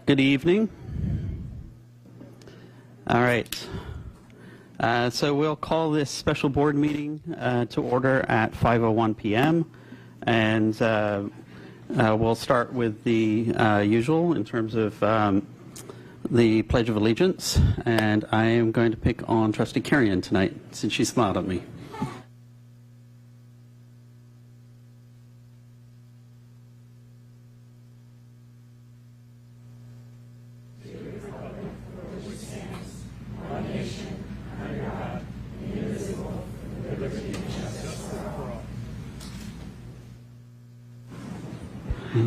Good evening. All right. So we'll call this special board meeting to order at 5:01 p.m. And we'll start with the usual in terms of the Pledge of Allegiance. And I am going to pick on Trustee Carrion tonight since she smiled at me.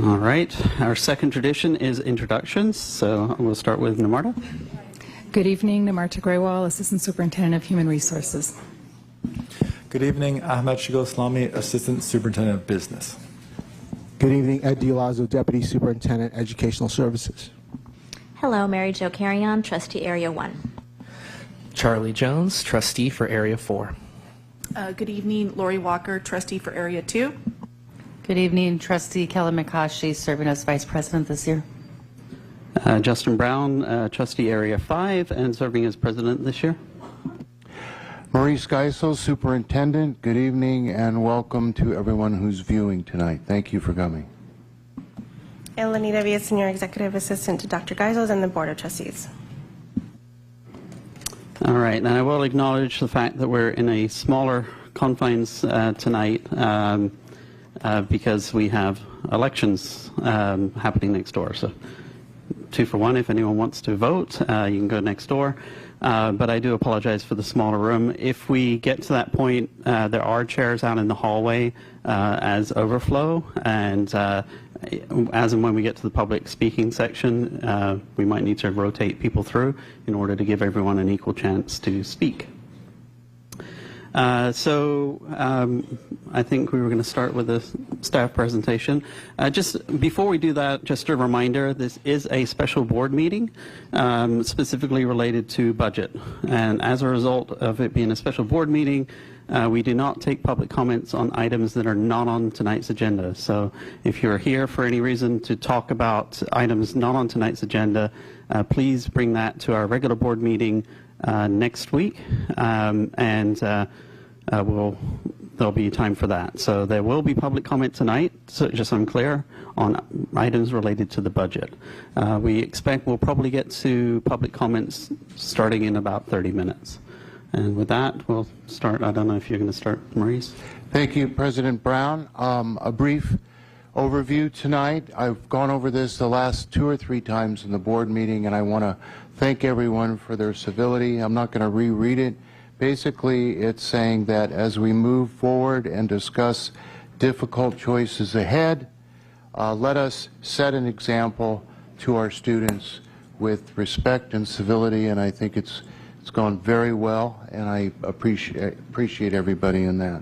All right. Our second tradition is introductions. So we'll start with Namarta. Good evening, Namarta Grewal, Assistant Superintendent of Human Resources. Good evening, Ahmed Shigoslami, Assistant Superintendent of Business. Good evening, Ed DiLazzo, Deputy Superintendent, Educational Services. Hello, Mary Jo Carrion, Trustee Area 1. Charlie Jones, Trustee for Area 4. Good evening, Lori Walker, Trustee for Area 2. Good evening, Trustee Kelly McCoshie, serving as Vice President this year. Justin Brown, Trustee Area 5, and serving as President this year. Maurice Geisel, Superintendent. Good evening and welcome to everyone who's viewing tonight. Thank you for coming. Elenita Villaseñor, Executive Assistant to Dr. Geisels and the Board of Trustees. All right, and I will acknowledge the fact that we're in a smaller confines tonight because we have elections happening next door. So 2 for 1, if anyone wants to vote, you can go next door. But I do apologize for the smaller room. If we get to that point, there are chairs out in the hallway as overflow, and as and when we get to the public speaking section, we might need to rotate people through in order to give everyone an equal chance to speak. So I think we were going to start with a staff presentation. Just before we do that, just a reminder, this is a special board meeting specifically related to budget. And as a result of it being a special board meeting, we do not take public comments on items that are not on tonight's agenda. So if you're here for any reason to talk about items not on tonight's agenda, please bring that to our regular board meeting next week, there'll be time for that. So there will be public comment tonight, so just so I'm clear, on items related to the budget. We expect we'll probably get to public comments starting in about 30 minutes. And with that, we'll start. I don't know if you're going to start, Maurice. Thank you, President Brown. A brief overview tonight. I've gone over this the last 2 or 3 times in the board meeting, and I want to thank everyone for their civility. I'm not going to reread it. Basically, it's saying that as we move forward and discuss difficult choices ahead, let us set an example to our students with respect and civility, and I think it's gone very well, and I appreciate everybody in that.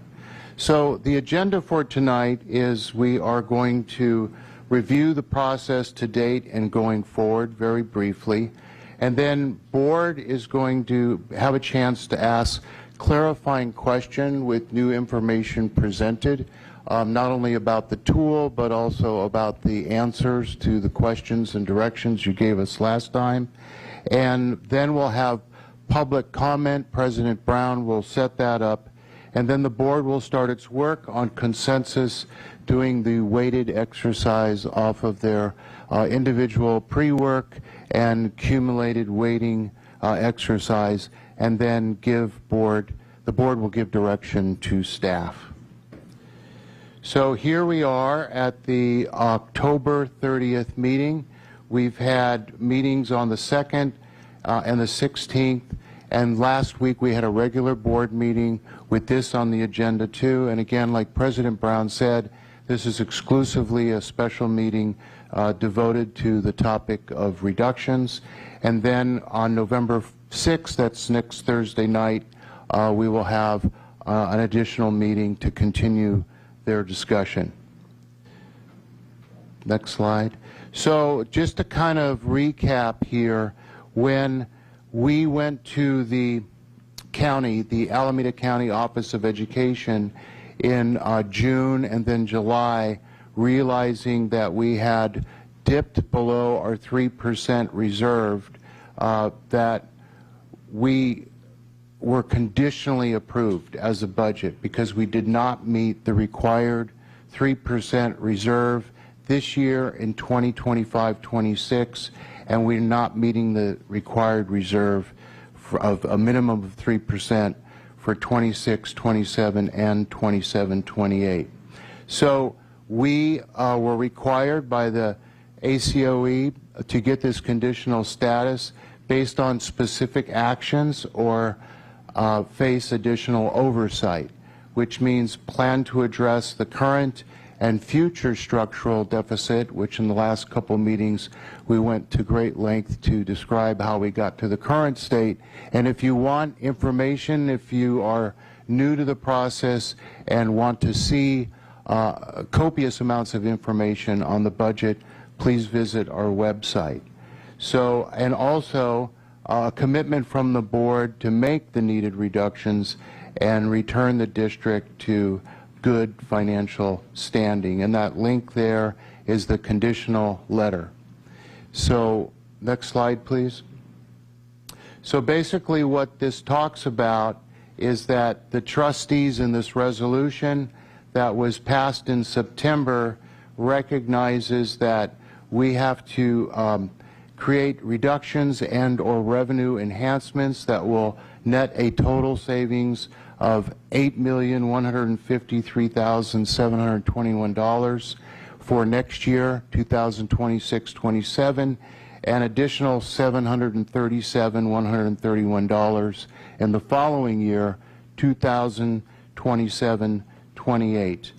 So the agenda for tonight is we are going to review the process to date and going forward very briefly. And then board is going to have a chance to ask clarifying question with new information presented, not only about the tool, but also about the answers to the questions and directions you gave us last time. And then we'll have public comment. President Brown will set that up. And then the board will start its work on consensus, doing the weighted exercise off of their individual pre-work and accumulated weighting exercise, and then the board will give direction to staff. So here we are at the October 30th meeting. We've had meetings on the 2nd and the 16th, and last week we had a regular board meeting with this on the agenda too. And again, like President Brown said, this is exclusively a special meeting devoted to the topic of reductions. And then on November 6th, that's next Thursday night, we will have an additional meeting to continue their discussion. Next slide. So just to kind of recap here, when we went to the county, the Alameda County Office of Education in June and then July, realizing that we had dipped below our 3% reserved, that we were conditionally approved as a budget because we did not meet the required 3% reserve this year in 2025-26, and we're not meeting the required reserve of a minimum of 3% for 26, 27, and 27, 28. So we were required by the ACOE to get this conditional status based on specific actions or face additional oversight, which means plan to address the current and future structural deficit, which in the last couple meetings we went to great length to describe how we got to the current state. And if you want information, if you are new to the process and want to see copious amounts of information on the budget, please visit our website. So, and also a commitment from the board to make the needed reductions and return the district to good financial standing. And that link there is the conditional letter. So, next slide, please. So basically what this talks about is that the trustees in this resolution that was passed in September recognizes that we have to create reductions and or revenue enhancements that will net a total savings of $8,153,721 for next year, 2026-27, and additional $737,131 in the following year, 2027-28.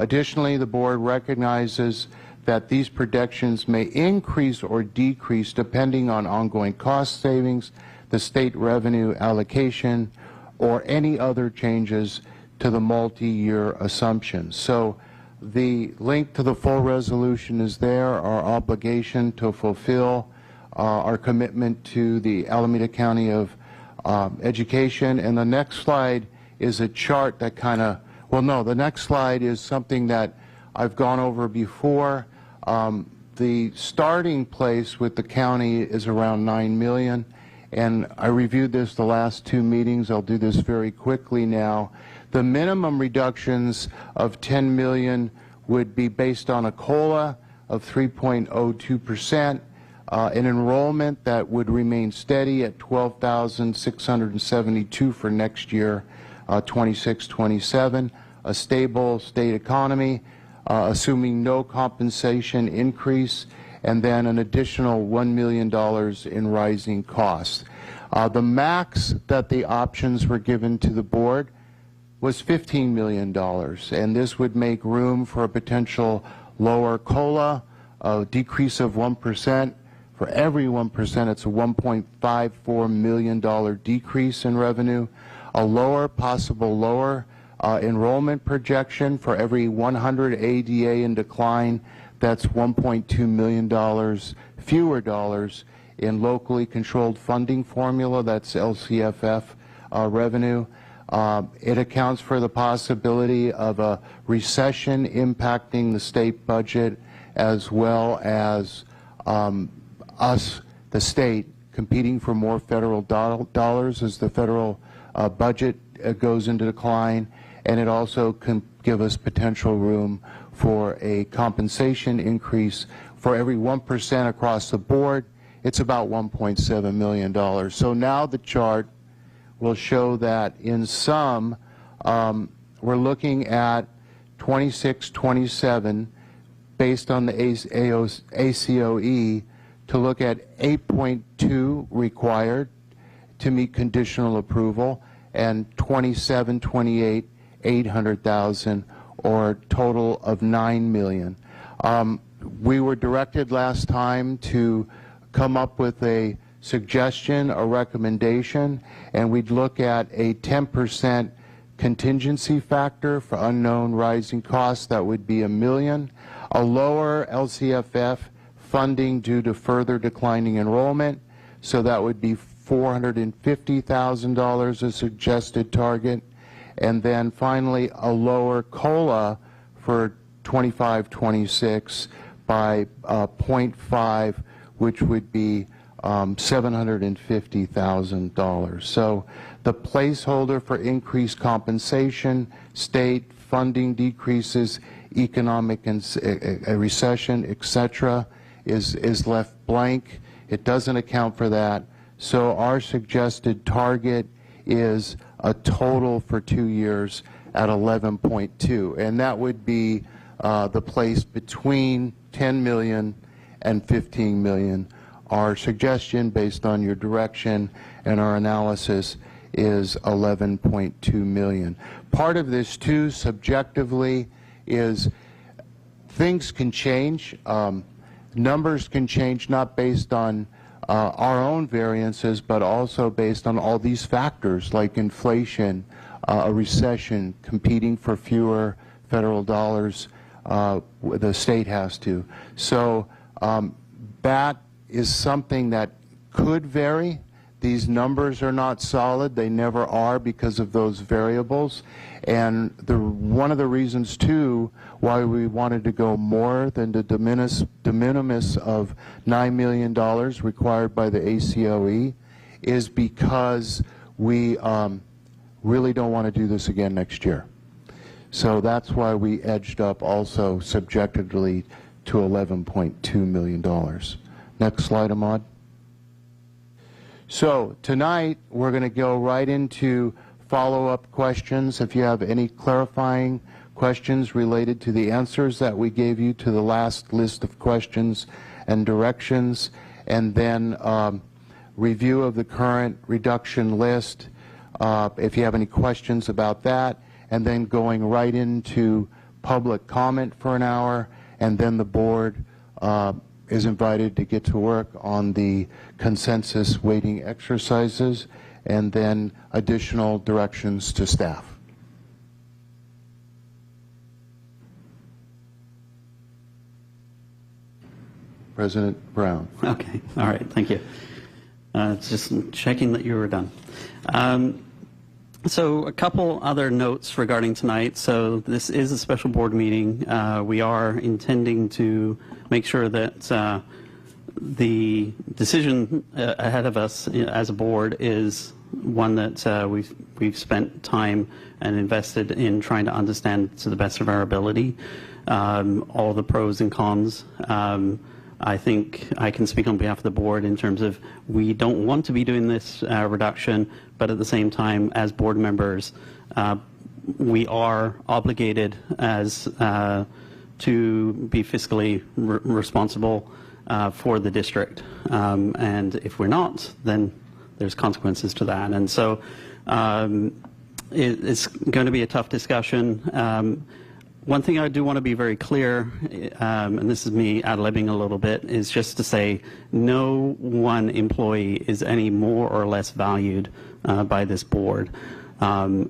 Additionally, the board recognizes that these projections may increase or decrease depending on ongoing cost savings, the state revenue allocation, or any other changes to the multi-year assumptions. So the link to the full resolution is there, our obligation to fulfill our commitment to the Alameda County of Education. And the next slide is a chart that kind of, well, no, the next slide is something that I've gone over before. The starting place with the county is around $9 million. And I reviewed this the last two meetings. I'll do this very quickly now. The minimum reductions of $10 million would be based on a COLA of 3.02%, an enrollment that would remain steady at 12,672 for next year, 26-27, a stable state economy, assuming no compensation increase, and then an additional $1 million in rising costs. The max that the options were given to the board was $15 million, and this would make room for a potential lower COLA, a decrease of 1%. For every 1%, it's a $1.54 million decrease in revenue, a possible lower enrollment projection. For every 100 ADA in decline, that's $1.2 million fewer dollars in locally controlled funding formula, that's LCFF revenue. It accounts for the possibility of a recession impacting the state budget, as well as us, the state, competing for more federal dollars as the federal budget goes into decline. And it also can give us potential room for a compensation increase. For every 1% across the board, it's about $1.7 million. So now the chart will show that in sum, we're looking at 26-27 based on the ACOE to look at 8.2 required to meet conditional approval, and 27-28 $800,000, or total of $9 million. We were directed last time to come up with a suggestion, a recommendation, and we'd look at a 10% contingency factor for unknown rising costs. That would be $1 million. A lower LCFF funding due to further declining enrollment, so that would be $450,000, a suggested target. And then finally, a lower COLA for 25-26 by 0.5, which would be $750,000. So the placeholder for increased compensation, state funding decreases, economic and a recession, etc., is left blank. It doesn't account for that. So our suggested target is a total for 2 years at 11.2, and that would be the place between 10 million and 15 million. Our suggestion, based on your direction and our analysis, is 11.2 million. Part of this, too, subjectively, is things can change. Numbers can change not based on our own variances, but also based on all these factors like inflation, a recession, competing for fewer federal dollars, the state has to. So that is something that could vary. These numbers are not solid. They never are because of those variables. And one of the reasons, too, why we wanted to go more than the de minimis of $9 million required by the ACOE is because we really don't want to do this again next year. So that's why we edged up also subjectively to $11.2 million. Next slide, Ahmad. So tonight we're going to go right into follow-up questions. If you have any clarifying questions related to the answers that we gave you to the last list of questions and directions, and then review of the current reduction list, if you have any questions about that, and then going right into public comment for an hour, and then the board is invited to get to work on the consensus weighting exercises, and then additional directions to staff. President Brown. Okay, all right, thank you. Just checking that you were done. So a couple other notes regarding tonight. So this is a special board meeting. We are intending to make sure that the decision ahead of us as a board is one that we've spent time and invested in trying to understand to the best of our ability, all the pros and cons. I think I can speak on behalf of the board in terms of we don't want to be doing this reduction, but at the same time, as board members, we are obligated as to be fiscally responsible for the district. And if we're not, then there's consequences to that. And so it's going to be a tough discussion. One thing I do want to be very clear, and this is me ad-libbing a little bit, is just to say no one employee is any more or less valued by this board. So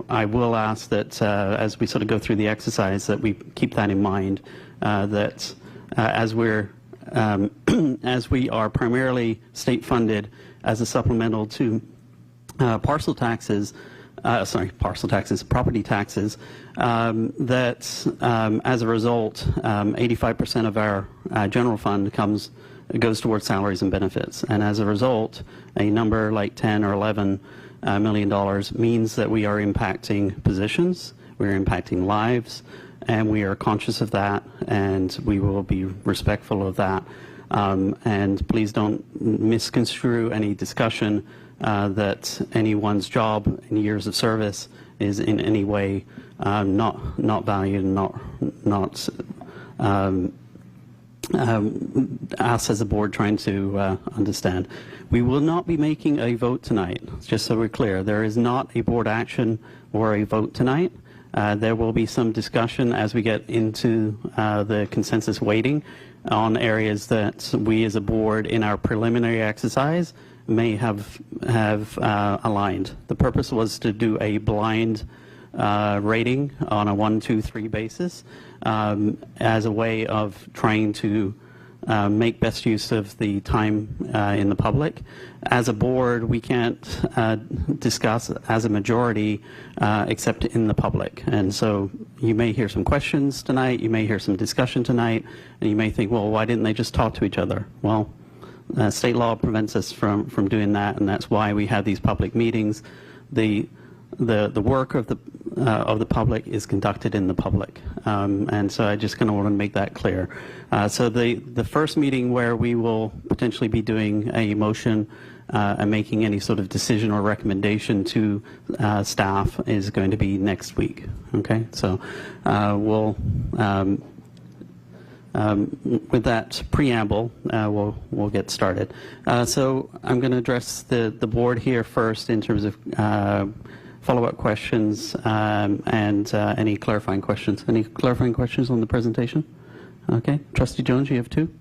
I will ask that as we sort of go through the exercise that we keep that in mind, that as we are primarily state funded as a supplemental to property taxes, that as a result, 85% of our general fund goes towards salaries and benefits. And as a result, a number like 10 or 11 million dollars means that we are impacting positions, we're impacting lives, and we are conscious of that, and we will be respectful of that. And please don't misconstrue any discussion that anyone's job and years of service is in any way not valued and not us as a board trying to understand. We will not be making a vote tonight, just so we're clear. There is not a board action or a vote tonight. There will be some discussion as we get into the consensus weighting on areas that we as a board in our preliminary exercise may have aligned. The purpose was to do a blind rating on a 1, 2, 3 basis as a way of trying to make best use of the time in the public. As a board, we can't discuss as a majority except in the public. And so you may hear some questions tonight, you may hear some discussion tonight, and you may think, well, why didn't they just talk to each other? Well, state law prevents us from doing that, and that's why we have these public meetings. The work of the public is conducted in the public, and so I just kind of want to make that clear. So the first meeting where we will potentially be doing a motion and making any sort of decision or recommendation to staff is going to be next week. Okay, so we'll. With that preamble, we'll get started. So I'm going to address the board here first in terms of follow-up questions and any clarifying questions. Any clarifying questions on the presentation? Okay, Trustee Jones, you have two.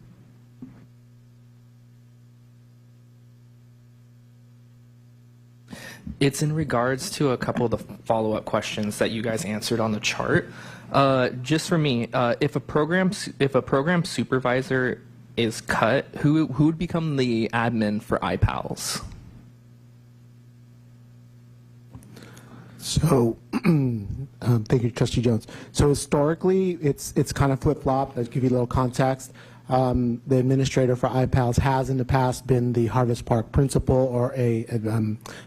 It's in regards to a couple of the follow-up questions that you guys answered on the chart. Just for me, if a program supervisor is cut, who would become the admin for iPals? So, thank you, Trustee Jones. So historically, it's kind of flip-flopped. I'll give you a little context. The administrator for iPals has in the past been the Harvest Park principal or a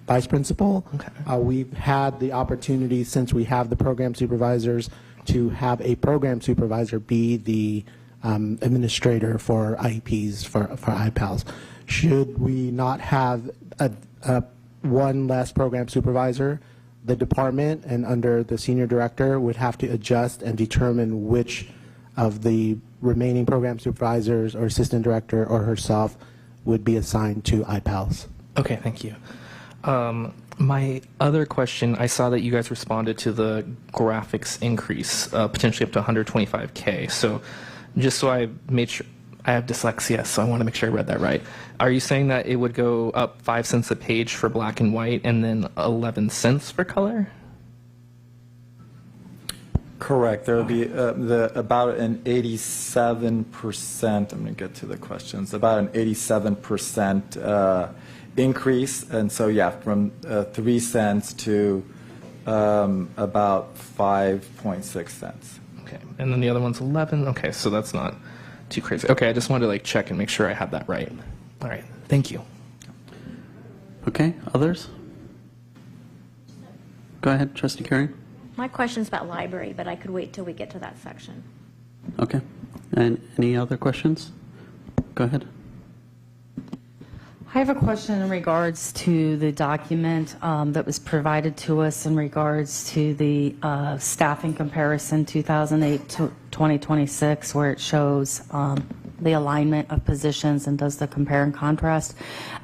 vice principal. Okay. We've had the opportunity, since we have the program supervisors, to have a program supervisor be the administrator for IEPs for iPals. Should we not have one less program supervisor, the department and under the senior director would have to adjust and determine which of the remaining program supervisors or assistant director or herself would be assigned to iPals. Okay, thank you. My other question, I saw that you guys responded to the graphics increase, potentially up to 125K. So just so I made sure, I have dyslexia, so I want to make sure I read that right. Are you saying that it would go up 5 cents a page for black and white and then 11 cents for color? Correct. There will be about an 87%, I'm going to get to the questions, about an 87% increase. And so, yeah, from 3 cents to about 5.6 cents. Okay, and then the other one's 11. Okay, so that's not too crazy. Okay, I just wanted to like check and make sure I had that right. All right, thank you. Okay, others? Go ahead, Trustee Carrion. My question's about library, but I could wait till we get to that section. Okay, and any other questions? Go ahead. I have a question in regards to the document that was provided to us in regards to the staffing comparison 2008 to 2026, where it shows the alignment of positions and does the compare and contrast.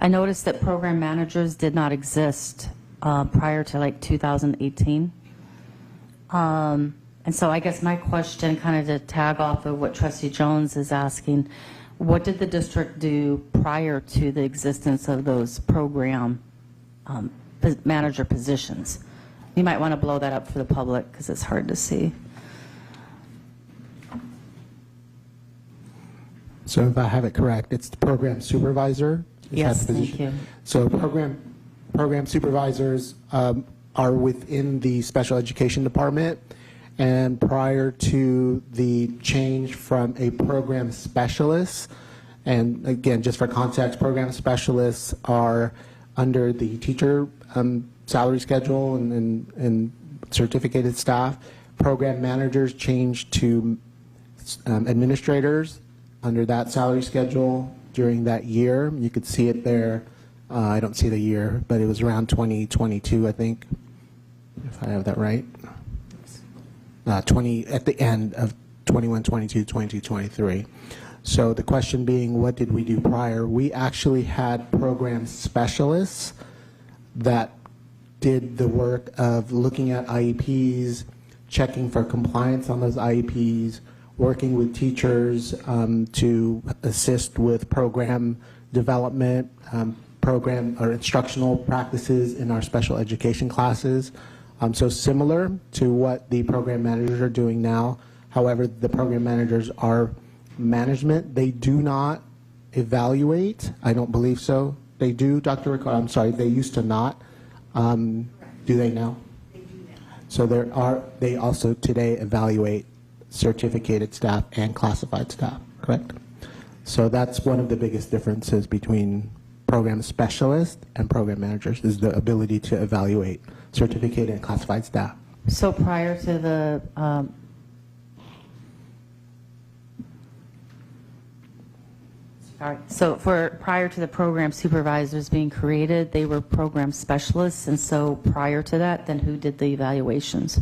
I noticed that program managers did not exist prior to like 2018. And so I guess my question, kind of to tag off of what Trustee Jones is asking, what did the district do prior to the existence of those program manager positions? You might want to blow that up for the public because it's hard to see. So if I have it correct, it's the program supervisor. Yes, thank you. So program supervisors are within the special education department, and prior to the change from a program specialist, and again, just for context, program specialists are under the teacher salary schedule and certificated staff. Program managers changed to administrators under that salary schedule during that year. You could see it there. I don't see the year, but it was around 2022, I think, if I have that right. 20 at the end of 21, 22, 22, 23. So the question being, what did we do prior? We actually had program specialists that did the work of looking at IEPs, checking for compliance on those IEPs, working with teachers to assist with program development, program or instructional practices in our special education classes. So similar to what the program managers are doing now. However, the program managers are management. They do not evaluate. I don't believe so. They do, Dr. Ricardo. I'm sorry, they used to not. Do they now? They do now. So they also today evaluate certificated staff and classified staff, correct? So that's one of the biggest differences between program specialists and program managers, is the ability to evaluate certificated and classified staff. So prior to the prior to the program supervisors being created, they were program specialists, and so prior to that, then who did the evaluations?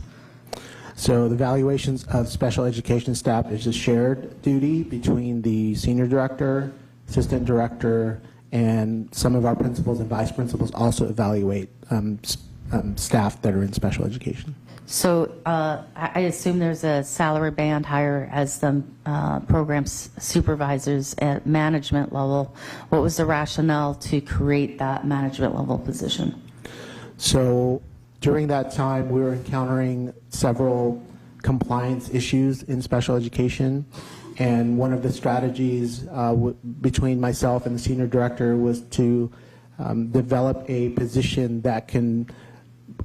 So the evaluations of special education staff is a shared duty between the senior director, assistant director, and some of our principals and vice principals also evaluate staff that are in special education. So I assume there's a salary band higher as the program supervisors at management level. What was the rationale to create that management level position? So during that time, we were encountering several compliance issues in special education, and one of the strategies between myself and the senior director was to develop a position that can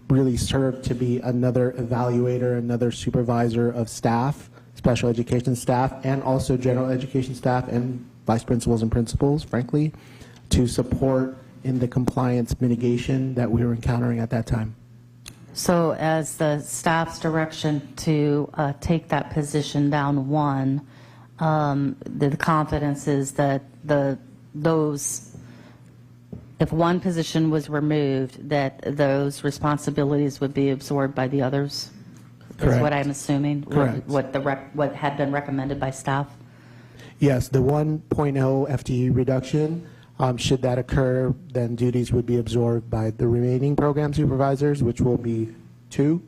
really serve to be another evaluator, another supervisor of staff, special education staff, and also general education staff and vice principals and principals, frankly, to support in the compliance mitigation that we were encountering at that time. So as the staff's direction to take that position down one, the confidence is that if one position was removed, that those responsibilities would be absorbed by the others? Correct. Is what I'm assuming? Correct. What had been recommended by staff? Yes, the 1.0 FTE reduction, should that occur, then duties would be absorbed by the remaining program supervisors, which will be two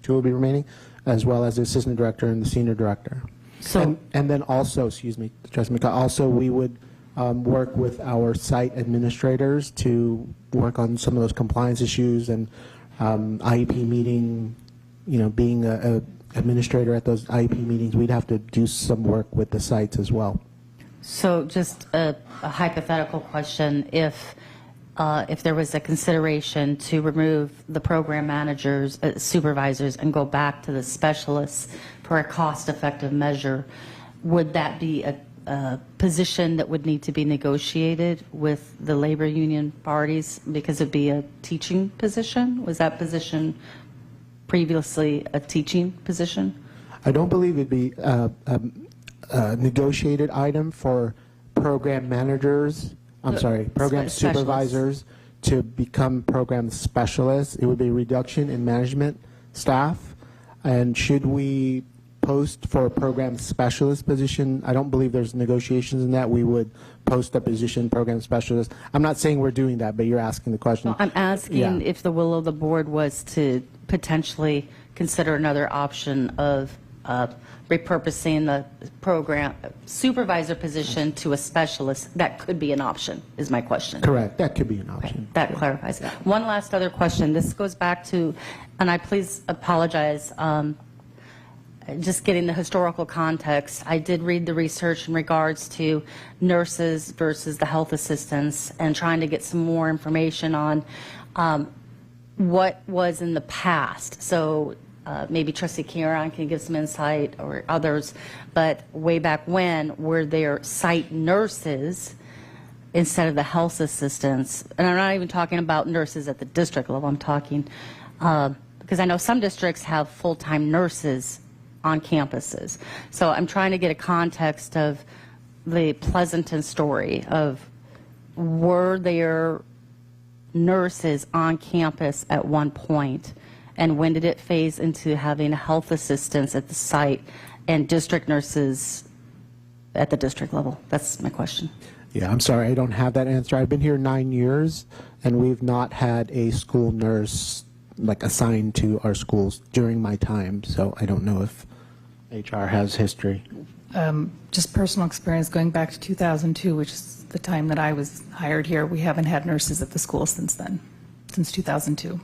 will be remaining, as well as the assistant director and the senior director. So, and then also, excuse me, Trustee McCall, also we would work with our site administrators to work on some of those compliance issues and IEP meeting, being a administrator at those IEP meetings, we'd have to do some work with the sites as well. So just a hypothetical question, if there was a consideration to remove the program managers, supervisors, and go back to the specialists for a cost-effective measure, would that be a position that would need to be negotiated with the labor union parties because it'd be a teaching position? Was that position previously a teaching position? I don't believe it'd be a negotiated item for program managers, program supervisors to become program specialists. It would be a reduction in management staff. And should we post for a program specialist position, I don't believe there's negotiations in that. We would post a position, program specialist. I'm not saying we're doing that, but you're asking the question. No, I'm asking if the will of the board was to potentially consider another option of repurposing the program supervisor position to a specialist. That could be an option, is my question. Correct. That could be an option. Okay. That clarifies. One last other question. This goes back to, and I please apologize, just getting the historical context. I did read the research in regards to nurses versus the health assistants and trying to get some more information on what was in the past. So maybe Trustee Kieran can give some insight, or others, but way back when, were there site nurses instead of the health assistants? And I'm not even talking about nurses at the district level. I'm talking, because I know some districts have full-time nurses on campuses. So I'm trying to get a context of the Pleasanton story of, were there nurses on campus at one point, and when did it phase into having health assistants at the site and district nurses at the district level? That's my question. Yeah, I'm sorry, I don't have that answer. I've been here 9 years, and we've not had a school nurse assigned to our schools during my time, so I don't know if HR has history. Just personal experience going back to 2002, which is the time that I was hired here. We haven't had nurses at the school since then, since 2002.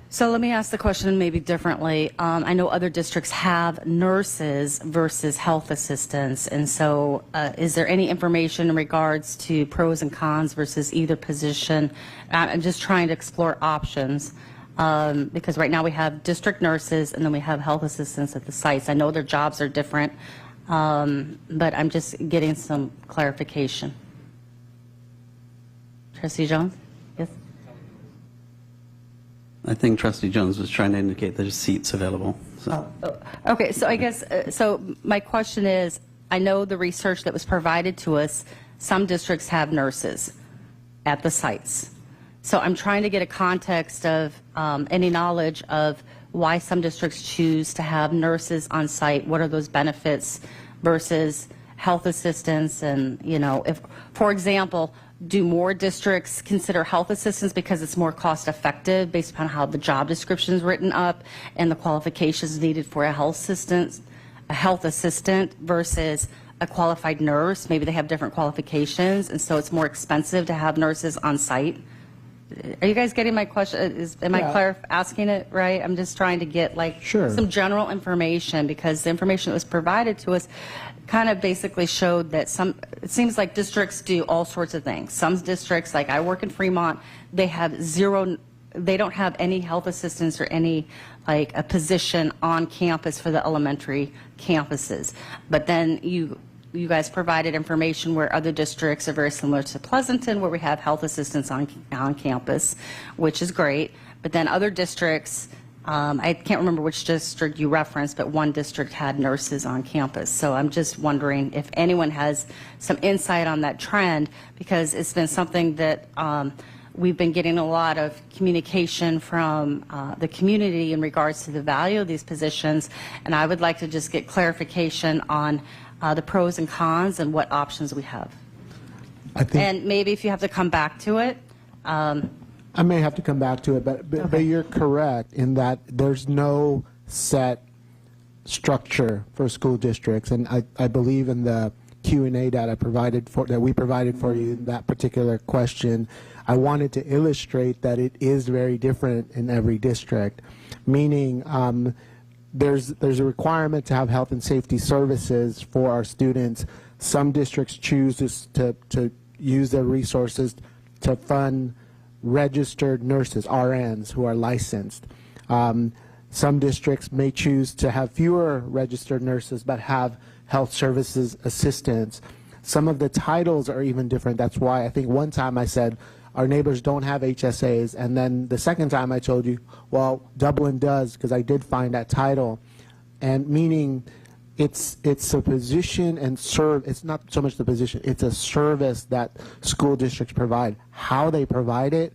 So let me ask the question maybe differently. I know other districts have nurses versus health assistants, and so is there any information in regards to pros and cons versus either position? I'm just trying to explore options because right now we have district nurses and then we have health assistants at the sites. I know their jobs are different, but I'm just getting some clarification. Trustee Jones? Yes? I think Trustee Jones was trying to indicate there's seats available. So. Okay, so I guess, so my question is, I know the research that was provided to us, some districts have nurses at the sites. So I'm trying to get a context of any knowledge of why some districts choose to have nurses on site. What are those benefits versus health assistants? And, you know, if, for example, do more districts consider health assistants because it's more cost effective based upon how the job description is written up and the qualifications needed for a health assistant versus a qualified nurse? Maybe they have different qualifications, and so it's more expensive to have nurses on site. Are you guys getting my question? Am I asking it right? I'm just trying to get like some general information, because the information that was provided to us kind of basically showed that it seems like districts do all sorts of things. Some districts, like I work in Fremont, they don't have any health assistants or any like a position on campus for the elementary campuses. But then you guys provided information where other districts are very similar to Pleasanton, where we have health assistants on campus, which is great. But then other districts, I can't remember which district you referenced, but one district had nurses on campus. So I'm just wondering if anyone has some insight on that trend, because it's been something that we've been getting a lot of communication from the community in regards to the value of these positions, and I would like to just get clarification on the pros and cons and what options we have. And maybe if you have to come back to it. I may have to come back to it, but you're correct in that there's no set structure for school districts, and I believe in the Q&A that we provided for you, that particular question, I wanted to illustrate that it is very different in every district, meaning there's a requirement to have health and safety services for our students. Some districts choose to use their resources to fund registered nurses, RNs, who are licensed. Some districts may choose to have fewer registered nurses but have health services assistants. Some of the titles are even different. That's why I think one time I said our neighbors don't have HSAs, and then the second time I told you, well, Dublin does, because I did find that title. And meaning it's a position and it's not so much the position, it's a service that school districts provide. How they provide it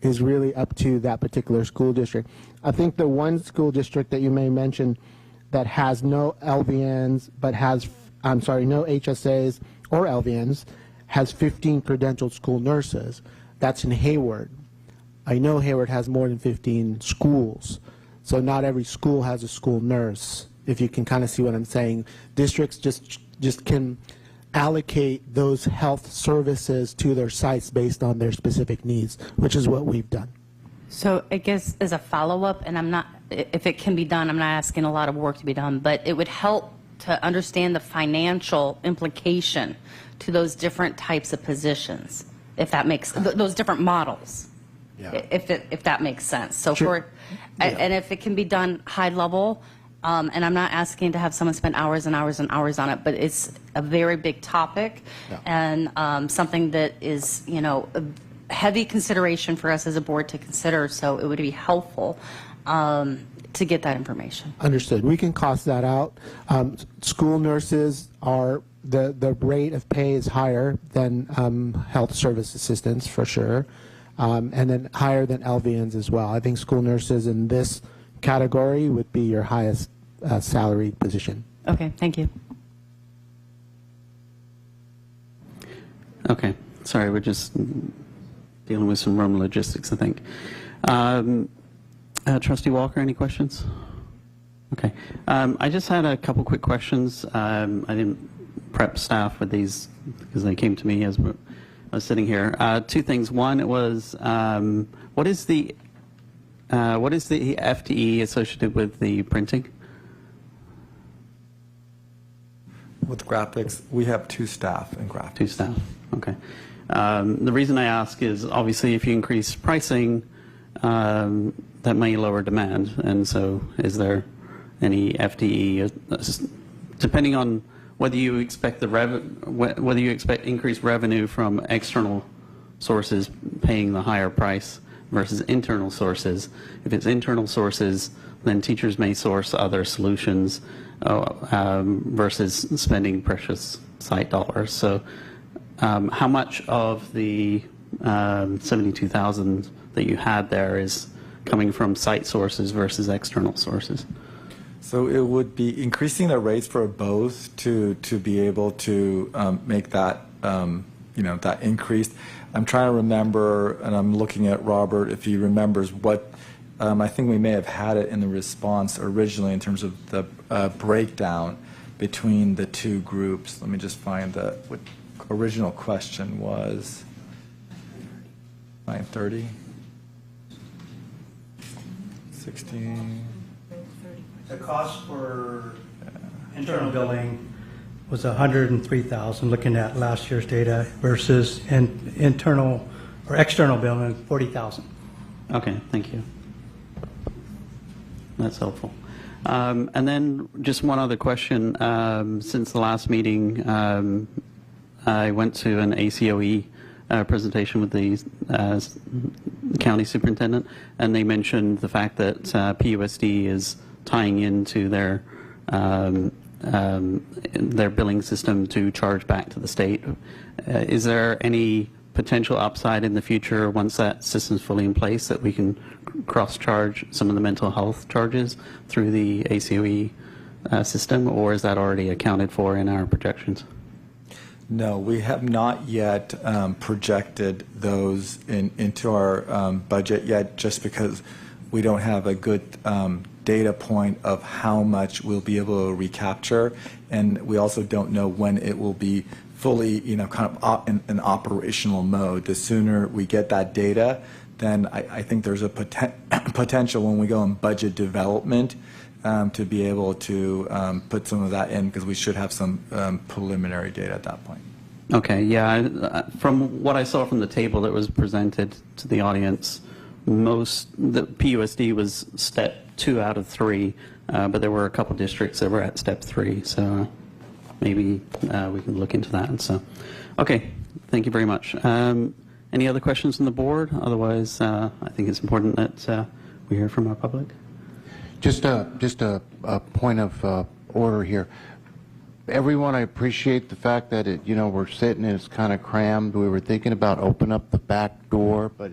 is really up to that particular school district. I think the one school district that you may mention that has no LVNs but has, no HSAs or LVNs, has 15 credentialed school nurses. That's in Hayward. I know Hayward has more than 15 schools, so not every school has a school nurse, if you can kind of see what I'm saying. Districts just can allocate those health services to their sites based on their specific needs, which is what we've done. So I guess as a follow-up, and I'm not, if it can be done, I'm not asking a lot of work to be done, but it would help to understand the financial implication to those different types of positions, if that makes, those different models, if that makes sense. So and if it can be done high level, and I'm not asking to have someone spend hours and hours and hours on it, but it's a very big topic and something that is, you know, a heavy consideration for us as a board to consider, so it would be helpful to get that information. Understood. We can cost that out. School nurses are, the rate of pay is higher than health service assistants for sure, and then higher than LVNs as well. I think school nurses in this category would be your highest salaried position. Okay, thank you. Okay, sorry, we're just dealing with some room logistics, I think. Trustee Walker, any questions? Okay, I just had a couple quick questions. I didn't prep staff with these because they came to me as I was sitting here. Two things. One was, what is the what is the FTE associated with the printing? With graphics, we have 2 staff in graphics. 2 staff, okay. The reason I ask is obviously if you increase pricing, that may lower demand, and so is there any FTE, depending on whether you expect whether you expect increased revenue from external sources paying the higher price versus internal sources. If it's internal sources, then teachers may source other solutions versus spending precious site dollars. So how much of the 72,000 that you had there is coming from site sources versus external sources? So it would be increasing the rates for both to be able to make that that increase. I'm trying to remember, and I'm looking at Robert if he remembers what. I think we may have had it in the response originally in terms of the breakdown between the 2 groups. Let me just find what original question was. 930. 16. The cost for internal billing was $103,000, looking at last year's data, versus internal or external billing, $40,000. Okay, thank you. That's helpful. And then just one other question. Since the last meeting, I went to an ACOE presentation with the county superintendent, and they mentioned the fact that PUSD is tying into their billing system to charge back to the state. Is there any potential upside in the future once that system's fully in place that we can cross-charge some of the mental health charges through the ACOE system, or is that already accounted for in our projections? No, we have not yet projected those into our budget yet, just because we don't have a good data point of how much we'll be able to recapture, and we also don't know when it will be fully, kind of in an operational mode. The sooner we get that data, then I think there's a potential when we go in budget development to be able to put some of that in, because we should have some preliminary data at that point. Okay, yeah. From what I saw from the table that was presented to the audience, the PUSD was step 2 out of 3, but there were a couple districts that were at step 3, so maybe we can look into that. So, okay, thank you very much. Any other questions from the board? Otherwise, I think it's important that we hear from our public. Just a point of order here. Everyone, I appreciate the fact that we're sitting and it's kind of crammed. We were thinking about open up the back door, but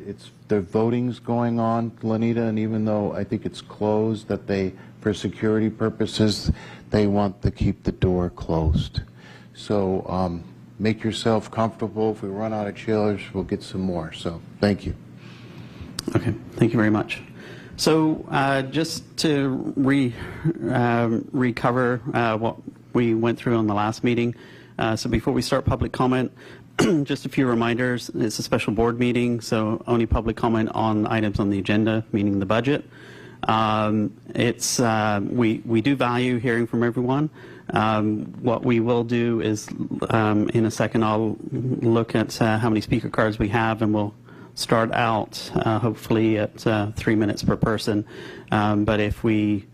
the voting's going on, Lanita, and even though I think it's closed, that for security purposes, they want to keep the door closed. So make yourself comfortable. If we run out of chairs, we'll get some more. So thank you. Okay, thank you very much. So just to recover what we went through on the last meeting. So before we start public comment, just a few reminders. It's a special board meeting, so only public comment on items on the agenda, meaning the budget. We do value hearing from everyone. What we will do is, in a second, I'll look at how many speaker cards we have, and we'll start out hopefully at 3 minutes per person. But if we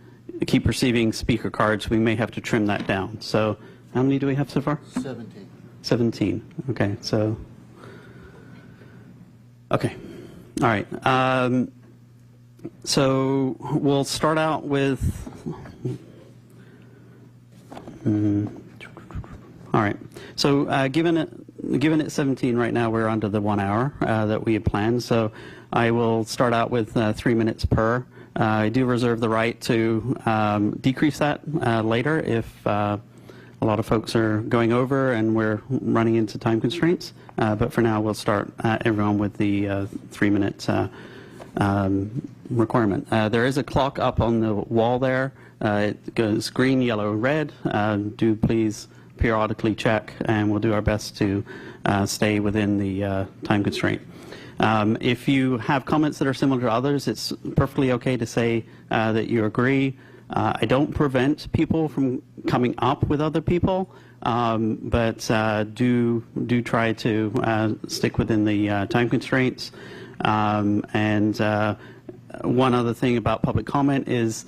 keep receiving speaker cards, we may have to trim that down. So how many do we have so far? 17. 17. Okay, so, okay. All right. So we'll start out with, all right. So given it 17 right now, we're under the 1 hour that we had planned. So I will start out with 3 minutes per. I do reserve the right to decrease that later if a lot of folks are going over and we're running into time constraints. But for now, we'll start everyone with the 3 minute requirement. There is a clock up on the wall there. It goes green, yellow, red. Do please periodically check, and we'll do our best to stay within the time constraint. If you have comments that are similar to others, it's perfectly okay to say that you agree. I don't prevent people from coming up with other people, but do try to stick within the time constraints. And one other thing about public comment is,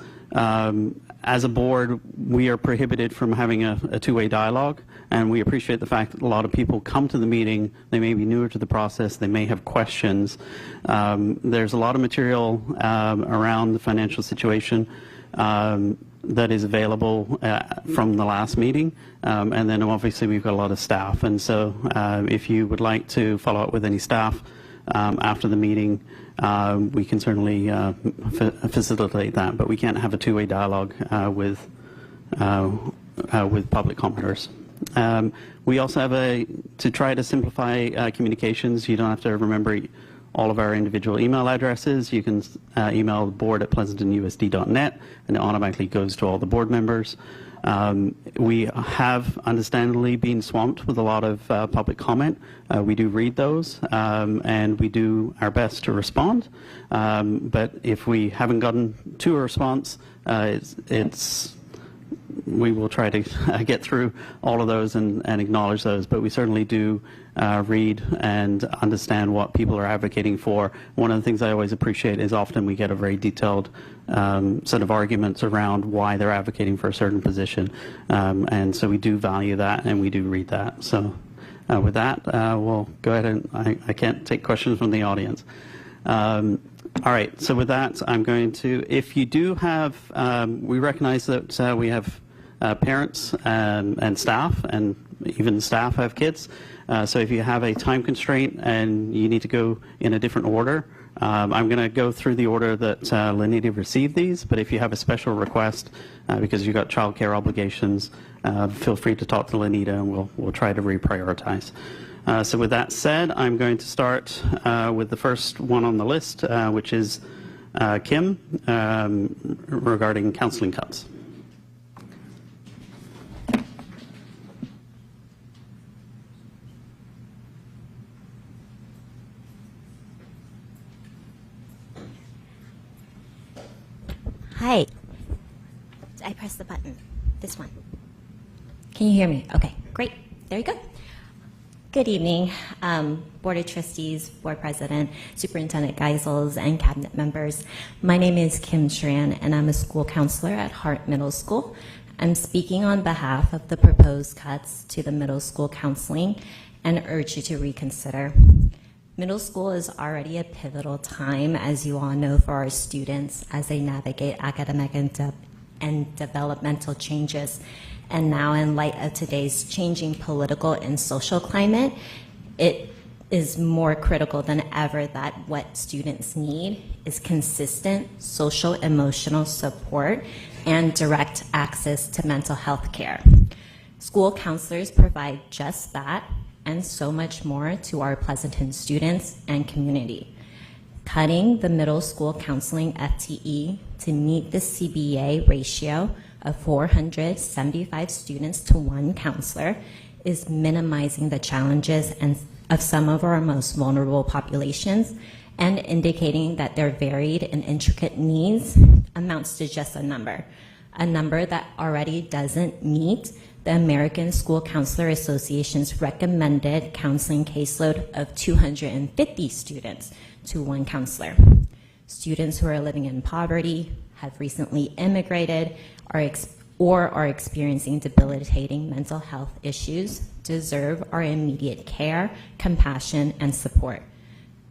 as a board, we are prohibited from having a two-way dialogue, and we appreciate the fact that a lot of people come to the meeting. They may be newer to the process. They may have questions. There's a lot of material around the financial situation that is available from the last meeting, and then obviously we've got a lot of staff. And so if you would like to follow up with any staff after the meeting, we can certainly facilitate that, but we can't have a two-way dialogue with public commenters. We also have to try to simplify communications. You don't have to remember all of our individual email addresses. You can email the board at pleasantonusd.net, and it automatically goes to all the board members. We have understandably been swamped with a lot of public comment. We do read those, and we do our best to respond. But if we haven't gotten to a response, we will try to get through all of those and acknowledge those, but we certainly do read and understand what people are advocating for. One of the things I always appreciate is often we get a very detailed set of arguments around why they're advocating for a certain position, and so we do value that and we do read that. So with that, we'll go ahead and I can't take questions from the audience. All right, so with that, I'm going to, if you do have, we recognize that we have parents and staff, and even staff have kids. So if you have a time constraint and you need to go in a different order, I'm going to go through the order that Lenita received these, but if you have a special request because you've got childcare obligations, feel free to talk to Lenita and we'll try to reprioritize. So with that said, I'm going to start with the first one on the list, which is Kim, regarding counseling cuts. Hi. I pressed the button. This one. Can you hear me? Okay, great. There you go. Good evening, Board of Trustees, Board President, Superintendent Geisels, and Cabinet members. My name is Kim Schran, and I'm a school counselor at Hart Middle School. I'm speaking on behalf of the proposed cuts to the middle school counseling and urge you to reconsider. Middle school is already a pivotal time, as you all know, for our students as they navigate academic and developmental changes. And now, in light of today's changing political and social climate, it is more critical than ever that what students need is consistent social emotional support and direct access to mental health care. School counselors provide just that and so much more to our Pleasanton students and community. Cutting the middle school counseling FTE to meet the CBA ratio of 475 students to one counselor is minimizing the challenges of some of our most vulnerable populations and indicating that their varied and intricate needs amounts to just a number that already doesn't meet the American School Counselor Association's recommended counseling caseload of 250 students to one counselor. Students who are living in poverty, have recently immigrated, or are experiencing debilitating mental health issues deserve our immediate care, compassion, and support.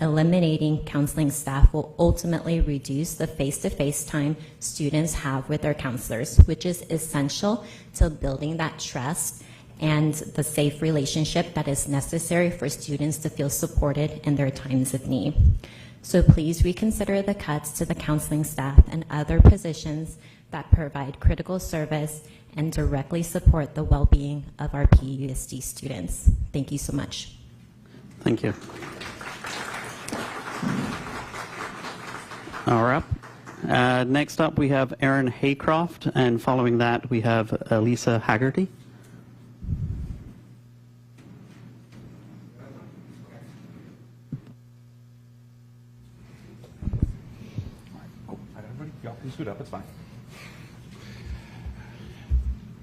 Eliminating counseling staff will ultimately reduce the face-to-face time students have with their counselors, which is essential to building that trust and the safe relationship that is necessary for students to feel supported in their times of need. So please reconsider the cuts to the counseling staff and other positions that provide critical service and directly support the well-being of our PUSD students. Thank you so much. Thank you. All right. Next up, we have Aaron Haycroft, and following that, we have Elisa Haggerty. You scoot up, it's fine.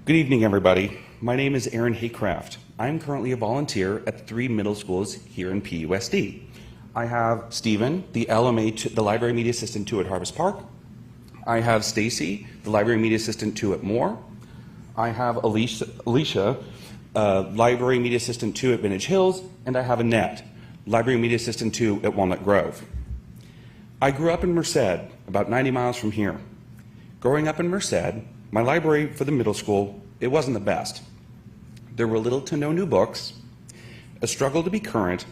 Good evening, everybody. My name is Aaron Haycraft. I'm currently a volunteer at the 3 middle schools here in PUSD. I have Stephen, the LMA, the Library Media Assistant 2 at Harvest Park. I have Stacy, the Library Media Assistant 2 at Moore. I have Alicia, Library Media Assistant 2 at Vintage Hills, and I have Annette, Library Media Assistant 2 at Walnut Grove. I grew up in Merced, about 90 miles from here. Growing up in Merced, my library for the middle school, it wasn't the best. There were little to no new books, a struggle to be current,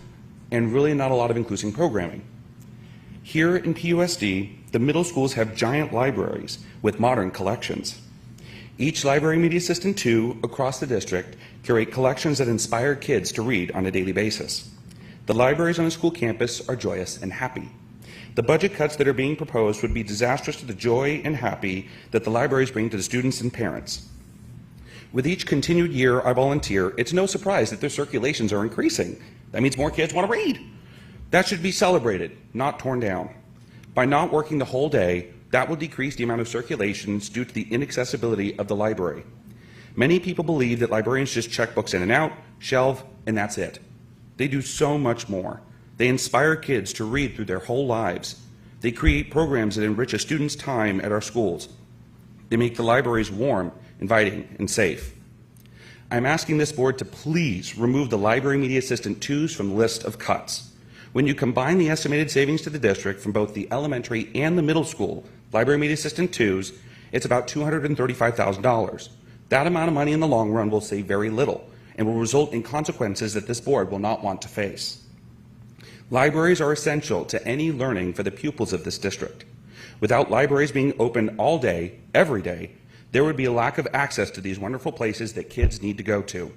and really not a lot of inclusive programming. Here in PUSD, the middle schools have giant libraries with modern collections. Each Library Media Assistant 2 across the district curate collections that inspire kids to read on a daily basis. The libraries on a school campus are joyous and happy. The budget cuts that are being proposed would be disastrous to the joy and happy that the libraries bring to the students and parents. With each continued year I volunteer, it's no surprise that their circulations are increasing. That means more kids want to read. That should be celebrated, not torn down. By not working the whole day, that will decrease the amount of circulations due to the inaccessibility of the library. Many people believe that librarians just check books in and out, shelve, and that's it. They do so much more. They inspire kids to read through their whole lives. They create programs that enrich a student's time at our schools. They make the libraries warm, inviting, and safe. I'm asking this board to please remove the Library Media Assistant 2s from the list of cuts. When you combine the estimated savings to the district from both the elementary and the middle school Library Media Assistant 2s, it's about $235,000. That amount of money in the long run will save very little and will result in consequences that this board will not want to face. Libraries are essential to any learning for the pupils of this district. Without libraries being open all day, every day, there would be a lack of access to these wonderful places that kids need to go to.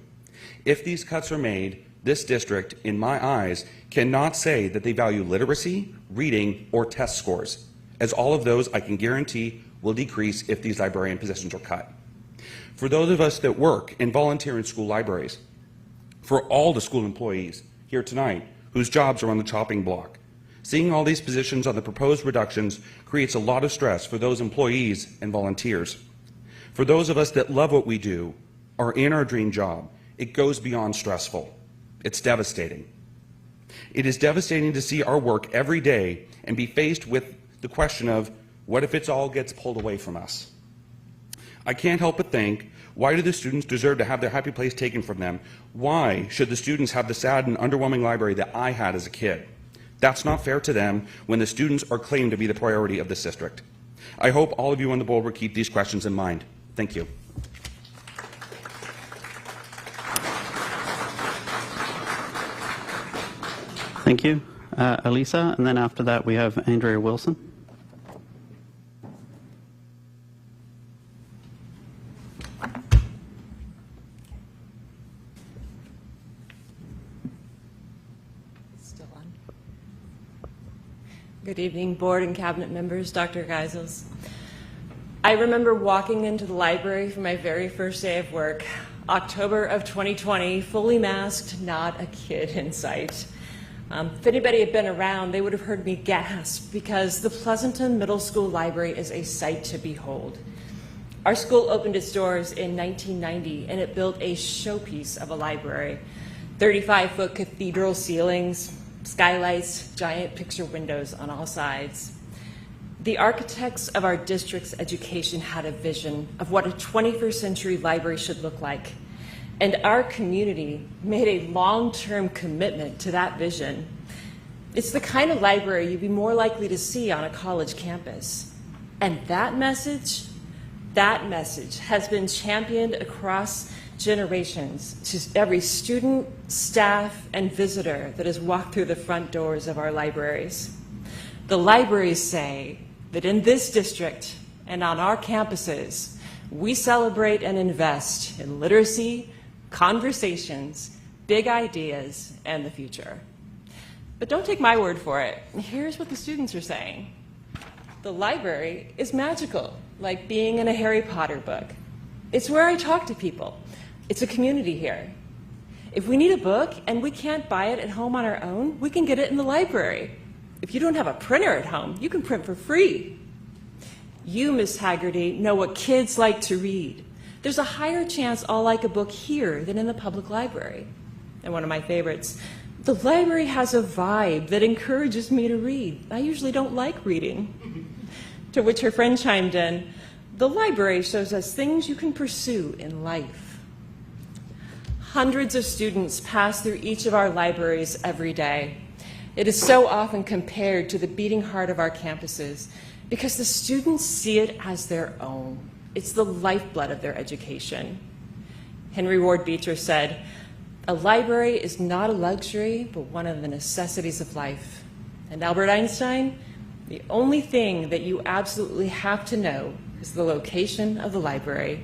If these cuts are made, this district, in my eyes, cannot say that they value literacy, reading, or test scores, as all of those I can guarantee will decrease if these librarian positions are cut. For those of us that work and volunteer in school libraries, for all the school employees here tonight whose jobs are on the chopping block, seeing all these positions on the proposed reductions creates a lot of stress for those employees and volunteers. For those of us that love what we do, are in our dream job, it goes beyond stressful. It's devastating. It is devastating to see our work every day and be faced with the question of, what if it all gets pulled away from us? I can't help but think, why do the students deserve to have their happy place taken from them? Why should the students have the sad and underwhelming library that I had as a kid? That's not fair to them when the students are claimed to be the priority of this district. I hope all of you on the board will keep these questions in mind. Thank you. Thank you, Elisa. And then after that, we have Andrea Wilson. Still on. Good evening, board and cabinet members, Dr. Geisels. I remember walking into the library for my very first day of work, October of 2020, fully masked, not a kid in sight. If anybody had been around, they would have heard me gasp because the Pleasanton Middle School Library is a sight to behold. Our school opened its doors in 1990 and it built a showpiece of a library. 35-foot cathedral ceilings, skylights, giant picture windows on all sides. The architects of our district's education had a vision of what a 21st century library should look like. And our community made a long-term commitment to that vision. It's the kind of library you'd be more likely to see on a college campus. And that message has been championed across generations to every student, staff, and visitor that has walked through the front doors of our libraries. The libraries say that in this district and on our campuses, we celebrate and invest in literacy, conversations, big ideas, and the future. But don't take my word for it. Here's what the students are saying. The library is magical, like being in a Harry Potter book. It's where I talk to people. It's a community here. If we need a book and we can't buy it at home on our own, we can get it in the library. If you don't have a printer at home, you can print for free. You, Miss Haggerty, know what kids like to read. There's a higher chance I'll like a book here than in the public library. And one of my favorites, the library has a vibe that encourages me to read. I usually don't like reading. To which her friend chimed in, the library shows us things you can pursue in life. Hundreds of students pass through each of our libraries every day. It is so often compared to the beating heart of our campuses because the students see it as their own. It's the lifeblood of their education. Henry Ward Beecher said, a library is not a luxury, but one of the necessities of life. And Albert Einstein, the only thing that you absolutely have to know is the location of the library.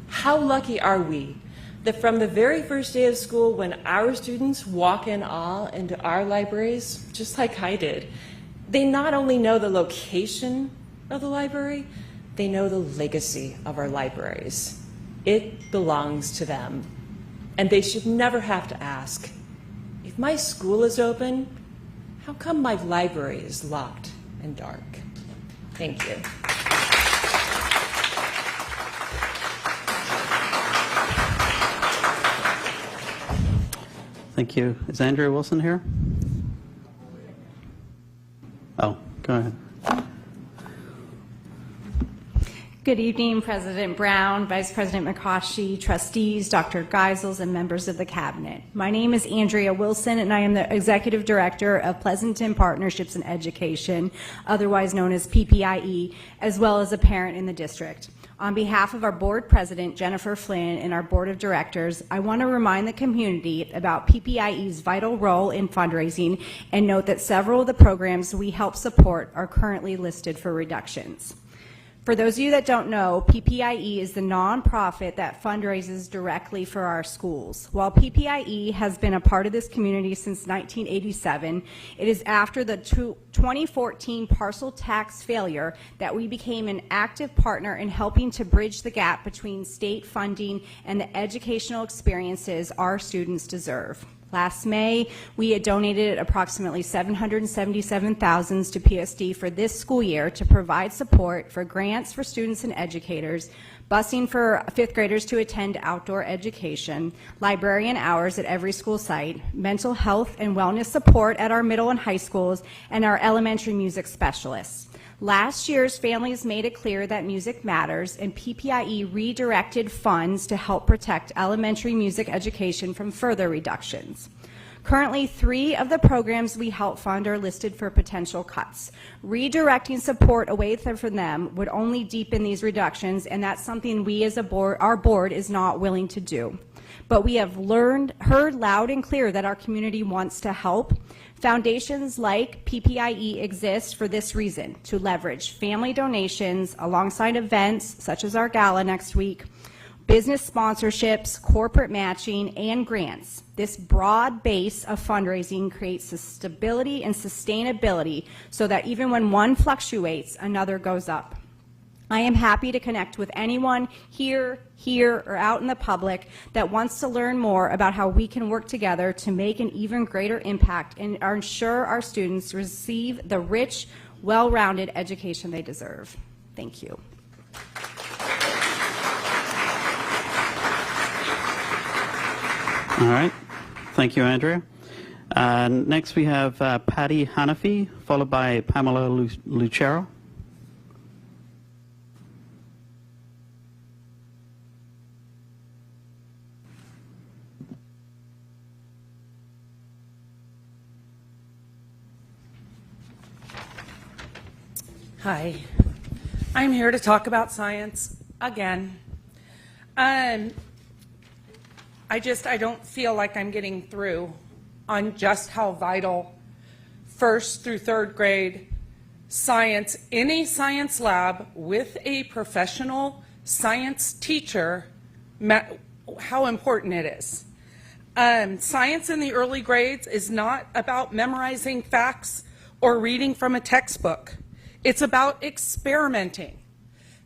How lucky are we that from the very first day of school, when our students walk in awe into our libraries, just like I did, they not only know the location of the library, they know the legacy of our libraries. It belongs to them. And they should never have to ask, if my school is open, how come my library is locked and dark? Thank you. Thank you. Is Andrea Wilson here? Oh, go ahead. Good evening, President Brown, Vice President McCoshy, trustees, Dr. Geisels, and members of the Cabinet. My name is Andrea Wilson, and I am the Executive Director of Pleasanton Partnerships in Education, otherwise known as PPIE, as well as a parent in the district. On behalf of our Board President, Jennifer Flynn, and our Board of Directors, I want to remind the community about PPIE's vital role in fundraising and note that several of the programs we help support are currently listed for reductions. For those of you that don't know, PPIE is the nonprofit that fundraises directly for our schools. While PPIE has been a part of this community since 1987, it is after the 2014 parcel tax failure that we became an active partner in helping to bridge the gap between state funding and the educational experiences our students deserve. Last May, we had donated approximately $777,000 to PSD for this school year to provide support for grants for students and educators, busing for fifth graders to attend outdoor education, librarian hours at every school site, mental health and wellness support at our middle and high schools, and our elementary music specialists. Last year's families made it clear that music matters, and PPIE redirected funds to help protect elementary music education from further reductions. Currently, 3 of the programs we help fund are listed for potential cuts. Redirecting support away from them would only deepen these reductions, and that's something we as a board, our board is not willing to do. But we have heard loud and clear that our community wants to help. Foundations like PPIE exist for this reason, to leverage family donations alongside events such as our gala next week, business sponsorships, corporate matching, and grants. This broad base of fundraising creates stability and sustainability so that even when one fluctuates, another goes up. I am happy to connect with anyone here, or out in the public that wants to learn more about how we can work together to make an even greater impact and ensure our students receive the rich, well-rounded education they deserve. Thank you. All right. Thank you, Andrea. Next, we have Patty Hanafi, followed by Pamela Lucero. Hi, I'm here to talk about science again. I don't feel like I'm getting through on just how vital first through third grade science in a science lab with a professional science teacher, how important it is. Science in the early grades is not about memorizing facts or reading from a textbook. It's about experimenting.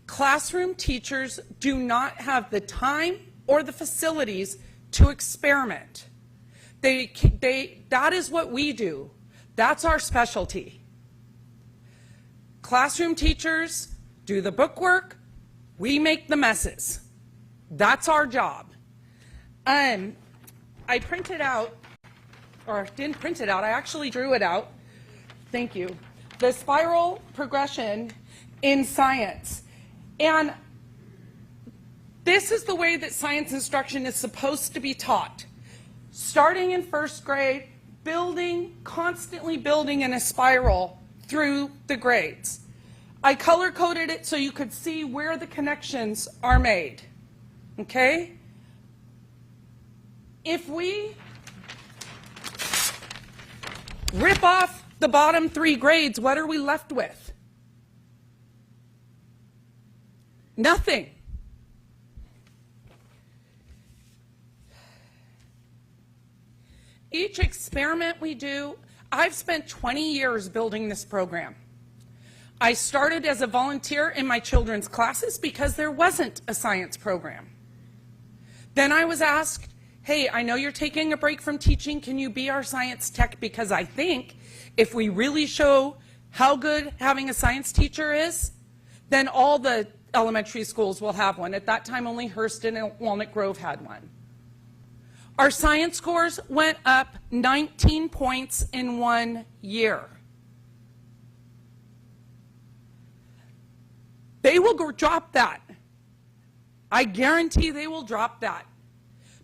Classroom teachers do not have the time or the facilities to experiment. That is what we do. That's our specialty. Classroom teachers do the bookwork, we make the messes. That's our job. I printed out, or didn't print it out, I actually drew it out. Thank you. The spiral progression in science. And this is the way that science instruction is supposed to be taught. Starting in first grade, building, constantly building in a spiral through the grades. I color-coded it so you could see where the connections are made, okay? If we rip off the bottom 3 grades, what are we left with? Nothing. Each experiment we do, I've spent 20 years building this program. I started as a volunteer in my children's classes because there wasn't a science program. Then I was asked, hey, I know you're taking a break from teaching, can you be our science tech? Because I think if we really show how good having a science teacher is, then all the elementary schools will have one. At that time, only Hurston and Walnut Grove had one. Our science scores went up 19 points in 1 year. They will drop that. I guarantee they will drop that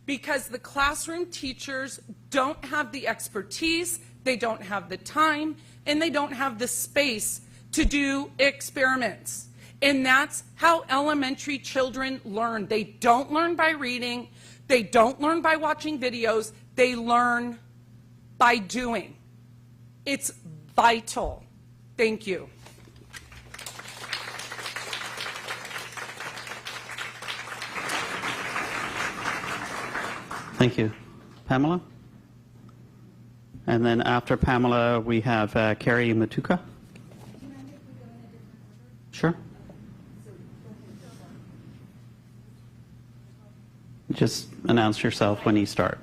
because the classroom teachers don't have the expertise, they don't have the time, and they don't have the space to do experiments. And that's how elementary children learn. They don't learn by reading, they don't learn by watching videos, they learn by doing. It's vital. Thank you. Thank you. Pamela? And then after Pamela, we have Carrie Matuka. Sure. Just announce yourself when you start,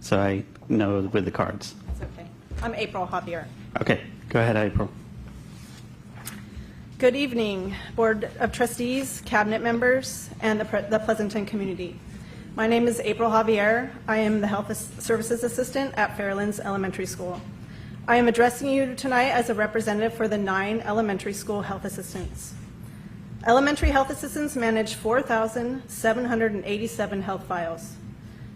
so I know with the cards. That's okay. I'm April Javier. Okay, go ahead, April. Good evening, Board of Trustees, Cabinet members, and the Pleasanton community. My name is April Javier. I am the Health Services Assistant at Fairlands Elementary School. I am addressing you tonight as a representative for the 9 elementary school health assistants. Elementary health assistants manage 4,787 health files.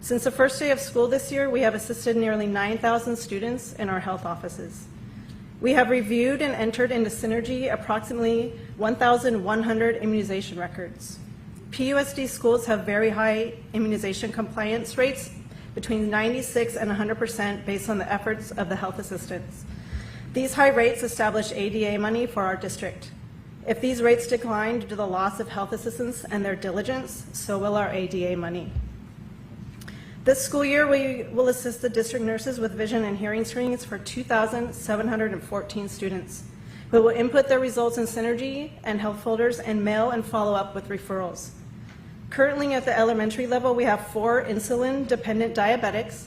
Since the first day of school this year, we have assisted nearly 9,000 students in our health offices. We have reviewed and entered into Synergy approximately 1,100 immunization records. PUSD schools have very high immunization compliance rates, between 96 and 100% based on the efforts of the health assistants. These high rates establish ADA money for our district. If these rates decline due to the loss of health assistants and their diligence, so will our ADA money. This school year, we will assist the district nurses with vision and hearing screenings for 2,714 students, who will input their results in Synergy and health folders and mail and follow up with referrals. Currently at the elementary level, we have 4 insulin-dependent diabetics,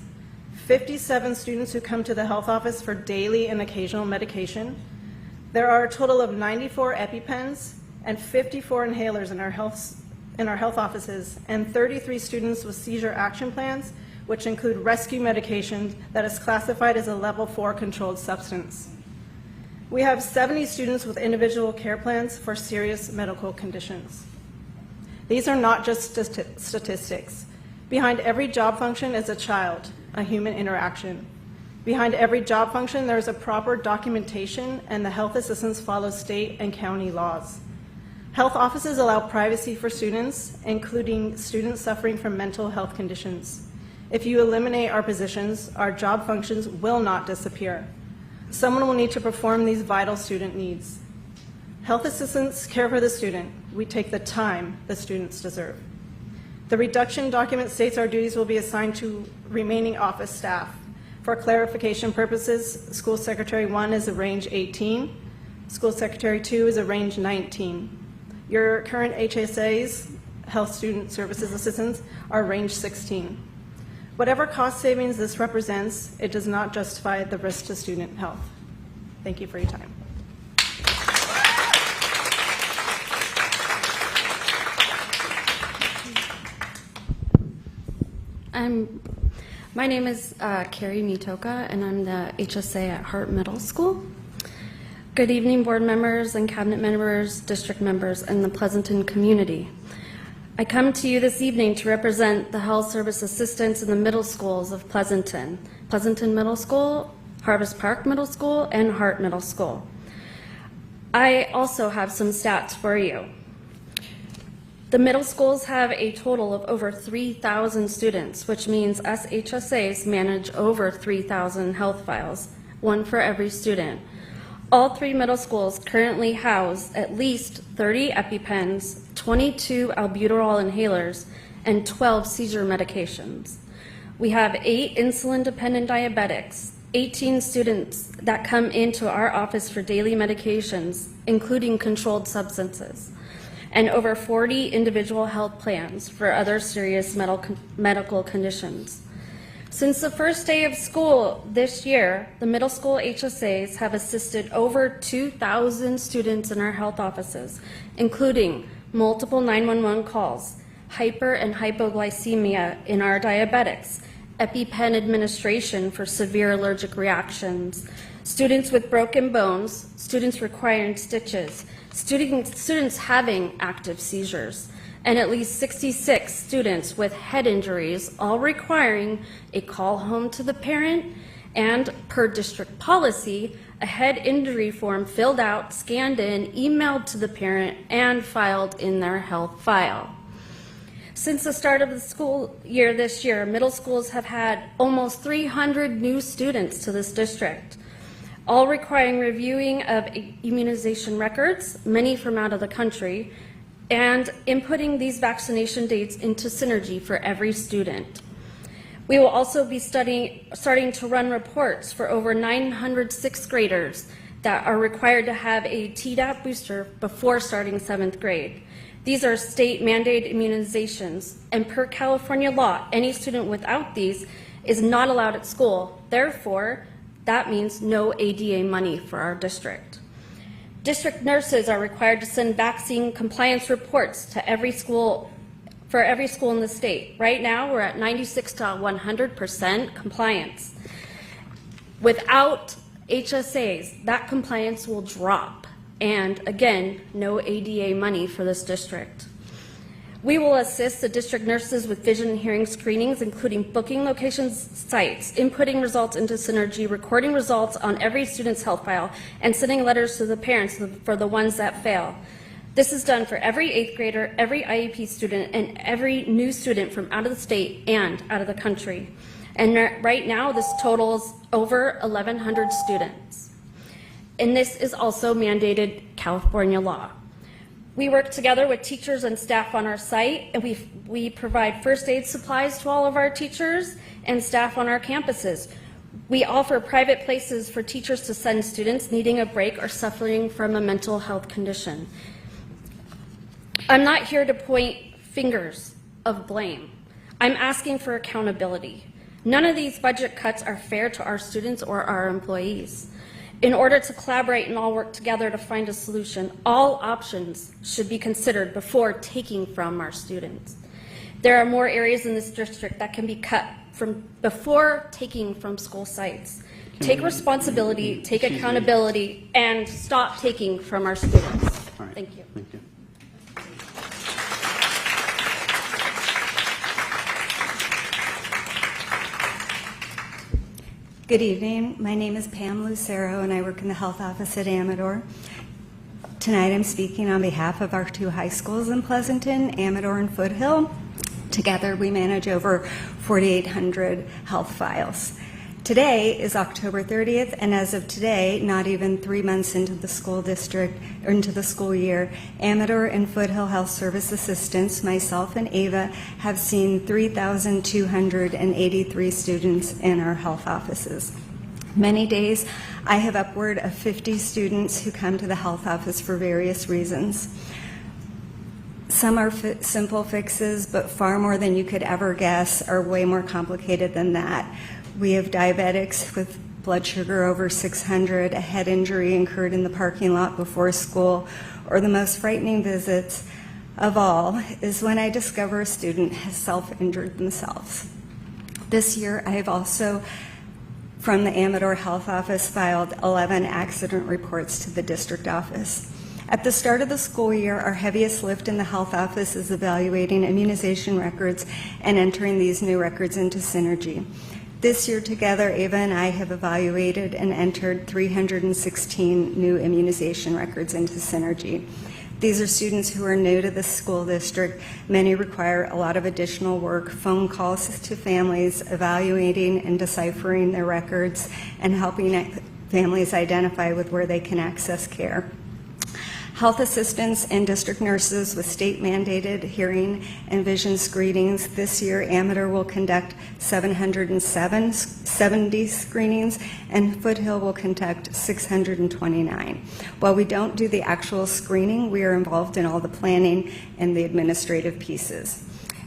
57 students who come to the health office for daily and occasional medication. There are a total of 94 EpiPens and 54 inhalers in our health offices, and 33 students with seizure action plans, which include rescue medication that is classified as a level 4 controlled substance. We have 70 students with individual care plans for serious medical conditions. These are not just statistics. Behind every job function is a child, a human interaction. Behind every job function, there is a proper documentation, and the health assistants follow state and county laws. Health offices allow privacy for students, including students suffering from mental health conditions. If you eliminate our positions, our job functions will not disappear. Someone will need to perform these vital student needs. Health assistants care for the student. We take the time the students deserve. The reduction document states our duties will be assigned to remaining office staff. For clarification purposes, School Secretary 1 is a range 18, School Secretary 2 is a range 19. Your current HSAs, Health Student Services Assistants, are range 16. Whatever cost savings this represents, it does not justify the risk to student health. Thank you for your time. My name is Carrie Mitoka, and I'm the HSA at Hart Middle School. Good evening, board members and cabinet members, district members, and the Pleasanton community. I come to you this evening to represent the health service assistants in the middle schools of Pleasanton. Pleasanton Middle School, Harvest Park Middle School, and Hart Middle School. I also have some stats for you. The middle schools have a total of over 3,000 students, which means us HSAs manage over 3,000 health files, one for every student. All three middle schools currently house at least 30 EpiPens, 22 albuterol inhalers, and 12 seizure medications. We have 8 insulin-dependent diabetics, 18 students that come into our office for daily medications, including controlled substances, and over 40 individual health plans for other serious medical conditions. Since the first day of school this year, the middle school HSAs have assisted over 2,000 students in our health offices, including multiple 911 calls, hyper and hypoglycemia in our diabetics, EpiPen administration for severe allergic reactions, students with broken bones, students requiring stitches, students having active seizures, and at least 66 students with head injuries, all requiring a call home to the parent and, per district policy, a head injury form filled out, scanned in, emailed to the parent, and filed in their health file. Since the start of the school year this year, middle schools have had almost 300 new students to this district, all requiring reviewing of immunization records, many from out of the country, and inputting these vaccination dates into Synergy for every student. We will also be starting to run reports for over 900 sixth graders that are required to have a Tdap booster before starting 7th grade. These are state mandated immunizations, and per California law, any student without these is not allowed at school. Therefore, that means no ADA money for our district. District nurses are required to send vaccine compliance reports to every school, for every school in the state. Right now, we're at 96 to 100% compliance. Without HSAs, that compliance will drop. And again, no ADA money for this district. We will assist the district nurses with vision and hearing screenings, including booking locations, sites, inputting results into Synergy, recording results on every student's health file, and sending letters to the parents for the ones that fail. This is done for every 8th grader, every IEP student, and every new student from out of the state and out of the country. And right now, this totals over 1,100 students. And this is also mandated California law. We work together with teachers and staff on our site, and we provide first aid supplies to all of our teachers and staff on our campuses. We offer private places for teachers to send students needing a break or suffering from a mental health condition. I'm not here to point fingers of blame. I'm asking for accountability. None of these budget cuts are fair to our students or our employees. In order to collaborate and all work together to find a solution, all options should be considered before taking from our students. There are more areas in this district that can be cut from before taking from school sites. Take responsibility, take accountability, and stop taking from our students. All right. Thank you. Thank you. Good evening. My name is Pam Lucero, and I work in the health office at Amador. Tonight I'm speaking on behalf of our 2 high schools in Pleasanton, Amador and Foothill. Together we manage over 4,800 health files. Today is October 30th, and as of today, not even 3 months into the school district, or into the school year, Amador and Foothill Health Service assistants, myself and Ava, have seen 3,283 students in our health offices. Many days, I have upward of 50 students who come to the health office for various reasons. Some are simple fixes, but far more than you could ever guess are way more complicated than that. We have diabetics with blood sugar over 600, a head injury incurred in the parking lot before school, or the most frightening visits of all is when I discover a student has self-injured themselves. This year, I have also, from the Amador Health Office, filed 11 accident reports to the district office. At the start of the school year, our heaviest lift in the health office is evaluating immunization records and entering these new records into Synergy. This year together, Ava and I have evaluated and entered 316 new immunization records into Synergy. These are students who are new to the school district. Many require a lot of additional work, phone calls to families, evaluating and deciphering their records, and helping families identify with where they can access care. Health assistants and district nurses with state-mandated hearing and vision screenings. This year, Amador will conduct 770 screenings, and Foothill will conduct 629. While we don't do the actual screening, we are involved in all the planning and the administrative pieces.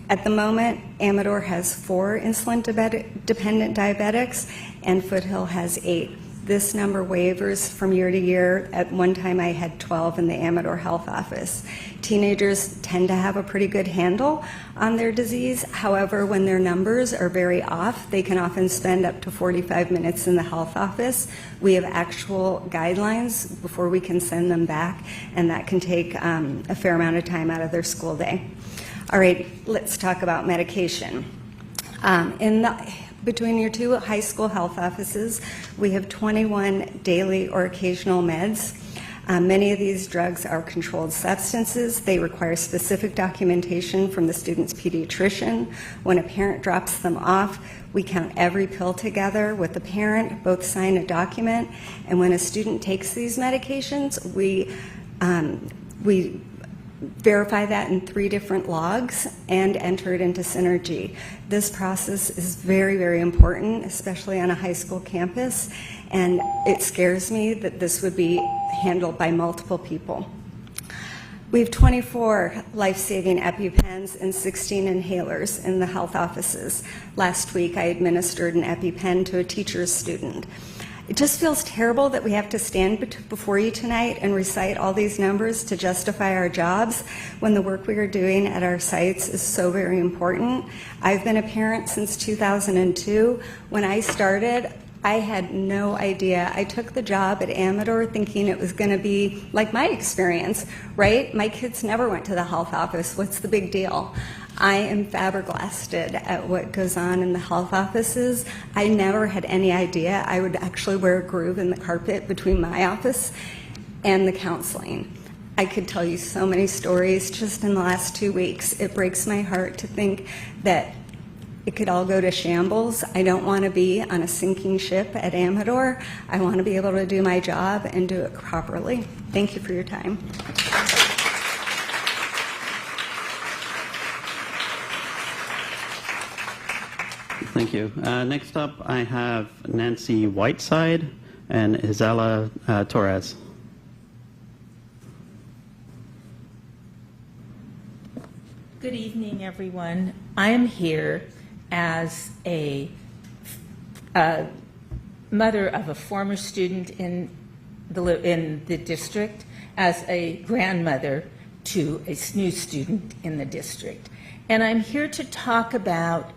At the moment, Amador has 4 insulin-dependent diabetics, and Foothill has 8. This number wavers from year to year. At one time, I had 12 in the Amador Health Office. Teenagers tend to have a pretty good handle on their disease. However, when their numbers are very off, they can often spend up to 45 minutes in the health office. We have actual guidelines before we can send them back, and that can take a fair amount of time out of their school day. All right, let's talk about medication. Between your 2 high school health offices, we have 21 daily or occasional meds. Many of these drugs are controlled substances. They require specific documentation from the student's pediatrician. When a parent drops them off, we count every pill together with the parent, both sign a document, and when a student takes these medications, we verify that in 3 different logs and enter it into Synergy. This process is very, very important, especially on a high school campus, and it scares me that this would be handled by multiple people. We have 24 life-saving EpiPens and 16 inhalers in the health offices. Last week, I administered an EpiPen to a teacher's student. It just feels terrible that we have to stand before you tonight and recite all these numbers to justify our jobs when the work we are doing at our sites is so very important. I've been a parent since 2002. When I started, I had no idea. I took the job at Amador thinking it was going to be like my experience, right? My kids never went to the health office. What's the big deal? I am flabbergasted at what goes on in the health offices. I never had any idea I would actually wear a groove in the carpet between my office and the counseling. I could tell you so many stories just in the last 2 weeks. It breaks my heart to think that it could all go to shambles. I don't want to be on a sinking ship at Amador. I want to be able to do my job and do it properly. Thank you for your time. Thank you. Next up, I have Nancy Whiteside and Isela Torres. Good evening, everyone. I am here as a mother of a former student in the district, as a grandmother to a new student in the district. And I'm here to talk about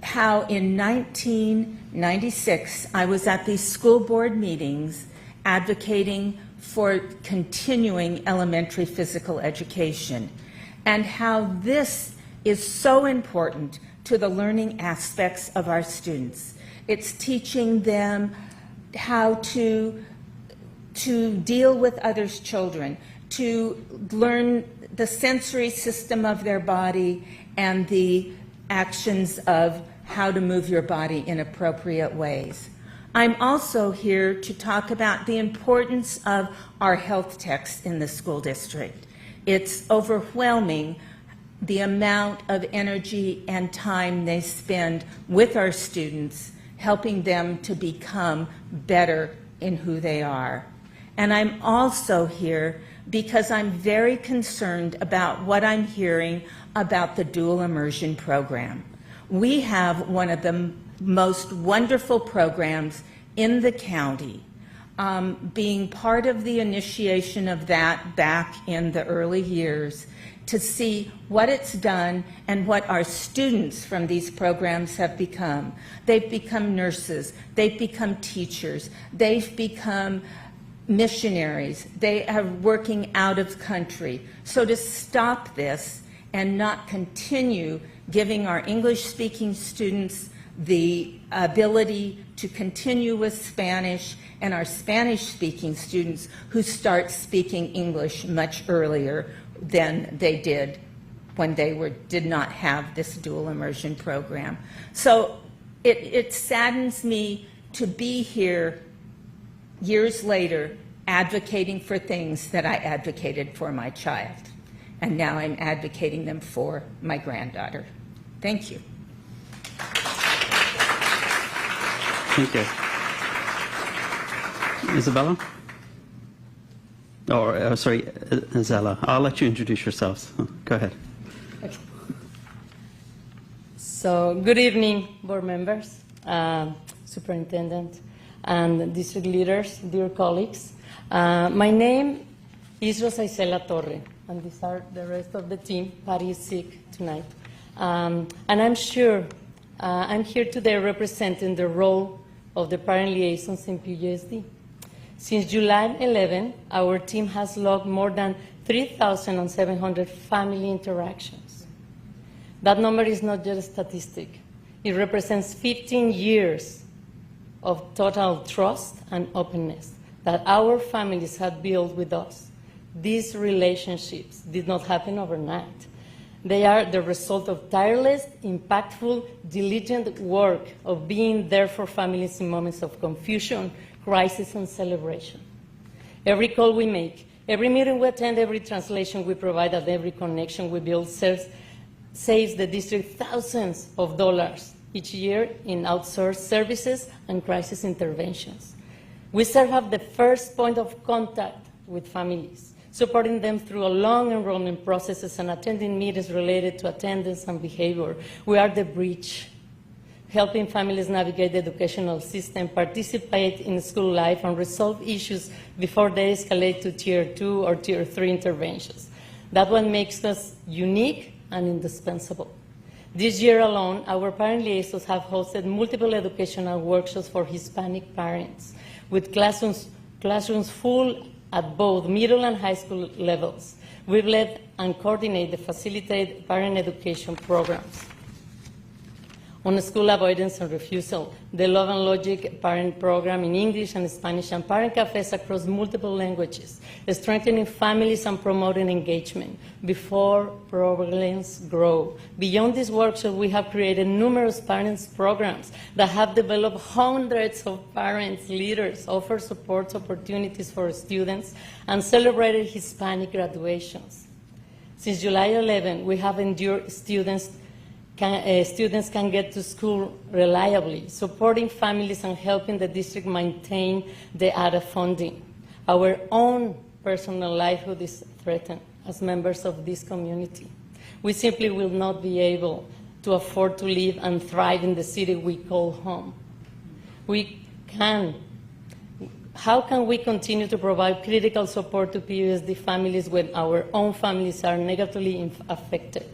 how in 1996 I was at these school board meetings advocating for continuing elementary physical education, and how this is so important to the learning aspects of our students. It's teaching them how to deal with others' children, to learn the sensory system of their body and the actions of how to move your body in appropriate ways. I'm also here to talk about the importance of our health techs in the school district. It's overwhelming the amount of energy and time they spend with our students, helping them to become better in who they are. And I'm also here because I'm very concerned about what I'm hearing about the dual immersion program. We have one of the most wonderful programs in the county. being part of the initiation of that back in the early years, to see what it's done and what our students from these programs have become. They've become nurses, they've become teachers, they've become missionaries, they are working out of country. So to stop this and not continue giving our English-speaking students the ability to continue with Spanish, and our Spanish-speaking students who start speaking English much earlier than they did when they did not have this dual immersion program. So it saddens me to be here years later advocating for things that I advocated for my child. And now I'm advocating them for my granddaughter. Thank you. Thank you. Isabella? Or, sorry, Zella. I'll let you introduce yourselves. Go ahead. Okay. So, good evening, board members, superintendent, and district leaders, dear colleagues. My name is Rosa Isela Torre, and these are the rest of the team. Patty is sick tonight. And I'm sure I'm here today representing the role of the parent liaisons in PUSD. Since July 11, our team has logged more than 3,700 family interactions. That number is not just a statistic. It represents 15 years of total trust and openness that our families have built with us. These relationships did not happen overnight. They are the result of tireless, impactful, diligent work of being there for families in moments of confusion, crisis, and celebration. Every call we make, every meeting we attend, every translation we provide, and every connection we build saves the district thousands of dollars each year in outsourced services and crisis interventions. We serve as the first point of contact with families, supporting them through a long enrollment processes and attending meetings related to attendance and behavior. We are the bridge, helping families navigate the educational system, participate in school life, and resolve issues before they escalate to Tier 2 or Tier 3 interventions. That's what makes us unique and indispensable. This year alone, our parent liaisons have hosted multiple educational workshops for Hispanic parents, with classrooms full at both middle and high school levels. We've led and coordinated the facilitated parent education programs on school avoidance and refusal, the Love and Logic parent program in English and Spanish, and parent cafes across multiple languages, strengthening families and promoting engagement before problems grow. Beyond this workshop, we have created numerous parents programs that have developed hundreds of parents, leaders, offer support opportunities for students, and celebrated Hispanic graduations. Since July 11, we have endured students can get to school reliably, supporting families and helping the district maintain the ADA funding. Our own personal livelihood is threatened as members of this community. We simply will not be able to afford to live and thrive in the city we call home. How can we continue to provide critical support to PUSD families when our own families are negatively affected?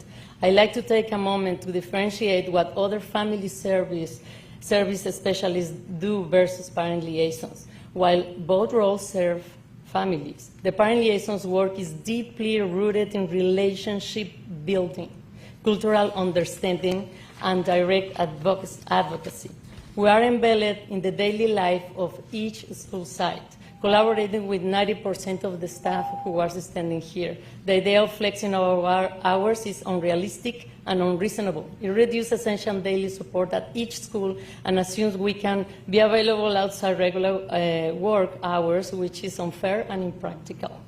I'd like to take a moment to differentiate what other family service specialists do versus parent liaisons. While both roles serve families, the parent liaison's work is deeply rooted in relationship building, cultural understanding, and direct advocacy. We are embedded in the daily life of each school site, collaborating with 90% of the staff who are standing here. The idea of flexing our hours is unrealistic and unreasonable. It reduces essential daily support at each school and assumes we can be available outside regular work hours, which is unfair and impractical.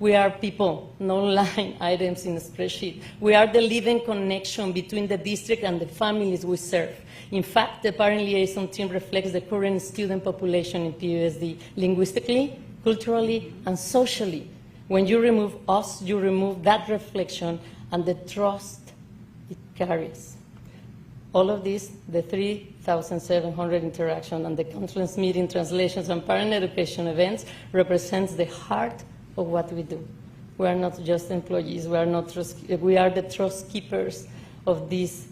We are people, no line items in a spreadsheet. We are the living connection between the district and the families we serve. In fact, the parent liaison team reflects the current student population in PUSD linguistically, culturally, and socially. When you remove us, you remove that reflection and the trust it carries. All of this, the three 1,700 interactions, and the conference meeting, translations, and parent education events represents the heart of what we do. We are not just employees, we are the trust keepers of these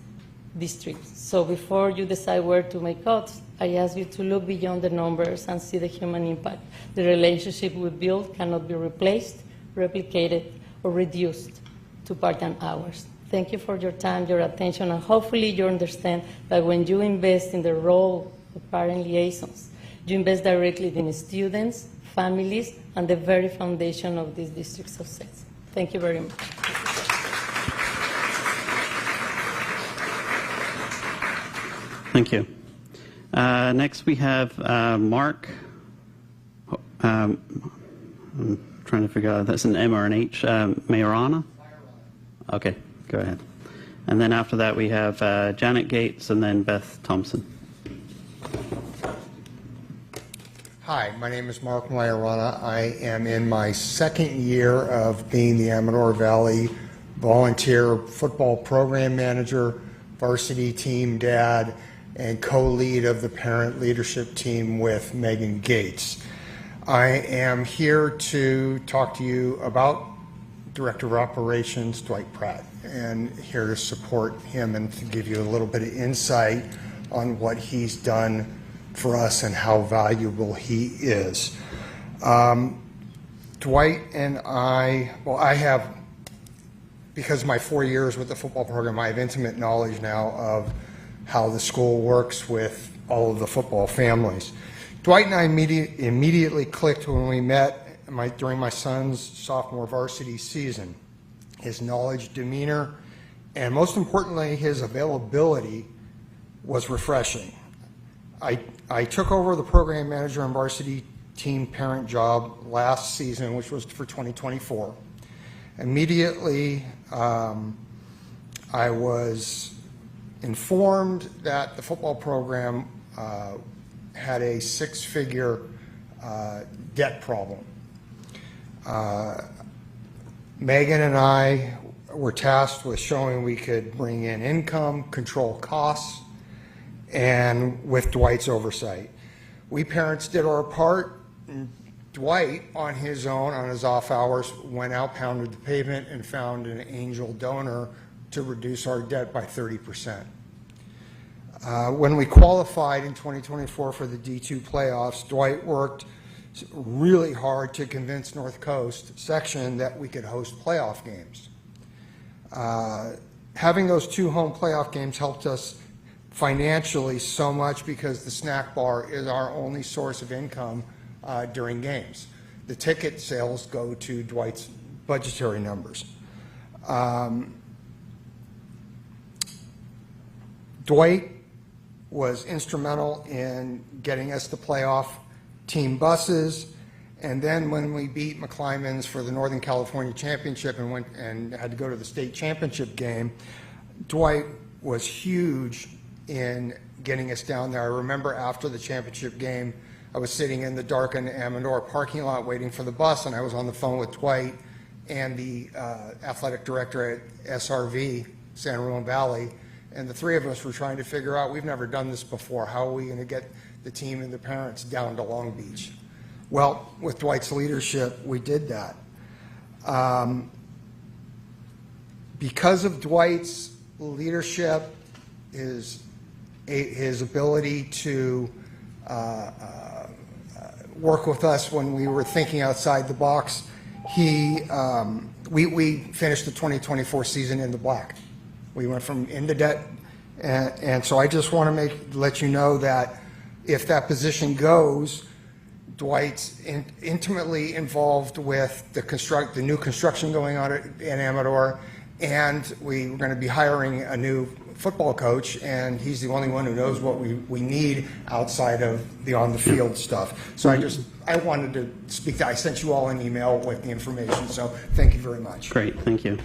districts. So before you decide where to make cuts, I ask you to look beyond the numbers and see the human impact. The relationship we build cannot be replaced, replicated, or reduced to part-time hours. Thank you for your time, your attention, and hopefully you understand that when you invest in the role of parent liaisons, you invest directly in students, families, and the very foundation of this district's success. Thank you very much. Thank you. Next, we have Mark. I'm trying to figure out if that's an M or an H. Majorana? Okay, go ahead. And then after that, we have Janet Gates and then Beth Thompson. Hi, my name is Mark Majorana. I am in my second year of being the Amador Valley volunteer football program manager, varsity team dad, and co-lead of the parent leadership team with Megan Gates. I am here to talk to you about Director of Operations Dwight Pratt, and here to support him and to give you a little bit of insight on what he's done for us and how valuable he is. Dwight and I have, because of my 4 years with the football program, I have intimate knowledge now of how the school works with all of the football families. Dwight and I immediately clicked when we met during my son's sophomore varsity season. His knowledge, demeanor, and most importantly, his availability was refreshing. I took over the program manager and varsity team parent job last season, which was for 2024. Immediately, I was informed that the football program had a six-figure debt problem. Megan and I were tasked with showing we could bring in income, control costs, and with Dwight's oversight. We parents did our part. Dwight, on his own, on his off hours, went out, pounded the pavement, and found an angel donor to reduce our debt by 30%. When we qualified in 2024 for the D2 playoffs, Dwight worked really hard to convince North Coast section that we could host playoff games. Having those two home playoff games helped us financially so much because the snack bar is our only source of income during games. The ticket sales go to Dwight's budgetary numbers. Dwight was instrumental in getting us the playoff team buses, and then when we beat McClymonds for the Northern California Championship and went and had to go to the state championship game, Dwight was huge in getting us down there. I remember after the championship game, I was sitting in the darkened Amador parking lot waiting for the bus, and I was on the phone with Dwight and the athletic director at SRV, San Ramon Valley, and the three of us were trying to figure out, we've never done this before, how are we going to get the team and the parents down to Long Beach? Well, with Dwight's leadership, we did that. Because of Dwight's leadership, his ability to work with us when we were thinking outside the box, we finished the 2024 season in the black. We went from into debt, and so I just want to let you know that if that position goes, Dwight's intimately involved with the new construction going on in Amador, and we're going to be hiring a new football coach, and he's the only one who knows what we need outside of the on-the-field stuff. So I wanted to speak that. I sent you all an email with the information, so thank you very much. Great, thank you.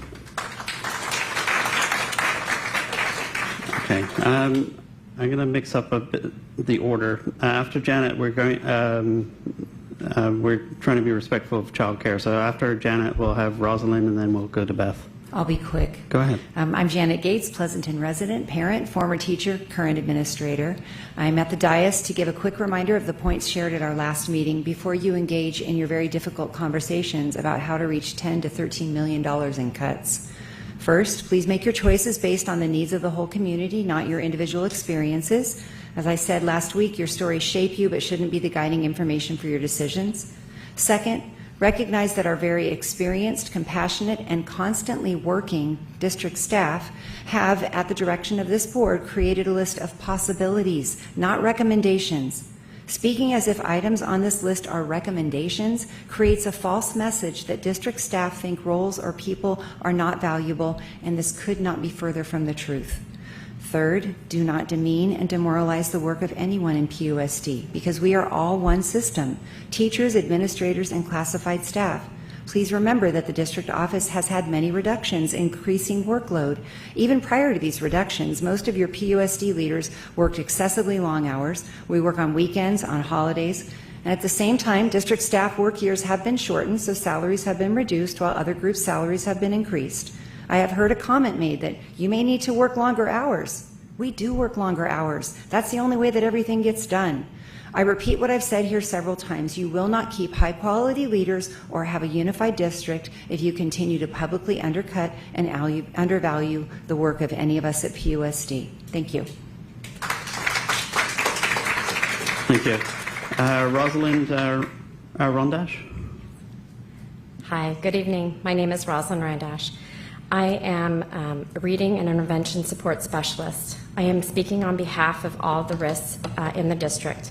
Okay, I'm going to mix up a bit the order. After Janet, we're trying to be respectful of childcare. So after Janet, we'll have Rosalind, and then we'll go to Beth. I'll be quick. Go ahead. I'm Janet Gates, Pleasanton resident, parent, former teacher, current administrator. I'm at the dais to give a quick reminder of the points shared at our last meeting before you engage in your very difficult conversations about how to reach $10 to $13 million in cuts. First, please make your choices based on the needs of the whole community, not your individual experiences. As I said last week, your stories shape you but shouldn't be the guiding information for your decisions. Second, recognize that our very experienced, compassionate, and constantly working district staff have, at the direction of this board, created a list of possibilities, not recommendations. Speaking as if items on this list are recommendations creates a false message that district staff think roles or people are not valuable, and this could not be further from the truth. Third, do not demean and demoralize the work of anyone in PUSD, because we are all one system: teachers, administrators, and classified staff. Please remember that the district office has had many reductions, increasing workload. Even prior to these reductions, most of your PUSD leaders worked excessively long hours. We work on weekends, on holidays, and at the same time, district staff work years have been shortened, so salaries have been reduced while other groups' salaries have been increased. I have heard a comment made that you may need to work longer hours. We do work longer hours. That's the only way that everything gets done. I repeat what I've said here several times. You will not keep high-quality leaders or have a unified district if you continue to publicly undercut and undervalue the work of any of us at PUSD. Thank you. Thank you. Rosalind Rondash? Hi, good evening. My name is Rosalind Rondash. I am a reading and intervention support specialist. I am speaking on behalf of all the RISs in the district.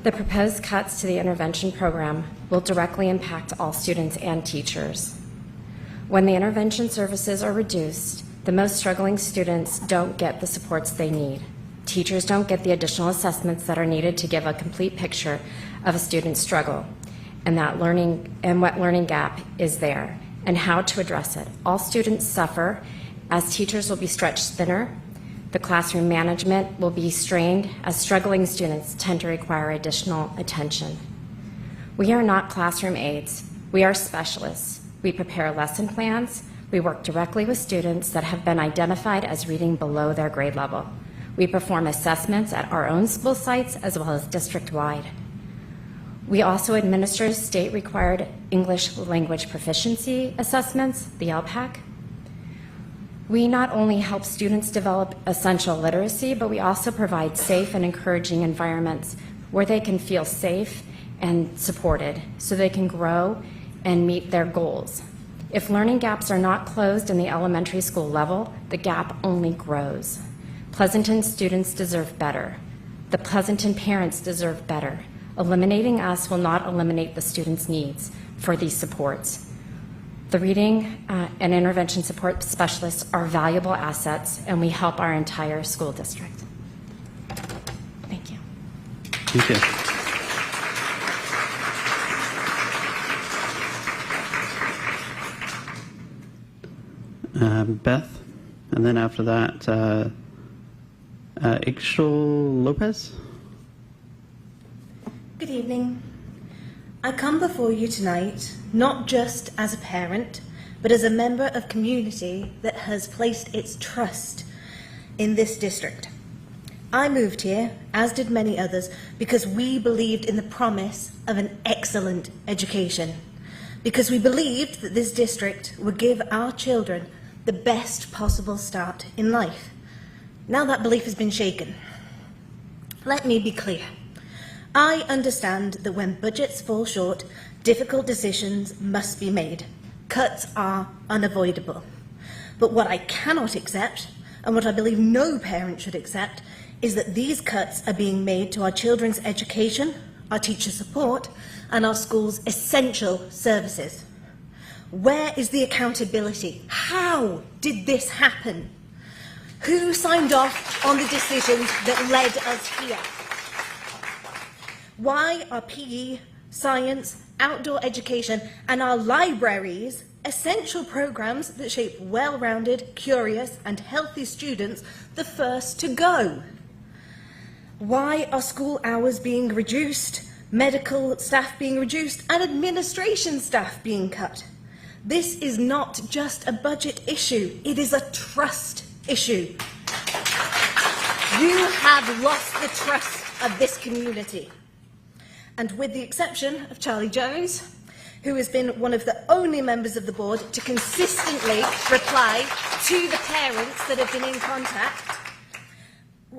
The proposed cuts to the intervention program will directly impact all students and teachers. When the intervention services are reduced, the most struggling students don't get the supports they need. Teachers don't get the additional assessments that are needed to give a complete picture of a student's struggle, and what learning gap is there, and how to address it. All students suffer as teachers will be stretched thinner. The classroom management will be strained as struggling students tend to require additional attention. We are not classroom aides. We are specialists. We prepare lesson plans. We work directly with students that have been identified as reading below their grade level. We perform assessments at our own school sites as well as district-wide. We also administer state-required English language proficiency assessments, the LPAC. We not only help students develop essential literacy, but we also provide safe and encouraging environments where they can feel safe and supported so they can grow and meet their goals. If learning gaps are not closed in the elementary school level, the gap only grows. Pleasanton students deserve better. The Pleasanton parents deserve better. Eliminating us will not eliminate the students' needs for these supports. The reading and intervention support specialists are valuable assets, and we help our entire school district. Thank you. Thank you. Beth, and then after that, Ixchel Lopez. Good evening. I come before you tonight not just as a parent, but as a member of community that has placed its trust in this district. I moved here, as did many others, because we believed in the promise of an excellent education, because we believed that this district would give our children the best possible start in life. Now that belief has been shaken. Let me be clear. I understand that when budgets fall short, difficult decisions must be made. Cuts are unavoidable. But what I cannot accept, and what I believe no parent should accept, is that these cuts are being made to our children's education, our teacher support, and our school's essential services. Where is the accountability? How did this happen? Who signed off on the decisions that led us here? Why are PE, science, outdoor education, and our libraries essential programs that shape well-rounded, curious, and healthy students the first to go? Why are school hours being reduced, medical staff being reduced, and administration staff being cut? This is not just a budget issue, it is a trust issue. You have lost the trust of this community. And with the exception of Charlie Jones, who has been one of the only members of the board to consistently reply to the parents that have been in contact,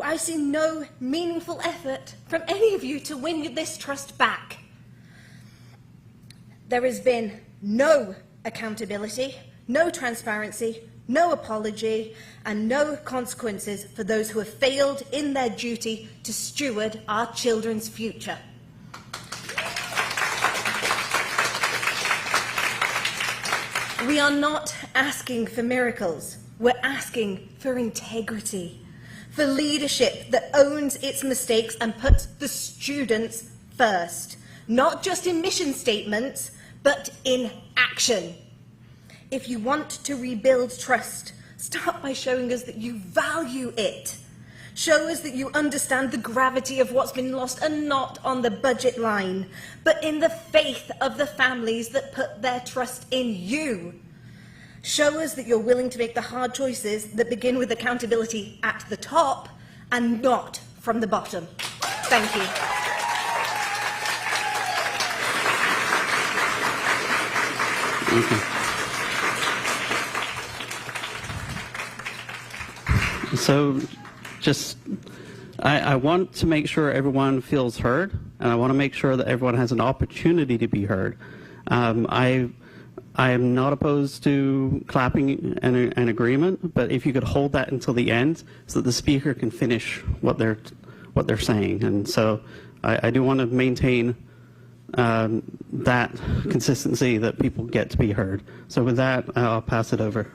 I see no meaningful effort from any of you to win this trust back. There has been no accountability, no transparency, no apology, and no consequences for those who have failed in their duty to steward our children's future. We are not asking for miracles. We're asking for integrity, for leadership that owns its mistakes and puts the students first, not just in mission statements, but in action. If you want to rebuild trust, start by showing us that you value it. Show us that you understand the gravity of what's been lost, and not on the budget line, but in the faith of the families that put their trust in you. Show us that you're willing to make the hard choices that begin with accountability at the top and not from the bottom. Thank you. So just, I want to make sure everyone feels heard, and I want to make sure that everyone has an opportunity to be heard. I am not opposed to clapping an agreement, but if you could hold that until the end so that the speaker can finish what they're saying. And so I do want to maintain that consistency, that people get to be heard. So with that, I'll pass it over.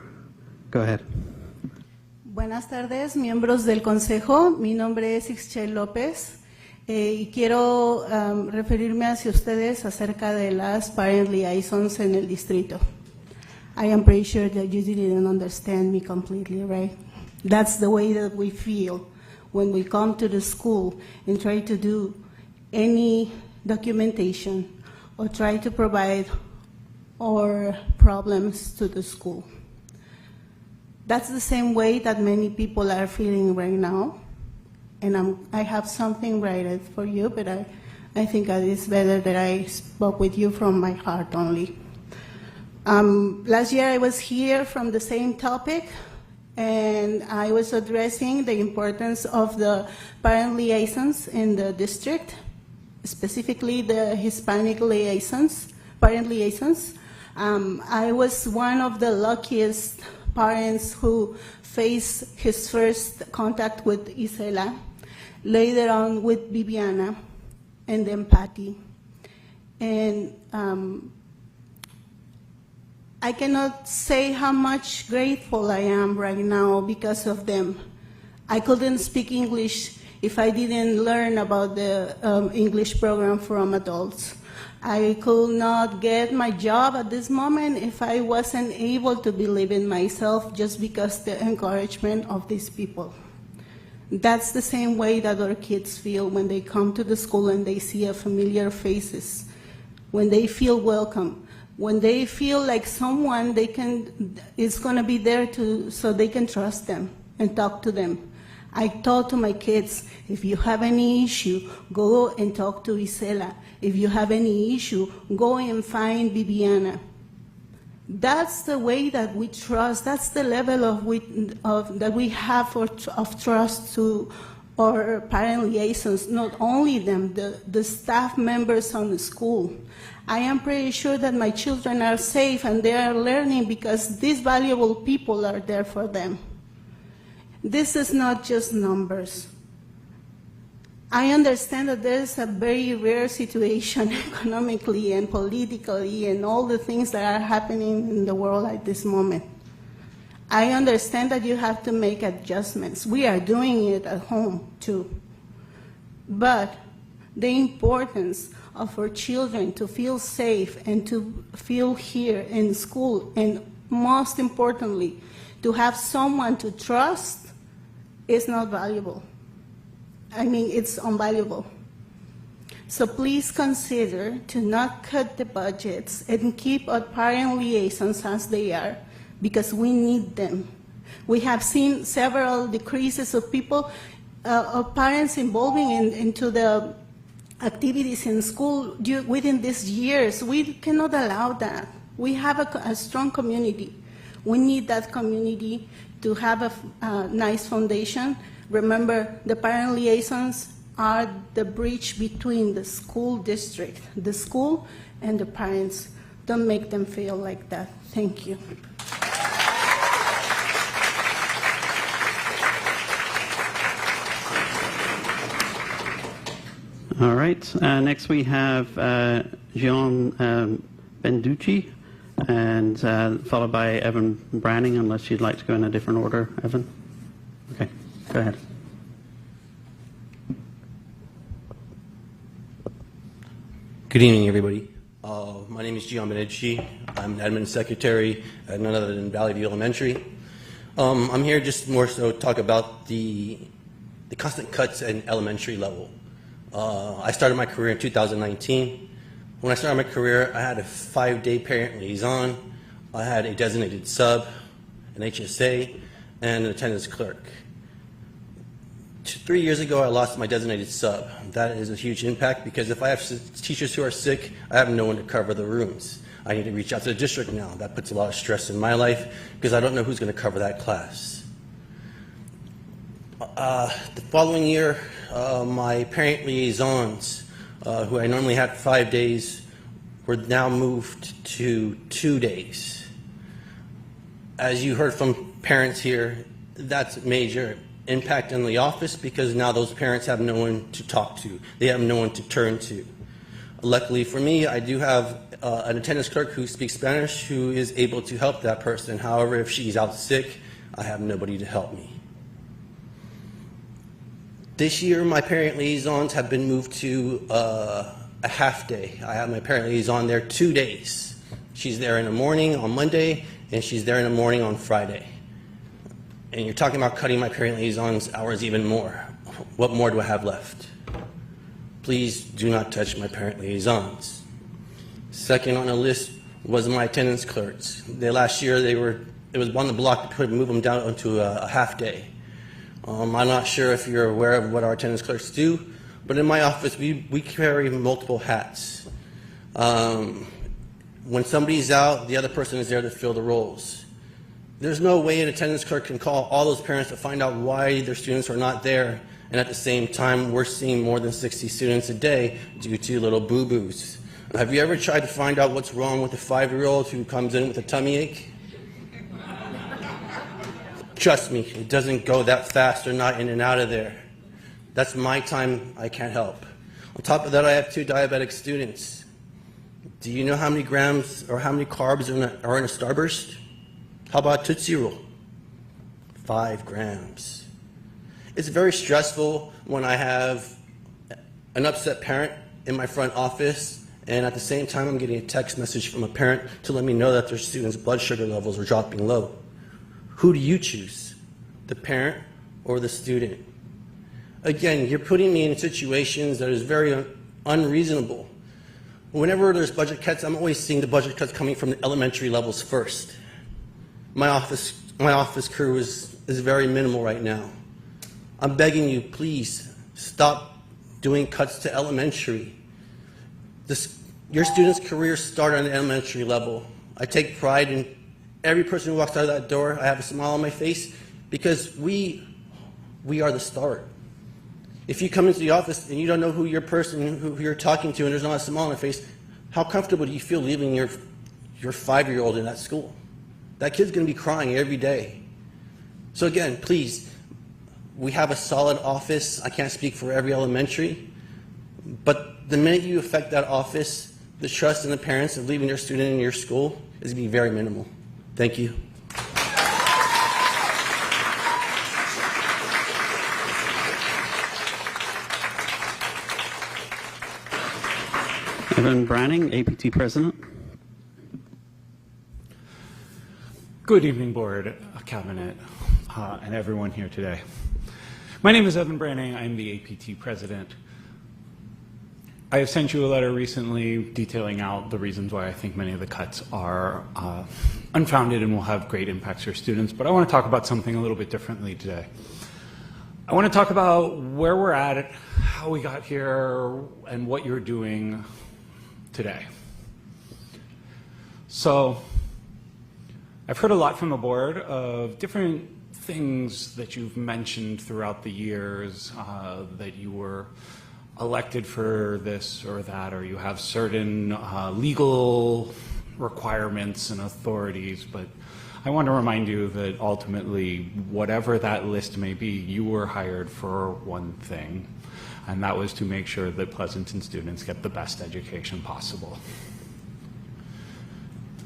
Go ahead. Buenas tardes, miembros del Consejo. Mi nombre es Ixchel López y quiero referirme hacia ustedes acerca de las parent liaisons en el distrito. I am pretty sure that you didn't understand me completely, right? That's the way that we feel when we come to the school and try to do any documentation or try to provide our problems to the school. That's the same way that many people are feeling right now. And I have something written for you, but I think that it's better that I spoke with you from my heart only. Last year I was here from the same topic, and I was addressing the importance of the parent liaisons in the district, specifically the Hispanic liaisons, parent liaisons. I was one of the luckiest parents who faced his first contact with Isela, later on with Viviana, and then Patty. And I cannot say how much grateful I am right now because of them. I couldn't speak English if I didn't learn about the English program from adults. I could not get my job at this moment if I wasn't able to believe in myself just because the encouragement of these people. That's the same way that our kids feel when they come to the school and they see familiar faces, when they feel welcome, when they feel like someone is going to be there so they can trust them and talk to them. I talk to my kids, if you have any issue, go and talk to Isela. If you have any issue, go and find Viviana. That's the way that we trust. That's the level that we have of trust to our parent liaisons, not only them, the staff members on the school. I am pretty sure that my children are safe and they are learning because these valuable people are there for them. This is not just numbers. I understand that there is a very rare situation economically and politically and all the things that are happening in the world at this moment. I understand that you have to make adjustments. We are doing it at home too. But the importance of our children to feel safe and to feel here in school, and most importantly, to have someone to trust is not valuable. I mean, it's invaluable. So please consider to not cut the budgets and keep our parent liaisons as they are, because we need them. We have seen several decreases of people, of parents involving into the activities in school within these years. We cannot allow that. We have a strong community. We need that community to have a nice foundation. Remember, the parent liaisons are the bridge between the school district, the school, and the parents. Don't make them feel like that. Thank you. All right. Next we have John Benducci, and followed by Evan Branning, unless you'd like to go in a different order, Evan. Okay, go ahead. Good evening, everybody. My name is Gian Benedici. I'm an admin secretary at none other than Valley View Elementary. I'm here just more so to talk about the constant cuts at elementary level. I started my career in 2019. When I started my career, I had a 5-day parent liaison. I had a designated sub, an HSA, and an attendance clerk. 3 years ago, I lost my designated sub. That is a huge impact because if I have teachers who are sick, I have no one to cover the rooms. I need to reach out to the district now. That puts a lot of stress in my life because I don't know who's going to cover that class. The following year, my parent liaisons, who I normally had 5 days, were now moved to 2 days. As you heard from parents here, that's major impact in the office because now those parents have no one to talk to. They have no one to turn to. Luckily for me, I do have an attendance clerk who speaks Spanish who is able to help that person. However, if she's out sick, I have nobody to help me. This year, my parent liaisons have been moved to a half day. I have my parent liaison there 2 days. She's there in the morning on Monday, and she's there in the morning on Friday. And you're talking about cutting my parent liaison's hours even more. What more do I have left? Please do not touch my parent liaisons. Second on the list was my attendance clerks. Last year, it was on the block to move them down to a half day. I'm not sure if you're aware of what our attendance clerks do, but in my office, we carry multiple hats. When somebody's out, the other person is there to fill the roles. There's no way an attendance clerk can call all those parents to find out why their students are not there, and at the same time, we're seeing more than 60 students a day due to little boo-boos. Have you ever tried to find out what's wrong with a 5-year-old who comes in with a tummy ache? Trust me, it doesn't go that fast. They're not in and out of there. That's my time. I can't help. On top of that, I have 2 diabetic students. Do you know how many grams or how many carbs are in a Starburst? How about Tootsie Roll? 5 grams. It's very stressful when I have an upset parent in my front office, and at the same time, I'm getting a text message from a parent to let me know that their student's blood sugar levels are dropping low. Who do you choose? The parent or the student? Again, you're putting me in situations that is very unreasonable. Whenever there's budget cuts, I'm always seeing the budget cuts coming from the elementary levels first. My office crew is very minimal right now. I'm begging you, please stop doing cuts to elementary. Your students' careers start on the elementary level. I take pride in every person who walks out of that door. I have a smile on my face because we are the start. If you come into the office and you don't know who you're talking to and there's not a smile on their face, how comfortable do you feel leaving your 5-year-old in that school? That kid's going to be crying every day. So again, please, we have a solid office. I can't speak for every elementary, but the minute you affect that office, the trust in the parents of leaving their student in your school is going to be very minimal. Thank you. Evan Branning, APT President. Good evening, Board, Cabinet, and everyone here today. My name is Evan Branning. I'm the APT President. I have sent you a letter recently detailing out the reasons why I think many of the cuts are unfounded and will have great impacts for students, but I want to talk about something a little bit differently today. I want to talk about where we're at, how we got here, and what you're doing today. So, I've heard a lot from the board of different things that you've mentioned throughout the years, that you were elected for this or that, or you have certain legal requirements and authorities, but I want to remind you that ultimately, whatever that list may be, you were hired for one thing, and that was to make sure that Pleasanton students get the best education possible.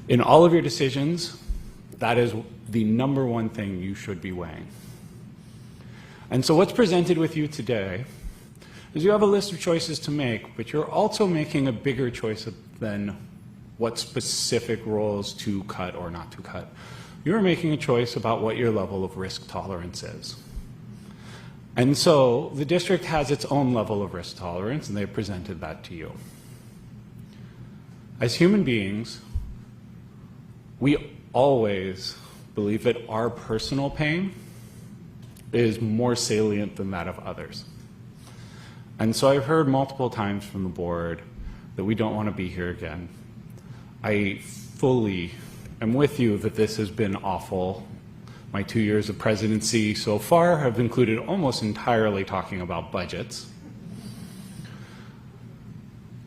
In all of your decisions, that is the number one thing you should be weighing. And so what's presented with you today is you have a list of choices to make, but you're also making a bigger choice than what specific roles to cut or not to cut. You're making a choice about what your level of risk tolerance is. And so the district has its own level of risk tolerance, and they've presented that to you. As human beings, we always believe that our personal pain is more salient than that of others. And so I've heard multiple times from the board that we don't want to be here again. I fully am with you that this has been awful. My 2 years of presidency so far have included almost entirely talking about budgets.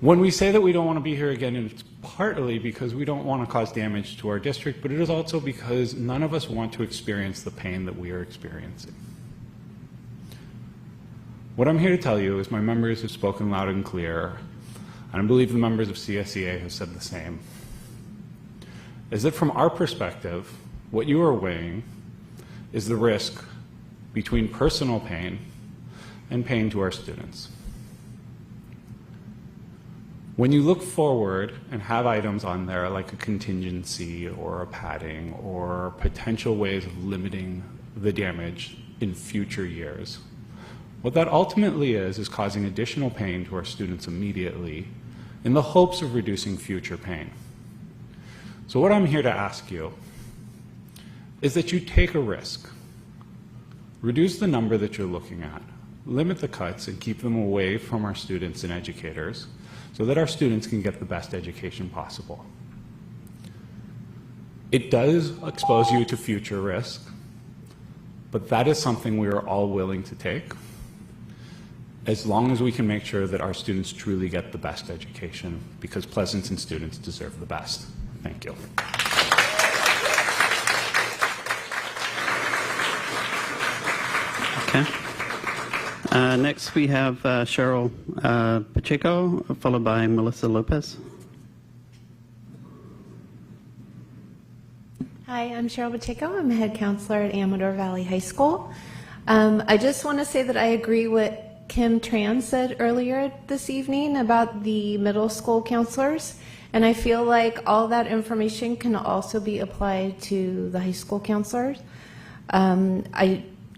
When we say that we don't want to be here again, it's partly because we don't want to cause damage to our district, but it is also because none of us want to experience the pain that we are experiencing. What I'm here to tell you is my members have spoken loud and clear, and I believe the members of CSEA have said the same, is that from our perspective, what you are weighing is the risk between personal pain and pain to our students. When you look forward and have items on there like a contingency or a padding or potential ways of limiting the damage in future years, what that ultimately is causing additional pain to our students immediately in the hopes of reducing future pain. So what I'm here to ask you is that you take a risk. Reduce the number that you're looking at. Limit the cuts and keep them away from our students and educators so that our students can get the best education possible. It does expose you to future risk, but that is something we are all willing to take, as long as we can make sure that our students truly get the best education, because Pleasanton students deserve the best. Thank you. Okay. Next we have Cheryl Pacheco, followed by Melissa Lopez. Hi, I'm Cheryl Pacheco. I'm a head counselor at Amador Valley High School. I just want to say that I agree with Kim Tran said earlier this evening about the middle school counselors, and I feel like all that information can also be applied to the high school counselors.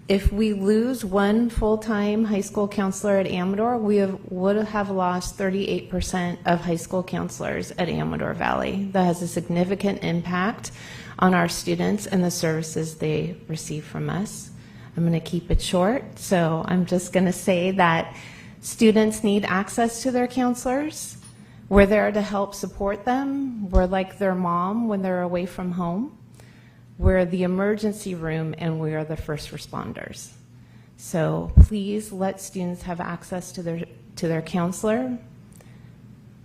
If we lose one full-time high school counselor at Amador, we would have lost 38% of high school counselors at Amador Valley. That has a significant impact on our students and the services they receive from us. I'm going to keep it short, so I'm just going to say that students need access to their counselors. We're there to help support them. We're like their mom when they're away from home. We're the emergency room, and we are the first responders. So please let students have access to their counselor.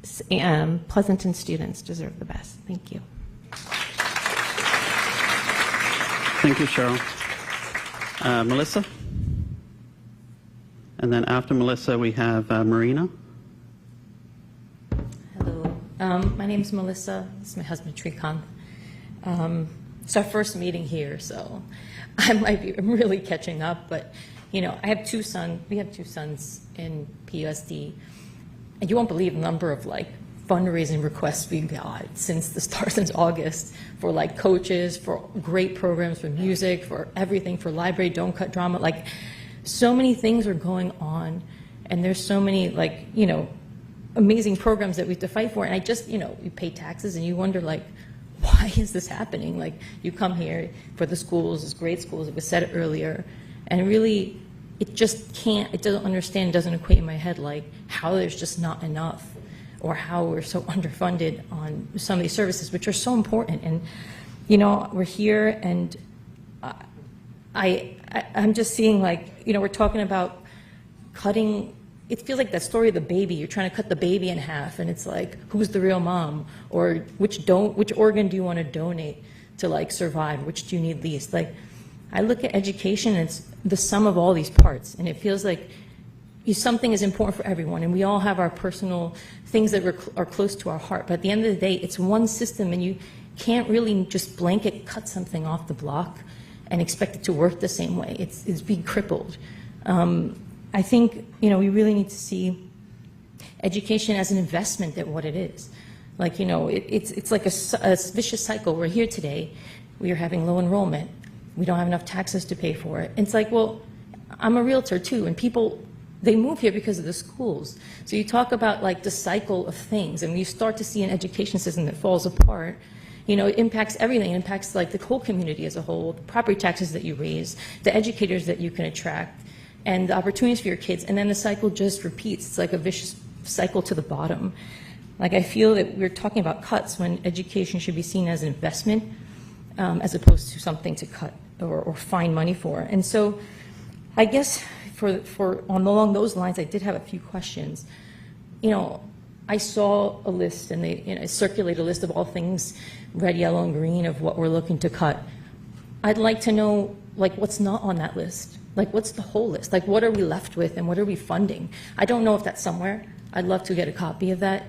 Pleasanton students deserve the best. Thank you. Thank you, Cheryl. Melissa? And then after Melissa, we have Marina. Hello. My name is Melissa. This is my husband, Srikanth. It's our first meeting here, so I'm really catching up. But, you know, I have two sons. We have two sons in PUSD. And you won't believe the number of, like, fundraising requests we got since August for like coaches, for great programs, for music, for everything, for library, don't cut drama. Like, so many things are going on, and there's so many, like, you know, amazing programs that we have to fight for. And I just, you pay taxes and you wonder, like, why is this happening? Like, you come here for the schools, it's great schools, it was said earlier, and really, it just can't, it doesn't understand, it doesn't equate in my head, like, how there's just not enough, or how we're so underfunded on some of these services, which are so important. And, we're here, and I'm just seeing, like, we're talking about cutting. It feels like that story of the baby. You're trying to cut the baby in half, and it's like, who's the real mom? Or which organ do you want to donate to, like, survive? Which do you need least? Like, I look at education, and it's the sum of all these parts, and it feels like something is important for everyone, and we all have our personal things that are close to our heart. But at the end of the day, it's one system, and you can't really just blanket cut something off the block and expect it to work the same way. It's being crippled. I think, we really need to see education as an investment at what it is. Like, it's like a vicious cycle. We're here today. We are having low enrollment. We don't have enough taxes to pay for it. And it's like, well, I'm a realtor too, and people, they move here because of the schools. So you talk about, like, the cycle of things, and you start to see an education system that falls apart. It impacts everything. It impacts, like, the whole community as a whole, the property taxes that you raise, the educators that you can attract, and the opportunities for your kids, and then the cycle just repeats. It's like a vicious cycle to the bottom. Like, I feel that we're talking about cuts when education should be seen as an investment, as opposed to something to cut or find money for. And so, I guess along those lines, I did have a few questions. I saw a list, and they circulate a list of all things red, yellow, and green of what we're looking to cut. I'd like to know, like, what's not on that list. Like, what's the whole list? Like, what are we left with, and what are we funding? I don't know if that's somewhere. I'd love to get a copy of that,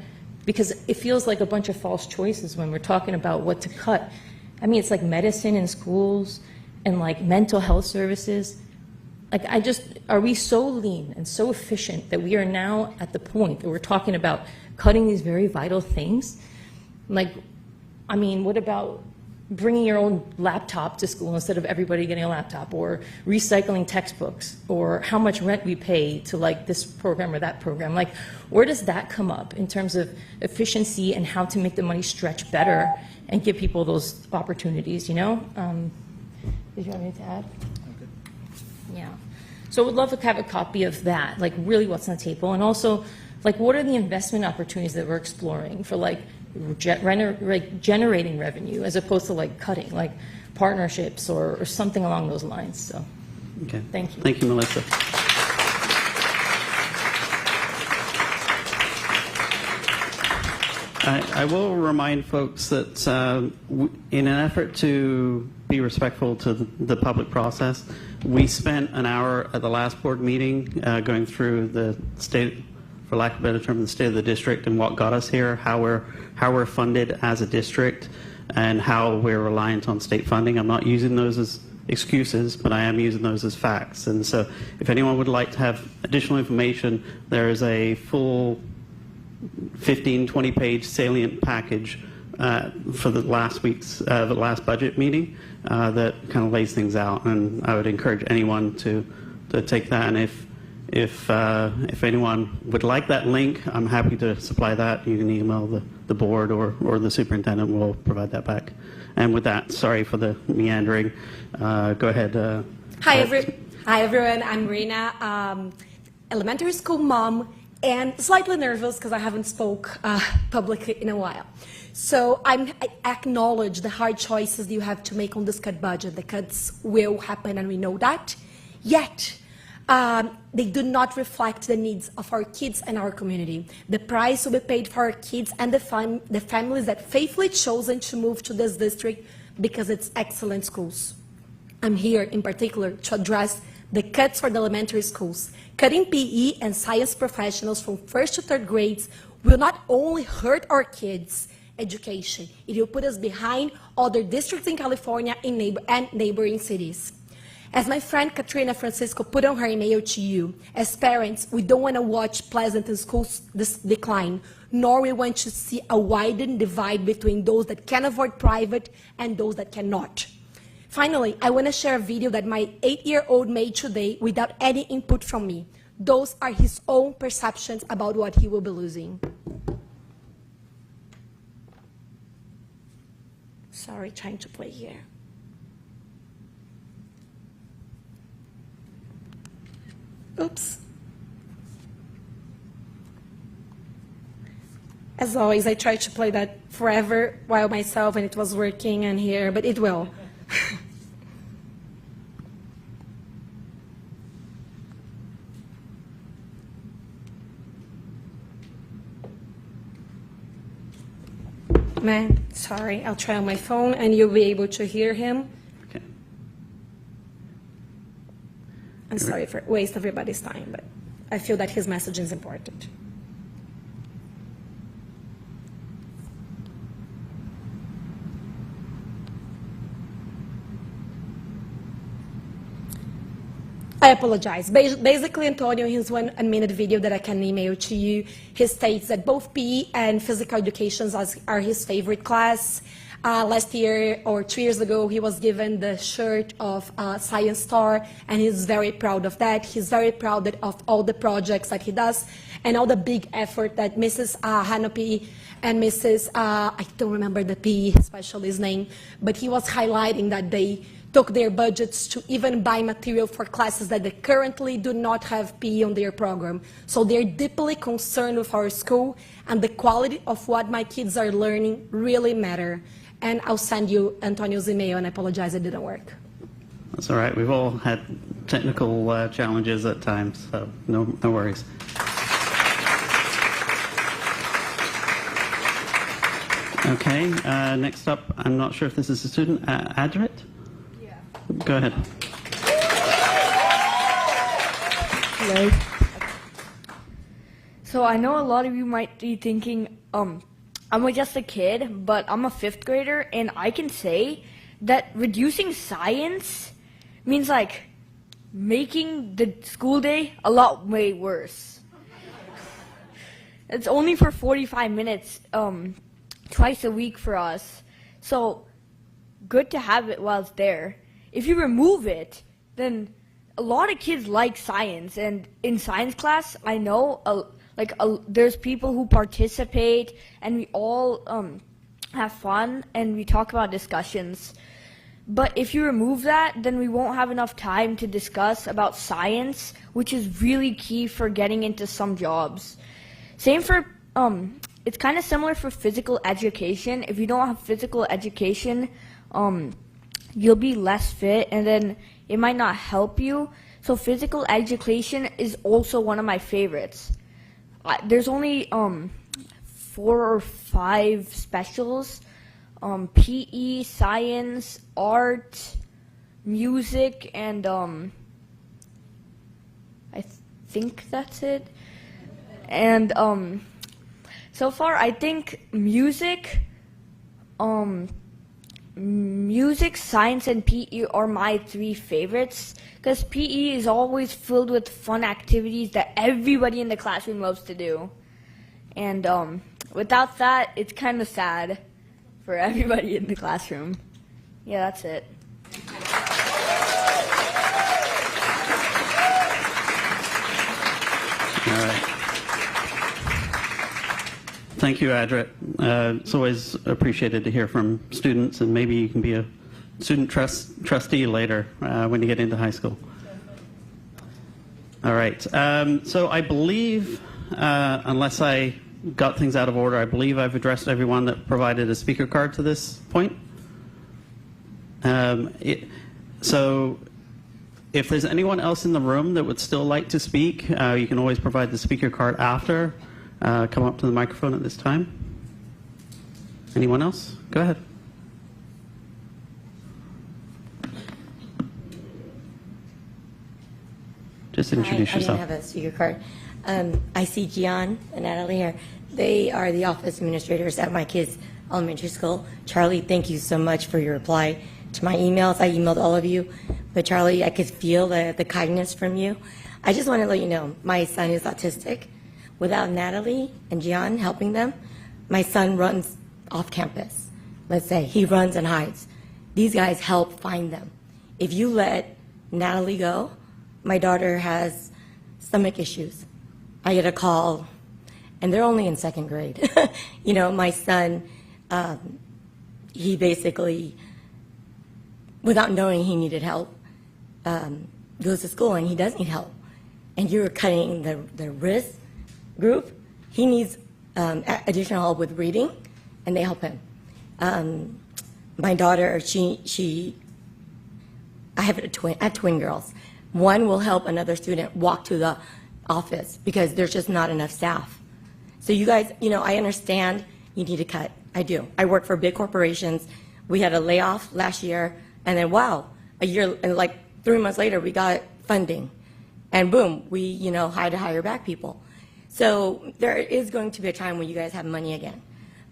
because it feels like a bunch of false choices when we're talking about what to cut. I mean, it's like medicine in schools and, like, mental health services. Like, are we so lean and so efficient that we are now at the point that we're talking about cutting these very vital things? Like, I mean, what about bringing your own laptop to school instead of everybody getting a laptop, or recycling textbooks, or how much rent we pay to, like, this program or that program? Like, where does that come up in terms of efficiency and how to make the money stretch better and give people those opportunities, Did you have anything to add? Yeah. So we'd love to have a copy of that, like, really what's on the table, and also, like, what are the investment opportunities that we're exploring for, like, generating revenue as opposed to, like, cutting, like partnerships or something along those lines. So, okay. Thank you. Thank you, Melissa. I will remind folks that in an effort to be respectful to the public process, we spent an hour at the last board meeting going through the state, for lack of a better term, the state of the district and what got us here, how we're funded as a district, and how we're reliant on state funding. I'm not using those as excuses, but I am using those as facts. And so if anyone would like to have additional information, there is a full 15, 20-page salient package for the last budget meeting that kind of lays things out. And I would encourage anyone to take that. And if anyone would like that link, I'm happy to supply that. You can email the board or the superintendent will provide that back. And with that, sorry for the meandering. Go ahead. Hi, everyone. I'm Rena, elementary school mom, and slightly nervous because I haven't spoke publicly in a while. So I acknowledge the hard choices you have to make on this cut budget. The cuts will happen, and we know that. Yet, they do not reflect the needs of our kids and our community. The price will be paid for our kids and the families that faithfully chosen to move to this district because it's excellent schools. I'm here in particular to address the cuts for the elementary schools. Cutting PE and science professionals from 1st to 3rd grades will not only hurt our kids' education, it will put us behind other districts in California and neighboring cities. As my friend Katrina Francisco put on her email to you, as parents, we don't want to watch Pleasanton schools decline, nor we want to see a widened divide between those that can afford private and those that cannot. Finally, I want to share a video that my 8-year-old made today without any input from me. Those are his own perceptions about what he will be losing. Sorry, trying to play here. Oops. As always, I try to play that forever while myself, and it was working and here, but it will. Man, sorry, I'll try on my phone and you'll be able to hear him. Okay. I'm sorry for waste everybody's time, but I feel that his message is important. I apologize. Basically, Antonio, here's one minute video that I can email to you. He states that both PE and physical education are his favorite class. Last year or 2 years ago, he was given the shirt of Science Star, and he's very proud of that. He's very proud of all the projects that he does and all the big effort that Mrs. Hanopi and Mrs. I don't remember the PE specialist's name, but he was highlighting that they took their budgets to even buy material for classes that they currently do not have PE on their program. So they're deeply concerned with our school, and the quality of what my kids are learning really matter. And I'll send you Antonio's email, and I apologize it didn't work. That's all right. We've all had technical challenges at times, so no worries. Okay, next up, I'm not sure if this is a student, Adrit? Yeah. Go ahead. Hello. So I know a lot of you might be thinking, I'm just a kid, but I'm a 5th grader, and I can say that reducing science means like making the school day a lot way worse. It's only for 45 minutes, twice a week for us. So good to have it while it's there. If you remove it, then a lot of kids like science, and in science class, I know there's people who participate, and we all have fun, and we talk about discussions. But if you remove that, then we won't have enough time to discuss about science, which is really key for getting into some jobs. Same for, it's kind of similar for physical education. If you don't have physical education, you'll be less fit, and then it might not help you. So physical education is also one of my favorites. There's only 4 or 5 specials, PE, science, art, music, and I think that's it. And so far, I think music, science, and PE are my 3 favorites, because PE is always filled with fun activities that everybody in the classroom loves to do. And without that, it's kind of sad for everybody in the classroom. Yeah, that's it. All right. Thank you, Adrit. It's always appreciated to hear from students, and maybe you can be a student trustee later when you get into high school. All right. So I believe, unless I got things out of order, I believe I've addressed everyone that provided a speaker card to this point. So if there's anyone else in the room that would still like to speak, you can always provide the speaker card after. Come up to the microphone at this time. Anyone else? Go ahead. Just introduce yourself. I didn't have a speaker card. I see Gian and Natalie here. They are the office administrators at my kids' elementary school. Charlie, thank you so much for your reply to my emails. I emailed all of you, but Charlie, I could feel the kindness from you. I just want to let you know, my son is autistic. Without Natalie and Gian helping them, my son runs off campus. Let's say he runs and hides. These guys help find them. If you let Natalie go, my daughter has stomach issues. I get a call, and they're only in second grade. You know, my son, he basically, without knowing he needed help, goes to school and he does need help. And you're cutting the wrist group. He needs additional help with reading, and they help him. My daughter, I have twin girls. One will help another student walk to the office because there's just not enough staff. So you guys, you know, I understand you need to cut. I do. I work for big corporations. We had a layoff last year, and then wow, a year, and like 3 months later, we got funding, and boom, we, you know, had to hire back people. So there is going to be a time when you guys have money again.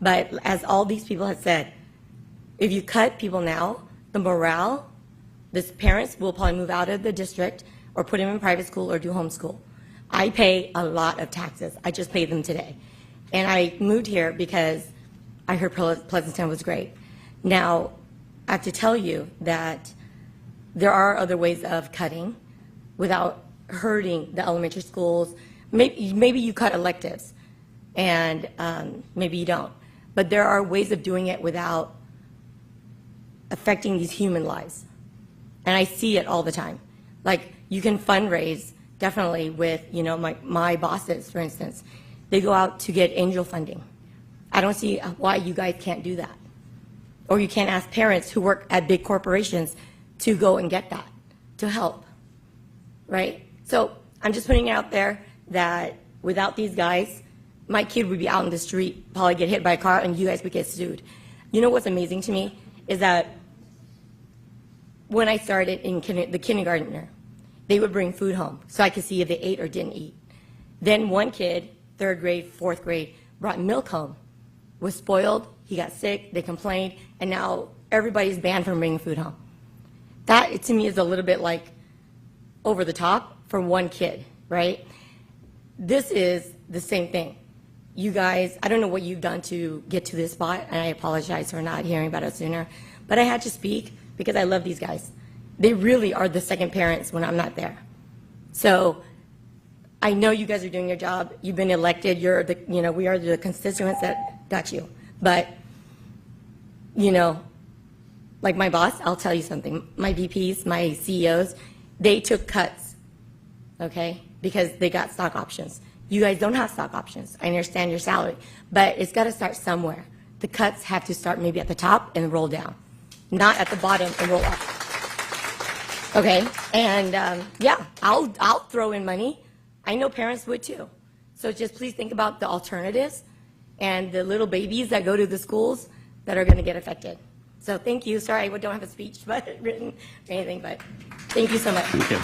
But as all these people have said, if you cut people now, the morale, the parents will probably move out of the district or put them in private school or do homeschool. I pay a lot of taxes. I just paid them today. And I moved here because I heard Pleasanton was great. Now, I have to tell you that there are other ways of cutting without hurting the elementary schools. Maybe you cut electives, and maybe you don't. But there are ways of doing it without affecting these human lives. And I see it all the time. Like, you can fundraise, definitely, with, you know, my bosses, for instance. They go out to get angel funding. I don't see why you guys can't do that. Or you can't ask parents who work at big corporations to go and get that, to help, right? So I'm just putting it out there that without these guys, my kid would be out in the street, probably get hit by a car, and you guys would get sued. You know what's amazing to me is that when I started in the kindergartner, they would bring food home so I could see if they ate or didn't eat. Then one kid, 3rd grade, 4th grade, brought milk home, was spoiled, he got sick, they complained, and now everybody's banned from bringing food home. That, to me, is a little bit like over the top for one kid, right? This is the same thing. You guys, I don't know what you've done to get to this spot, and I apologize for not hearing about it sooner, but I had to speak because I love these guys. They really are the second parents when I'm not there. So I know you guys are doing your job. You've been elected. You're the, you know, we are the constituents that got you. But, you know, like my boss, I'll tell you something. My VPs, my CEOs, they took cuts, okay, because they got stock options. You guys don't have stock options. I understand your salary, but it's got to start somewhere. The cuts have to start maybe at the top and roll down, not at the bottom and roll up. Okay, and yeah, I'll throw in money. I know parents would too. So just please think about the alternatives and the little babies that go to the schools that are going to get affected. So thank you. Sorry, I don't have a speech but written or anything, but thank you so much. Thank you.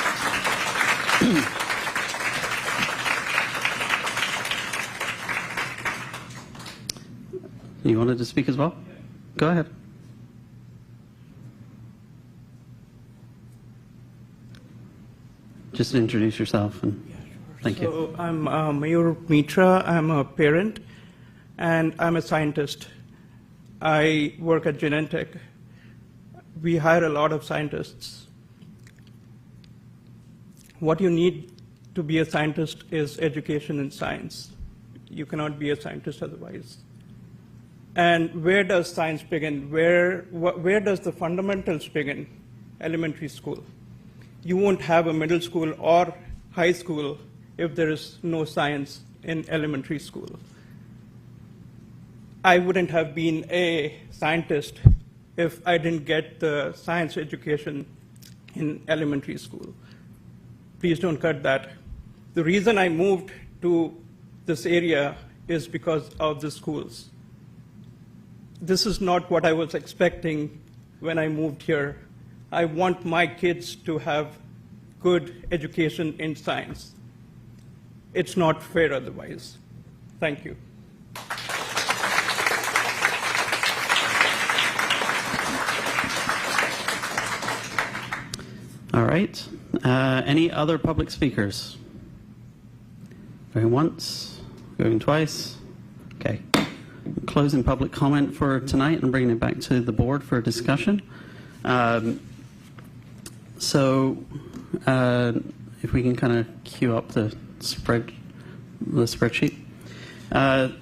You wanted to speak as well? Go ahead. Just introduce yourself and thank you. So I'm Mayur Mitra. I'm a parent and I'm a scientist. I work at Genentech. We hire a lot of scientists. What you need to be a scientist is education in science. You cannot be a scientist otherwise. And where does science begin? Where does the fundamentals begin? Elementary school. You won't have a middle school or high school if there is no science in elementary school. I wouldn't have been a scientist if I didn't get the science education in elementary school. Please don't cut that. The reason I moved to this area is because of the schools. This is not what I was expecting when I moved here. I want my kids to have good education in science. It's not fair otherwise. Thank you. All right. Any other public speakers? Going once, going twice. Okay. Closing public comment for tonight and bringing it back to the board for if if we can kind of queue up the spreadsheet.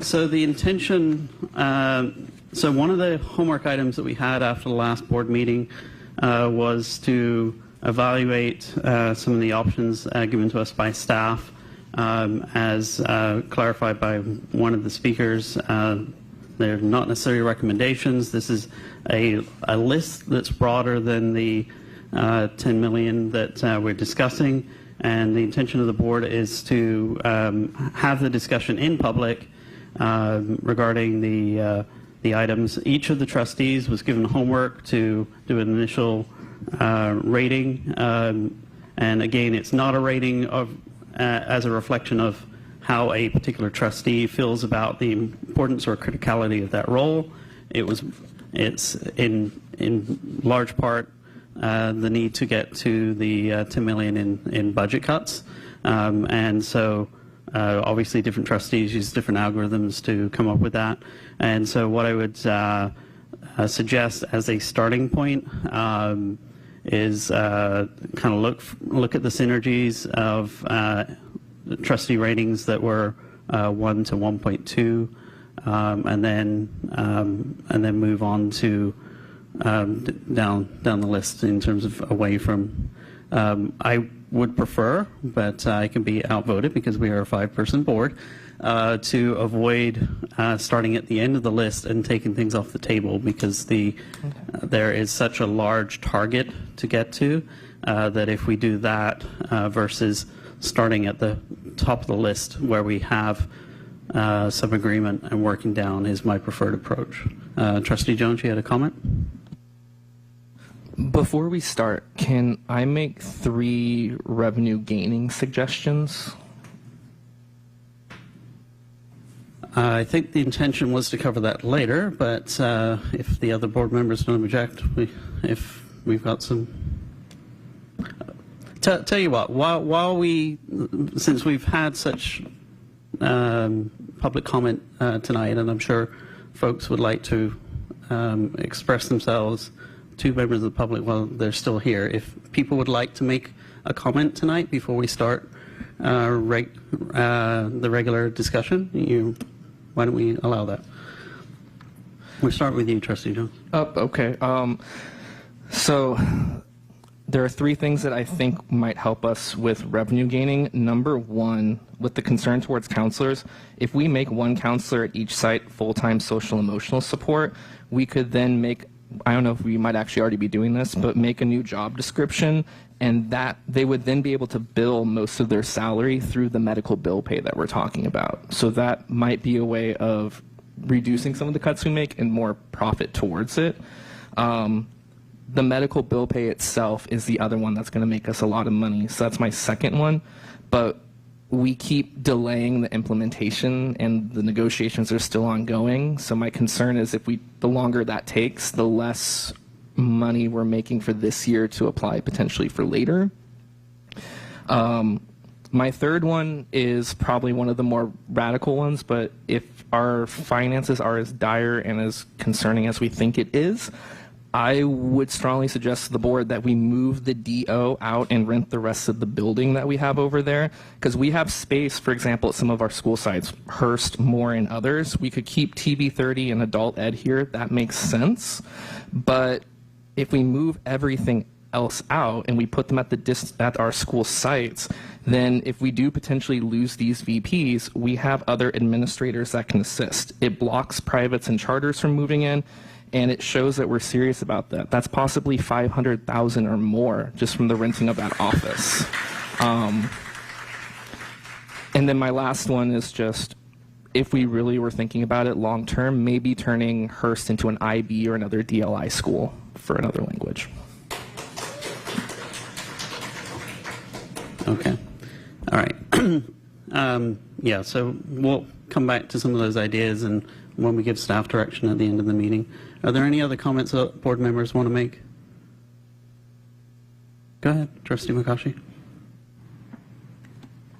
So the intention, so one of the homework items that we had after the last board meeting was to evaluate some of the options given to us by staff. As clarified by one of the speakers, they're not necessarily recommendations. This is a list that's broader than the 10 million that we're discussing, and the intention of the board is to have the discussion in public regarding the items. Each of the trustees was given homework to do an initial rating, and again, it's not a rating of as a reflection of how a particular trustee feels about the importance or criticality of that role. It's in large part the need to get to the 10 million in budget cuts, and so obviously different trustees use different algorithms to come up with that. And so what I would suggest as a starting point is kind of look at the synergies of trustee ratings that were 1 to 1.2, and then move on to down the list in terms of away from. I would prefer, but I can be outvoted because we are a 5-person board, to avoid starting at the end of the list and taking things off the table, because there is such a large target to get to that if we do that versus starting at the top of the list where we have some agreement and working down is my preferred approach. Trustee Jones, you had a comment? Before we start, can I make 3 revenue gaining suggestions? I think the intention was to cover that later, but if the other board members don't object, if we've got some. Tell you what, since we've had such public comment tonight, and I'm sure folks would like to express themselves to members of the public while they're still here. If people would like to make a comment tonight before we start the regular discussion, why don't we allow that? We'll start with you, Trustee Jones. Okay. So there are 3 things that I think might help us with revenue gaining. Number 1, with the concern towards counselors, if we make 1 counselor at each site full-time social emotional support, we could then make, I don't know if we might actually already be doing this, but make a new job description, and that they would then be able to bill most of their salary through the medical bill pay that we're talking about. So that might be a way of reducing some of the cuts we make and more profit towards it. The medical bill pay itself is the other one that's going to make us a lot of money. So that's my second one. But we keep delaying the implementation and the negotiations are still ongoing. So my concern is the longer that takes, the less money we're making for this year to apply potentially for later. My third one is probably one of the more radical ones, but if our finances are as dire and as concerning as we think it is, I would strongly suggest to the board that we move the DO out and rent the rest of the building that we have over there, because we have space, for example, at some of our school sites, Hearst, Moore, and others. We could keep TB30 and adult ed here. That makes sense. But if we move everything else out and we put them at our school sites, then if we do potentially lose these VPs, we have other administrators that can assist. It blocks privates and charters from moving in, and it shows that we're serious about that. That's possibly $500,000 or more just from the renting of that office. And then my last one is just, if we really were thinking about it long term, maybe turning Hearst into an IB or another DLI school for another language. Okay. All right. Yeah, so we'll come back to some of those ideas and when we give staff direction at the end of the meeting. Are there any other comments that board members want to make? Go ahead, Trustee McCaughey.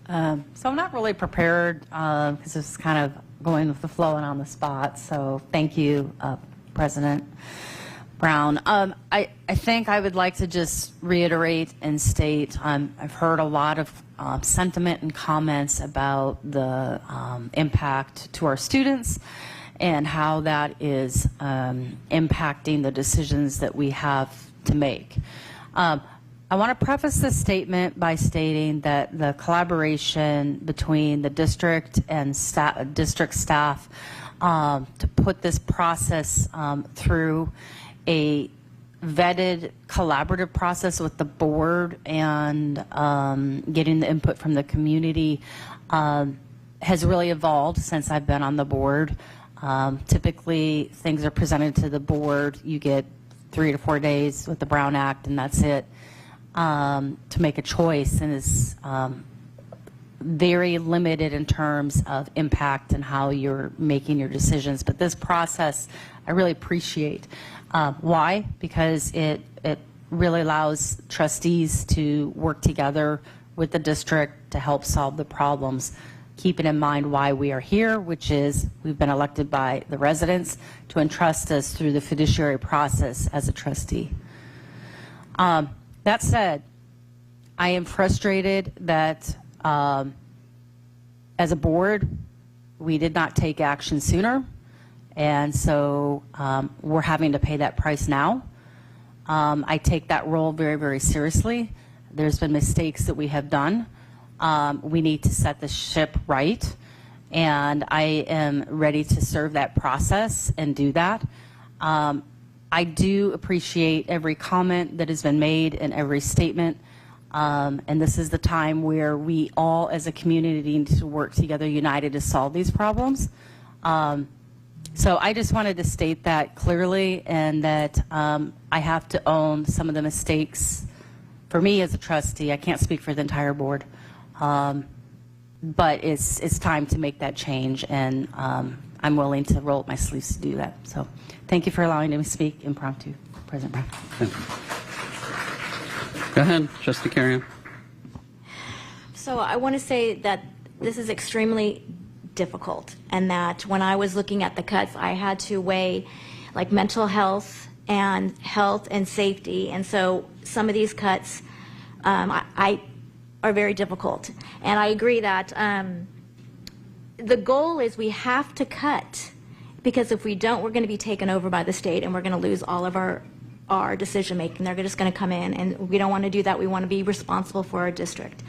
So I'm not really prepared because it's kind of going with the flow and on the spot. So thank you, President. Brown. I think I would like to just reiterate and state I've heard a lot of sentiment and comments about the impact to our students and how that is impacting the decisions that we have to make. I want to preface this statement by stating that the collaboration between the district and district staff to put this process through a vetted collaborative process with the board and getting the input from the community has really evolved since I've been on the board. Typically, things are presented to the board. You get 3 to 4 days with the Brown Act, and that's it, to make a choice, and is very limited in terms of impact and how you're making your decisions. But this process, I really appreciate. Why? Because it really allows trustees to work together with the district to help solve the problems, keeping in mind why we are here, which is we've been elected by the residents to entrust us through the fiduciary process as a trustee. That said, I am frustrated that as a board, we did not take action sooner, and so we're having to pay that price now. I take that role very, very seriously. There's been mistakes that we have done. We need to set the ship right, and I am ready to serve that process and do that. I do appreciate every comment that has been made and every statement, and this is the time where we all as a community need to work together united to solve these problems. So I just wanted to state that clearly, and that I have to own some of the mistakes for me as a trustee. I can't speak for the entire board. But it's time to make that change, and I'm willing to roll up my sleeves to do that. So thank you for allowing me to speak impromptu, President Brown. Go ahead, Trustee Carrion. So I want to say that this is extremely difficult, and that when I was looking at the cuts, I had to weigh like mental health and safety, and so some of these cuts I are very difficult. And I agree that the goal is we have to cut, because if we don't, we're going to be taken over by the state, and we're going to lose all of our decision making. They're just going to come in, and we don't want to do that. We want to be responsible for our district.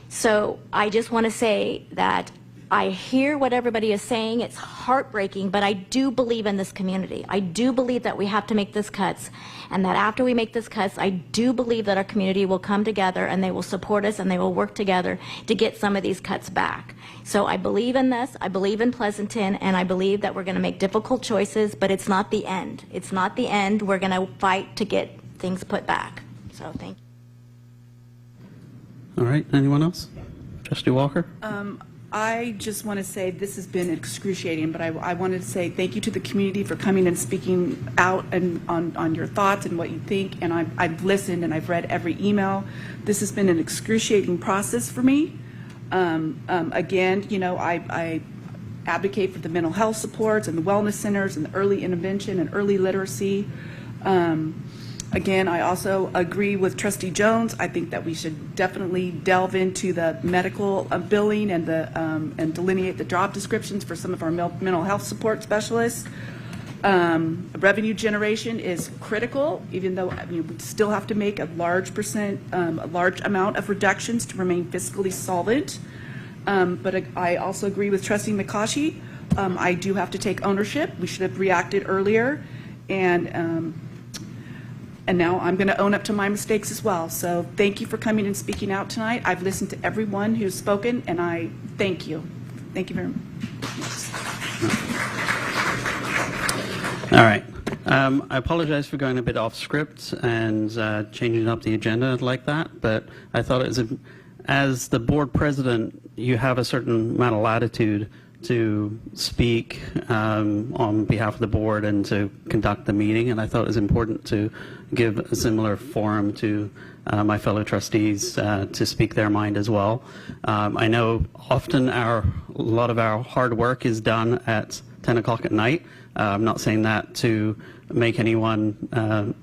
So I just want to say that I hear what everybody is saying. It's heartbreaking, but I do believe in this community. I do believe that we have to make these cuts, and that after we make these cuts, I do believe that our community will come together and they will support us and they will work together to get some of these cuts back. So I believe in this. I believe in Pleasanton, and I believe that we're going to make difficult choices, but it's not the end. It's not the end. We're going to fight to get things put back. So thank you. All right, anyone else? Trustee Walker? I just want to say this has been excruciating, but I wanted to say thank you to the community for coming and speaking out and on your thoughts and what you think. And I've listened and I've read every email. This has been an excruciating process for me. Again, you know, I advocate for the mental health supports and the wellness centers and the early intervention and early literacy. Again, I also agree with Trustee Jones. I think that we should definitely delve into the medical billing and and delineate the job descriptions for some of our mental health support specialists. Revenue generation is critical, even though we still have to make a large amount of reductions to remain fiscally solvent. But I also agree with Trustee McCaughey. I do have to take ownership. We should have reacted earlier, and now I'm going to own up to my mistakes as well. So thank you for coming and speaking out tonight. I've listened to everyone who's spoken, and I thank you. Thank you very much. All right. I apologize for going a bit off script and changing up the agenda like that, but I thought it was as the board president, you have a certain amount of latitude to speak on behalf of the board and to conduct the meeting, and I thought it was important to give a similar forum to my fellow trustees to speak their mind as well. I know often a lot of our hard work is done at 10 o'clock at night. I'm not saying that to make anyone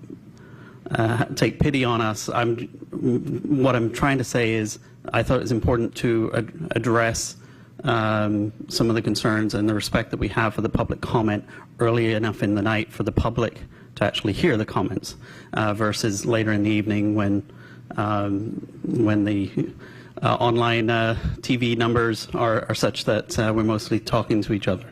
take pity on us. What I'm trying to say is I thought it was important to address some of the concerns and the respect that we have for the public comment early enough in the night for the public to actually hear the comments versus later in the evening when the online TV numbers are such that we're mostly talking to each other.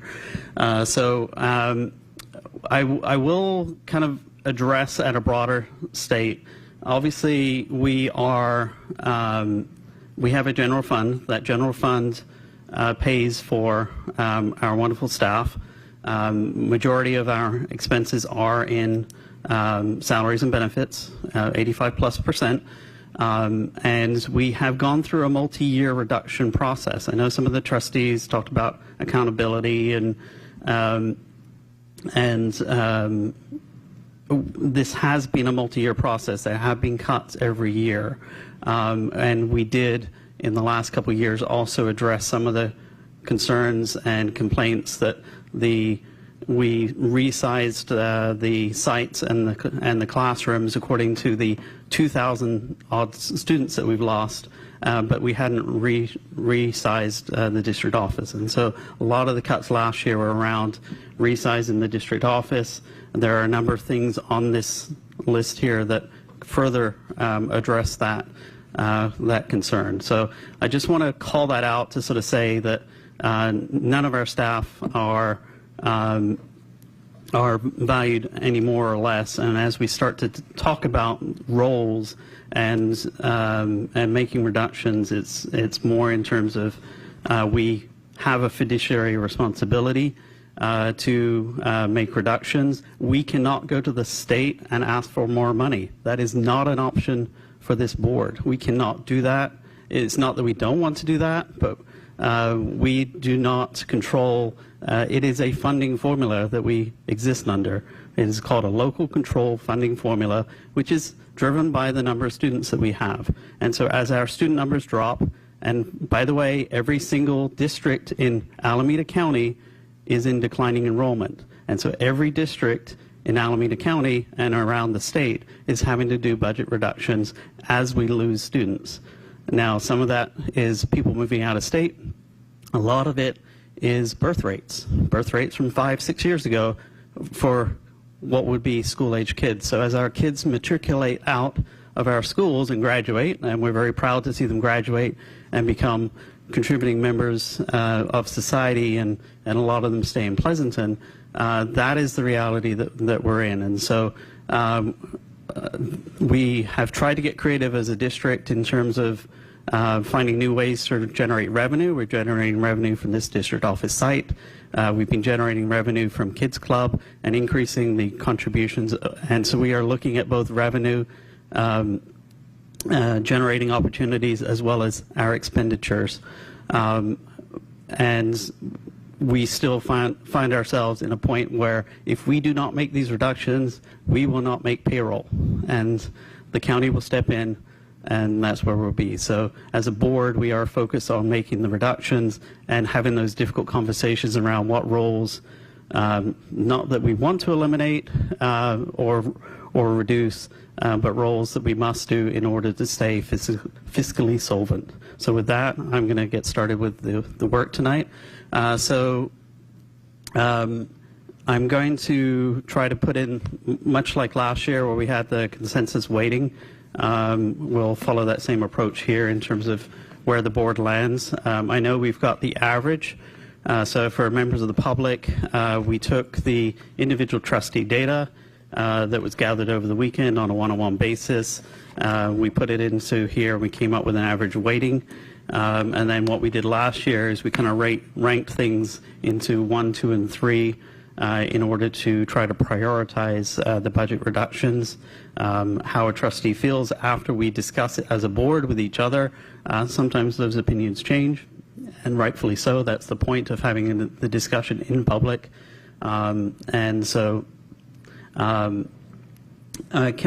So I will kind of address at a broader state. Obviously, we have a general fund. That general fund pays for our wonderful staff. Majority of our expenses are in salaries and benefits, 85+%. And we have gone through a multi-year reduction process. I know some of the trustees talked about accountability and this has been a multi-year process. There have been cuts every year. And we did, in the last couple of years, also address some of the concerns and complaints that we resized the sites and the classrooms according to the 2,000 odd students that we've lost, but we hadn't resized the district office. And so a lot of the cuts last year were around resizing the district office. There are a number of things on this list here that further address that concern. So I just want to call that out to sort of say that none of our staff are valued any more or less. And as we start to talk about roles and making reductions, it's more in terms of we have a fiduciary responsibility to make reductions. We cannot go to the state and ask for more money. That is not an option for this board. We cannot do that. It's not that we don't want to do that, but we do not control. It is a funding formula that we exist under. It is called a local control funding formula, which is driven by the number of students that we have. And so as our student numbers drop, and by the way, every single district in Alameda County is in declining enrollment. And so every district in Alameda County and around the state is having to do budget reductions as we lose students. Now, some of that is people moving out of state. A lot of it is birth rates from 5-6 years ago for what would be school-age kids. So as our kids matriculate out of our schools and graduate, and we're very proud to see them graduate and become contributing members of society, and a lot of them stay in Pleasanton, that is the reality that we're in. And so we have tried to get creative as a district in terms of finding new ways to generate revenue. We're generating revenue from this district office site. We've been generating revenue from Kids Club and increasing the contributions. And so we are looking at both revenue generating opportunities as well as our expenditures. And we still find ourselves in a point where if we do not make these reductions, we will not make payroll. And the county will step in, and that's where we'll be. So as a board, we are focused on making the reductions and having those difficult conversations around what roles, not that we want to eliminate or reduce, but roles that we must do in order to stay fiscally solvent. So with that, I'm going to get started with the work tonight. I'm going to try to put in, much like last year where we had the consensus weighting, we'll follow that same approach here in terms of where the board lands. I know we've got the average. So for members of the public, we took the individual trustee data that was gathered over the weekend on a one-on-one basis. We put it into here. We came up with an average weighting. And then what we did last year is we kind of ranked things into 1, 2, and 3 in order to try to prioritize the budget reductions. How a trustee feels after we discuss it as a board with each other. Sometimes those opinions change. rightfully so. That's the point of having the discussion in public. And so, can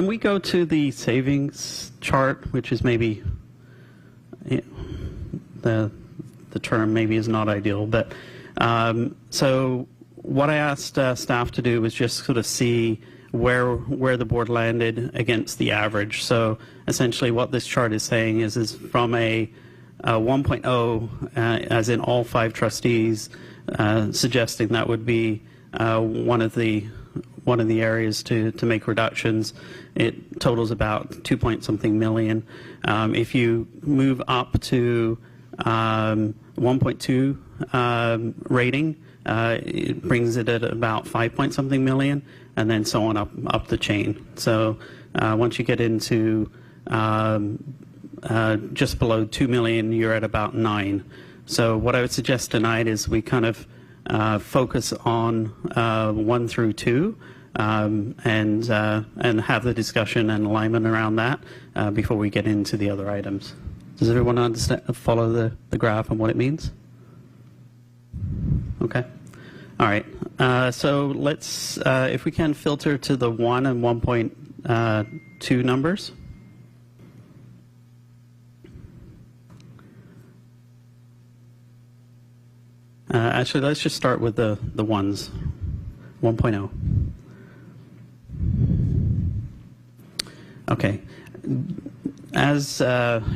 we go to the savings chart, which is maybe the term maybe is not ideal, but so what I asked staff to do was just sort of see where the board landed against the average. So essentially what this chart is saying is from a 1.0, as in all 5 trustees, suggesting that would be one of the areas to make reductions. It totals about 2 point something million. If you move up to 1.2 rating, it brings it at about 5 point something million, and then so on up the chain. So once you get into just below 2 million, you're at about 9. So what I would suggest tonight is we kind of focus on 1 through 2 and have the discussion and alignment around that before we get into the other items. Does everyone understand, follow the graph and what it means? Okay. All right. So let's, if we can, filter to the 1 and 1.2 numbers. Actually, let's just start with the ones, 1.0. Okay. As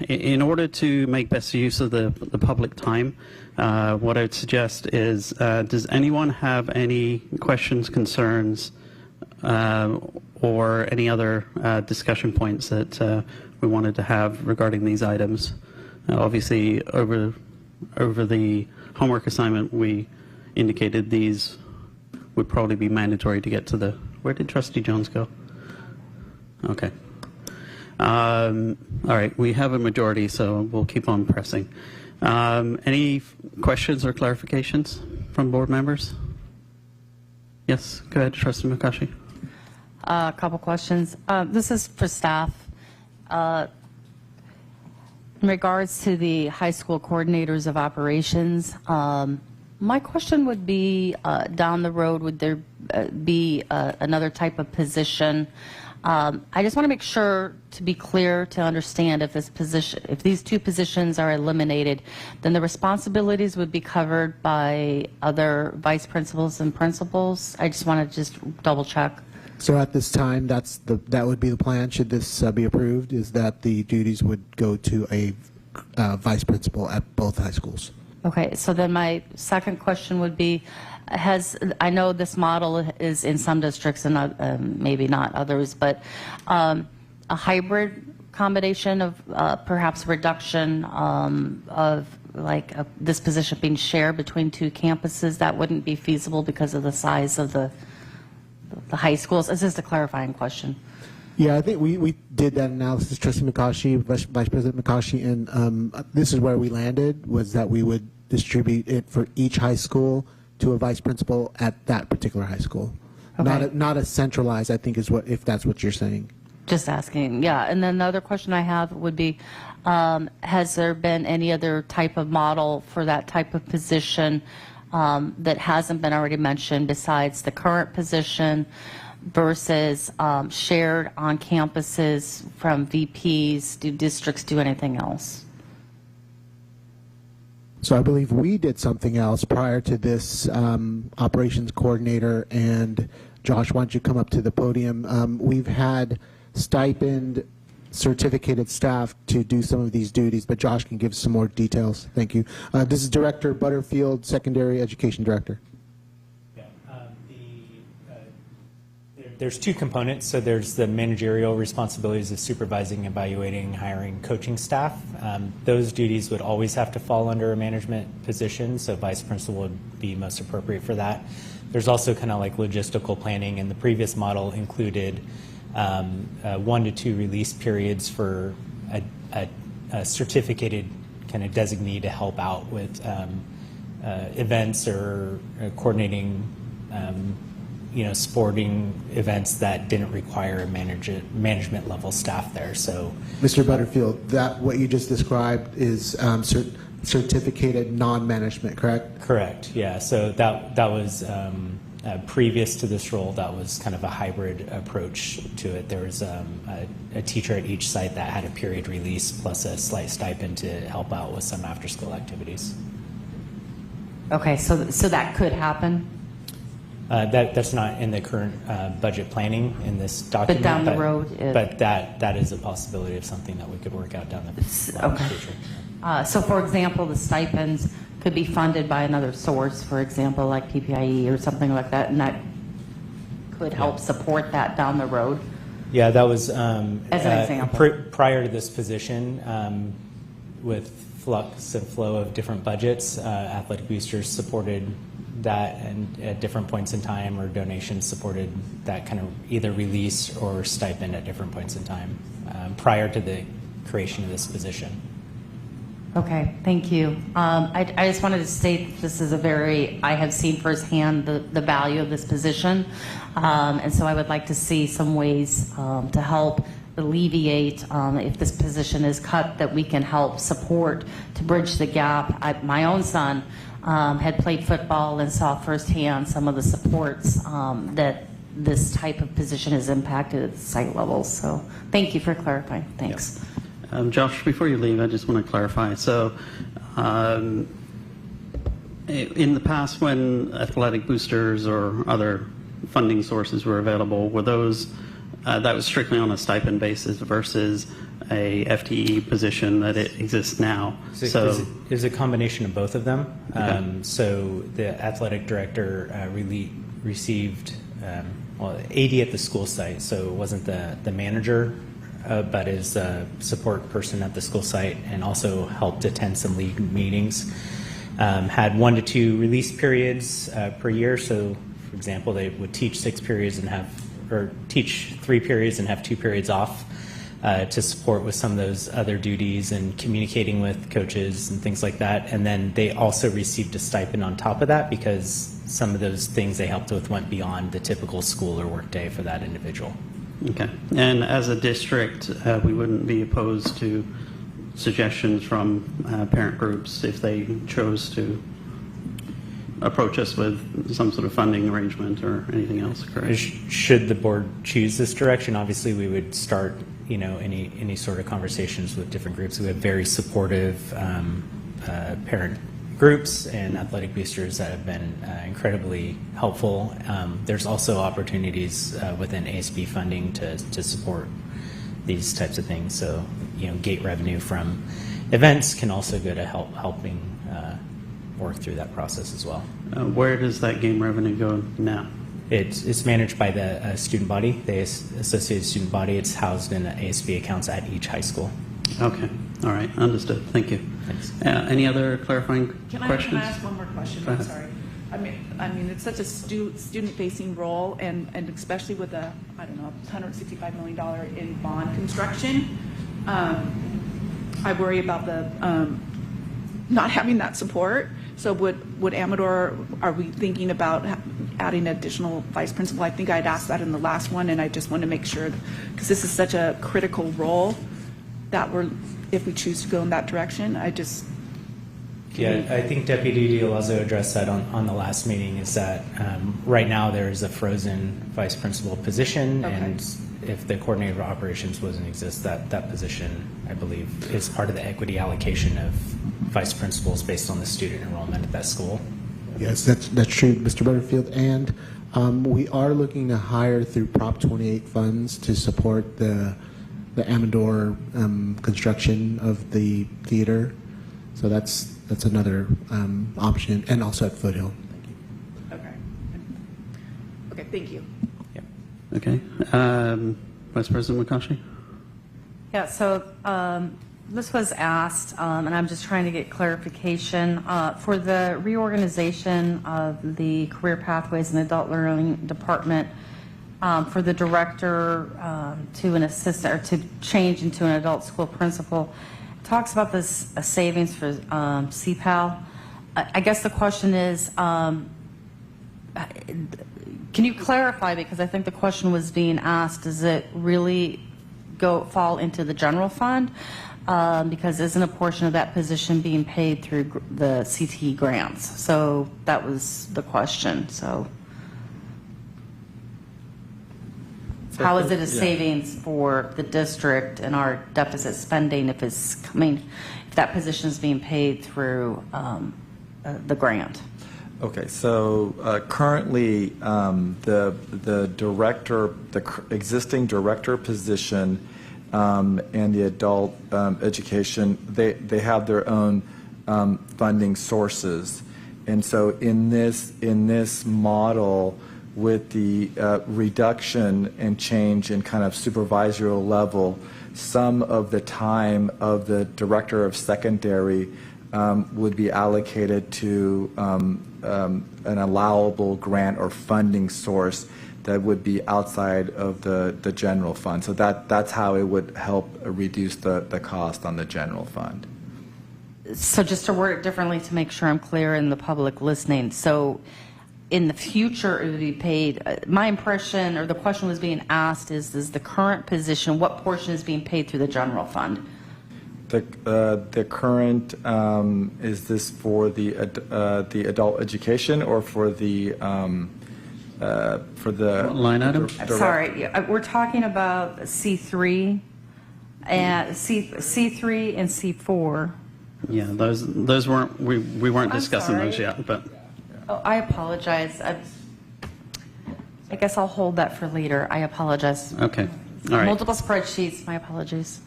in order to make best use of the public time, what I would suggest is, does anyone have any questions, concerns, or any other discussion points that we wanted to have regarding these items? Obviously, over the homework assignment, we indicated these would probably be mandatory to get to the. Where did Trustee Jones go? Okay. All right, we have a majority, so we'll keep on pressing. Any questions or clarifications from board members? Yes, go ahead, Trustee McCaughey. A couple questions. This is for staff. In regards to the high school coordinators of operations, my question would be, down the road, would there be another type of position? I just want to make sure, to be clear, to understand, if these 2 positions are eliminated, then the responsibilities would be covered by other vice principals and principals. I just want to just double check. So at this time, that would be the plan. Should this be approved, is that the duties would go to a vice principal at both high schools. Okay. So then my second question would be, I know this model is in some districts and maybe not others, but a hybrid combination of perhaps reduction of this position being shared between 2 campuses, that wouldn't be feasible because of the size of the high schools? This is a clarifying question. Yeah, I think we did that analysis, Trustee McCaughey, Vice President McCaughey, and this is where we landed, was that we would distribute it for each high school to a vice principal at that particular high school. Okay. Not a centralized, I think, is what, if that's what you're saying. Just asking, yeah. And then the other question I have would be, has there been any other type of model for that type of position that hasn't been already mentioned besides the current position versus shared on campuses from VPs? Do districts do anything else? So I believe we did something else prior to this operations coordinator, and Josh, why don't you come up to the podium? We've had stipend certificated staff to do some of these duties, but Josh can give some more details. Thank you. This is Director Butterfield, Secondary Education Director. Yeah, there's 2 components. So there's the managerial responsibilities of supervising, evaluating, hiring, coaching staff. Those duties would always have to fall under a management position, so vice principal would be most appropriate for that. There's also kind of like logistical planning, and the previous model included 1 to 2 release periods for a certificated kind of designee to help out with events or coordinating sporting events that didn't require a management level staff there. So Mr. Butterfield, that what you just described is certificated non-management, correct? Correct, yeah. So that was previous to this role, that was kind of a hybrid approach to it. There was a teacher at each site that had a period release plus a slight stipend to help out with some after-school activities. Okay, so that could happen? That's not in the current budget planning in this document. But down the road? But that is a possibility of something that we could work out down the future. So for example, the stipends could be funded by another source, for example, like PPIE or something like that, and that could help support that down the road? Yeah, that was as an example. Prior to this position, with flux and flow of different budgets, Athletic Boosters supported that, and at different points in time, or donations supported that kind of either release or stipend at different points in time prior to the creation of this position. Okay, thank you. I just wanted to state this is I have seen firsthand the value of this position, and so I would like to see some ways to help alleviate if this position is cut, that we can help support to bridge the gap. My own son had played football and saw firsthand some of the supports that this type of position has impacted at the site level. So thank you for clarifying. Thanks. Yep. Josh, before you leave, I just want to clarify. So in the past, when athletic boosters or other funding sources were available, were those that was strictly on a stipend basis versus a FTE position that it exists now? So it's a combination of both of them. Okay. So the athletic director received AD at the school site, so it wasn't the manager, but is a support person at the school site, and also helped attend some league meetings. Had 1 to 2 release periods per year. So, for example, they would teach 6 periods and teach 3 periods and have 2 periods off to support with some of those other duties and communicating with coaches and things like that. And then they also received a stipend on top of that, because some of those things they helped with went beyond the typical school or work day for that individual. Okay. And as a district, we wouldn't be opposed to suggestions from parent groups if they chose to approach us with some sort of funding arrangement or anything else, correct? Should the board choose this direction, obviously we would start, any sort of conversations with different groups. We have very supportive parent groups and athletic boosters that have been incredibly helpful. There's also opportunities within ASB funding to support these types of things. So, gate revenue from events can also go to helping work through that process as well. Where does that game revenue go now? It's managed by the student body, the associated student body. It's housed in ASB accounts at each high school. Okay. All right. Understood. Thank you. Thanks. Any other clarifying questions? Can I ask one more question? I'm sorry. I mean, it's such a student-facing role, and especially with a, $165 million in bond construction, I worry about the not having that support. So would Amador, are we thinking about adding additional vice principal? I think I'd asked that in the last one, and I just want to make sure, because this is such a critical role that if we choose to go in that direction, Yeah, I think Deputy Dialazzo addressed that on the last meeting, is that right now there is a frozen vice principal position, and if the coordinator of operations doesn't exist, that position, I believe, is part of the equity allocation of vice principals based on the student enrollment at that school. Yes, that's true, Mr. Butterfield. And we are looking to hire through Prop 28 funds to support the Amador construction of the theater. So that's another option, and also at Foothill. Okay. Okay, thank you. Yep. Okay. Vice President McCaughey? Yeah, so this was asked, and I'm just trying to get clarification. For the reorganization of the Career Pathways and Adult Learning Department, for the director to an assistant, or to change into an adult school principal, talks about this savings for CPAL. I guess the question is, can you clarify, because I think the question was being asked, does it really fall into the general fund? because isn't a portion of that position being paid through the CTE grants? So that was the question. So how is it a savings for the district and our deficit spending if it's coming, if that position is being paid through the grant? Okay, so currently the director, existing director position and the adult education, they have their own funding sources, and so in this model, with the reduction and change in kind of supervisorial level, some of the time of the director of secondary would be allocated to an allowable grant or funding source that would be outside of the general fund. So that's how it would help reduce the cost on the general fund. So just to word it differently to make sure I'm clear in the public listening. So in the future, it would be paid, my impression, or the question was being asked is the current position, what portion is being paid through the general fund? The current, is this for the adult education or for the line item? Sorry, we're talking about C3 and C3 and C4. Yeah, those weren't, we weren't discussing those yet, but. Oh, I apologize. I guess I'll hold that for later. I apologize. Okay. All right. Multiple spreadsheets. My apologies.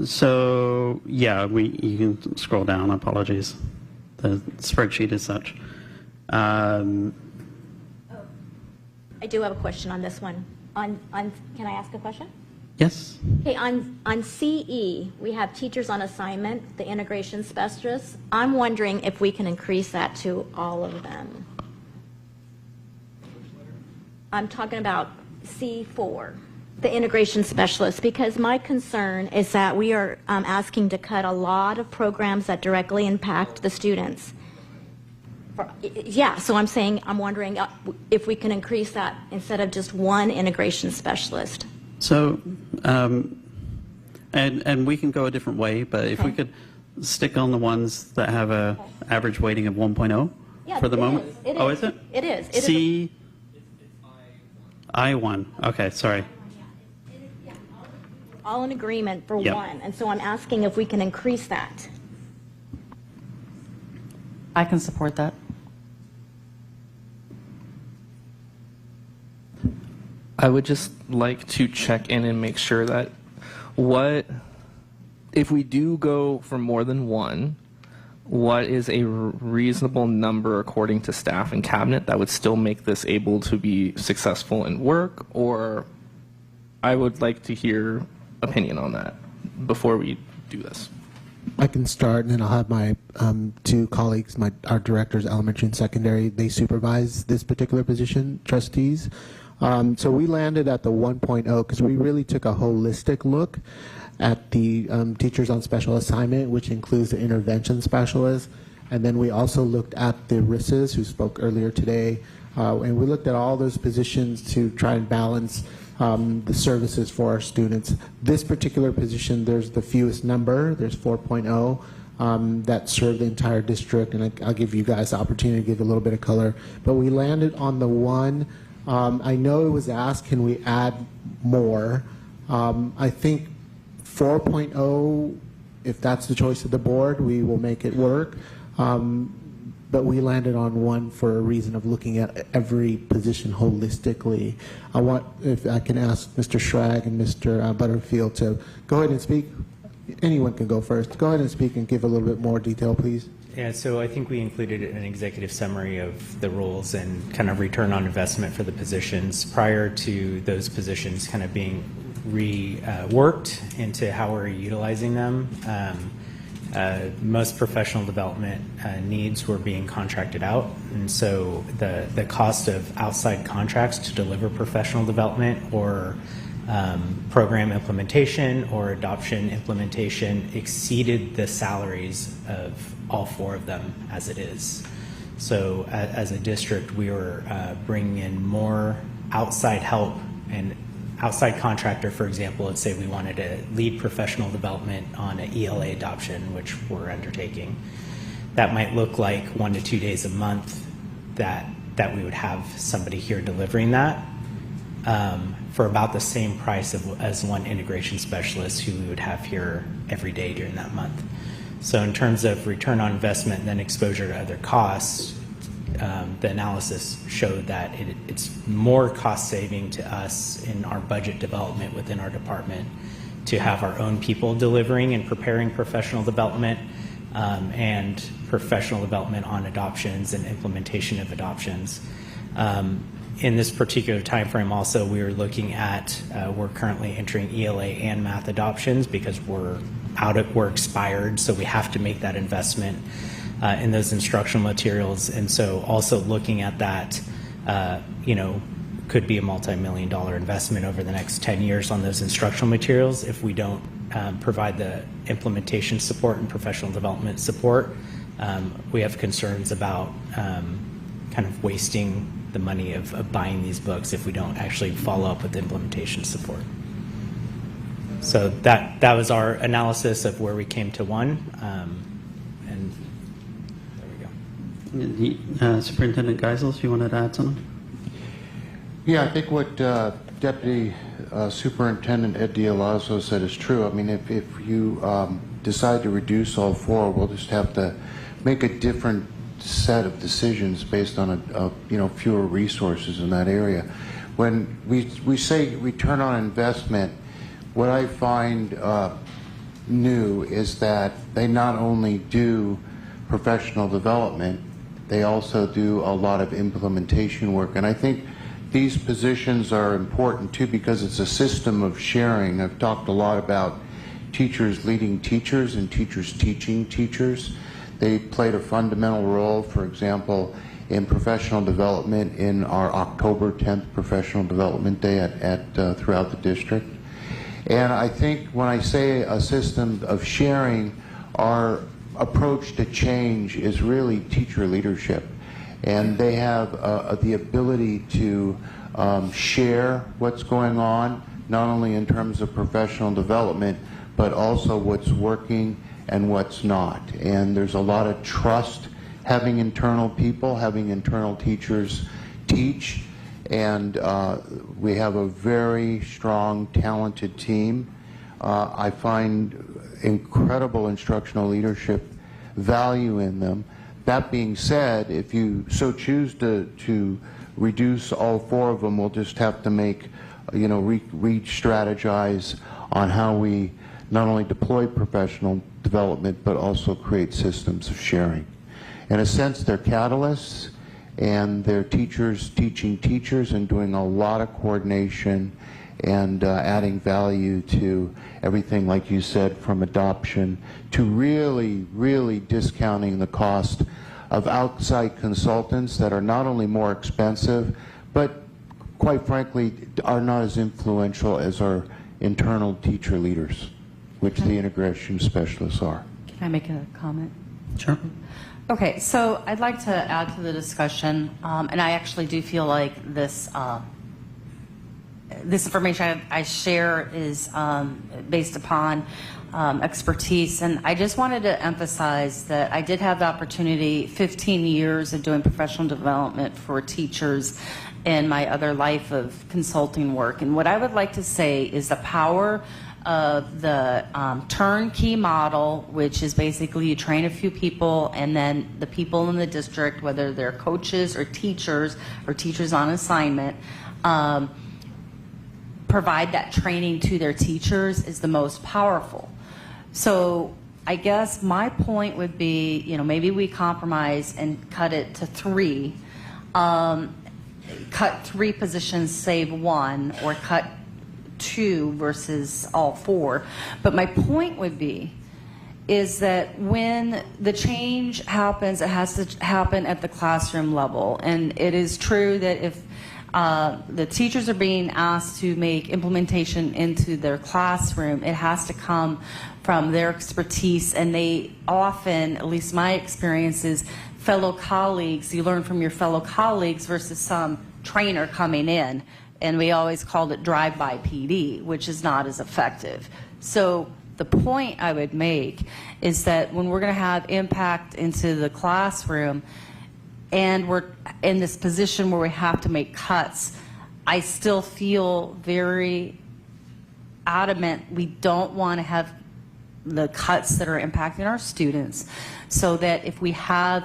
So, yeah, you can scroll down. Apologies. The spreadsheet is such. I do have a question on this one. Can I ask a question? Yes. Okay, on CE, we have teachers on assignment, the integration specialists. I'm wondering if we can increase that to all of them. I'm talking about C4, the integration specialists, because my concern is that we are asking to cut a lot of programs that directly impact the students. Yeah, so I'm wondering if we can increase that instead of just one integration specialist. So, and we can go a different way, but if we could stick on the ones that have a average weighting of 1.0 for the moment. Is it? It is. C I1. Okay, sorry. All in agreement for one, and so I'm asking if we can increase that. I can support that. I would just like to check in and make sure that if we do go for more than one, what is a reasonable number according to staff and cabinet that would still make this able to be successful in work? Or I would like to hear opinion on that before we do this. I can start, and then I'll have my two colleagues, our directors, elementary and secondary, they supervise this particular position, trustees. So we landed at the 1.0 because we really took a holistic look at the teachers on special assignment, which includes the intervention specialists. And then we also looked at the RISs, who spoke earlier today, and we looked at all those positions to try and balance the services for our students. This particular position, there's the fewest number, there's 4.0 that serve the entire district, and I'll give you guys the opportunity to give a little bit of color. But we landed on the one. I know it was asked, can we add more? I think 4.0, if that's the choice of the board, we will make it work. But we landed on one for a reason of looking at every position holistically. If I can ask Mr. Schrag and Mr. Butterfield to go ahead and speak. Anyone can go first. Go ahead and speak and give a little bit more detail, please. Yeah, so I think we included an executive summary of the roles and kind of return on investment for the positions prior to those positions kind of being reworked into how we're utilizing them. Most professional development needs were being contracted out, and so the cost of outside contracts to deliver professional development or program implementation or adoption implementation exceeded the salaries of all four of them as it is. So as a district, we were bringing in more outside help an outside contractor, for example, let's say we wanted to lead professional development on an ELA adoption, which we're undertaking. That might look like 1 to 2 days a month that we would have somebody here delivering that for about the same price as one integration specialist who we would have here every day during that month. So in terms of return on investment and then exposure to other costs, the analysis showed that it's more cost saving to us in our budget development within our department to have our own people delivering and preparing professional development and professional development on adoptions and implementation of adoptions. In this particular time frame also, we were looking at, we're currently entering ELA and math adoptions because we're expired, so we have to make that investment in those instructional materials. And so also looking at that, could be a multi-million-dollar investment over the next 10 years on those instructional materials if we don't provide the implementation support and professional development support. We have concerns about kind of wasting the money of buying these books if we don't actually follow up with implementation support. So that was our analysis of where we came to one, and there we go. Superintendent Geisels, you wanted to add something? Yeah, I think what Deputy Superintendent Ed Dialazzo said is true. I mean, if you decide to reduce all four, we'll just have to make a different set of decisions based on fewer resources in that area. When we say return on investment, what I find new is that they not only do professional development, they also do a lot of implementation work. And I think these positions are important too because it's a system of sharing. I've talked a lot about teachers leading teachers and teachers teaching teachers. They played a fundamental role, for example, in professional development in our October 10th Professional Development Day throughout the district. And I think when I say a system of sharing, our approach to change is really teacher leadership. And they have the ability to share what's going on, not only in terms of professional development, but also what's working and what's not. And there's a lot of trust having internal people, having internal teachers teach. And we have a very strong, talented team. I find incredible instructional leadership value in them. That being said, if you so choose to reduce all four of them, we'll just have to make, re-strategize on how we not only deploy professional development, but also create systems of sharing. In a sense, they're catalysts, and they're teachers teaching teachers and doing a lot of coordination and adding value to everything, like you said, from adoption to really, really discounting the cost of outside consultants that are not only more expensive, but quite frankly, are not as influential as our internal teacher leaders, which the integration specialists are. Can I make a comment? Sure. Okay, so I'd like to add to the discussion, and I actually do feel like this this information I share is based upon expertise, and I just wanted to emphasize that I did have the opportunity 15 years of doing professional development for teachers in my other life of consulting work, and what I would like to say is the power of the turnkey model, which is basically you train a few people and then the people in the district, whether they're coaches or teachers on assignment, provide that training to their teachers is the most powerful. So I guess my point would be, maybe we compromise and cut it to 3, cut 3 positions, save 1, or cut 2 versus all 4. But my point would be is that when the change happens, it has to happen at the classroom level. And it is true that if the teachers are being asked to make implementation into their classroom, it has to come from their expertise. And they often, at least my experience is, fellow colleagues, you learn from your fellow colleagues versus some trainer coming in and we always called it drive-by PD, which is not as effective. So the point I would make is that when we're going to have impact into the classroom and we're in this position where we have to make cuts, I still feel very adamant we don't want to have the cuts that are impacting our students, so that if we have,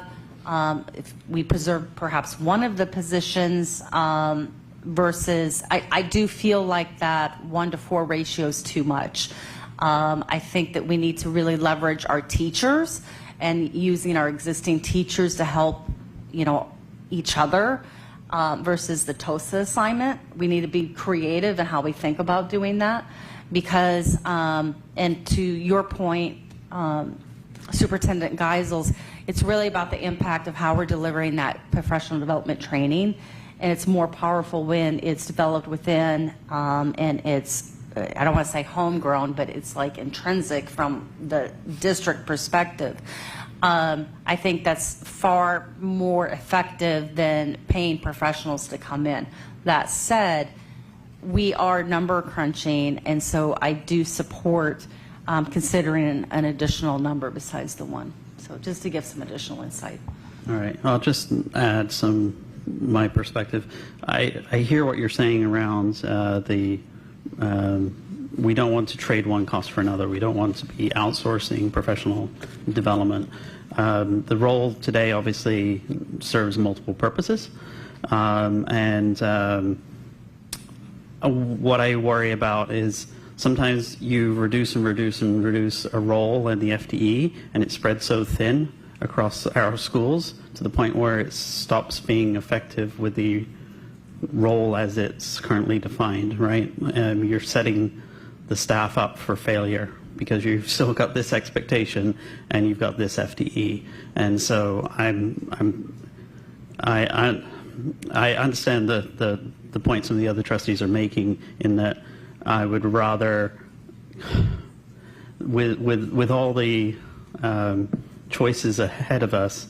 if we preserve perhaps one of the positions versus, I do feel like that 1-to-4 ratio is too much. I think that we need to really leverage our teachers and using our existing teachers to help, you know, each other versus the TOSA assignment. We need to be creative in how we think about doing that because, and to your point, Superintendent Geisels, it's really about the impact of how we're delivering that professional development training, and it's more powerful when it's developed within and it's, I don't want to say homegrown, but it's like intrinsic from the district perspective. I think that's far more effective than paying professionals to come in. That said, we are number crunching, and so I do support considering an additional number besides the one. So just to give some additional insight. All right, I'll just add my perspective. I hear what you're saying around we don't want to trade one cost for another. We don't want to be outsourcing professional development. The role today obviously serves multiple purposes. What I worry about is sometimes you reduce and reduce and reduce a role in the FTE, and it spreads so thin across our schools to the point where it stops being effective with the role as it's currently defined, right? You're setting the staff up for failure because you've still got this expectation and you've got this FTE. And so I understand the points some of the other trustees are making in that I would rather, with all the choices ahead of us,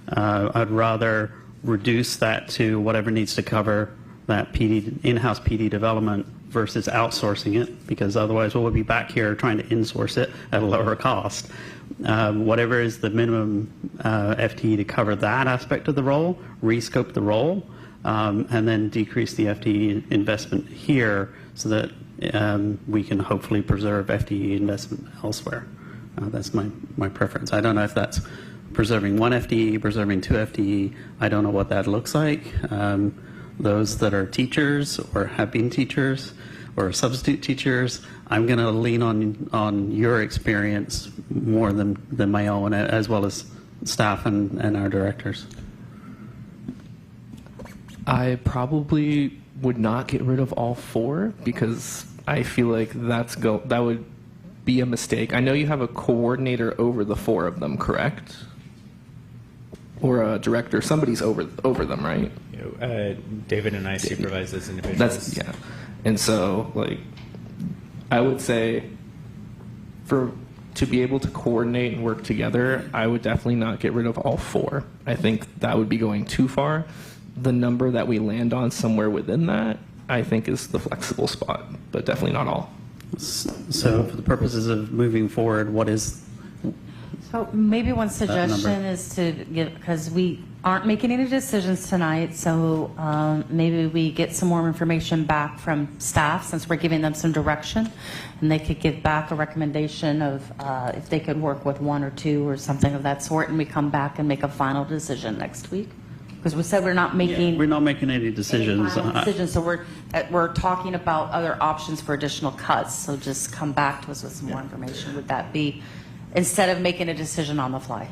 I'd rather reduce that to whatever needs to cover that in-house PD development versus outsourcing it, because otherwise we'll be back here trying to insource it at a lower cost. Whatever is the minimum FTE to cover that aspect of the role, rescope the role, and then decrease the FTE investment here so that we can hopefully preserve FTE investment elsewhere. That's my preference. I don't know if that's preserving 1 FTE, preserving 2 FTE. I don't know what that looks like. Those that are teachers or have been teachers or substitute teachers, I'm going to lean on your experience more than my own, as well as staff and our directors. I probably would not get rid of all 4 because I feel like that would be a mistake. I know you have a coordinator over the 4 of them, correct? Or a director. Somebody's over them, right? David and I supervise those individuals. Yeah. And so, like, I would say to be able to coordinate and work together, I would definitely not get rid of all 4. I think that would be going too far. The number that we land on somewhere within that, I think, is the flexible spot, but definitely not all. So for the purposes of moving forward, what is So maybe one suggestion is to get, because we aren't making any decisions tonight, so maybe we get some more information back from staff since we're giving them some direction, and they could give back a recommendation of if they could work with 1 or 2 or something of that sort, and we come back and make a final decision next week. Because we said we're not making any decisions. So we're talking about other options for additional cuts. So just come back to us with some more information. Would that be, instead of making a decision on the fly?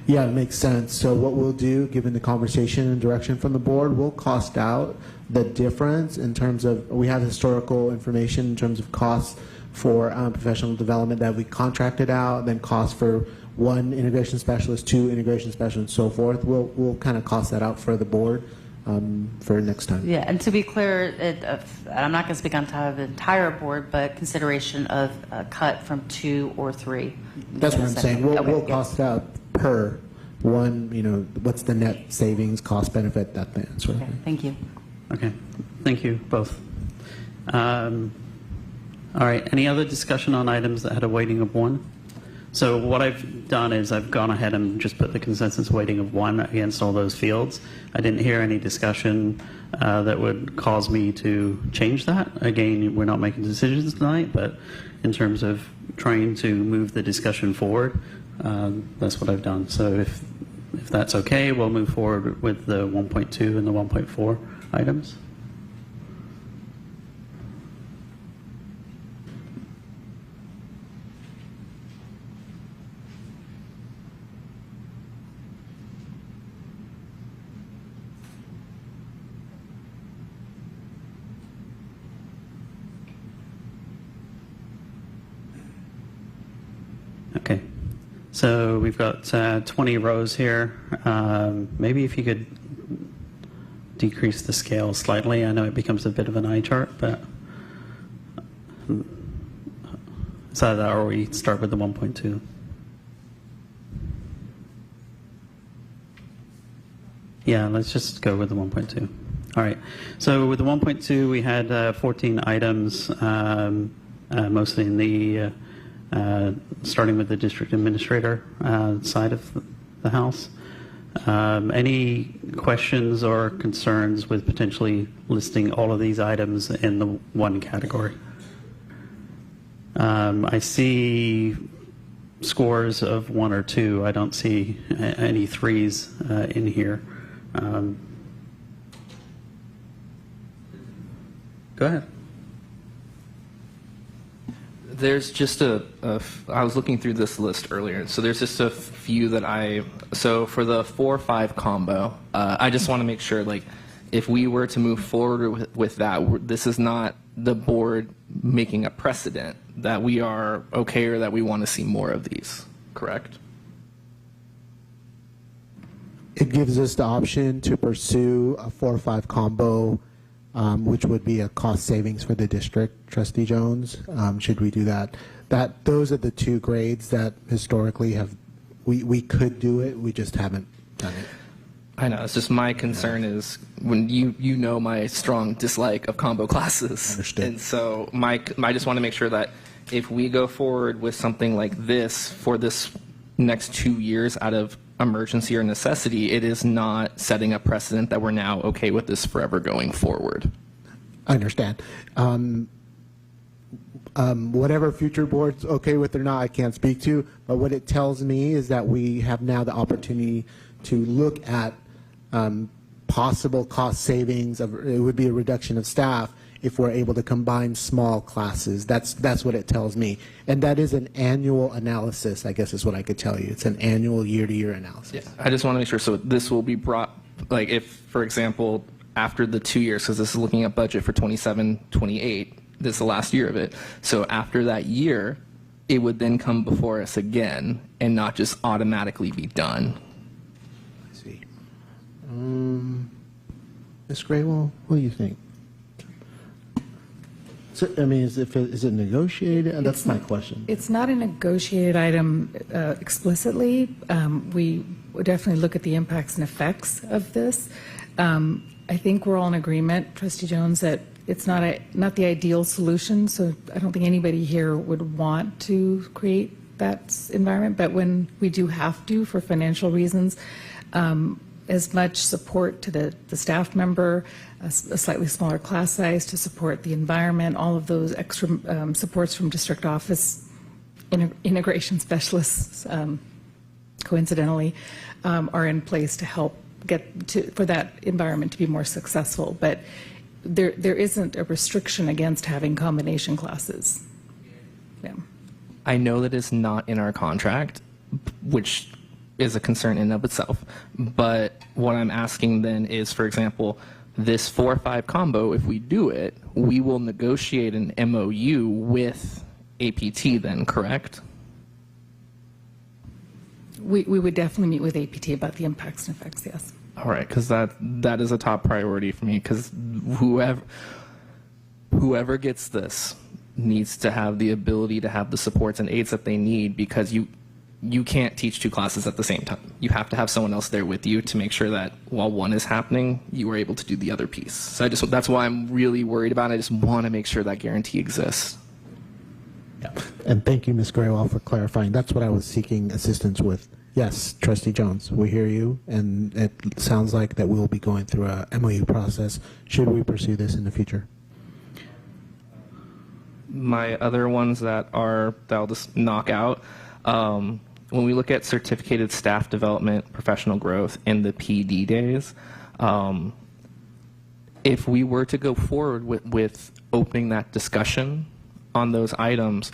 Yeah, it makes sense. So what we'll do, given the conversation and direction from the board, we'll cost out the difference in terms of, we have historical information in terms of costs for professional development that we contracted out, then costs for 1 integration specialist, 2 integration specialists, and so forth. We'll kind of cost that out for the board for next time. Yeah, and to be clear, I'm not going to speak on the entire board, but consideration of a cut from 2 or 3. That's what I'm saying. We'll cost it out per 1, what's the net savings, cost benefit, that sort of thing. Thank you. Okay, thank you both. All right, any other discussion on items that had a weighting of 1? So what I've done is I've gone ahead and just put the consensus weighting of 1 against all those fields. I didn't hear any discussion that would cause me to change that. Again, we're not making decisions tonight, but in terms of trying to move the discussion forward, that's what I've done. So if that's okay, we'll move forward with the 1.2 and the 1.4 items. Okay, so we've got 20 rows here. Maybe if you could decrease the scale slightly. I know it becomes a bit of an eye chart, but it's either that or we start with the 1.2. Yeah, let's just go with the 1.2. All right, so with the 1.2, we had 14 items, mostly in the starting with the district administrator side of the house. Any questions or concerns with potentially listing all of these items in the one category? I see scores of 1 or 2. I don't see any 3s in here. Go ahead. There's just I was looking through this list earlier, so there's just a few that so for the 4-5 combo, I just want to make sure, like, if we were to move forward with that, this is not the board making a precedent that we are okay or that we want to see more of these, correct? It gives us the option to pursue a 4-5 combo, which would be a cost savings for the district, Trustee Jones. Should we do that? Those are the 2 grades that historically we could do it, we just haven't done it. I know, it's just my concern is when you know my strong dislike of combo classes. Understood. And so I just want to make sure that if we go forward with something like this for this next 2 years out of emergency or necessity, it is not setting a precedent that we're now okay with this forever going forward. I understand. Whatever future board's okay with or not, I can't speak to, but what it tells me is that we have now the opportunity to look at possible cost savings. It would be a reduction of staff if we're able to combine small classes. That's what it tells me. And that is an annual analysis, I guess is what I could tell you. It's an annual year-to-year analysis. Yeah, I just want to make sure, so this will be brought, like if, for example, after the 2 years, because this is looking at budget for 27, 28, this is the last year of it. So after that year, it would then come before us again and not just automatically be done. I see. Ms. Graywell, what do you think? So, I mean, is it negotiated? That's my question. It's not a negotiated item explicitly. We would definitely look at the impacts and effects of this. I think we're all in agreement, Trustee Jones, that it's not the ideal solution. So I don't think anybody here would want to create that environment. But when we do have to, for financial reasons, as much support to the staff member, a slightly smaller class size to support the environment, all of those extra supports from district office integration specialists, coincidentally, are in place to help for that environment to be more successful. But there isn't a restriction against having combination classes. Yeah. I know that it's not in our contract, which is a concern in and of itself. But what I'm asking then is, for example, this 4-5 combo, if we do it, we will negotiate an MOU with APT then, correct? We would definitely meet with APT about the impacts and effects, yes. All right, because that is a top priority for me, because whoever gets this needs to have the ability to have the supports and aids that they need, because you can't teach 2 classes at the same time. You have to have someone else there with you to make sure that while one is happening, you are able to do the other piece. So that's why I'm really worried about it. I just want to make sure that guarantee exists. And thank you, Ms. Graywell, for clarifying. That's what I was seeking assistance with. Yes, Trustee Jones, we hear you, and it sounds like that we'll be going through a MOU process. Should we pursue this in the future? My other ones that I'll just knock out, when we look at certificated staff development, professional growth, and the PD days, if we were to go forward with opening that discussion on those items,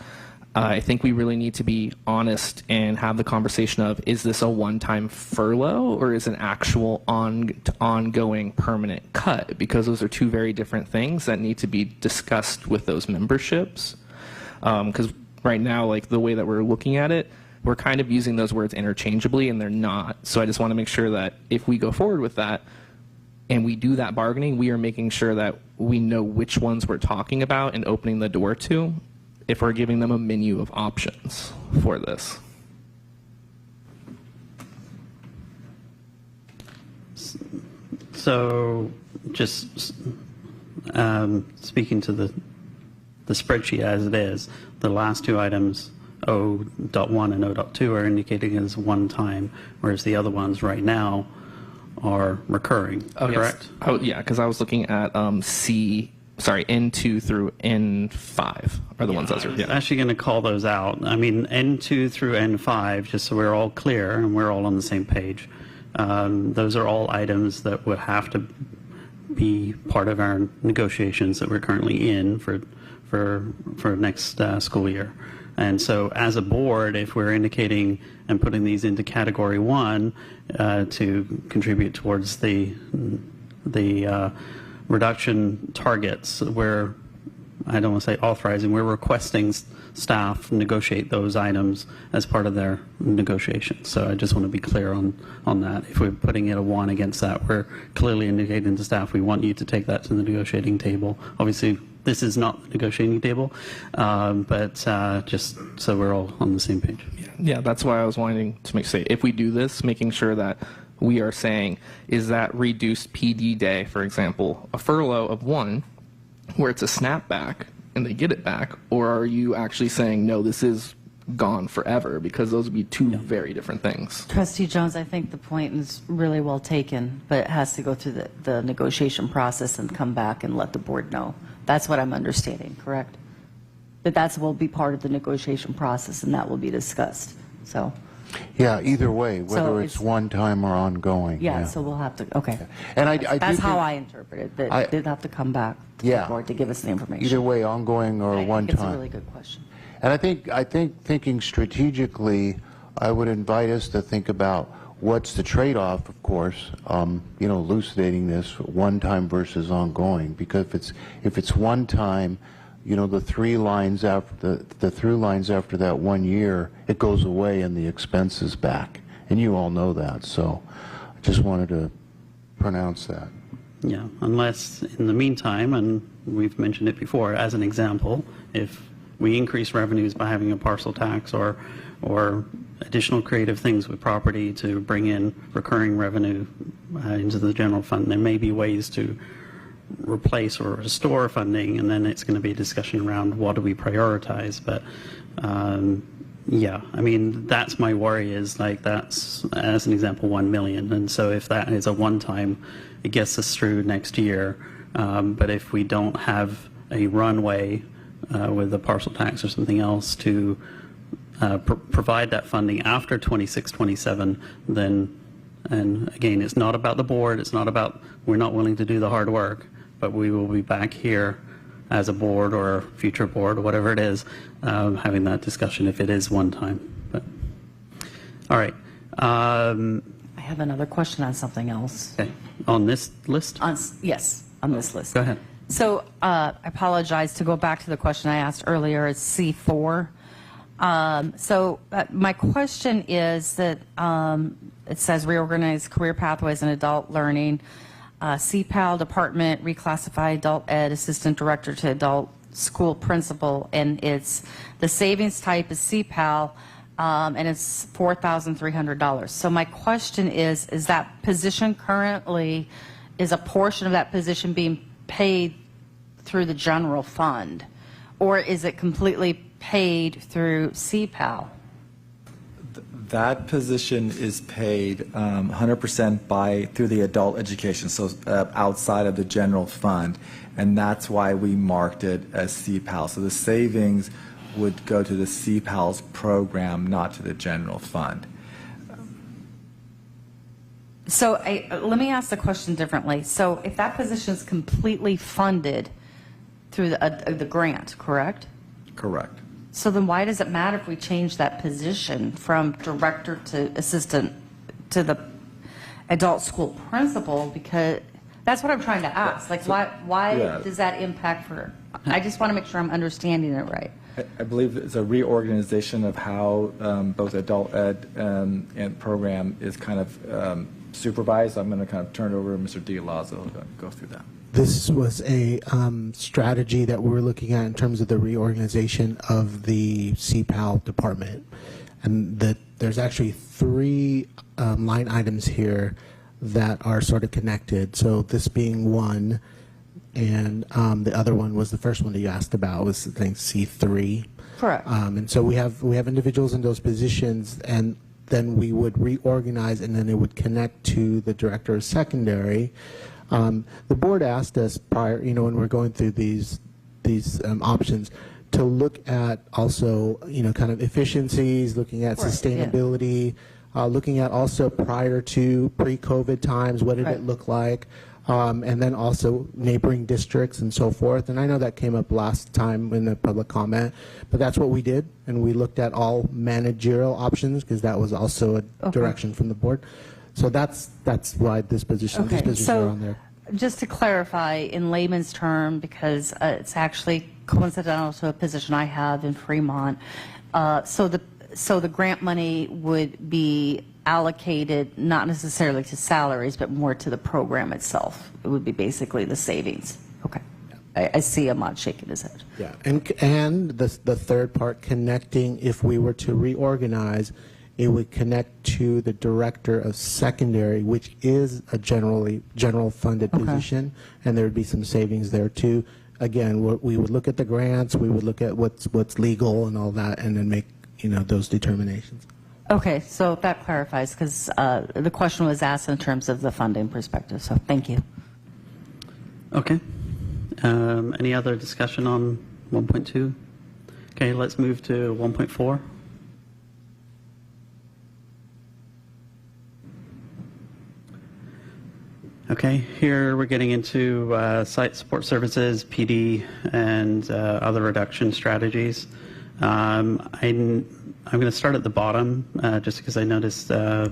I think we really need to be honest and have the conversation of, is this a one-time furlough or is it an actual ongoing permanent cut? Because those are 2 very different things that need to be discussed with those memberships. Because right now, like the way that we're looking at it, we're kind of using those words interchangeably and they're not. So I just want to make sure that if we go forward with that and we do that bargaining, we are making sure that we know which ones we're talking about and opening the door to, if we're giving them a menu of options for this. So just speaking to the spreadsheet as it is, the last 2 items, O.1 and O.2, are indicating as one time, whereas the other ones right now are recurring, correct? Yes. Oh, yeah, because I was looking at N2 through N5 are the ones that are. I was actually going to call those out. I mean, N2 through N5, just so we're all clear and we're all on the same page. Those are all items that would have to be part of our negotiations that we're currently in for next school year. And so as a board, if we're indicating and putting these into category 1 to contribute towards the reduction targets, we're, I don't want to say authorizing, we're requesting staff negotiate those items as part of their negotiations. So I just want to be clear on that. If we're putting it a 1 against that, we're clearly indicating to staff we want you to take that to the negotiating table. Obviously, this is not the negotiating table, but just so we're all on the same page. Yeah, that's why I was wanting to say, if we do this, making sure that we are saying, is that reduced PD day, for example, a furlough of 1, where it's a snapback and they get it back, or are you actually saying, no, this is gone forever? Because those would be 2 very different things. Trustee Jones, I think the point is really well taken, but it has to go through the negotiation process and come back and let the board know. That's what I'm understanding, correct? That will be part of the negotiation process and that will be discussed. So. Yeah, either way, whether So it's it's- one time or ongoing. Yeah, so we'll have to, okay. And I That's do how think- I interpret it, that it did have to come back to Yeah. the board to give us the information. Either way, ongoing or one It's a time. really good question. And I think thinking strategically, I would invite us to think about what's the trade-off, of course, elucidating this one time versus ongoing. Because if it's one time, the through lines after that 1 year, it goes away and the expense is back. And you all know that. So I just wanted to pronounce that. Yeah, unless in the meantime, and we've mentioned it before, as an example, if we increase revenues by having a parcel tax or additional creative things with property to bring in recurring revenue into the general fund, there may be ways to replace or restore funding, and then it's going to be a discussion around what do we prioritize. But yeah, I mean, that's my worry, is like, that's, as an example, 1 million. And so if that is a one-time, it gets us through next year. But if we don't have a runway with a parcel tax or something else to provide that funding after 26, 27, then, and again, it's not about the board, it's not about, we're not willing to do the hard work, but we will be back here as a board or a future board or whatever it is, having that discussion if it is one time. But all right. I have another question on something else. Okay. On this list? Yes, on this list. Go ahead. So I apologize, to go back to the question I asked earlier, it's C4. So my question is that it says reorganize career pathways in adult learning, CPAL department, reclassify adult ed assistant director to adult school principal, and it's the savings type is CPAL. and it's $4,300. So my question is that position currently, is a portion of that position being paid through the general fund, or is it completely paid through CPAL? That position is paid 100% through the adult education, so outside of the general fund, and that's why we marked it as CPAL. So the savings would go to the CPAL's program, not to the general fund. So let me ask the question differently. So if that position is completely funded through the grant, correct? Correct. So then why does it matter if we change that position from director to assistant to the adult school principal? Because that's what I'm trying to ask. Like, why does that impact for, I just want to make sure I'm understanding it right. I believe it's a reorganization of how both adult ed and program is kind of supervised. I'm going to kind of turn it over to Mr. D'Alazzo to go through that. This was a strategy that we were looking at in terms of the reorganization of the CPAL department. And there's actually 3 line items here that are sort of connected. So this being one, and the other one was the first one that you asked about, was I think C3. Correct. And so we have individuals in those positions, and then we would reorganize, and then it would connect to the director of secondary. The board asked us prior, when we're going through these options, to look at also, kind of efficiencies, looking at sustainability, looking at also prior to pre-COVID times, what did it look like, and then also neighboring districts and so forth. And I know that came up last time in the public comment, but that's what we did, and we looked at all managerial options because that was also a direction from the board. So that's why this position, these positions are on there. Just to clarify in layman's term, because it's actually coincidental to a position I have in Fremont, so the grant money would be allocated not necessarily to salaries, but more to the program itself. It would be basically the savings. Okay. I see Ahmad shaking his head. Yeah, and the third part, connecting, if we were to reorganize, it would connect to the director of secondary, which is a general funded position, and there would be some savings there too. Again, we would look at the grants, we would look at what's legal and all that, and then make those determinations. Okay, so that clarifies, because the question was asked in terms of the funding perspective. So thank you. Okay. Any other discussion on 1.2? Okay, let's move to 1.4. Okay, here we're getting into site support services, PD, and other reduction strategies. I'm going to start at the bottom just because I noticed a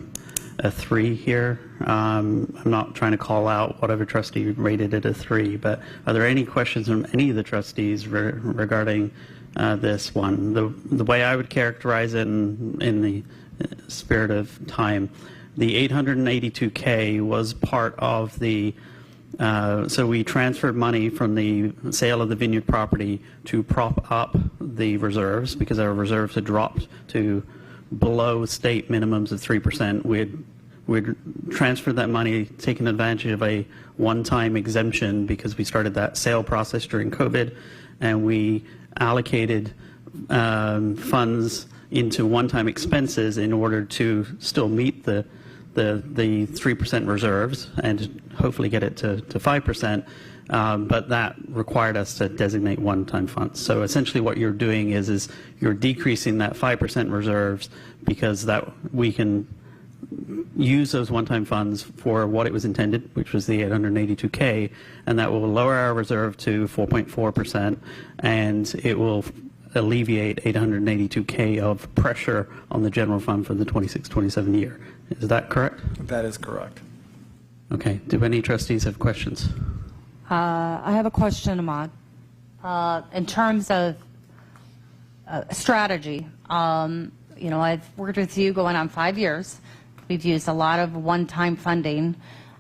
3 here. I'm not trying to call out whatever trustee rated it a 3, but are there any questions from any of the trustees regarding this one? The way I would characterize it in the spirit of time, the $882K was part of the, so we transferred money from the sale of the vineyard property to prop up the reserves because our reserves had dropped to below state minimums of 3%. We'd transferred that money, taken advantage of a one-time exemption because we started that sale process during COVID, and we allocated funds into one-time expenses in order to still meet the 3% reserves and hopefully get it to 5%, but that required us to designate one-time funds. So essentially what you're doing is you're decreasing that 5% reserves because that we can use those one-time funds for what it was intended, which was the $882K, and that will lower our reserve to 4.4%, and it will alleviate $882K of pressure on the general fund for the 26-27 year. Is that correct? That is correct. Okay. Do any trustees have questions? I have a question, Ahmad. In terms of strategy, I've worked with you going on 5 years. We've used a lot of one-time funding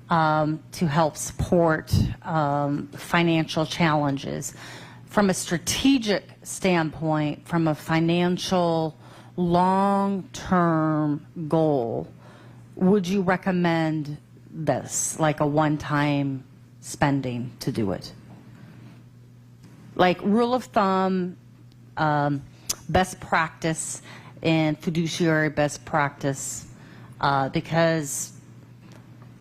to help support financial challenges. From a strategic standpoint, from a financial long-term goal, would you recommend this, like a one-time spending to do it? Like rule of thumb, best practice, and fiduciary best practice, because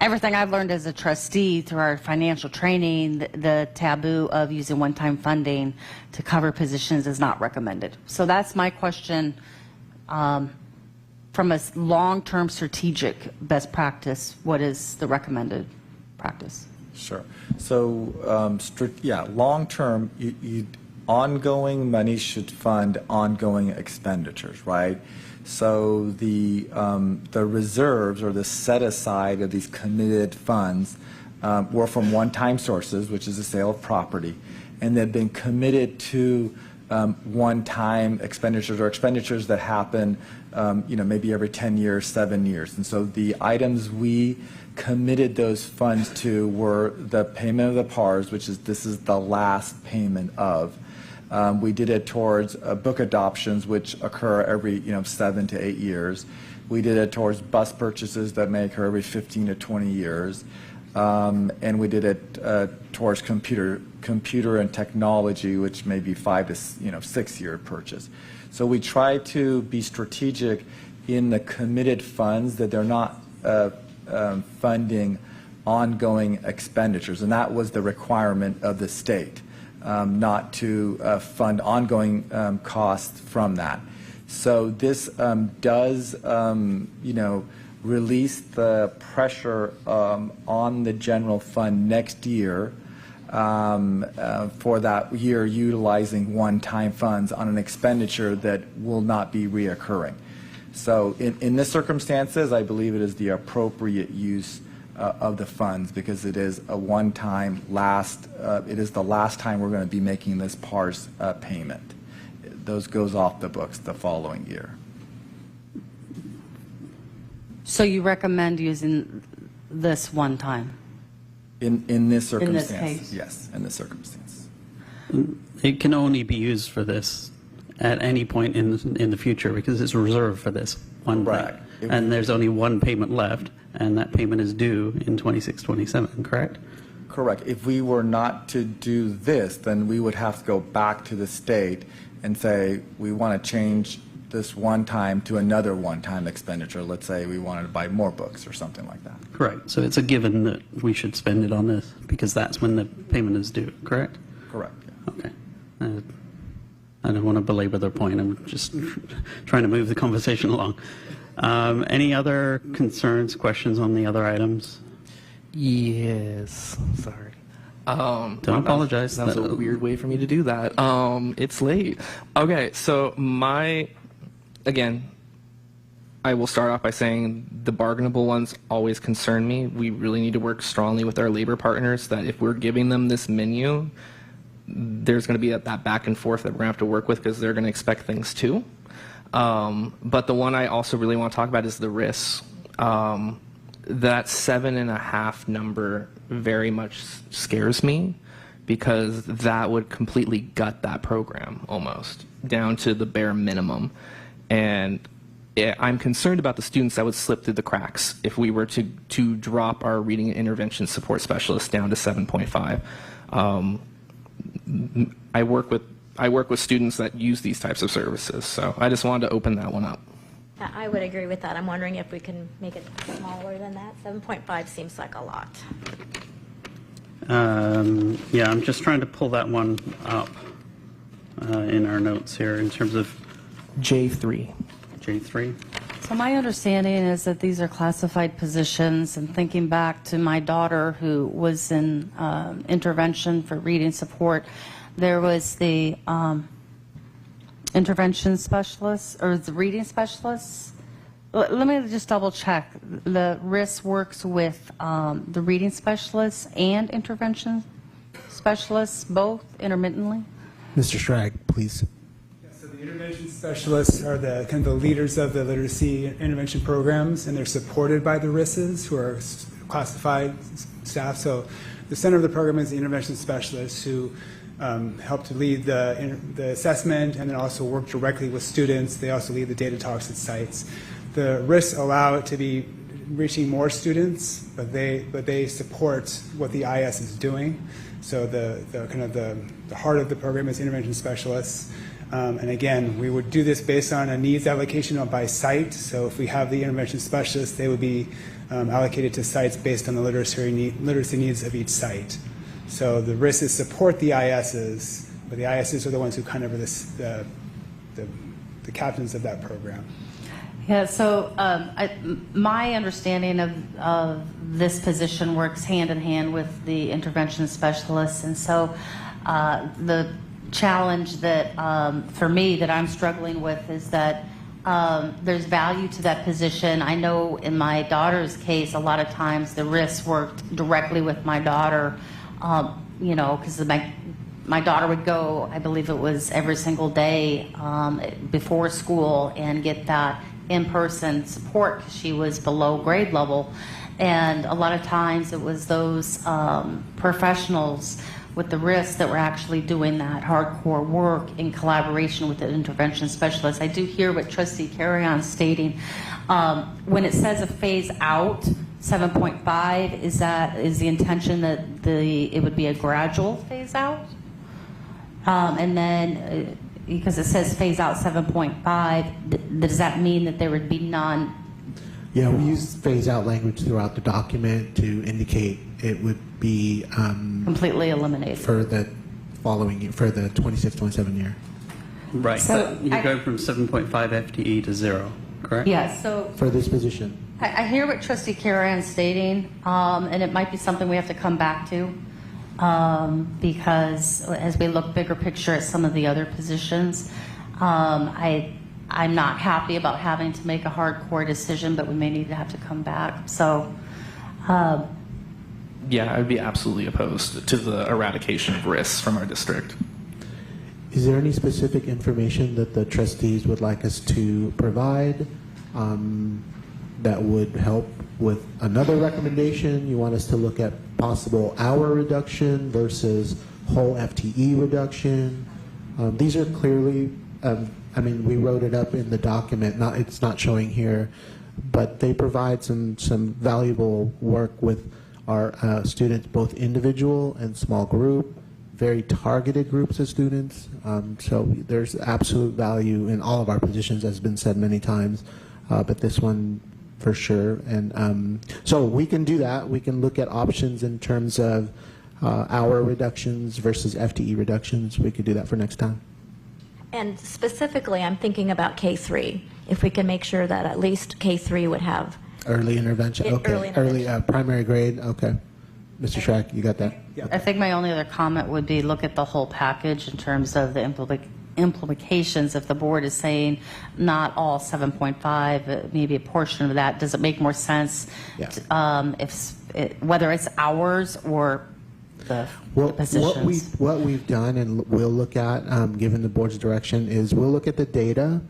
everything I've learned as a trustee through our financial training, the taboo of using one-time funding to cover positions is not recommended. So that's my question. From a long-term strategic best practice, what is the recommended practice? Sure. So, long-term, ongoing money should fund ongoing expenditures, right? So the reserves or the set-aside of these committed funds were from one-time sources, which is the sale of property, and they've been committed to one-time expenditures or expenditures that happen, maybe every 10 years, 7 years. And so the items we committed those funds to were the payment of the PARs, this is the last payment of. We did it towards book adoptions, which occur every 7 to 8 years. We did it towards bus purchases that may occur every 15 to 20 years. And we did it towards computer and technology, which may be 5 to 6 year purchase. So we try to be strategic in the committed funds, that they're not funding ongoing expenditures, and that was the requirement of the state, not to fund ongoing costs from that. So this does, release the pressure on the general fund next year for that year utilizing one-time funds on an expenditure that will not be reoccurring. So in this circumstances, I believe it is the appropriate use of the funds, because it is a one-time it is the last time we're going to be making this PARS payment. Those goes off the books the following year. So you recommend using this one time? In this circumstance, in this case? Yes, in this circumstance. It can only be used for this at any point in the future, because it's reserved for this one Right. thing. And there's only one payment left, and that payment is due in 26-27, correct? Correct. If we were not to do this, then we would have to go back to the state and say, we want to change this one time to another one-time expenditure. Let's say we wanted to buy more books or something like that. Correct. So it's a given that we should spend it on this, because that's when the payment is due, correct? Correct. Yeah. Okay. I don't want to belabor their point. I'm just trying to move the conversation along. Any other concerns, questions on the other items? Yes. Sorry. Don't apologize. That was a weird way for me to do that. It's late. Okay, so again, I will start off by saying the bargainable ones always concern me. We really need to work strongly with our labor partners, that if we're giving them this menu, there's going to be that back and forth that we're going to have to work with, because they're going to expect things too. But the one I also really want to talk about is the risks. That 7.5 number very much scares me, because that would completely gut that program almost down to the bare minimum. And I'm concerned about the students that would slip through the cracks if we were to drop our reading and intervention support specialists down to 7.5. I work with students that use these types of services, so I just wanted to open that one up. I would agree with that. I'm wondering if we can make it smaller than that. 7.5 seems like a lot. Yeah, I'm just trying to pull that one up in our notes here in terms of J3. J3. So my understanding is that these are classified positions, and thinking back to my daughter who was in intervention for reading support, there was the intervention specialist or the reading specialist. Let me just double check. The RIS works with the reading specialists and intervention specialists, both intermittently? Mr. Schrag, please. So the intervention specialists are the kind of the leaders of the literacy intervention programs, and they're supported by the RISs, who are classified staff. So the center of the program is the intervention specialists, who help to lead the assessment and then also work directly with students. They also lead the data talks at sites. The risks allow it to be reaching more students, but they support what the IS is doing. So the heart of the program is intervention specialists. And again, we would do this based on a needs allocation by site. So if we have the intervention specialists, they would be allocated to sites based on the literacy needs of each site. So the RISs support the ISs, but the ISs are the ones who kind of are the captains of that program. Yeah, so my understanding of this position works hand in hand with the intervention specialists, and so the challenge that for me that I'm struggling with is that there's value to that position. I know in my daughter's case, a lot of times the RIS worked directly with my daughter, because my daughter would go, I believe it was every single day before school and get that in-person support because she was below grade level. And a lot of times it was those professionals with the RIS that were actually doing that hardcore work in collaboration with the intervention specialist. I do hear what Trustee Carrion's stating. When it says a phase out, 7.5, is the intention that it would be a gradual phase out? And then, because it says phase out 7.5, does that mean that there would be none? Yeah, we use phase out language throughout the document to indicate it would be completely eliminated for the following year, for the 26-27 year. Right. So You're going from 7.5 FTE to 0, correct? Yes. So for this position. I hear what Trustee Carrion's stating, and it might be something we have to come back to because as we look bigger picture at some of the other positions, I'm not happy about having to make a hardcore decision, but we may need to have to come back. So. Yeah, I would be absolutely opposed to the eradication of risks from our district. Is there any specific information that the trustees would like us to provide that would help with another recommendation? You want us to look at possible hour reduction versus whole FTE reduction? These are clearly, we wrote it up in the document, it's not showing here, but they provide some valuable work with our students, both individual and small group, very targeted groups of students. So there's absolute value in all of our positions, as has been said many times, but this one for sure. And so we can do that. We can look at options in terms of hour reductions versus FTE reductions. We could do that for next time. And specifically, I'm thinking about K3. If we can make sure that at least K3 would have Early intervention, okay. Early primary grade, okay. Mr. Schrack, you got that? I think my only other comment would be look at the whole package in terms of the implications. If the board is saying not all 7.5, maybe a portion of that, does it make more sense whether it's hours or the positions? What we've done and we'll look at, given the board's direction, is we'll look at the data.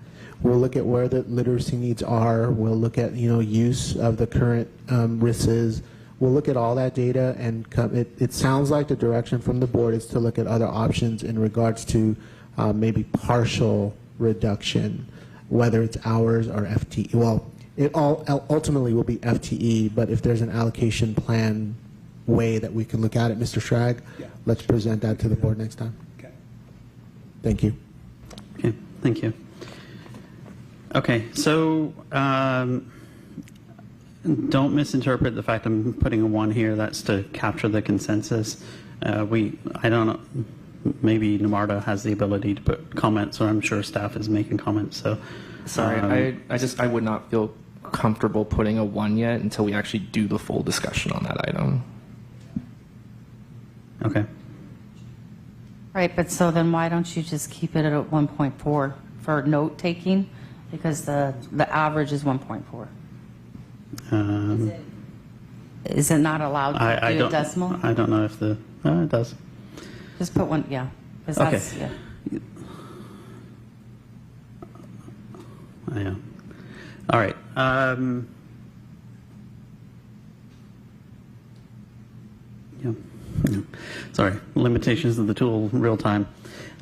We'll look at where the literacy needs are. We'll look at use of the current RISs. We'll look at all that data, and it sounds like the direction from the board is to look at other options in regards to maybe partial reduction, whether it's hours or FTE. Well, it all ultimately will be FTE, but if there's an allocation plan way that we can look at it, Mr. Schrag, let's present that to the board next time. Okay. Thank you. Okay, thank you. Okay, so don't misinterpret the fact I'm putting a 1 here. That's to capture the consensus. I don't know, maybe Namardo has the ability to put comments, or I'm sure staff is making comments. So, sorry, I would not feel comfortable putting a 1 yet until we actually do the full discussion on that item. Okay. Right, but so then why don't you just keep it at 1.4 for note taking? Because the average is 1.4. Is it not allowed to do a decimal? I don't know if it does. Just put 1, yeah. Okay. Yeah. All right. Yeah. sorry, limitations of the tool real time.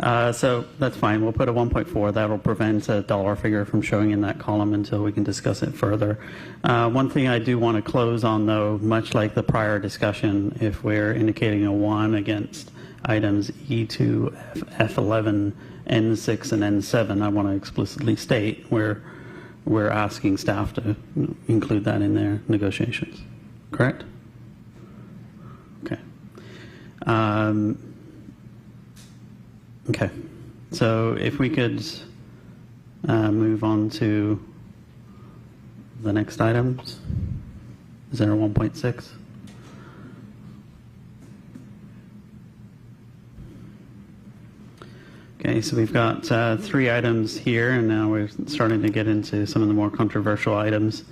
So that's fine. We'll put a 1.4. That'll prevent a dollar figure from showing in that column until we can discuss it further. One thing I do want to close on, though, much like the prior discussion, if we're indicating a 1 against items E2, F11, N6, and N7, I want to explicitly state we're asking staff to include that in their negotiations. Correct? Okay. Okay, so if we could move on to the next items. Is there a 1.6? Okay, so we've got 3 items here, and now we're starting to get into some of the more controversial items.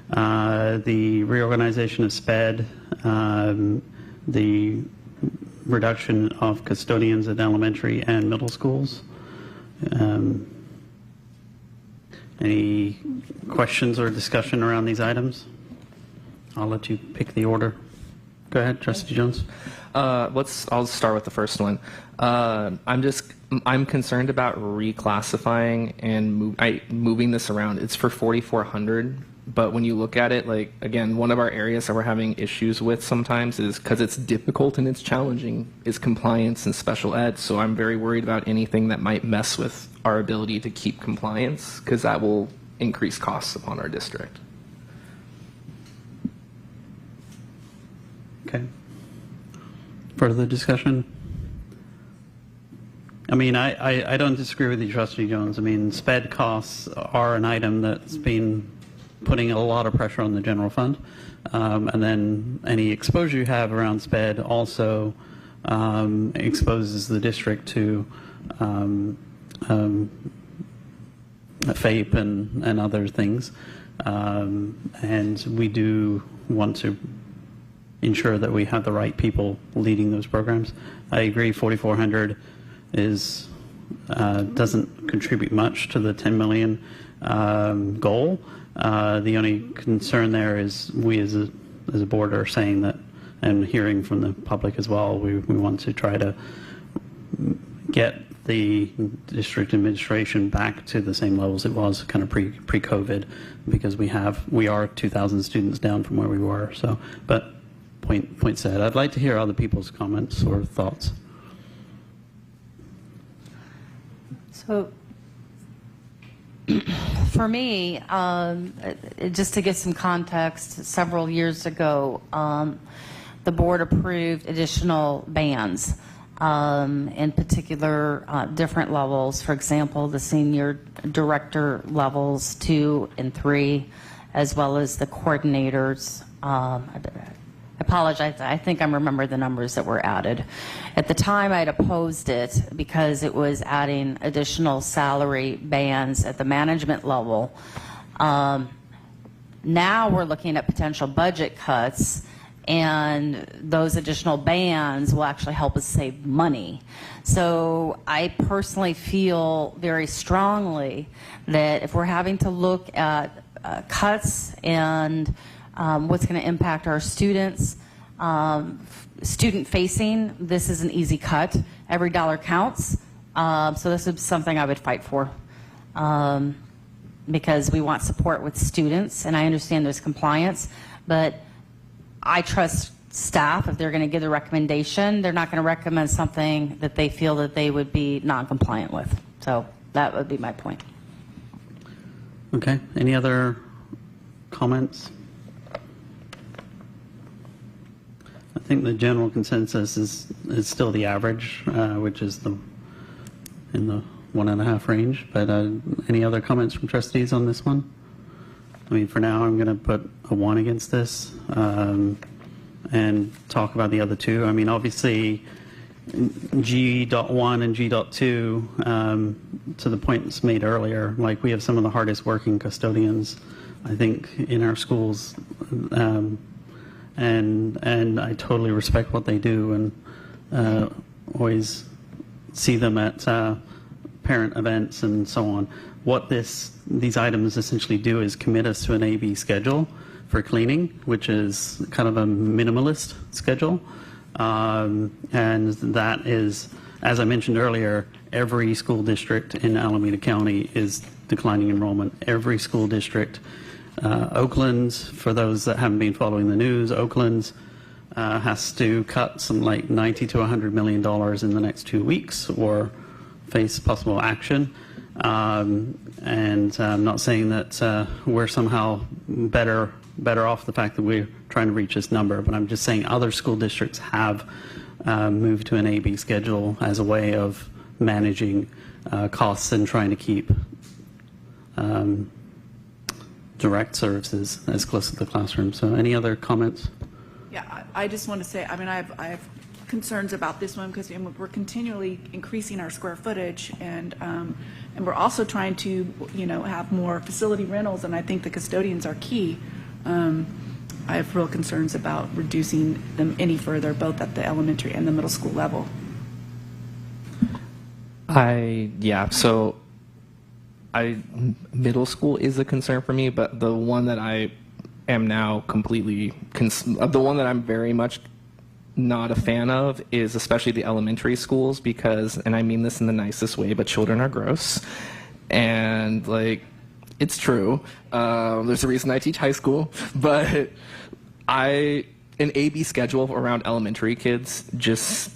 The reorganization of SPED, the reduction of custodians at elementary and middle schools. Any questions or discussion around these items? I'll let you pick the order. Go ahead, Trustee Jones. I'll start with the first one. I'm concerned about reclassifying and moving this around. It's for 4,400, but when you look at it, like, again, one of our areas that we're having issues with sometimes is because it's difficult and it's challenging is compliance and special ed. So I'm very worried about anything that might mess with our ability to keep compliance, because that will increase costs upon our district. Okay. Further discussion? I mean, I don't disagree with you, Trustee Jones. I mean, SPED costs are an item that's been putting a lot of pressure on the general fund. And then any exposure you have around SPED also exposes the district to FAPE and other things. And we do want to ensure that we have the right people leading those programs. I agree 4,400 is doesn't contribute much to the 10 million goal. The only concern there is we as a board are saying that, and hearing from the public as well, we want to try to get the district administration back to the same levels it was kind of pre-COVID, because we are 2,000 students down from where we were. So, but point said. I'd like to hear other people's comments or thoughts. So, for me, just to give some context, several years ago, the board approved additional bands, in particular different levels. For example, the senior director levels 2 and 3, as well as the coordinators. I apologize, I think I remember the numbers that were added. At the time, I'd opposed it because it was adding additional salary bands at the management level. Now we're looking at potential budget cuts, and those additional bands will actually help us save money. So I personally feel very strongly that if we're having to look at cuts and what's going to impact our students, student facing, this is an easy cut. Every dollar counts. So this is something I would fight for, because we want support with students, and I understand there's compliance, but I trust staff. If they're going to give the recommendation, they're not going to recommend something that they feel that they would be non-compliant with. So that would be my point. Okay. Any other comments? I think the general consensus is still the average, which is in the 1.5 range. But any other comments from trustees on this one? I mean, for now, I'm going to put a 1 against this and talk about the other 2. I mean, obviously, G.1 and G.2, to the point that's made earlier, like we have some of the hardest working custodians, I think, in our schools. And I totally respect what they do, and always see them at parent events and so on. What these items essentially do is commit us to an A/B schedule for cleaning, which is kind of a minimalist schedule. And that is, as I mentioned earlier, every school district in Alameda County is declining enrollment. Every school district. Oakland's, for those that haven't been following the news, Oakland's has to cut some like $90 to $100 million in the next 2 weeks or face possible action. And I'm not saying that we're somehow better off the fact that we're trying to reach this number, but I'm just saying other school districts have moved to an AB schedule as a way of managing costs and trying to keep direct services as close to the classroom. So any other comments? Yeah, I just want to say, I mean, I have concerns about this one because we're continually increasing our square footage, and we're also trying to, have more facility rentals, and I think the custodians are key. I have real concerns about reducing them any further, both at the elementary and the middle school level. Middle school is a concern for me, but the one that I am now completely, the one that I'm very much not a fan of is especially the elementary schools, because, and I mean this in the nicest way, but children are gross. And like, it's true. There's a reason I teach high school, but an AB schedule around elementary kids just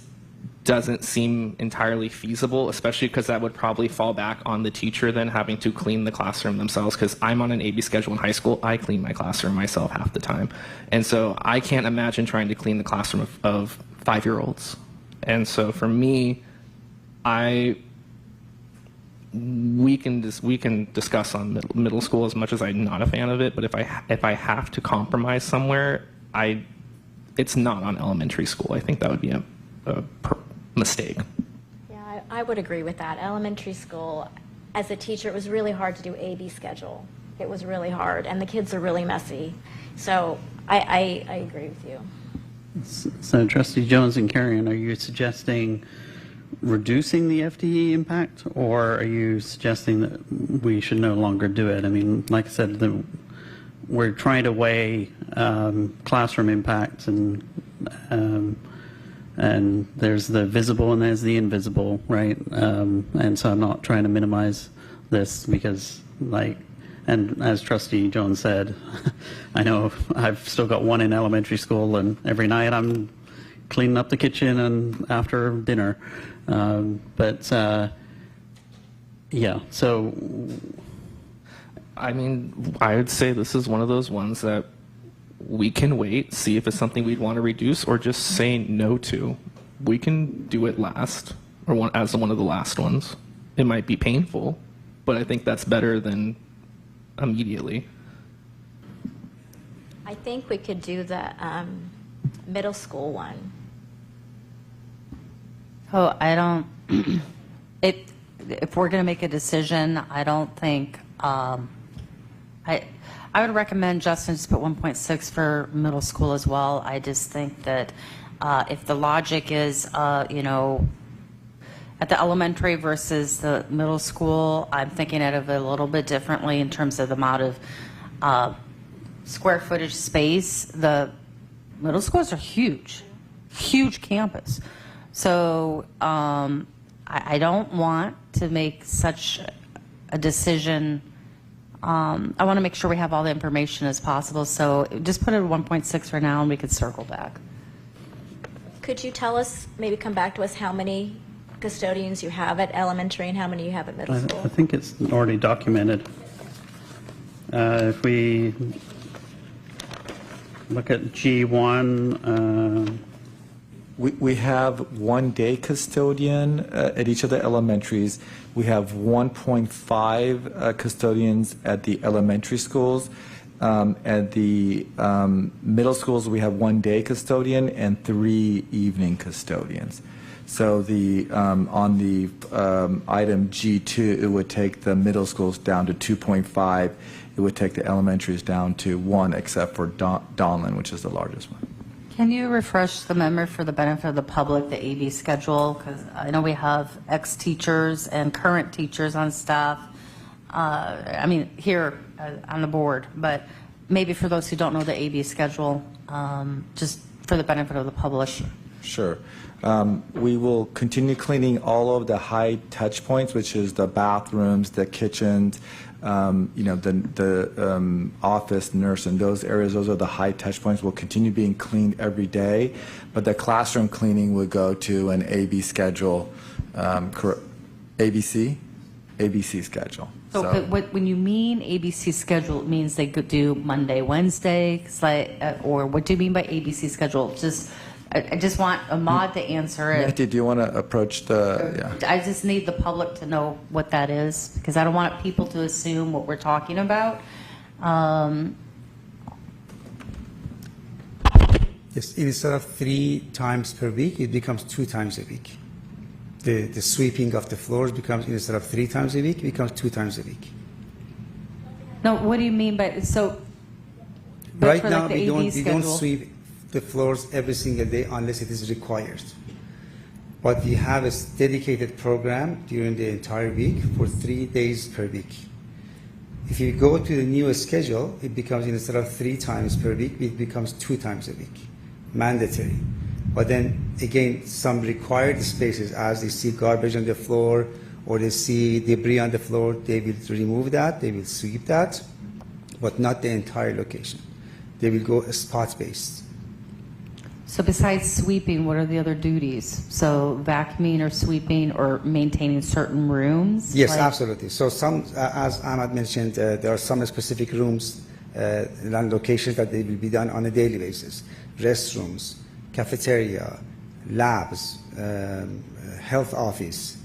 doesn't seem entirely feasible, especially because that would probably fall back on the teacher then having to clean the classroom themselves, because I'm on an AB schedule in high school. I clean my classroom myself half the time. And so I can't imagine trying to clean the classroom of 5-year-olds. And so for me, we can discuss on middle school as much as I'm not a fan of it, but if I have to compromise somewhere, it's not on elementary school. I think that would be a mistake. Yeah, I would agree with that. Elementary school, as a teacher, it was really hard to do AB schedule. It was really hard, and the kids are really messy. So I agree with you. So Trustee Jones and Carrion, are you suggesting reducing the FTE impact, or are you suggesting that we should no longer do it? I mean, like I said, we're trying to weigh classroom impact, and there's the visible and there's the invisible, right? And so I'm not trying to minimize this because, and as Trustee Jones said, I know I've still got one in elementary school, and every night I'm cleaning up the kitchen and after dinner. Yeah, so. I mean, I would say this is one of those ones that we can wait, see if it's something we'd want to reduce or just say no to. We can do it last, or as one of the last ones. It might be painful, but I think that's better than immediately. I think we could do the middle school one. Oh, I don't, if we're going to make a decision, I don't think, I would recommend Justin just put 1.6 for middle school as well. I just think that if the logic is, at the elementary versus the middle school, I'm thinking of it a little bit differently in terms of the amount of square footage space. The middle schools are huge campus. So I don't want to make such a decision. I want to make sure we have all the information as possible. So just put it at 1.6 for now, and we could circle back. Could you tell us, maybe come back to us, how many custodians you have at elementary and how many you have at middle school? I think it's already documented. If we look at G1, we have 1 day custodian at each of the elementaries. We have 1.5 custodians at the elementary schools. At the middle schools, we have 1 day custodian and 3 evening custodians. So on the item G2, it would take the middle schools down to 2.5. It would take the elementaries down to 1, except for Donlin, which is the largest one. Can you refresh the memory for the benefit of the public, the AB schedule? Because I know we have ex-teachers and current teachers on staff, here on the board, but maybe for those who don't know the AB schedule, just for the benefit of the public. Sure. We will continue cleaning all of the high touch points, which is the bathrooms, the kitchens, the office, nurse, and those areas. Those are the high touch points. Will continue being cleaned every day, but the classroom cleaning would go to an AB schedule, ABC schedule. So, but when you mean ABC schedule, it means they could do Monday, Wednesday, or what do you mean by ABC schedule? I just want Ahmad to answer it. Mehdi, do you want to approach the? Yeah. I just need the public to know what that is, because I don't want people to assume what we're talking about. Yes, instead of 3 times per week, it becomes 2 times a week. The sweeping of the floors becomes, instead of 3 times a week, it becomes 2 times a week. No, what do you mean by, so? Right now, we don't sweep the floors every single day unless it is required. But we have a dedicated program during the entire week for 3 days per week. If you go to the new schedule, it becomes, instead of 3 times per week, it becomes 2 times a week, mandatory. But then again, some required spaces, as they see garbage on the floor or they see debris on the floor, they will remove that, they will sweep that, but not the entire location. They will go spot-based. So besides sweeping, what are the other duties? So vacuuming or sweeping or maintaining certain rooms? Yes, absolutely. So some, as Ahmad mentioned, there are some specific rooms and locations that they will be done on a daily basis. Restrooms, cafeteria, labs, health office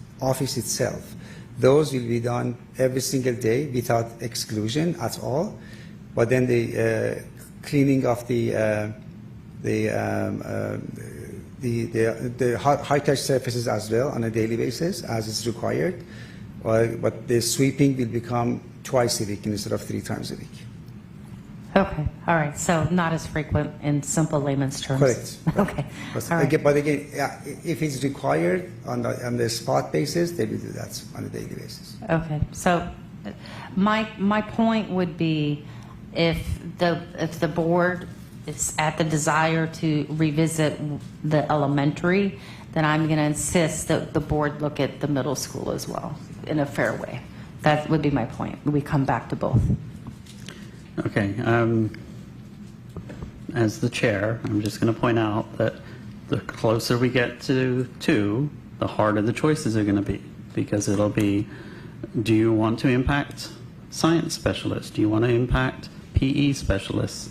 itself. Those will be done every single day without exclusion at all. But then the cleaning of the high-touch surfaces as well on a daily basis as is required. But the sweeping will become twice a week instead of 3 times a week. Okay, all right. So not as frequent in simple layman's terms. Correct. Okay. But, All right. but again, if it's required on the spot basis, they will do that on a daily basis. Okay. So my point would be, if the board is at the desire to revisit the elementary, then I'm going to insist that the board look at the middle school as well in a fair way. That would be my point. We come back to both. Okay. As the chair, I'm just going to point out that the closer we get to 2, the harder the choices are going to be, because it'll be, do you want to impact science specialists? Do you want to impact PE specialists?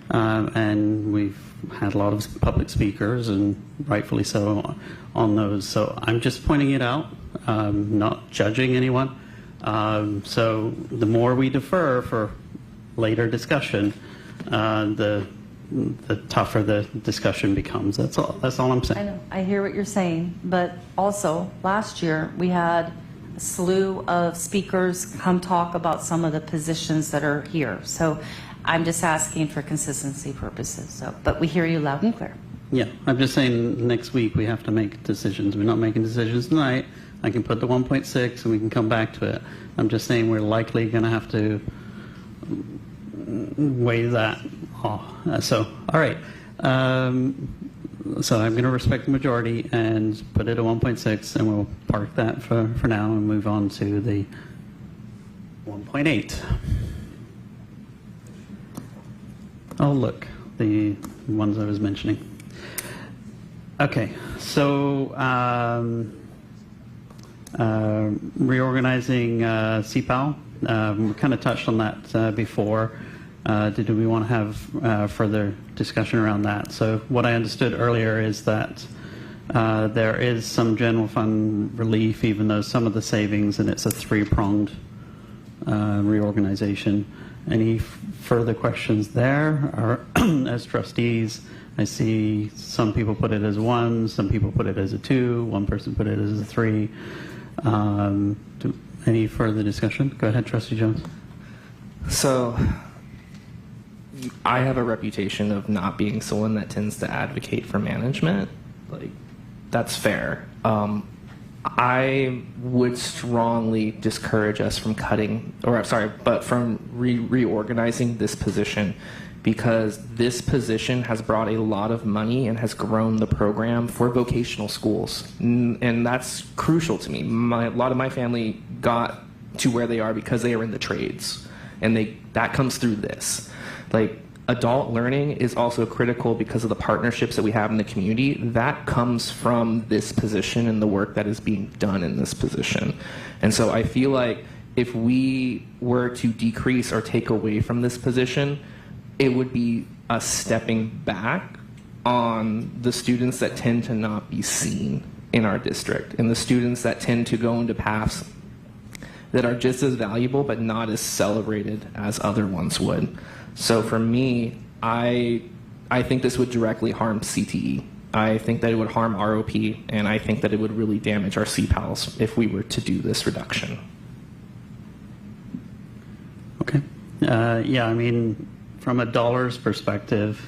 And we've had a lot of public speakers, and rightfully so, on those. So I'm just pointing it out, not judging anyone. So the more we defer for later discussion, the tougher the discussion becomes. That's all I'm saying. I know. I hear what you're saying, but also last year we had a slew of speakers come talk about some of the positions that are here. So I'm just asking for consistency purposes. So, but we hear you loud and clear. Yeah, I'm just saying next week we have to make decisions. We're not making decisions tonight. I can put the 1.6 and we can come back to it. I'm just saying we're likely going to have to weigh that off. So, all right. So I'm going to respect the majority and put it at 1.6, and we'll park that for now and move on to the 1.8. Oh, look, the ones I was mentioning. Okay, so reorganizing CPAL. We kind of touched on that before. Did we want to have further discussion around that? So what I understood earlier is that there is some general fund relief, even though some of the savings, and it's a 3-pronged reorganization. Any further questions there? Or as trustees, I see some people put it as 1, some people put it as a 2, one person put it as a 3. Any further discussion? Go ahead, Trustee Jones. So I have a reputation of not being someone that tends to advocate for management. Like, that's fair. I would strongly discourage us from cutting, or sorry, but from reorganizing this position because this position has brought a lot of money and has grown the program for vocational schools. And that's crucial to me. A lot of my family got to where they are because they are in the trades, and that comes through this. Like, adult learning is also critical because of the partnerships that we have in the community. That comes from this position and the work that is being done in this position. And so I feel like if we were to decrease or take away from this position, it would be us stepping back on the students that tend to not be seen in our district, and the students that tend to go into paths that are just as valuable but not as celebrated as other ones would. So for me, I think this would directly harm CTE. I think that it would harm ROP, and I think that it would really damage our CPALs if we were to do this reduction. Okay. Yeah, I mean, from a dollars perspective,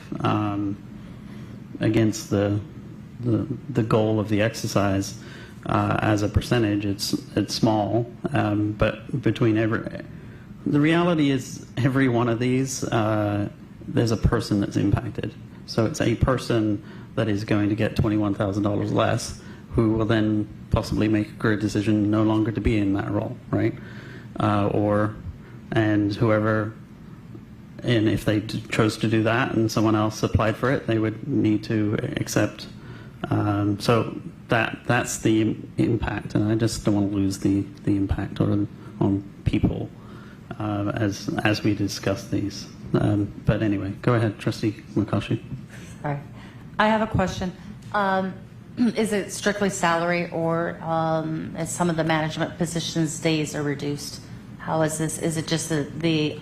against the goal of the exercise, as a percentage, it's small, but between the reality is every one of these, there's a person that's impacted. So it's a person that is going to get $21,000 less, who will then possibly make a career decision no longer to be in that role, right? And whoever, and if they chose to do that and someone else applied for it, they would need to accept. So that's the impact, and I just don't want to lose the impact on people as we discuss these. But anyway, go ahead, Trustee Makashi. Sorry. I have a question. Is it strictly salary, or is some of the management positions days are reduced? How is this? Is it just the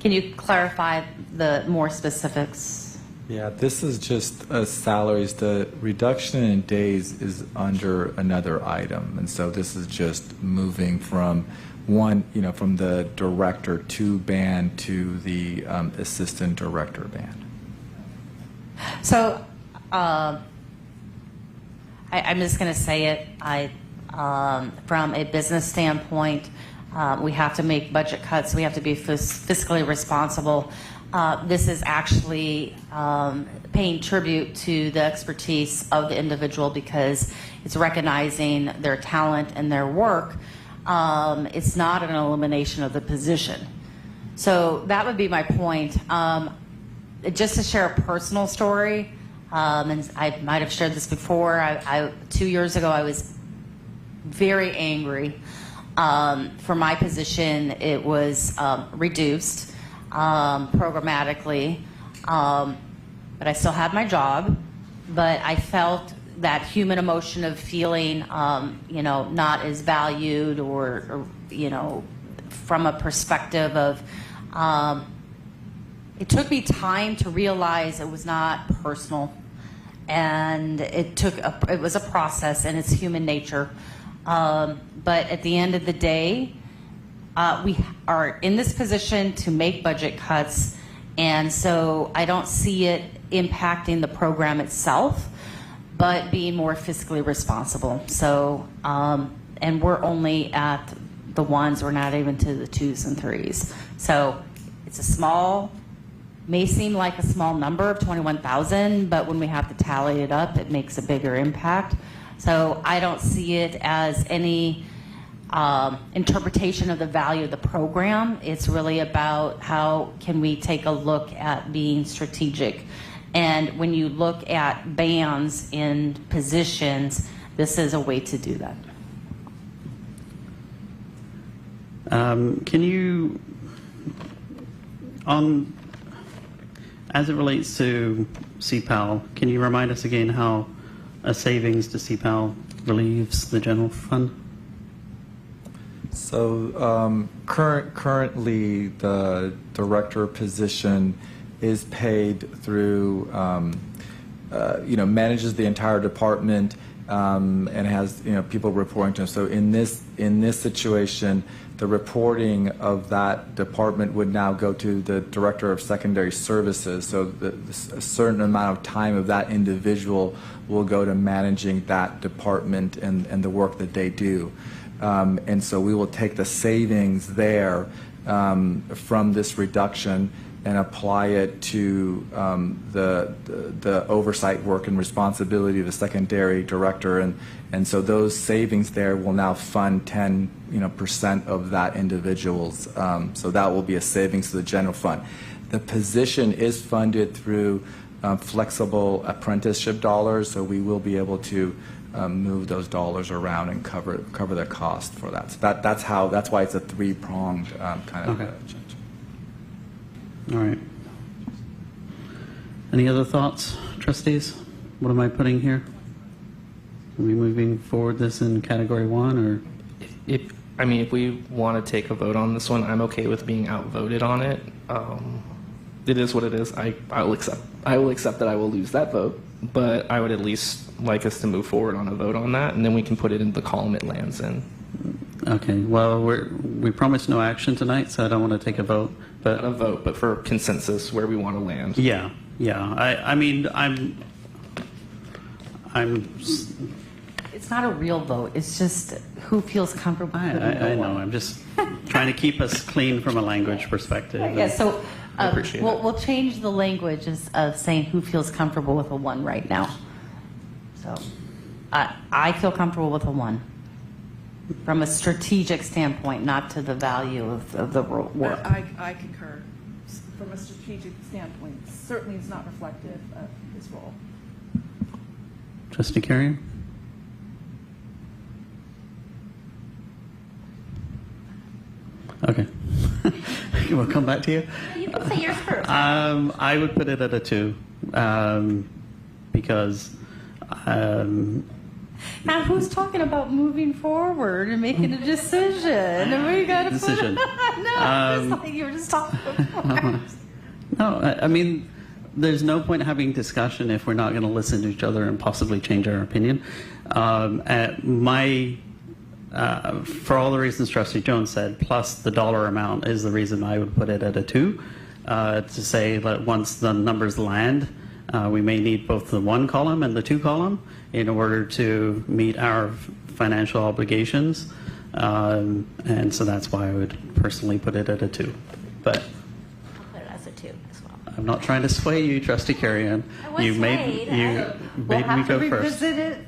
can you clarify the more specifics? Yeah, this is just salaries. The reduction in days is under another item, and so this is just moving from from the director 2 band to the assistant director band. So I'm just going to say it. From a business standpoint, we have to make budget cuts. We have to be fiscally responsible. This is actually paying tribute to the expertise of the individual, because it's recognizing their talent and their work. It's not an elimination of the position. So that would be my point. Just to share a personal story, and I might have shared this before, 2 years ago I was very angry. For my position, it was reduced programmatically, but I still had my job. But I felt that human emotion of feeling, not as valued, or from a perspective of, it took me time to realize it was not personal, and it was a process, and it's human nature. But at the end of the day, we are in this position to make budget cuts, and so I don't see it impacting the program itself, but being more fiscally responsible. So, and we're only at the 1s, we're not even to the 2s and 3s. So it's may seem like a small number of 21,000, but when we have to tally it up, it makes a bigger impact. So I don't see it as any interpretation of the value of the program. It's really about how can we take a look at being strategic. And when you look at bands in positions, this is a way to do that. Can you, as it relates to CPAL, can you remind us again how a savings to CPAL relieves the general fund? So currently the director position is paid through, manages the entire department, and has people reporting to him. So in this situation, the reporting of that department would now go to the director of secondary services. So a certain amount of time of that individual will go to managing that department and the work that they do. And so we will take the savings there from this reduction and apply it to the oversight work and responsibility of the secondary director, and so those savings there will now fund 10% of that individual's. So that will be a savings to the general fund. The position is funded through flexible apprenticeship dollars, so we will be able to move those dollars around and cover the cost for that. So that's why it's a three-pronged kind of change. All right. Any other thoughts, trustees? What am I putting here? Are we moving forward this in category 1, or? If we want to take a vote on this one, I'm okay with being outvoted on it. It is what it is. I will accept that I will lose that vote, but I would at least like us to move forward on a vote on that, and then we can put it in the column it lands in. Okay. Well, we promised no action tonight, so I don't want to take a vote. But not a vote, but for consensus where we want to land. Yeah. I mean, I'm. It's not a real vote. It's just who feels comfortable. I know. I'm just trying to keep us clean from a language perspective. Yeah. So appreciate it. we'll change the language of saying who feels comfortable with a 1 right now. So I feel comfortable with a 1 from a strategic standpoint, not to the value of the work. I concur. From a strategic standpoint, certainly it's not reflective of his role. Trustee Carrier? Okay. We'll come back to you. You can say yours first. I would put it at a 2 because now who's talking about moving forward and making a decision? And we got to decision. You were just talking. No, I mean, there's no point having discussion if we're not going to listen to each other and possibly change our opinion. For all the reasons Trustee Jones said, plus the dollar amount is the reason I would put it at a 2. To say that once the numbers land, we may need both the 1 column and the 2 column in order to meet our financial obligations. And so that's why I would personally put it at a 2. But I'll put it as a 2 as well. I'm not trying to sway you, Trustee Carrion. You made me go first. Revisit it.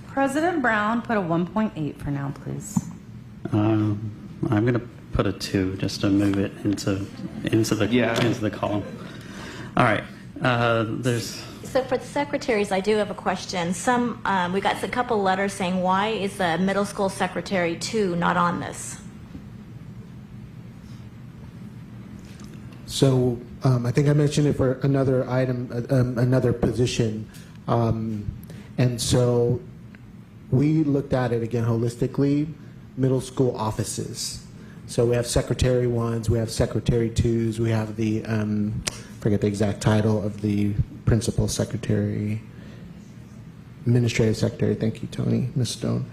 President Brown, put a 1.8 for now, please. I'm going to put a 2 just to move it into the column. All right. So for the secretaries, I do have a question. We got a couple letters saying, why is the middle school secretary 2 not on this? So I think I mentioned it for another item, another position. And so we looked at it again holistically, middle school offices. So we have secretary 1s, we have secretary 2s, we have the, forget the exact title of the principal secretary, administrative secretary, thank you, Tony, Ms. Stone.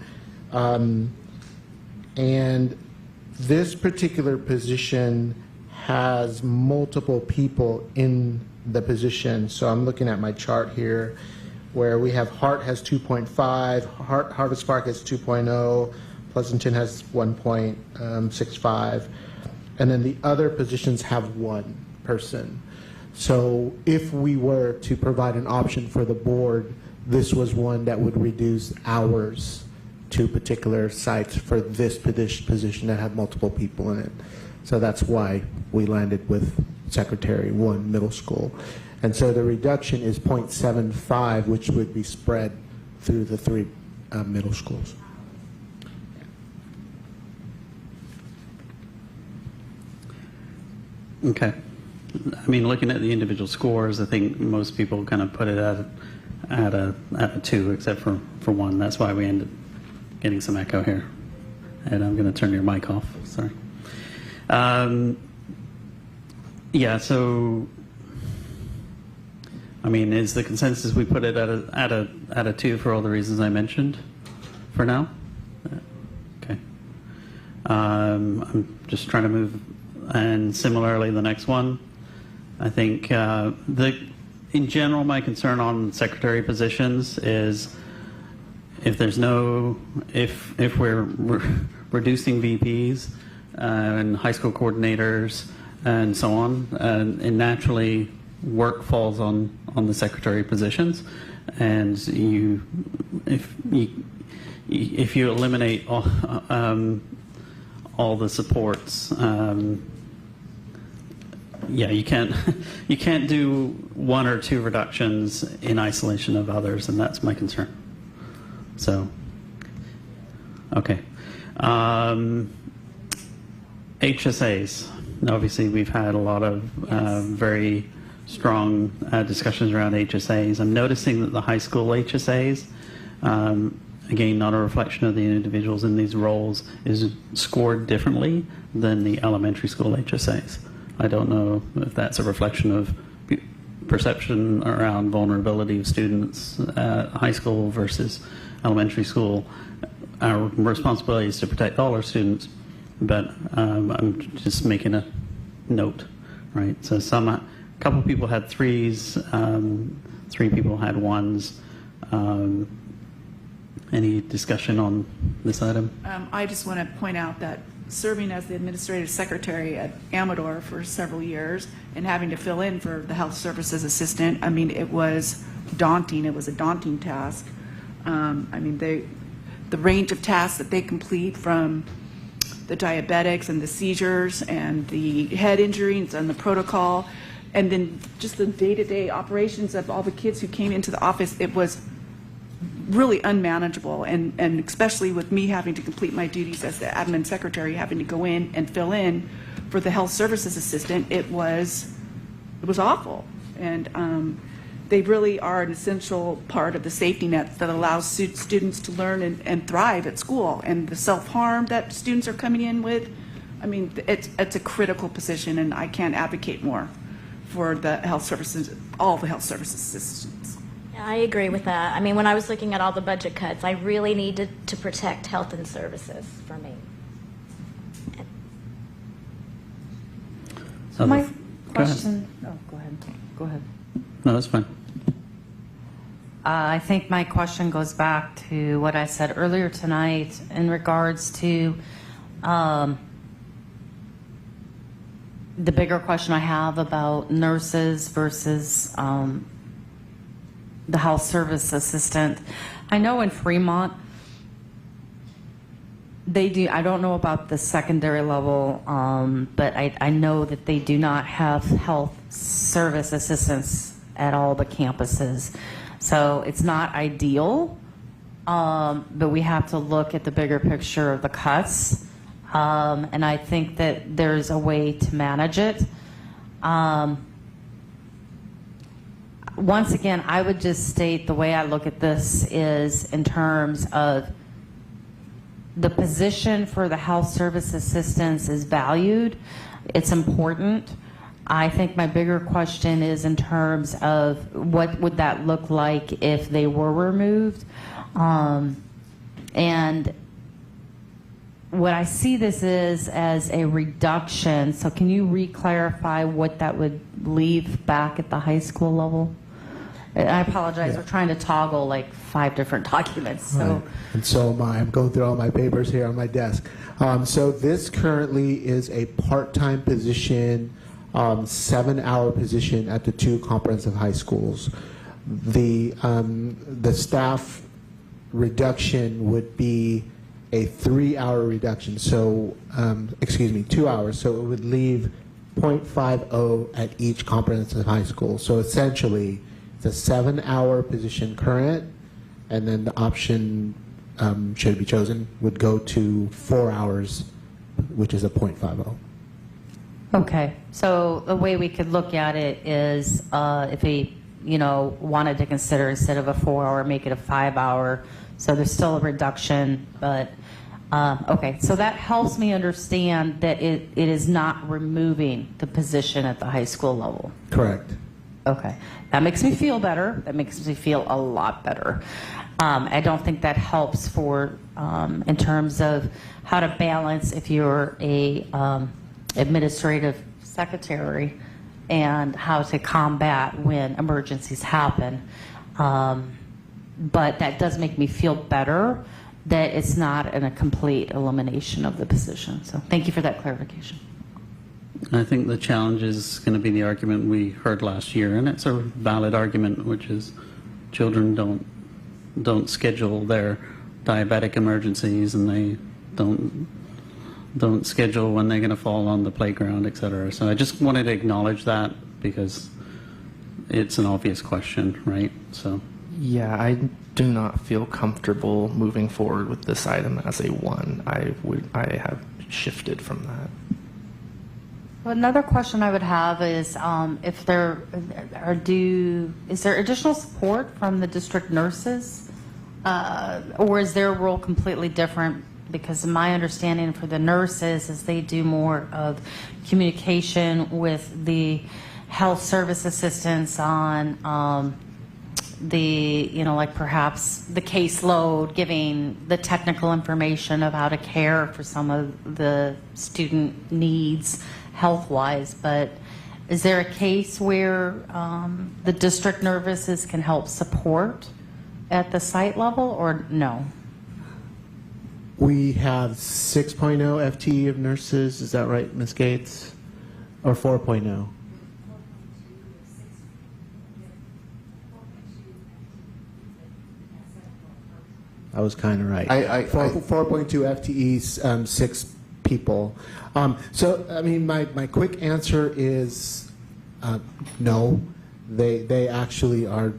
And this particular position has multiple people in the position. So I'm looking at my chart here where we have Hart has 2.5, Harvest Park has 2.0, Pleasanton has 1.65, and then the other positions have 1 person. So if we were to provide an option for the board, this was one that would reduce hours to particular sites for this position that had multiple people in it. So that's why we landed with Secretary 1 middle school. And so the reduction is 0.75, which would be spread through the 3 middle schools. Okay. I mean, looking at the individual scores, I think most people kind of put it at a 2, except for 1. That's why we ended getting some echo here. And I'm going to turn your mic off. Sorry. Yeah. So, I mean, is the consensus we put it at a 2 for all the reasons I mentioned for now? Okay. I'm just trying to move. And similarly, the next one, I think in general, my concern on secretary positions is if we're reducing VPs, and high school coordinators and so on, and naturally work falls on the secretary positions, and if you eliminate all the supports, you can't do one or two reductions in isolation of others, and that's my concern. So, okay. HSAs. Obviously, we've had a lot of very strong discussions around HSAs. I'm noticing that the high school HSAs, again, not a reflection of the individuals in these roles, is scored differently than the elementary school HSAs. I don't know if that's a reflection of perception around vulnerability of students at high school versus elementary school. Our responsibility is to protect all our students, but I'm just making a note, right? So a couple people had 3s, 3 people had 1s. Any discussion on this item? I just want to point out that serving as the administrative secretary at Amador for several years and having to fill in for the health services assistant, I mean, it was daunting. It was a daunting task. I mean, the range of tasks that they complete, from the diabetics and the seizures and the head injuries and the protocol, and then just the day-to-day operations of all the kids who came into the office, it was really unmanageable, and especially with me having to complete my duties as the admin secretary, having to go in and fill in for the health services assistant, it was awful. And they really are an essential part of the safety net that allows students to learn and thrive at school. And the self-harm that students are coming in with, I mean, it's a critical position, and I can't advocate more for the health services, all the health services assistants. I agree with that. I mean, when I was looking at all the budget cuts, I really needed to protect health and services for me. My question. Oh, go ahead. Go ahead. No, that's fine. I think my question goes back to what I said earlier tonight in regards to the bigger question I have about nurses versus the health service assistant. I know in Fremont, they do, I don't know about the secondary level, but I know that they do not have health service assistants at all the campuses. So it's not ideal, but we have to look at the bigger picture of the cuts. And I think that there's a way to manage it. Once again, I would just state the way I look at this is in terms of the position for the health service assistants is valued. It's important. I think my bigger question is in terms of what would that look like if they were removed. And what I see this is as a reduction. So can you re-clarify what that would leave back at the high school level? I apologize. Yeah. We're trying to toggle like 5 different documents. So. Right. And so am I. I'm going through all my papers here on my desk. So this currently is a part-time position, 7-hour position at the 2 comprehensive high schools. The staff reduction would be a 3-hour reduction. So, 2 hours. So it would leave 0.50 at each comprehensive high school. So essentially, it's a 7-hour position current, and then the option, should it be chosen, would go to 4 hours, which is a 0.50. Okay, so the way we could look at it is if we, wanted to consider instead of a 4-hour, make it a 5-hour. So there's still a reduction, but okay. So that helps me understand that it is not removing the position at the high school level. Correct. Okay, that makes me feel better. That makes me feel a lot better. I don't think that helps for in terms of how to balance if you're a administrative secretary and how to combat when emergencies happen. But that does make me feel better that it's not a complete elimination of the position. So thank you for that clarification. I think the challenge is going to be the argument we heard last year, and it's a valid argument, which is children don't schedule their diabetic emergencies, and they don't schedule when they're going to fall on the playground, et cetera. So I just wanted to acknowledge that because it's an obvious question, right? So. Yeah, I do not feel comfortable moving forward with this item as a 1. I have shifted from that. Another question I would have is if there is there additional support from the district nurses, or is their role completely different? Because my understanding for the nurses is they do more of communication with the health service assistants on like perhaps the caseload, giving the technical information of how to care for some of the student needs health-wise. But is there a case where the district nurses can help support at the site level, or no? We have 6.0 FTE of nurses. Is that right, Ms. Gates? Or 4.0? I was kind of right. 4.2 FTEs, 6 people. So, I mean, my quick answer is no. They actually are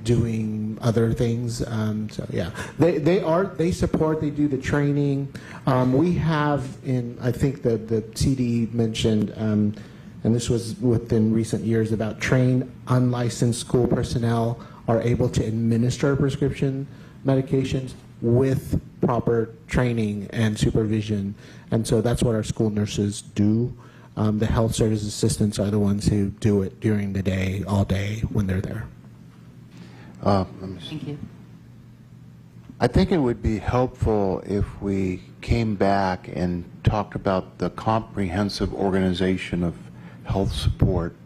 doing other things. So yeah, they support. They do the training. We have I think the CD mentioned, and this was within recent years, about trained unlicensed school personnel are able to administer prescription medications with proper training and supervision, and so that's what our school nurses do. The health service assistants are the ones who do it during the day, all day when they're there. Thank you. I think it would be helpful if we came back and talked about the comprehensive organization of health support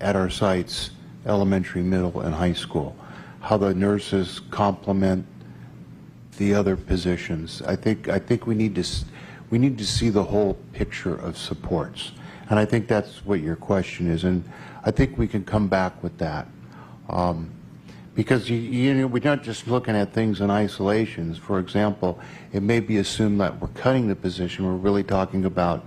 at our sites, elementary, middle, and high school. How the nurses complement the other positions. I think we need to see the whole picture of supports, and I think that's what your question is, and I think we can come back with that. Because we're not just looking at things in isolations. For example, it may be assumed that we're cutting the position. We're really talking about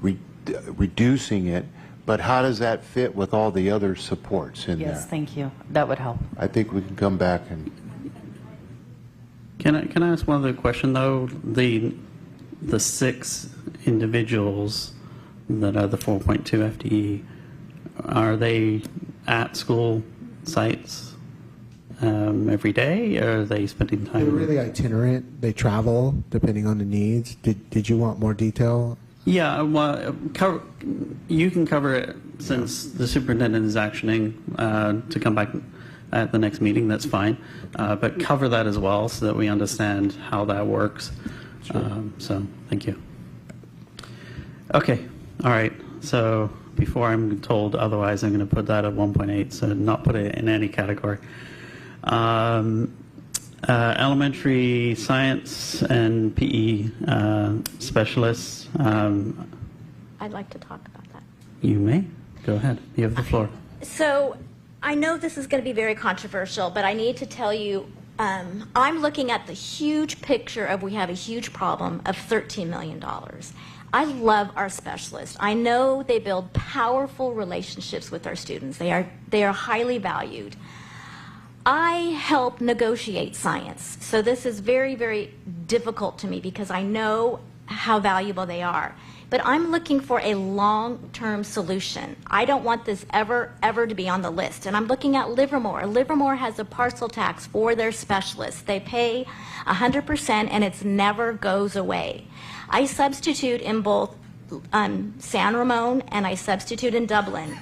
reducing it. But how does that fit with all the other supports in there? Yes, thank you. That would help. I think we can come back and. Can I ask one other question though? The 6 individuals that are the 4.2 FTE, are they at school sites every day, or are they spending time? They're really itinerant. They travel depending on the needs. Did you want more detail? Yeah, well, you can cover it since the superintendent is actioning to come back at the next meeting. That's fine, but cover that as well so that we understand how that works. Sure. So thank you. Okay, all right. So before I'm told otherwise, I'm going to put that at 1.8, so not put it in any category. Elementary science and PE specialists. I'd like to talk about that. You may. Go ahead. You have the floor. So I know this is going to be very controversial, but I need to tell you, I'm looking at the huge picture of we have a huge problem of $13 million. I love our specialists. I know they build powerful relationships with our students. They are highly valued. I help negotiate science, so this is very, very difficult to me because I know how valuable they are. But I'm looking for a long-term solution. I don't want this ever to be on the list. And I'm looking at Livermore. Livermore has a parcel tax for their specialists. They pay 100% and it never goes away. I substitute in both San Ramon and I substitute in Dublin.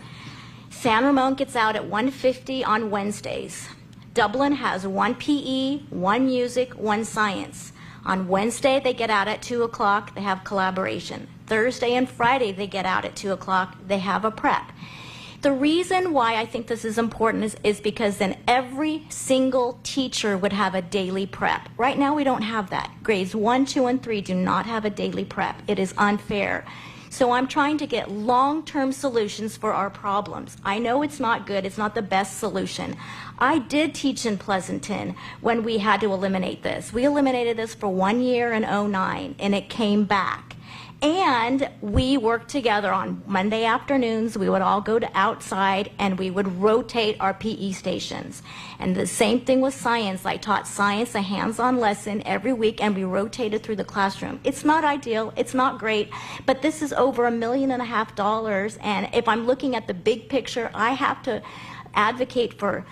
San Ramon gets out at 1:50 on Wednesdays. Dublin has 1 PE, 1 music, 1 science. On Wednesday, they get out at 2 o'clock, they have collaboration. Thursday and Friday, they get out at 2 o'clock, they have a prep. The reason why I think this is important is because then every single teacher would have a daily prep. Right now we don't have that. Grades 1, 2, and 3 do not have a daily prep. It is unfair. So I'm trying to get long-term solutions for our problems. I know it's not good, it's not the best solution. I did teach in Pleasanton when we had to eliminate this. We eliminated this for 1 year in 2009, and it came back. And we worked together on Monday afternoons. We would all go to outside and we would rotate our PE stations. And the same thing with science. I taught science, a hands-on lesson every week, and we rotated through the classroom. It's not ideal, it's not great, but this is over $1.5 million. And if I'm looking at the big picture, I have to advocate for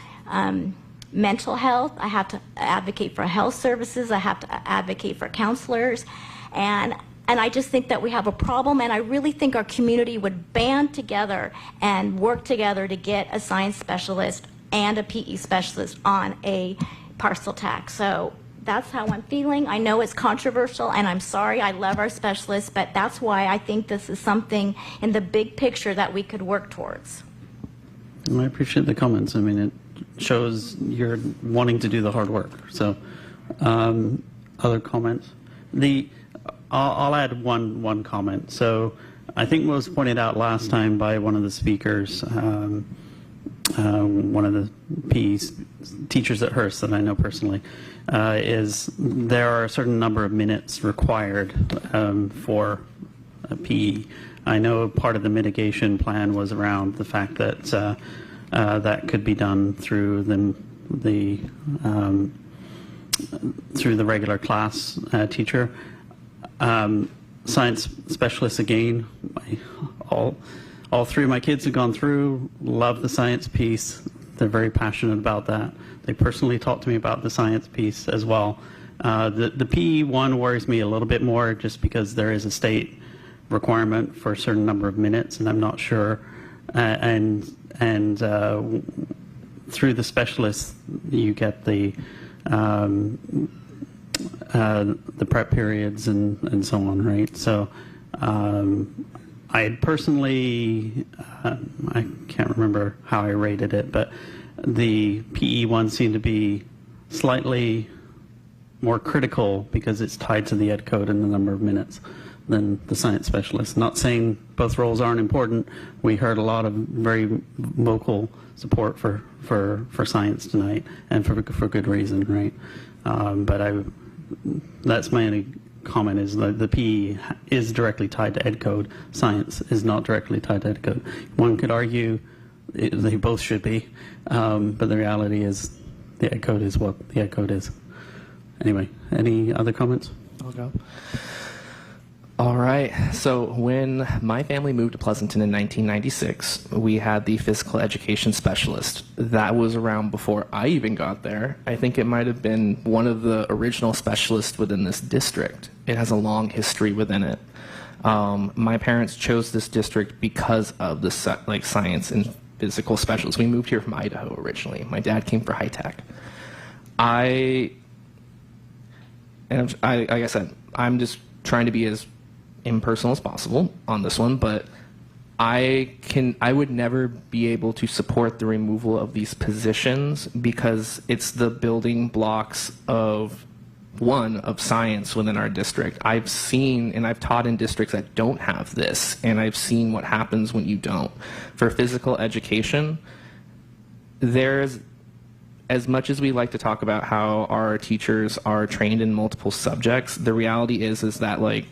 mental health. I have to advocate for health services. I have to advocate for counselors. And I just think that we have a problem, and I really think our community would band together and work together to get a science specialist and a PE specialist on a parcel tax. So that's how I'm feeling. I know it's controversial, and I'm sorry. I love our specialists, but that's why I think this is something in the big picture that we could work towards. I appreciate the comments. I mean, it shows you're wanting to do the hard work. So, other comments? I'll add one comment. So I think what was pointed out last time by one of the speakers, one of the PE teachers at Hearst that I know personally, is there are a certain number of minutes required for a PE. I know part of the mitigation plan was around the fact that that could be done through the regular class teacher. Science specialists, again, all three of my kids have gone through, love the science piece. They're very passionate about that. They personally talk to me about the science piece as well. The PE one worries me a little bit more just because there is a state requirement for a certain number of minutes, and I'm not sure. And through the specialists, you get the prep periods and so on, right? So I had personally, I can't remember how I rated it, but the PE one seemed to be slightly more critical because it's tied to the ed code and the number of minutes than the science specialist. Not saying both roles aren't important. We heard a lot of very vocal support for science tonight, and for good reason, right? But that's my only comment, is that the PE is directly tied to ed code. Science is not directly tied to ed code. One could argue they both should be, but the reality is the ed code is what the ed code is. Anyway, any other comments? I'll go. All right. So when my family moved to Pleasanton in 1996, we had the physical education specialist. That was around before I even got there. I think it might have been one of the original specialists within this district. It has a long history within it. My parents chose this district because of the science and physical specialists. We moved here from Idaho originally. My dad came for high tech. Like I said, I'm just trying to be as impersonal as possible on this one, but I would never be able to support the removal of these positions because it's the building blocks of science within our district. I've seen, and I've taught in districts that don't have this, and I've seen what happens when you don't. For physical education, there's, as much as we like to talk about how our teachers are trained in multiple subjects, the reality is that like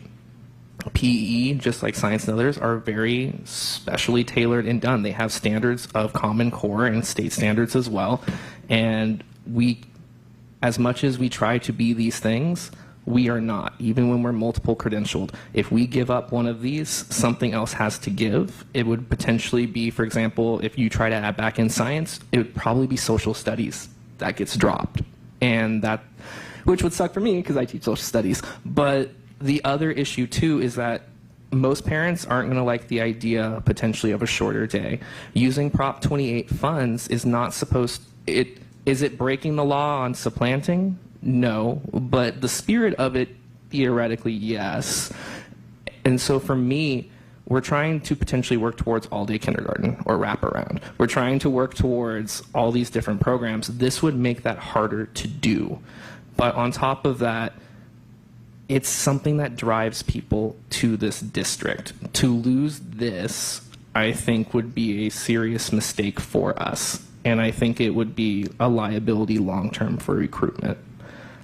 PE, just like science and others, are very specially tailored and done. They have standards of Common Core and state standards as well. And we, as much as we try to be these things, we are not, even when we're multiple credentialed. If we give up one of these, something else has to give. It would potentially be, for example, if you try to add back in science, it would probably be social studies that gets dropped. And that, which would suck for me because I teach social studies. But the other issue too is that most parents aren't going to like the idea potentially of a shorter day. Using Prop 28 funds is not supposed, is it breaking the law on supplanting? No, but the spirit of it, theoretically, yes. And so for me, we're trying to potentially work towards all-day kindergarten or wraparound. We're trying to work towards all these different programs. This would make that harder to do. But on top of that, it's something that drives people to this district. To lose this, I think, would be a serious mistake for us. And I think it would be a liability long-term for recruitment.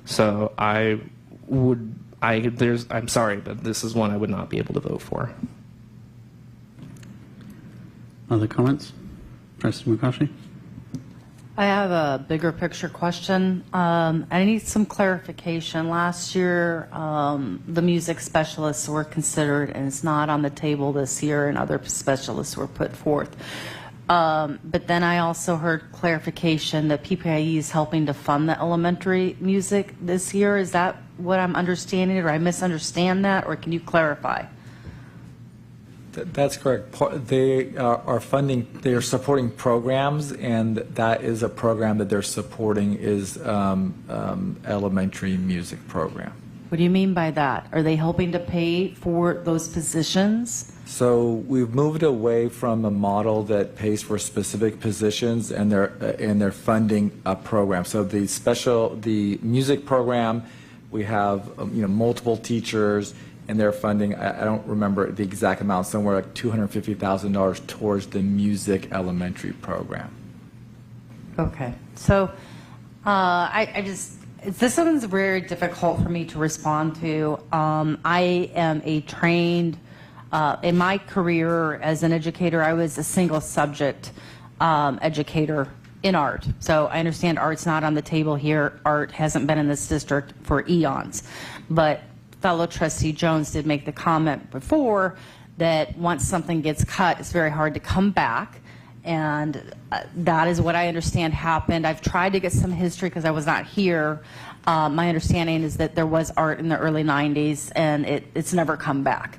So I'm sorry, but this is one I would not be able to vote for. Other comments? Trustee Mukashi? I have a bigger picture question. I need some clarification. Last year, the music specialists were considered, and it's not on the table this year, and other specialists were put forth. But then I also heard clarification that PPIE is helping to fund the elementary music this year. Is that what I'm understanding, or I misunderstand that, or can you clarify? That's correct. They are funding, they are supporting programs, and that is a program that they're supporting is elementary music program. What do you mean by that? Are they helping to pay for those positions? So we've moved away from a model that pays for specific positions, and they're funding a program. So the music program, we have multiple teachers, and they're funding, I don't remember the exact amount, somewhere like $250,000 towards the music elementary program. Okay, so this one's very difficult for me to respond to. I am a trained, in my career as an educator, I was a single subject educator in art. So I understand art's not on the table here. Art hasn't been in this district for eons. But fellow trustee Jones did make the comment before that once something gets cut, it's very hard to come back. And that is what I understand happened. I've tried to get some history because I was not here. My understanding is that there was art in the early 90s, and it's never come back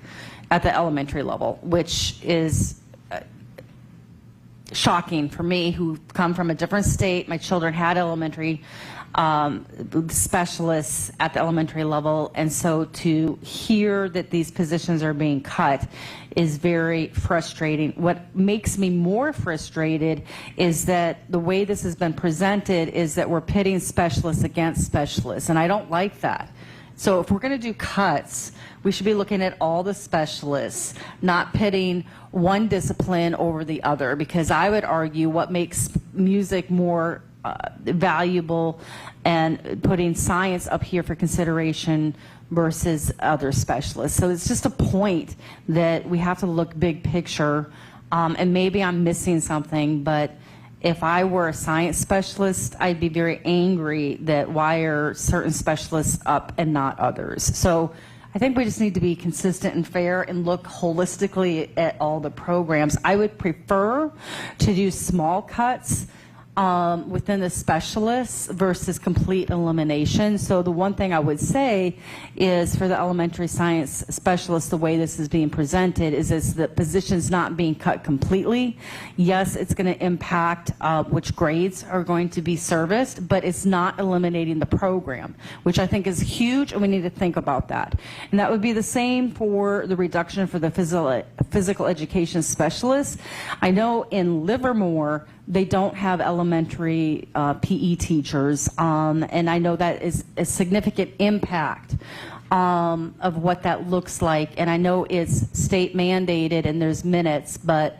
at the elementary level, which is shocking for me, who come from a different state. My children had elementary specialists at the elementary level, and so to hear that these positions are being cut is very frustrating. What makes me more frustrated is that the way this has been presented is that we're pitting specialists against specialists, and I don't like that. So if we're going to do cuts, we should be looking at all the specialists, not pitting one discipline over the other, because I would argue what makes music more valuable and putting science up here for consideration versus other specialists. So it's just a point that we have to look big picture, and maybe I'm missing something, but if I were a science specialist, I'd be very angry that why are certain specialists up and not others. So I think we just need to be consistent and fair and look holistically at all the programs. I would prefer to do small cuts within the specialists versus complete elimination. So the one thing I would say is for the elementary science specialists, the way this is being presented is the position's not being cut completely. Yes, it's going to impact which grades are going to be serviced, but it's not eliminating the program, which I think is huge, and we need to think about that. And that would be the same for the reduction for the physical education specialists. I know in Livermore, they don't have elementary PE teachers, and I know that is a significant impact of what that looks like, and I know it's state mandated and there's minutes, but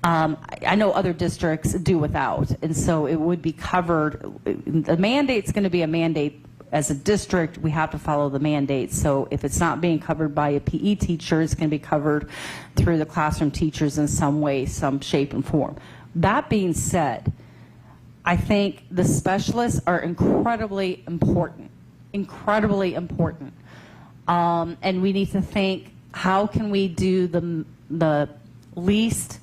I know other districts do without, and so it would be covered. The mandate's going to be a mandate. As a district, we have to follow the mandate. So if it's not being covered by a PE teacher, it's going to be covered through the classroom teachers in some way, some shape and form. That being said, I think the specialists are incredibly important, and we need to think, how can we do the least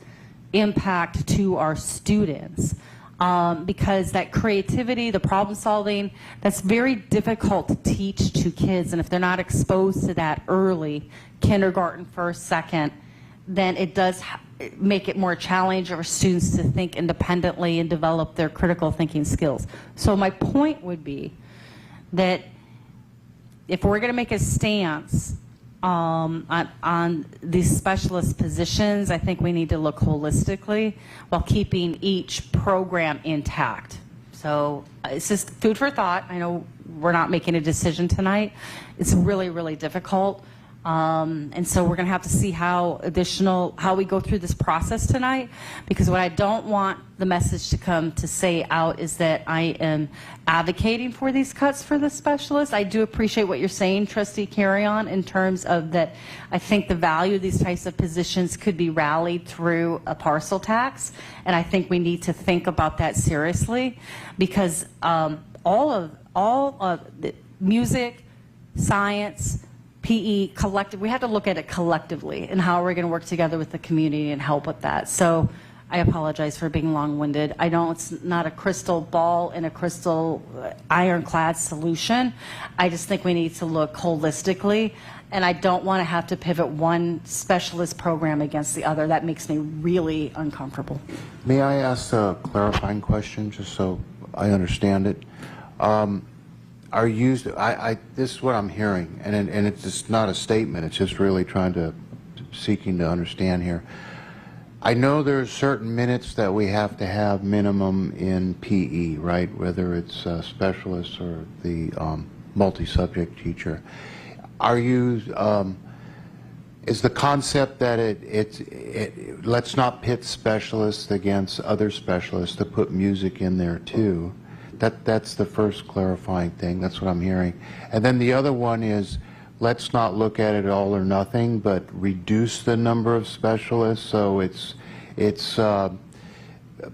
impact to our students? Because that creativity, the problem solving, that's very difficult to teach to kids, and if they're not exposed to that early, kindergarten, first, second, then it does make it more challenging for students to think independently and develop their critical thinking skills. So my point would be that if we're going to make a stance on these specialist positions, I think we need to look holistically while keeping each program intact. So it's just food for thought. I know we're not making a decision tonight. It's really, really difficult. And so we're going to have to see how we go through this process tonight, because what I don't want the message to come to say out is that I am advocating for these cuts for the specialists. I do appreciate what you're saying, Trustee Carrion, in terms of that I think the value of these types of positions could be rallied through a parcel tax, and I think we need to think about that seriously, because all of the music, science, PE, collective, we have to look at it collectively and how we're going to work together with the community and help with that. So I apologize for being long-winded. I know it's not a crystal ball and a crystal ironclad solution. I just think we need to look holistically, and I don't want to have to pivot one specialist program against the other. That makes me really uncomfortable. May I ask a clarifying question, just so I understand it? This is what I'm hearing, and it's just not a statement. It's just really seeking to understand here. I know there's certain minutes that we have to have minimum in PE, right? Whether it's specialists or the multi-subject teacher. Is the concept that let's not pit specialists against other specialists, to put music in there too? That's the first clarifying thing. That's what I'm hearing. And then the other one is, let's not look at it all or nothing, but reduce the number of specialists so it's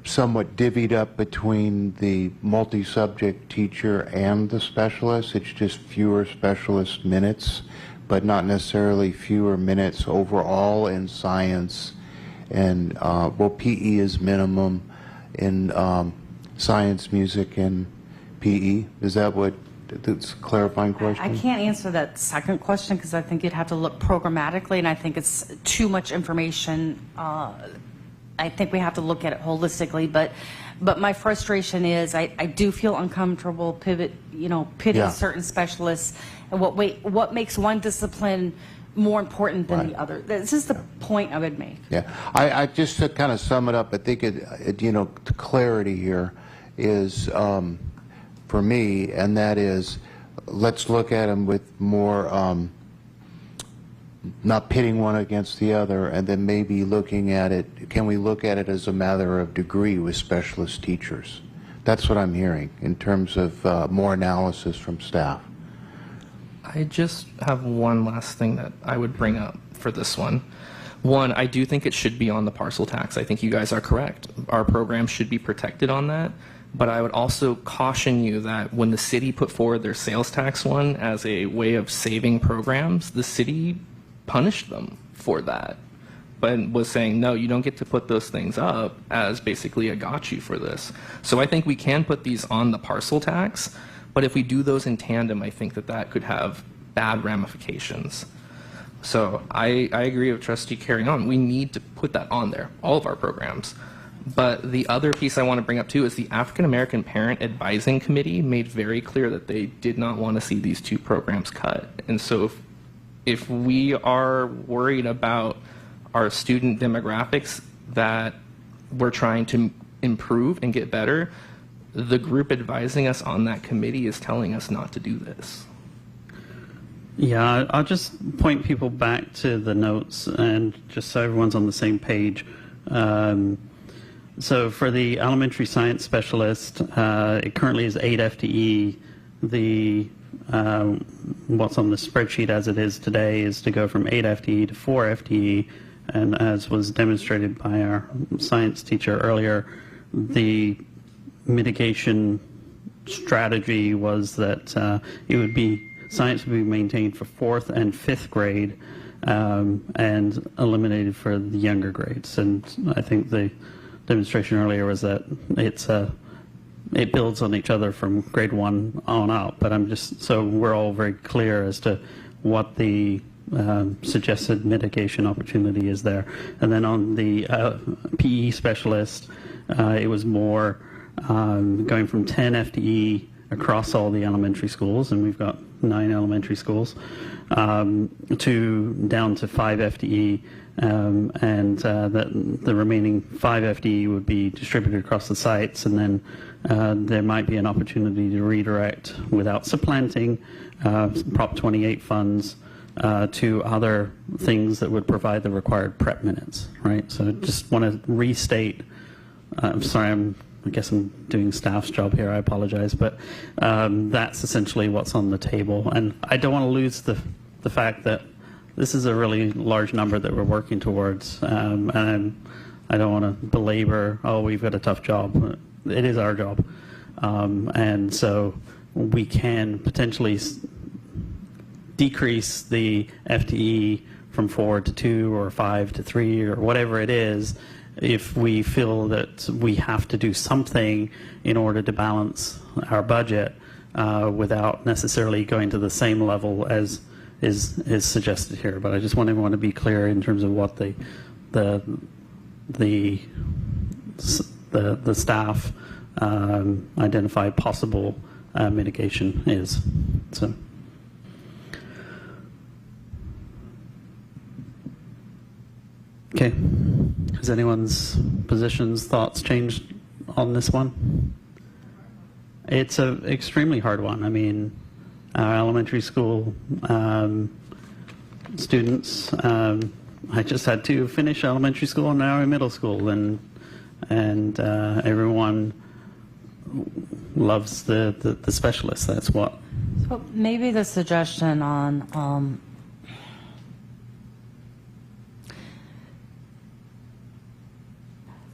somewhat divvied up between the multi-subject teacher and the specialist. It's just fewer specialist minutes, but not necessarily fewer minutes overall in science. And PE is minimum in science, music, and PE? Is that what, that's a clarifying question? I can't answer that second question because I think you'd have to look programmatically, and I think it's too much information. I think we have to look at it holistically, but my frustration is I do feel uncomfortable pitting certain specialists, and what makes one discipline more important than the other. This is the point I would make. Yeah, I just to kind of sum it up, I think the clarity here is for me, and that is, let's look at them with more, not pitting one against the other, and then maybe looking at it, can we look at it as a matter of degree with specialist teachers? That's what I'm hearing in terms of more analysis from staff. I just have one last thing that I would bring up for this one. One, I do think it should be on the parcel tax. I think you guys are correct. Our program should be protected on that. But I would also caution you that when the city put forward their sales tax one as a way of saving programs, the city punished them for that, but was saying, no, you don't get to put those things up as basically a got you for this. So I think we can put these on the parcel tax, but if we do those in tandem, I think that could have bad ramifications. So I agree with Trustee Carrion. We need to put that on there, all of our programs. But the other piece I want to bring up too is the African American Parent Advising Committee made very clear that they did not want to see these two programs cut. And so if we are worried about our student demographics that we're trying to improve and get better, the group advising us on that committee is telling us not to do this. Yeah, I'll just point people back to the notes, and just so everyone's on the same page. So for the elementary science specialist, it currently is 8 FTE. What's on the spreadsheet as it is today is to go from 8 FTE to 4 FTE, and as was demonstrated by our science teacher earlier, the mitigation strategy was that science would be maintained for 4th and 5th grade and eliminated for the younger grades. And I think the demonstration earlier was that it builds on each other from grade 1 on up, but so we're all very clear as to what the suggested mitigation opportunity is there. And then on the PE specialist, it was more going from 10 FTE across all the elementary schools, and we've got 9 elementary schools, to down to 5 FTE, and that the remaining 5 FTE would be distributed across the sites, and then there might be an opportunity to redirect without supplanting Prop 28 funds to other things that would provide the required prep minutes, right? So just want to restate, I'm sorry, I guess I'm doing staff's job here, I apologize, but that's essentially what's on the table. And I don't want to lose the fact that this is a really large number that we're working towards, and I don't want to belabor, oh, we've got a tough job. It is our job. And so we can potentially decrease the FTE from 4 to 2 or 5 to 3 or whatever it is, if we feel that we have to do something in order to balance our budget without necessarily going to the same level as is suggested here. But I just want everyone to be clear in terms of what the staff identified possible mitigation is. So. Okay. Has anyone's positions, thoughts changed on this one? It's an extremely hard one. I mean, our elementary school students, I just had to finish elementary school and now in middle school, and everyone loves the specialists. That's what. So maybe the suggestion on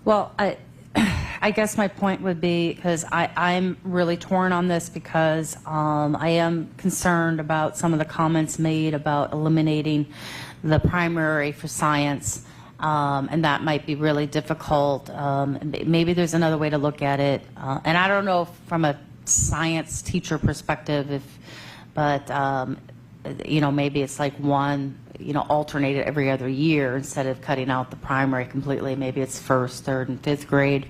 well, I guess my point would be, because I'm really torn on this, because I am concerned about some of the comments made about eliminating the primary for science, and that might be really difficult. Maybe there's another way to look at it, and I don't know from a science teacher perspective, but you know, maybe it's like one, you know, alternated every other year instead of cutting out the primary completely. Maybe it's 1st, 3rd, and 5th grade.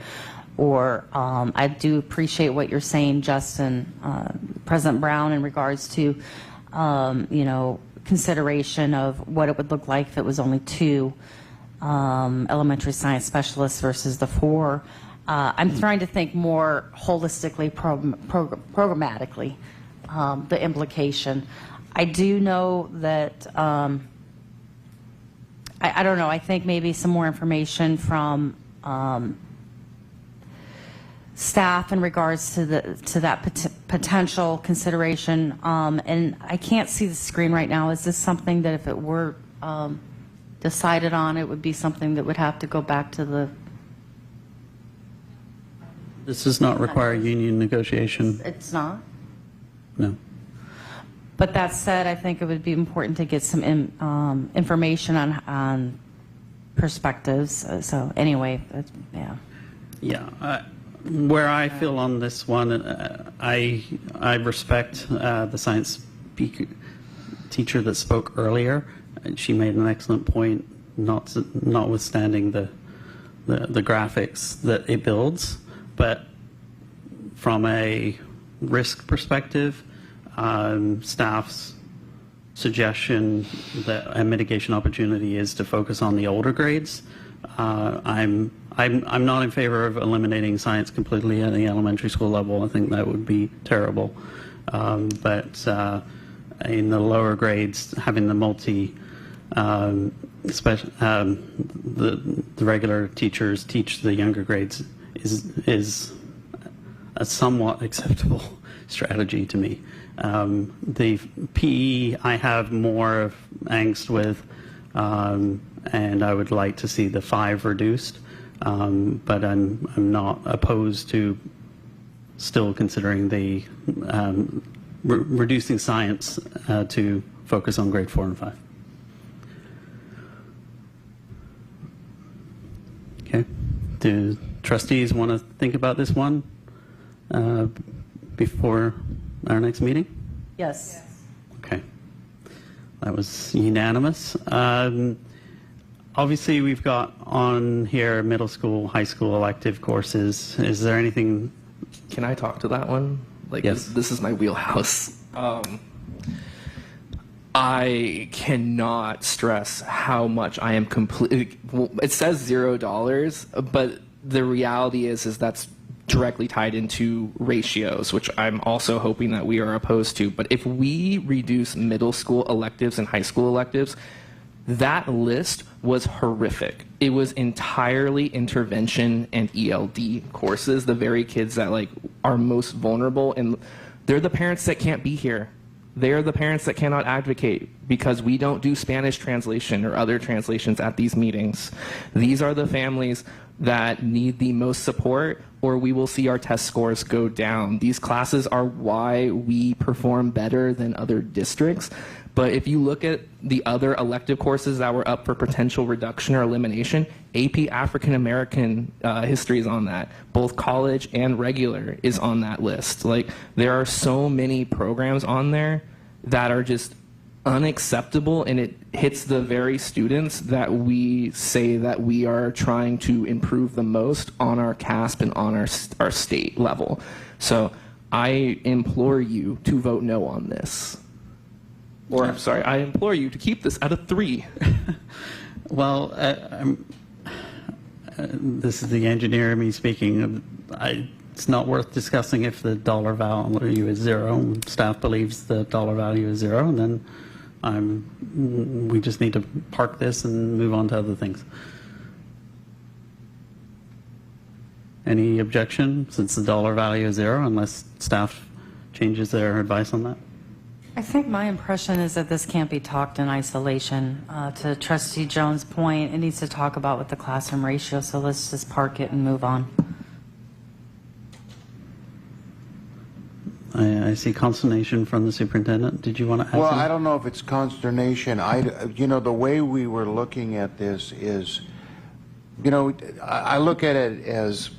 Or I do appreciate what you're saying, Justin, President Brown, in regards to, you know, consideration of what it would look like if it was only 2 elementary science specialists versus the 4. I'm trying to think more holistically, programmatically, the implication. I do know that, I don't know, I think maybe some more information from staff in regards to that potential consideration. And I can't see the screen right now. Is this something that if it were decided on, it would be something that would have to go back to the... This does not require union negotiation. It's not? No. But that said, I think it would be important to get some information on perspectives. So anyway, yeah. Yeah. Where I feel on this one, I respect the science teacher that spoke earlier. She made an excellent point, notwithstanding the graphics that it builds. But from a risk perspective, staff's suggestion that a mitigation opportunity is to focus on the older grades. I'm not in favor of eliminating science completely at the elementary school level. I think that would be terrible. But in the lower grades, having the the regular teachers teach the younger grades is a somewhat acceptable strategy to me. The PE I have more of angst with, and I would like to see the 5 reduced, but I'm not opposed to still considering the reducing science to focus on grade 4 and 5. Okay. Do trustees want to think about this one before our next meeting? Yes. Okay. That was unanimous. Obviously, we've got on here middle school, high school elective courses. Is there anything? Can I talk to that one? Like, Yes. this is my wheelhouse. I cannot stress how much I am completely. Well, it says $0, but the reality is that's directly tied into ratios, which I'm also hoping that we are opposed to. But if we reduce middle school electives and high school electives, that list was horrific. It was entirely intervention and ELD courses, the very kids that like are most vulnerable, and they're the parents that can't be here. They're the parents that cannot advocate because we don't do Spanish translation or other translations at these meetings. These are the families that need the most support, or we will see our test scores go down. These classes are why we perform better than other districts. But if you look at the other elective courses that were up for potential reduction or elimination, AP African American history is on that. Both college and regular is on that list. Like, there are so many programs on there that are just unacceptable, and it hits the very students that we say that we are trying to improve the most on our CASP and on our state level. So I implore you to vote no on this. Or, I'm sorry, I implore you to keep this at a 3. Well, this is the engineer in me speaking. It's not worth discussing if the dollar value is 0. Staff believes the dollar value is 0, and then we just need to park this and move on to other things. Any objection since the dollar value is 0, unless staff changes their advice on that? I think my impression is that this can't be talked in isolation. To Trustee Jones' point, it needs to talk about with the classroom ratio, so let's just park it and move on. I see consternation from the superintendent. Did you want to add Well, something? I don't know if it's consternation. The way we were looking at this is, I look at it as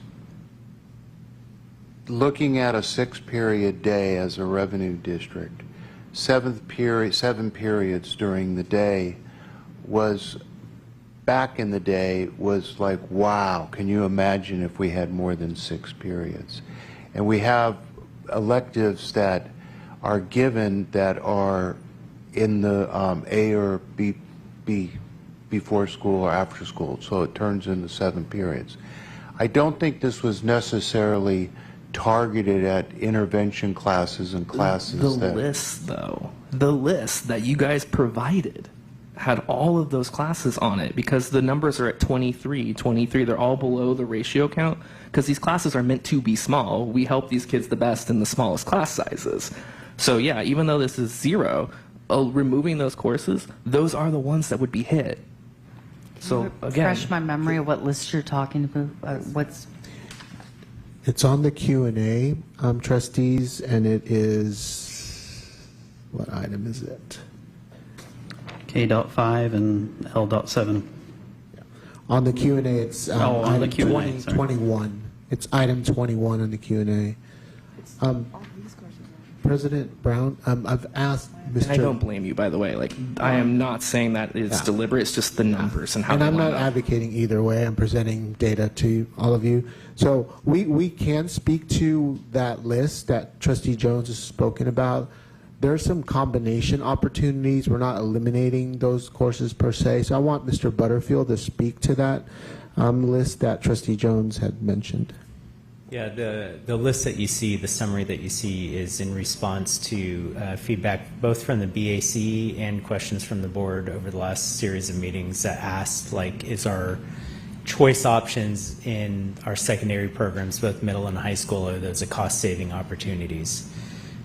looking at a 6-period day as a revenue district. 7 periods during the day was, back in the day, was like, wow, can you imagine if we had more than 6 periods? And we have electives that are given that are in the A or B before school or after school, so it turns into 7 periods. I don't think this was necessarily targeted at intervention classes and classes The list, though, the list that you guys provided had all of those classes on it, because the numbers are at 23, they're all below the ratio count, because these classes are meant to be small. We help these kids the best in the smallest class sizes. So yeah, even though this is 0, removing those courses, those are the ones that would be hit. So again, Refresh my memory of what list you're talking about. It's on the Q&A, trustees, and it is, what item is it? K.5 and L.7. On the Q&A, it's on the item Q&A, sorry. 21. It's item 21 on the Q&A. President Brown, I've asked Mr. and I don't blame you, by the way. Like, I am not saying that it's deliberate. It's just the numbers and how. And they I'm line not up. advocating either way. I'm presenting data to all of you. So we can speak to that list that Trustee Jones has spoken about. There are some combination opportunities. We're not eliminating those courses per se. So I want Mr. Butterfield to speak to that list that Trustee Jones had mentioned. Yeah, the list that you see, the summary that you see, is in response to feedback both from the BAC and questions from the board over the last series of meetings that asked, like, is our choice options in our secondary programs, both middle and high school, are those cost-saving opportunities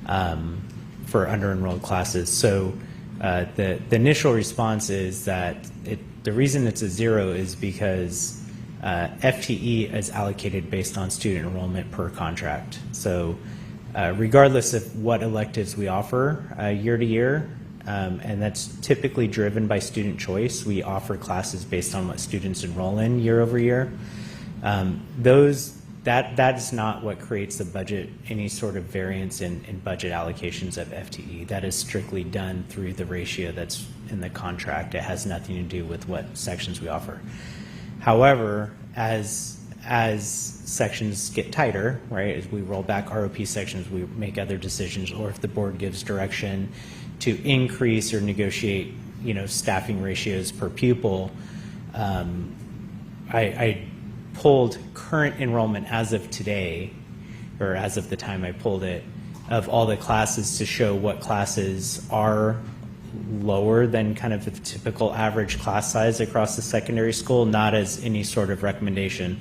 for under-enrolled classes? So the initial response is that the reason it's a 0 is because FTE is allocated based on student enrollment per contract. So regardless of what electives we offer year to year, and that's typically driven by student choice, we offer classes based on what students enroll in year over year. That is not what creates the budget, any sort of variance in budget allocations of FTE. That is strictly done through the ratio that's in the contract. It has nothing to do with what sections we offer. However, as as sections get tighter, right, as we roll back ROP sections, we make other decisions, or if the board gives direction to increase or negotiate, staffing ratios per pupil, I pulled current enrollment as of today, or as of the time I pulled it, of all the classes to show what classes are lower than kind of the typical average class size across the secondary school, not as any sort of recommendation.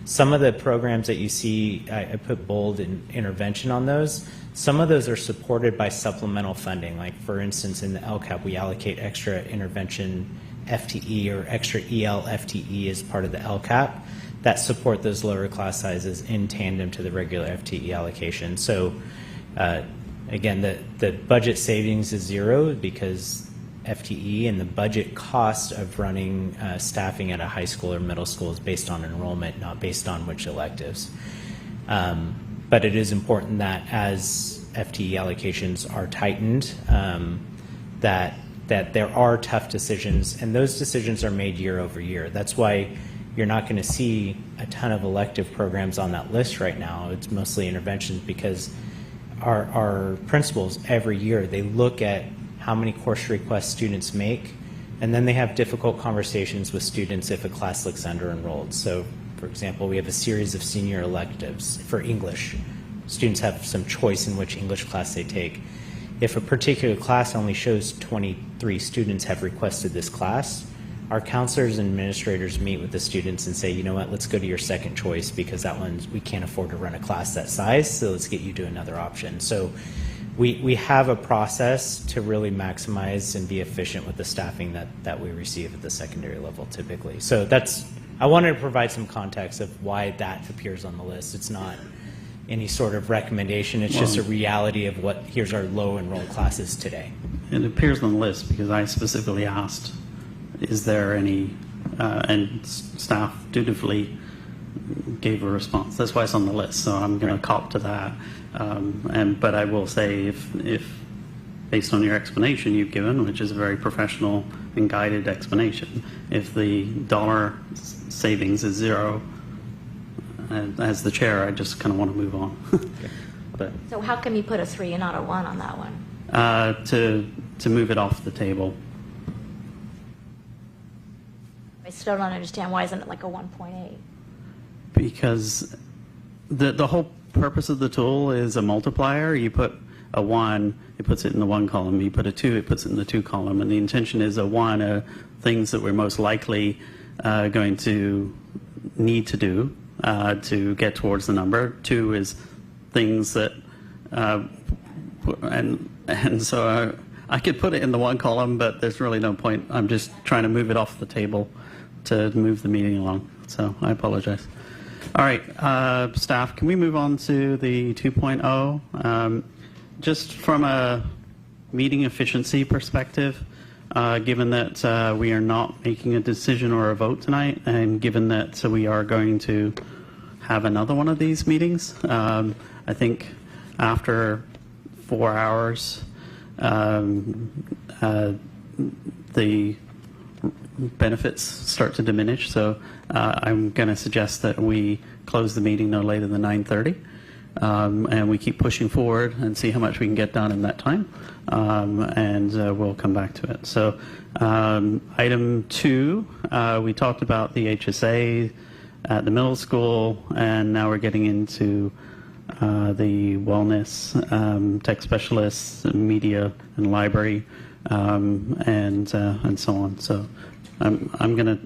Some of the programs that you see, I put bold in intervention on those. Some of those are supported by supplemental funding. Like for instance, in the LCAP, we allocate extra intervention FTE or extra EL FTE as part of the LCAP that support those lower class sizes in tandem to the regular FTE allocation. So again, the budget savings is zero because FTE and the budget cost of running staffing at a high school or middle school is based on enrollment, not based on which electives. But it is important that as FTE allocations are tightened, that there are tough decisions, and those decisions are made year over year. That's why you're not going to see a ton of elective programs on that list right now. It's mostly interventions because our principals every year, they look at how many course requests students make, and then they have difficult conversations with students if a class looks under-enrolled. So, for example, we have a series of senior electives for English. Students have some choice in which English class they take. If a particular class only shows 23 students have requested this class, our counselors and administrators meet with the students and say, you know what, let's go to your second choice because that one, we can't afford to run a class that size, so let's get you to another option. So we have a process to really maximize and be efficient with the staffing that we receive at the secondary level typically. So I wanted to provide some context of why that appears on the list. It's not any sort of recommendation, it's just a reality of what, here's our low enrolled classes today. It appears on the list because I specifically asked, is there any, and staff dutifully gave a response. That's why it's on the list, so I'm going to cop to that. But I will say, if based on your explanation you've given, which is a very professional and guided explanation, if the dollar savings is zero, as the chair, I just kind of want to move on. But So how come you put a 3 and not a 1 on that one? to move it off the table. I still don't understand, why isn't it like a 1.8? Because the whole purpose of the tool is a multiplier. You put a 1, it puts it in the 1 column. You put a 2, it puts it in the 2 column. And the intention is a 1 are things that we're most likely going to need to do to get towards the number. 2 is things that, and so I could put it in the 1 column, but there's really no point. I'm just trying to move it off the table to move the meeting along. So I apologize. All right, staff, can we move on to the 2.0? Just from a meeting efficiency perspective, given that we are not making a decision or a vote tonight, and given that we are going to have another one of these meetings, I think after 4 hours, the benefits start to diminish. So I'm going to suggest that we close the meeting no later than 9:30, and we keep pushing forward and see how much we can get done in that time, and we'll come back to it. So item 2, we talked about the HSA at the middle school, and now we're getting into the wellness, tech specialists, media and library, and so on. So I'm going to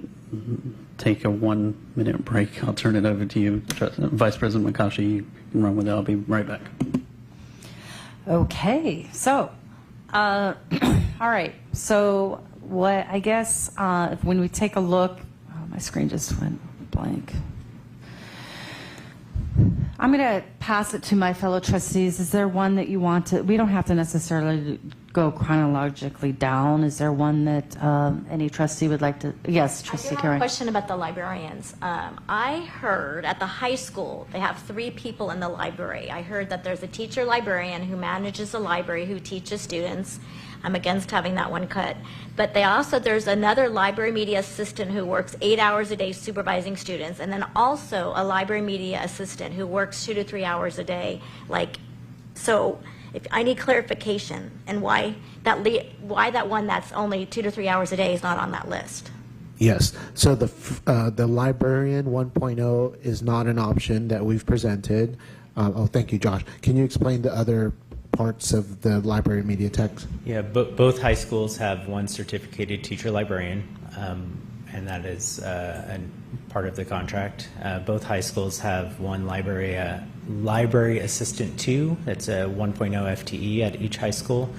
take a 1-minute break. I'll turn it over to you, Vice President McCaughey. You can run with it. I'll be right back. Okay, so, all right. So what I guess when we take a look, my screen just went blank. I'm going to pass it to my fellow trustees. Is there one that you want to, we don't have to necessarily go chronologically down. Is there one that any trustee would like to? Yes, Trustee I do have a Karen. question about the librarians. I heard at the high school they have 3 people in the library. I heard that there's a teacher librarian who manages the library, who teaches students. I'm against having that one cut. But there's another library media assistant who works 8 hours a day supervising students, and then also a library media assistant who works 2 to 3 hours a day. So if I need clarification and why that one that's only 2 to 3 hours a day is not on that list. Yes. So the librarian 1.0 is not an option that we've presented. Thank you, Josh. Can you explain the other parts of the library media techs? Yeah, both high schools have one certificated teacher librarian, and that is part of the contract. Both high schools have one library assistant 2. That's a 1.0 FTE at each high school.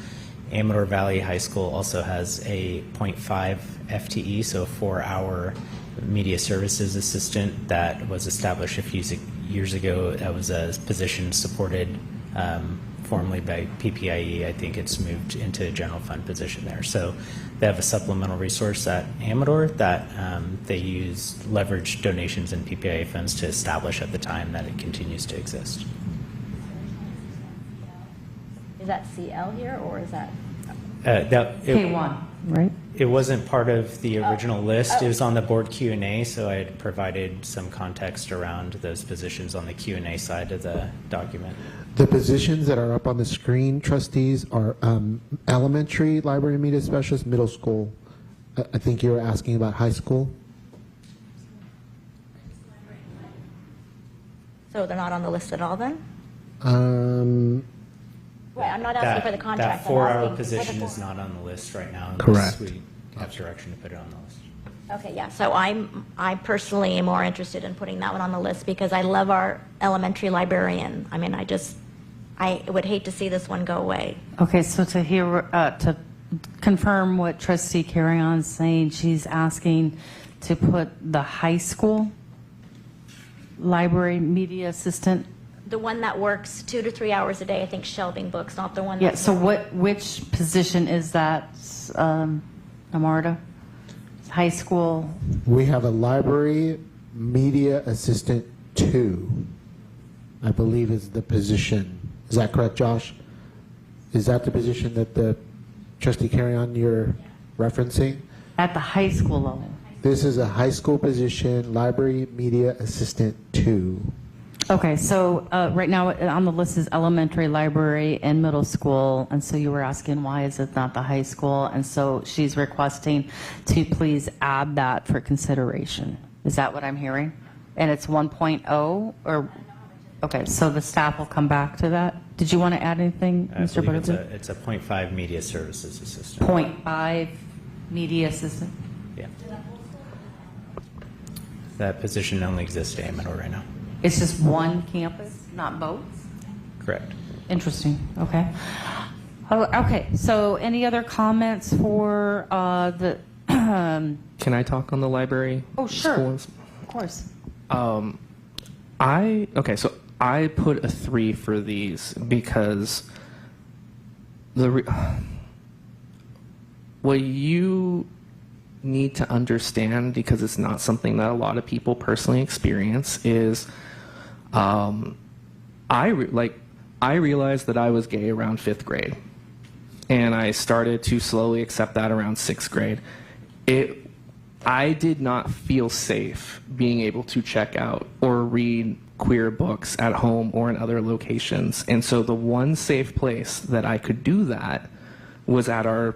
Amador Valley High School also has a 0.5 FTE, so a 4-hour media services assistant that was established a few years ago. That was a position supported formerly by PPIE. I think it's moved into a general fund position there. So they have a supplemental resource at Amador that they use leveraged donations and PPIE funds to establish at the time that it continues to exist. Is that CL here, or is that? K1, right? It wasn't part of the original list. It was on the board Q&A, so I had provided some context around those positions on the Q&A side of the document. The positions that are up on the screen, trustees, are elementary library media specialist, middle school. I think you were asking about high school. So they're not on the list at all then? Right, I'm not asking for the contract. That 4-hour position is not on the list right now. Correct. We have direction to put it on the list. Okay, yeah, so I personally am more interested in putting that one on the list because I love our elementary librarian. I mean, I would hate to see this one go away. Okay, so to confirm what Trustee Carrion's saying, she's asking to put the high school library media assistant. The one that works 2 to 3 hours a day, I think shelving books, not the one. Yeah, so which position is that, Amarda? High school? We have a library media assistant 2, I believe is the position. Is that correct, Josh? Is that the position that the Trustee Carrion you're referencing? At the high school level? This is a high school position, library media assistant 2. Okay, so right now on the list is elementary, library, and middle school, and so you were asking why is it not the high school, and so she's requesting to please add that for consideration. Is that what I'm hearing? And it's 1.0, or, okay, so the staff will come back to that. Did you want to add anything, Mr. Butterfield? It's a 0.5 media services assistant. 0.5 media assistant? Yeah. That position only exists at Amador right now. It's just one campus, not both? Correct. Interesting. Okay. Oh, okay. So, any other comments for the? Can I talk on the library? Oh, sure. Schools? Of course. So I put a 3 for these because what you need to understand, because it's not something that a lot of people personally experience, is I realized that I was gay around 5th grade, and I started to slowly accept that around 6th grade. I did not feel safe being able to check out or read queer books at home or in other locations, and so the one safe place that I could do that was at our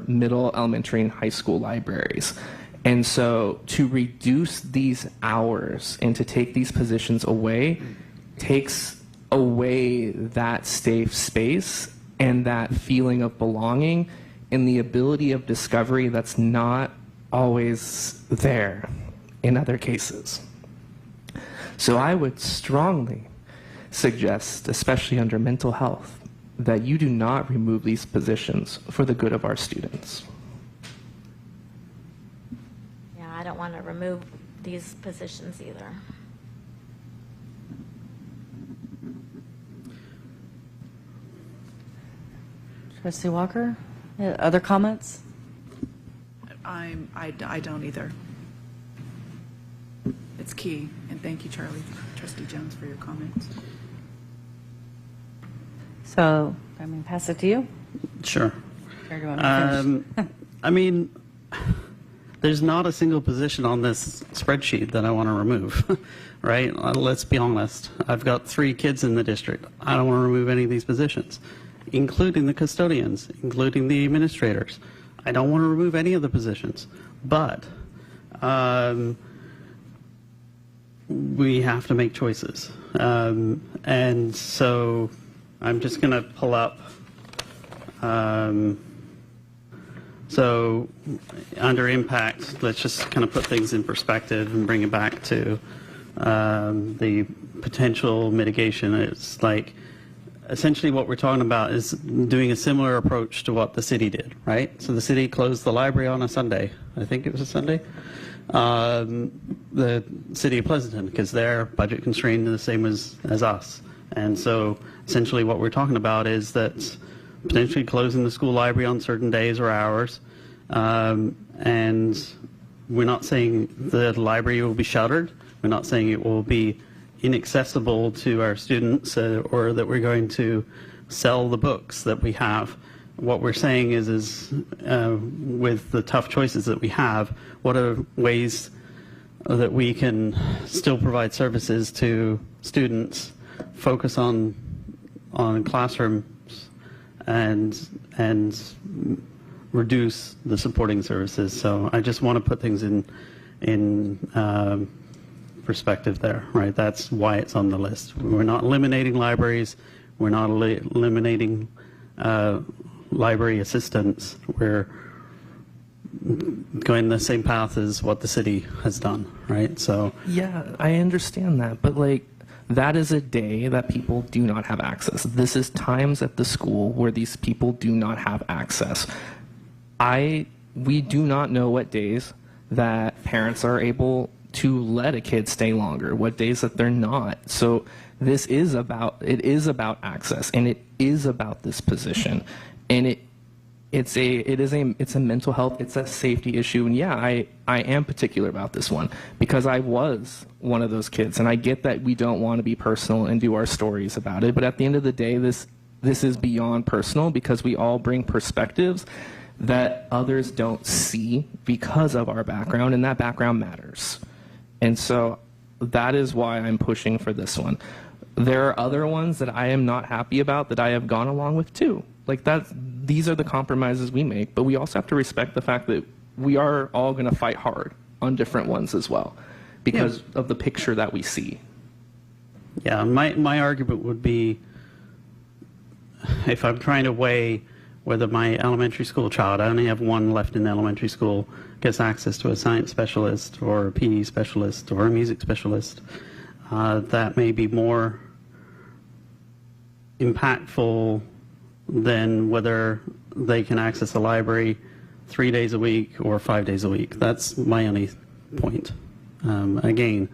middle, elementary, and high school libraries. And so to reduce these hours and to take these positions away takes away that safe space and that feeling of belonging and the ability of discovery that's not always there in other cases. So I would strongly suggest, especially under mental health, that you do not remove these positions for the good of our students. Yeah, I don't want to remove these positions either. Trustee Walker, other comments? I don't either. It's key, and thank you, Charlie, Trustee Jones, for your comments. So, I mean, pass it to you. Sure. Or do you want me to finish? I mean, there's not a single position on this spreadsheet that I want to remove, right? Let's be honest. I've got 3 kids in the district. I don't want to remove any of these positions, including the custodians, including the administrators. I don't want to remove any of the positions, but we have to make choices. And so I'm just going to pull up. So under impact, let's just kind of put things in perspective and bring it back to the potential mitigation. It's like essentially what we're talking about is doing a similar approach to what the city did, right? So the city closed the library on a Sunday. I think it was a Sunday. The city of Pleasanton, because they're budget constrained the same as us. And so essentially what we're talking about is that potentially closing the school library on certain days or hours. And we're not saying the library will be shuttered. We're not saying it will be inaccessible to our students or that we're going to sell the books that we have. What we're saying is with the tough choices that we have, what are ways that we can still provide services to students, focus on classrooms, and reduce the supporting services. So I just want to put things in perspective there, right? That's why it's on the list. We're not eliminating libraries. We're not eliminating library assistants. We're going the same path as what the city has done, right? So yeah, I understand that, but like, that is a day that people do not have access. This is times at the school where these people do not have access. We do not know what days that parents are able to let a kid stay longer, what days that they're not. So it is about access, and it is about this position, and it's a mental health, it's a safety issue. And yeah, I am particular about this one because I was one of those kids, and I get that we don't want to be personal and do our stories about it, but at the end of the day, this is beyond personal because we all bring perspectives that others don't see because of our background, and that background matters. And so that is why I'm pushing for this one. There are other ones that I am not happy about that I have gone along with too. Like these are the compromises we make, but we also have to respect the fact that we are all going to fight hard on different ones as well because of the picture that we see. Yeah, my argument would be, if I'm trying to weigh whether my elementary school child, I only have one left in elementary school, gets access to a science specialist or a PE specialist or a music specialist, that may be more impactful than whether they can access a library 3 days a week or 5 days a week. That's my only point. Again,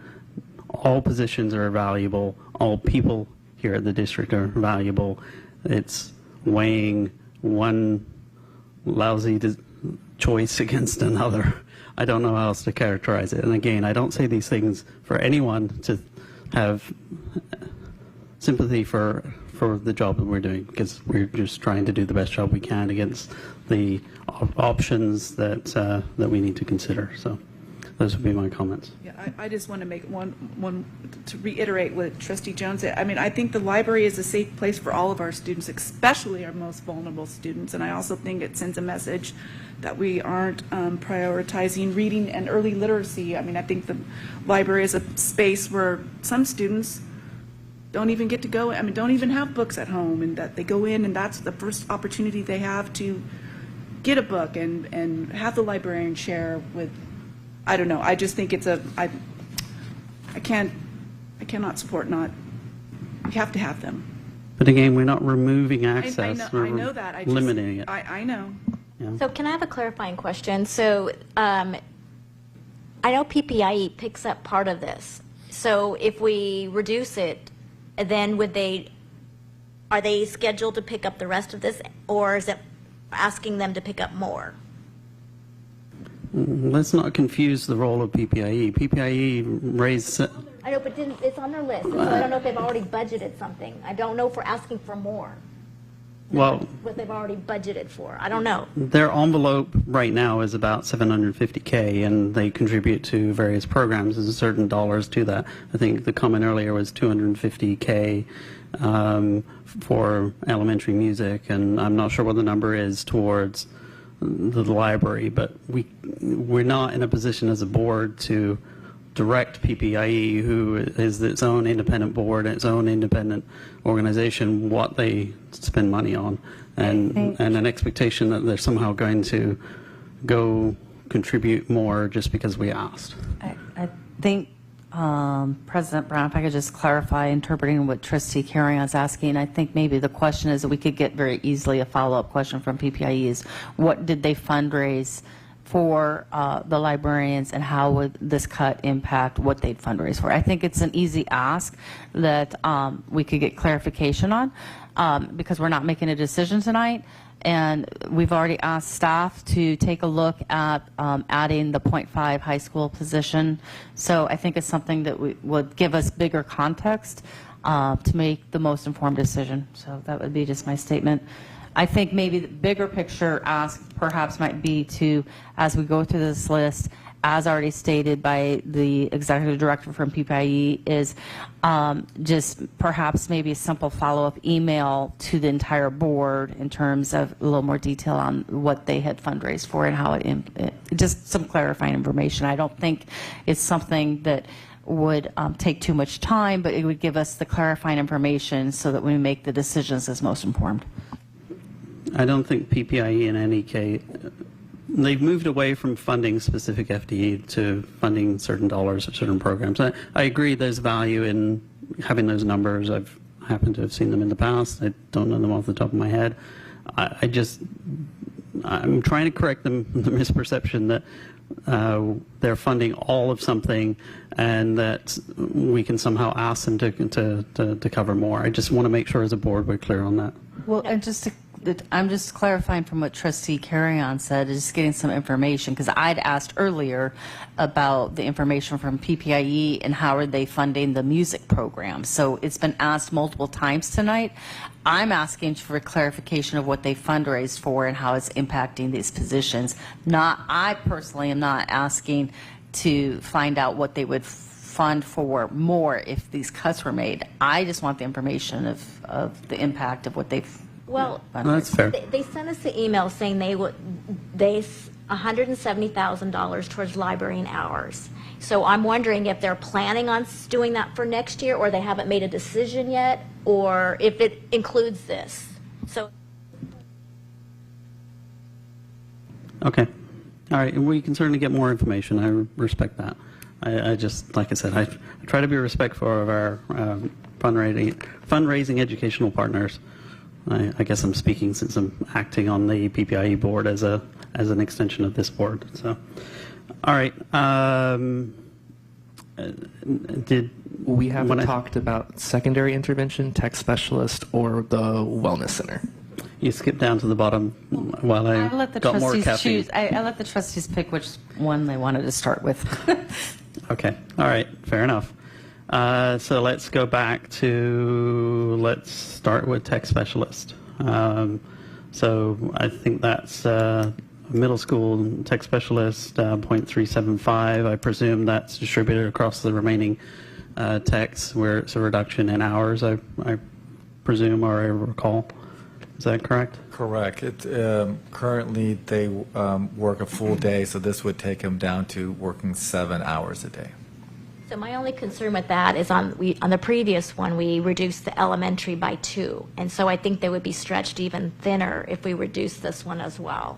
all positions are valuable. All people here at the district are valuable. It's weighing one lousy choice against another. I don't know how else to characterize it. And again, I don't say these things for anyone to have sympathy for the job that we're doing, because we're just trying to do the best job we can against the options that we need to consider. So those would be my comments. Yeah, I just want to make one to reiterate what Trustee Jones said. I mean, I think the library is a safe place for all of our students, especially our most vulnerable students. And I also think it sends a message that we aren't prioritizing reading and early literacy. I mean, I think the library is a space where some students don't even get to go, I mean, don't even have books at home, and that they go in and that's the first opportunity they have to get a book and have the librarian share with, I don't know, I just think it's I cannot support not, we have to have them. But again, we're not removing access. I know that. I limiting it. I know. Yeah. So can I have a clarifying question? So I know PPIE picks up part of this. So if we reduce it, then are they scheduled to pick up the rest of this, or is it asking them to pick up more? Let's not confuse the role of PPIE. PPIE raised. I know, but it's on their list, and so I don't know if they've already budgeted something. I don't know if we're asking for more. Well, What they've already budgeted for. I don't know. their envelope right now is about $750K, and they contribute to various programs. There's certain dollars to that. I think the comment earlier was $250K for elementary music, and I'm not sure what the number is towards the library, but we're not in a position as a board to direct PPIE, who is its own independent board, its own independent organization, what they spend money on, and an expectation that they're somehow going to go contribute more just because we asked. I think, President Brown, if I could just clarify, interpreting what Trustee Carrion's asking, I think maybe the question is that we could get very easily a follow-up question from PPIE is, what did they fundraise for the librarians, and how would this cut impact what they'd fundraise for? I think it's an easy ask that we could get clarification on, because we're not making a decision tonight, and we've already asked staff to take a look at adding the .5 high school position. So I think it's something that would give us bigger context to make the most informed decision. So that would be just my statement. I think maybe the bigger picture ask perhaps might be to, as we go through this list, as already stated by the executive director from PPIE, is just perhaps maybe a simple follow-up email to the entire board in terms of a little more detail on what they had fundraised for and how it just some clarifying information. I don't think it's something that would take too much time, but it would give us the clarifying information so that we make the decisions as most informed. I don't think PPIE in any case, they've moved away from funding specific FTE to funding certain dollars of certain programs. I agree there's value in having those numbers. I've happened to have seen them in the past. I don't know them off the top of my head. I'm trying to correct the misperception that they're funding all of something and that we can somehow ask them to cover more. I just want to make sure as a board we're clear on that. Well, and I'm just clarifying from what Trustee Carrion said, is just getting some information, because I'd asked earlier about the information from PPIE and how are they funding the music program. So it's been asked multiple times tonight. I'm asking for clarification of what they fundraised for and how it's impacting these positions. I personally am not asking to find out what they would fund for more if these cuts were made. I just want the information of the impact of what they've. Well, that's fair. They sent us the email saying they $170,000 towards library and hours. So I'm wondering if they're planning on doing that for next year, or they haven't made a decision yet, or if it includes this. So. Okay. All right. And we can certainly get more information. I respect that. I just, like I said, I try to be respectful of our fundraising educational partners. I guess I'm speaking since I'm acting on the PPIE board as an extension of this board. So, all right. We haven't talked about secondary intervention, tech specialist, or the wellness center. You skip down to the bottom while I let the got more trustees caffeine. choose. I let the trustees pick which one they wanted to start with. Okay. All right. Fair enough. So let's go back to, let's start with tech specialist. So I think that's middle school tech specialist, 0.375. I presume that's distributed across the remaining techs where it's a reduction in hours, I presume, or I recall. Is that correct? Correct. Currently, they work a full day, so this would take them down to working 7 hours a day. So my only concern with that is on the previous one, we reduced the elementary by 2. And so I think they would be stretched even thinner if we reduce this one as well.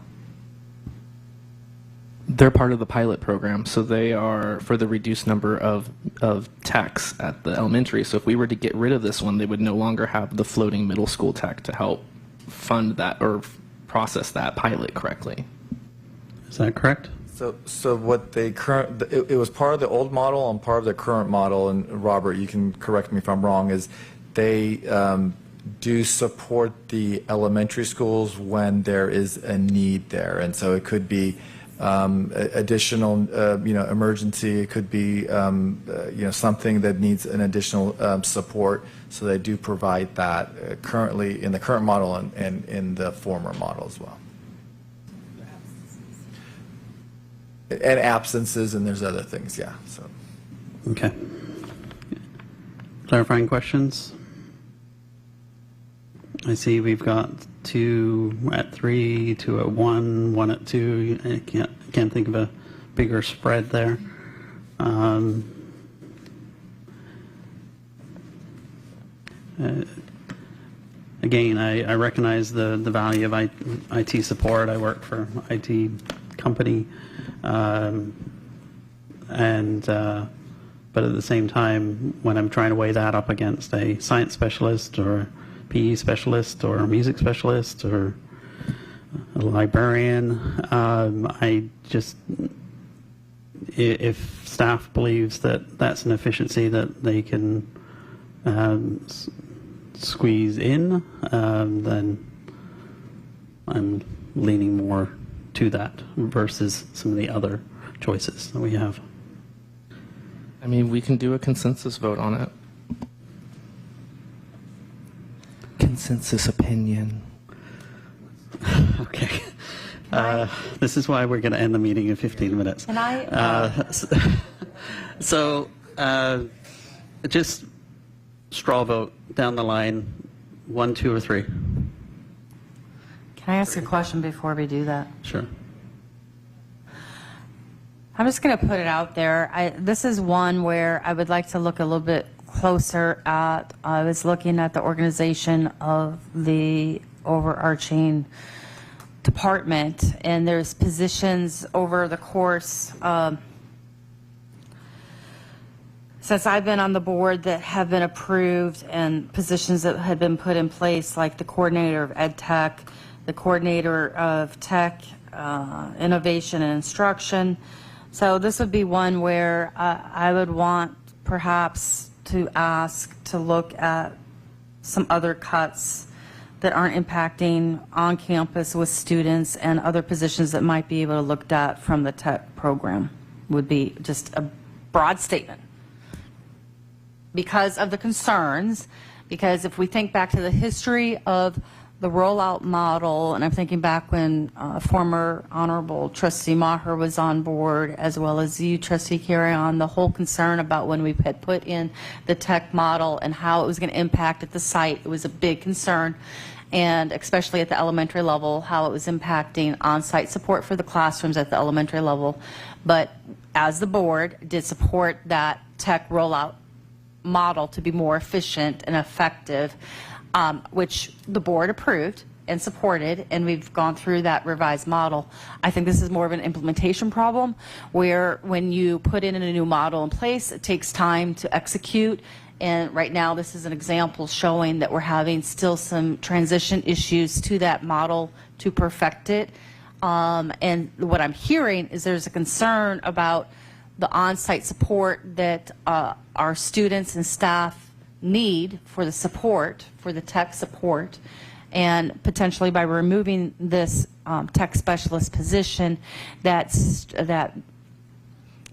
They're part of the pilot program, so they are for the reduced number of techs at the elementary. So if we were to get rid of this one, they would no longer have the floating middle school tech to help fund that or process that pilot correctly. Is that correct? So what they it was part of the old model and part of the current model, and Robert, you can correct me if I'm wrong, is they do support the elementary schools when there is a need there. And so it could be additional, emergency. It could be, something that needs an additional support. So they do provide that currently in the current model and in the former model as well. And absences, and there's other things, yeah. So. Okay. Clarifying questions? I see we've got 2 at 3, 2 at 1, 1 at 2. I can't think of a bigger spread there. Again, I recognize the value of IT support. I work for an IT company, but at the same time, when I'm trying to weigh that up against a science specialist or PE specialist or a music specialist or a librarian, if staff believes that that's an efficiency that they can squeeze in, then I'm leaning more to that versus some of the other choices that we have. I mean, we can do a consensus vote on it. Consensus opinion. Okay. This is why we're going to end the meeting in 15 minutes. Can I? Just straw vote down the line, 1, 2, or 3. Can I ask a question before we do that? Sure. I'm just going to put it out there. This is one where I would like to look a little bit closer at. I was looking at the organization of the overarching department, and there's positions over the course since I've been on the board that have been approved, and positions that have been put in place, like the coordinator of ed tech, the coordinator of tech, innovation and instruction. So this would be one where I would want perhaps to ask to look at some other cuts that aren't impacting on campus with students, and other positions that might be able to looked at from the tech program. Would be just a broad statement. Because of the concerns, because if we think back to the history of the rollout model, and I'm thinking back when former Honorable Trustee Maher was on board, as well as you, Trustee Carry-On, the whole concern about when we had put in the tech model and how it was going to impact at the site, it was a big concern, and especially at the elementary level, how it was impacting on-site support for the classrooms at the elementary level. But as the board did support that tech rollout model to be more efficient and effective, which the board approved and supported, and we've gone through that revised model. I think this is more of an implementation problem, where when you put in a new model in place, it takes time to execute. And right now, this is an example showing that we're having still some transition issues to that model to perfect it. And what I'm hearing is there's a concern about the on-site support that our students and staff need for the support, for the tech support, and potentially by removing this tech specialist position, that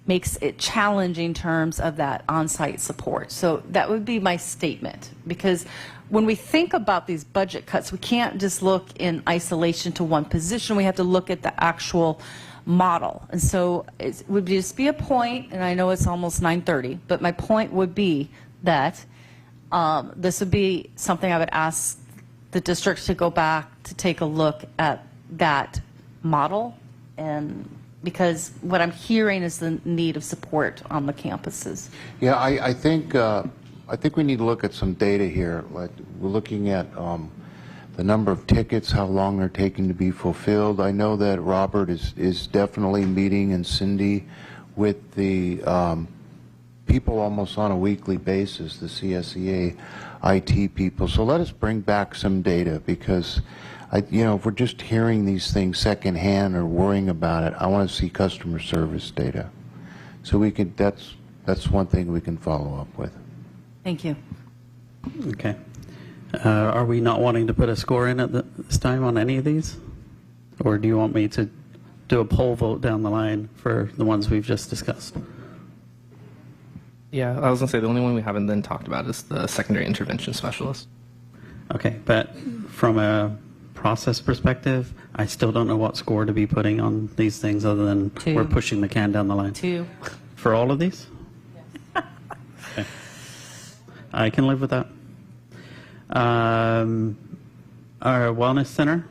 makes it challenging in terms of that on-site support. So that would be my statement, because when we think about these budget cuts, we can't just look in isolation to one position. We have to look at the actual model. And so it would just be a point, and I know it's almost 9:30, but my point would be that this would be something I would ask the district to go back to take a look at that model, and because what I'm hearing is the need of support on the campuses. Yeah, I think we need to look at some data here. Like we're looking at the number of tickets, how long they're taking to be fulfilled. I know that Robert is definitely meeting, and Cindy, with the people almost on a weekly basis, the CSEA IT people. So let us bring back some data, because if we're just hearing these things secondhand or worrying about it, I want to see customer service data. So we could, that's one thing we can follow up with. Thank you. Okay. Are we not wanting to put a score in at this time on any of these? Or do you want me to do a poll vote down the line for the ones we've just discussed? Yeah, I was going to say the only one we haven't then talked about is the secondary intervention specialist. Okay, but from a process perspective, I still don't know what score to be putting on these things other than 2. we're pushing the can down the line. 2. For all of these? Yes. Okay. I can live with that. Our wellness center.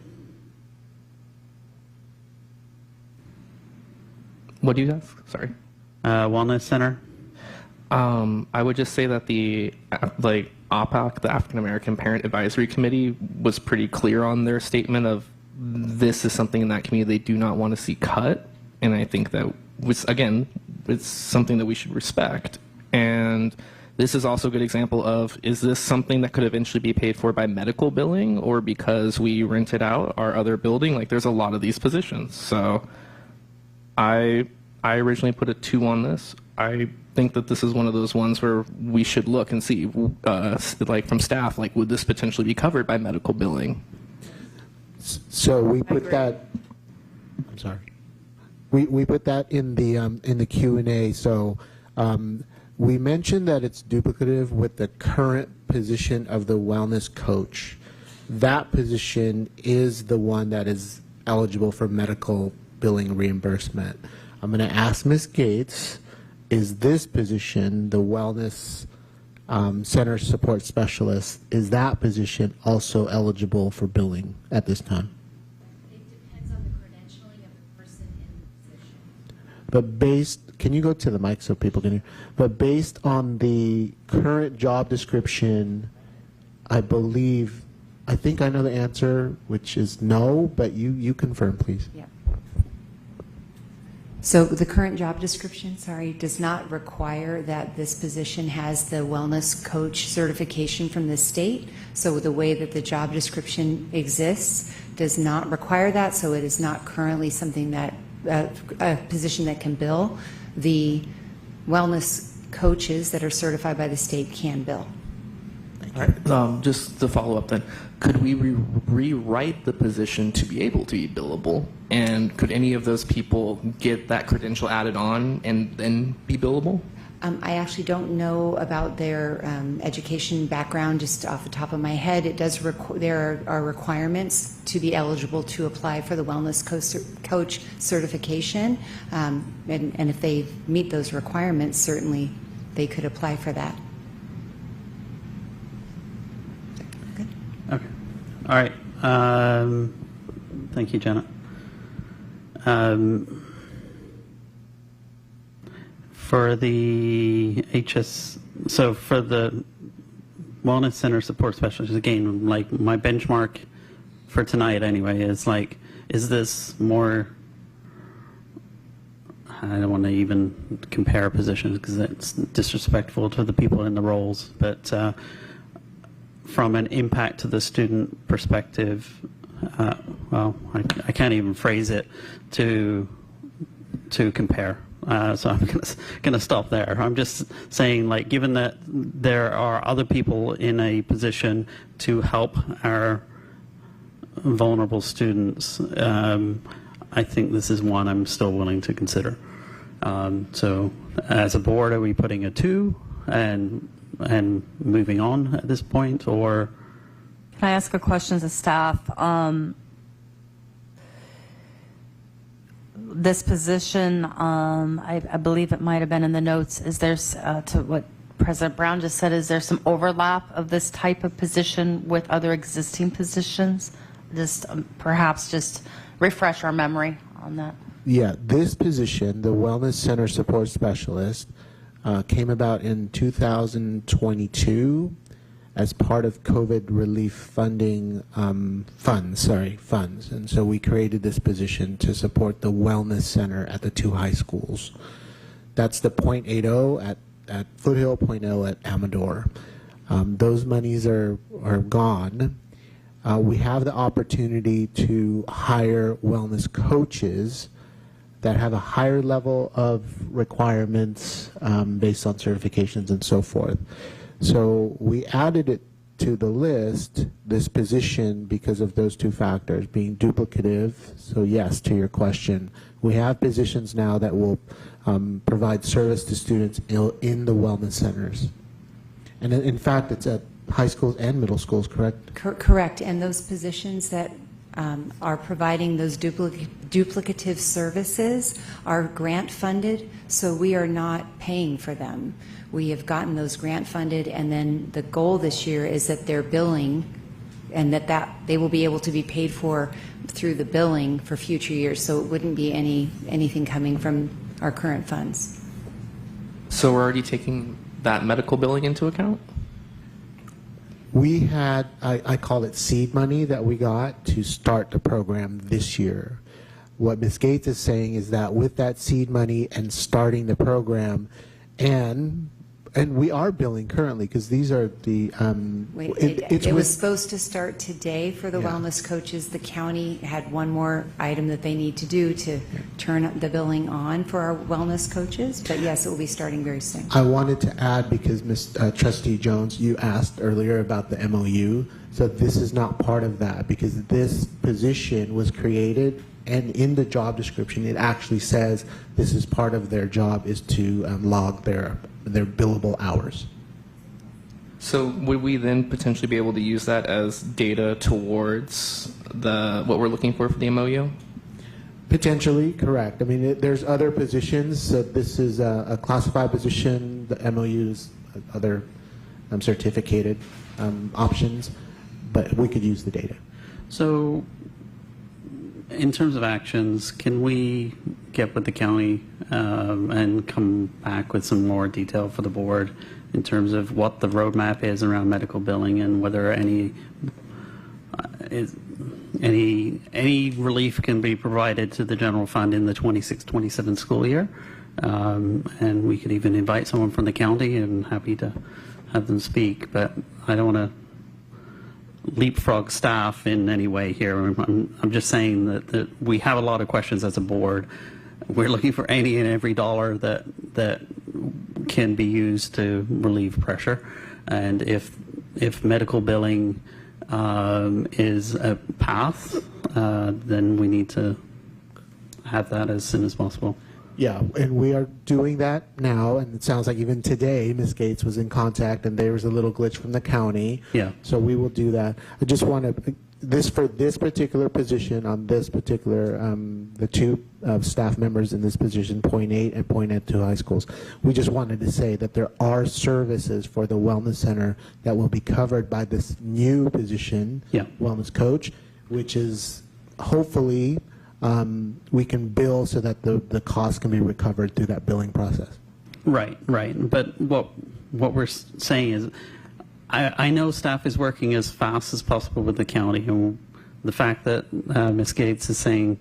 What do you ask? Sorry. Wellness center. I would just say that the APAC, the African American Parent Advisory Committee, was pretty clear on their statement of this is something in that community they do not want to see cut, and I think that was, again, it's something that we should respect. And this is also a good example of, is this something that could eventually be paid for by medical billing or because we rented out our other building? Like, there's a lot of these positions. So I originally put a 2 on this. I think that this is one of those ones where we should look and see, like from staff, like would this potentially be covered by medical billing? So we put that. I'm sorry. We put that in the Q&A. So we mentioned that it's duplicative with the current position of the wellness coach. That position is the one that is eligible for medical billing reimbursement. I'm going to ask Ms. Gates, is this position, the wellness center support specialist, is that position also eligible for billing at this time? It depends on the credentialing of the person in the position. But can you go to the mic so people can hear? But based on the current job description, I think I know the answer, which is no, but you confirm, please. Yeah. So the current job description, does not require that this position has the wellness coach certification from the state. So the way that the job description exists does not require that. So it is not currently something that, a position that can bill. The wellness coaches that are certified by the state can bill. All right. Just to follow up then, could we rewrite the position to be able to be billable? And could any of those people get that credential added on and then be billable? I actually don't know about their education background just off the top of my head. It does there are requirements to be eligible to apply for the wellness coach certification, and if they meet those requirements, certainly they could apply for that. Good. Okay. All right. Thank you, Jenna. For the so for the Wellness Center Support Specialist, again, like my benchmark for tonight anyway is like, is this more, I don't want to even compare positions because it's disrespectful to the people in the roles, but from an impact to the student perspective, well, I can't even phrase it to compare. So I'm going to stop there. I'm just saying, like, given that there are other people in a position to help our vulnerable students, I think this is one I'm still willing to consider. So as a board, are we putting a 2 and moving on at this point, or? Can I ask a question to staff? This position, I believe it might have been in the notes, is there, to what President Brown just said, is there some overlap of this type of position with other existing positions? Just perhaps just refresh our memory on that. Yeah, this position, the Wellness Center Support Specialist, came about in 2022 as part of COVID relief funding funds. And so we created this position to support the Wellness Center at the 2 high schools. That's the .80 at Foothill, .0 at Amador. Those monies are gone. We have the opportunity to hire wellness coaches that have a higher level of requirements based on certifications and so forth. So we added it to the list this position because of those two factors, being duplicative. So yes, to your question, we have positions now that will provide service to students in the wellness centers. And in fact, it's at high schools and middle schools, correct? Correct. And those positions that are providing those duplicative services are grant funded, so we are not paying for them. We have gotten those grant funded, and then the goal this year is that they're billing and that they will be able to be paid for through the billing for future years, so it wouldn't be anything coming from our current funds. So we're already taking that medical billing into account? We had, I call it seed money that we got to start the program this year. What Ms. Gates is saying is that with that seed money and starting the program, and we are billing currently because these are the It was supposed to start today for the wellness coaches. The county had one more item that they need to do to turn the billing on for our wellness coaches, but yes, it will be starting very soon. I wanted to add, because Ms. Trustee Jones, you asked earlier about the MOU, so this is not part of that because this position was created, and in the job description it actually says this is part of their job, is to log their billable hours. So would we then potentially be able to use that as data towards what we're looking for the MOU? Potentially, correct. I mean, there's other positions. So this is a classified position. The MOUs, other certificated options, but we could use the data. So in terms of actions, can we get with the county and come back with some more detail for the board in terms of what the roadmap is around medical billing and whether any relief can be provided to the general fund in the 26-27 school year? And we could even invite someone from the county, and happy to have them speak, but I don't want to leapfrog staff in any way here. I'm just saying that we have a lot of questions as a board. We're looking for any and every dollar that can be used to relieve pressure, and if medical billing is a path, then we need to have that as soon as possible. Yeah, and we are doing that now, and it sounds like even today Ms. Gates was in contact and there was a little glitch from the county. Yeah. So we will do that. I just want to, for this particular position, on this particular, the two staff members in this position, .8 and .2 high schools, we just wanted to say that there are services for the wellness center that will be covered by this new position, wellness coach, which is hopefully we can bill so that the cost can be recovered through that billing process. Right. But what we're saying is, I know staff is working as fast as possible with the county, and the fact that Ms. Gates is saying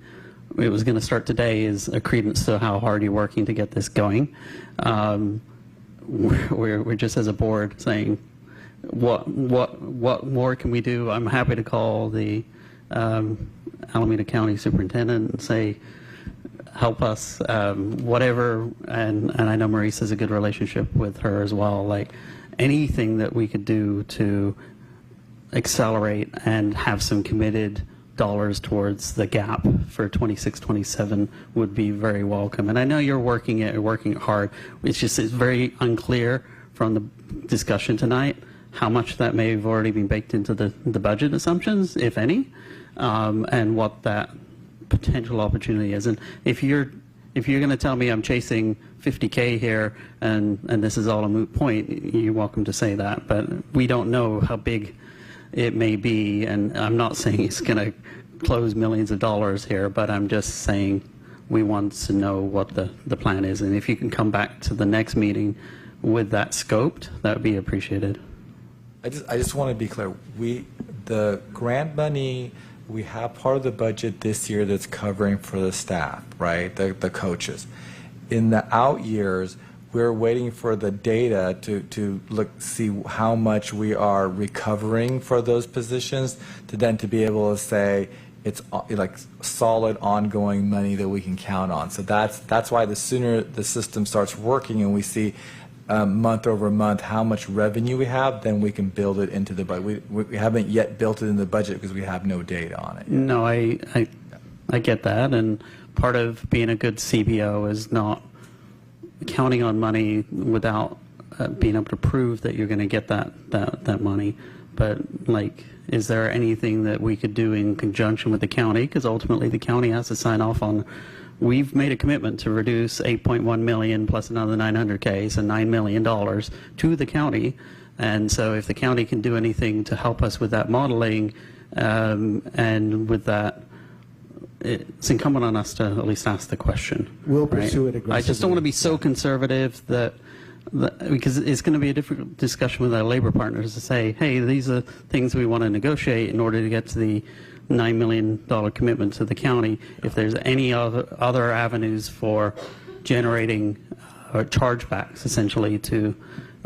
it was going to start today is a credence to how hard you're working to get this going. We're just as a board saying, what more can we do? I'm happy to call the Alameda County Superintendent and say, help us, whatever, and I know Maurice has a good relationship with her as well, like anything that we could do to accelerate and have some committed dollars towards the gap for 26-27 would be very welcome. And I know you're working hard. It's very unclear from the discussion tonight how much that may have already been baked into the budget assumptions, if any, and what that potential opportunity is. And if you're going to tell me I'm chasing 50K here and this is all a moot point, you're welcome to say that. But we don't know how big it may be, and I'm not saying it's going to close millions of dollars here, but I'm just saying we want to know what the plan is. And if you can come back to the next meeting with that scoped, that would be appreciated. I just want to be clear. The grant money, we have part of the budget this year that's covering for the staff, right? The coaches. In the out years, we're waiting for the data to see how much we are recovering for those positions to then to be able to say it's like solid ongoing money that we can count on. So that's why the sooner the system starts working and we see month over month how much revenue we have, then we can build it into the budget. We haven't yet built it in the budget because we have no data on it yet. No, I get that, and part of being a good CBO is not counting on money without being able to prove that you're going to get that money. But like, is there anything that we could do in conjunction with the county? Because ultimately the county has to sign off on. We've made a commitment to reduce 8.1 million plus another 900K, so $9 million to the county. And so if the county can do anything to help us with that modeling, and with that, it's incumbent on us to at least ask the question. We'll pursue it aggressively. I just don't want to be so conservative that because it's going to be a difficult discussion with our labor partners to say, hey, these are things we want to negotiate in order to get to the $9 million commitment to the county. If there's any other avenues for generating chargebacks, essentially,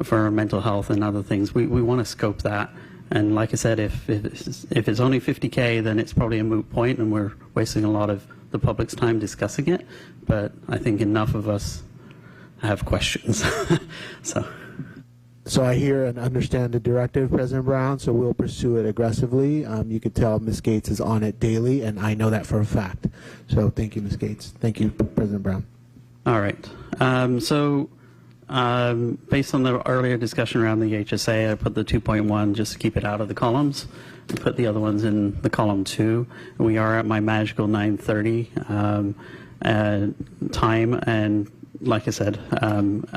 for mental health and other things, we want to scope that. And like I said, if it's only 50K, then it's probably a moot point, and we're wasting a lot of the public's time discussing it. But I think enough of us have questions. So I hear and understand the directive, President Brown, so we'll pursue it aggressively. You could tell Ms. Gates is on it daily, and I know that for a fact. So thank you, Ms. Gates. Thank you, President Brown. All right. Based on the earlier discussion around the HSA, I put the 2.1 just to keep it out of the columns. I put the other ones in the column 2. We are at my magical 9:30 time, and like I said,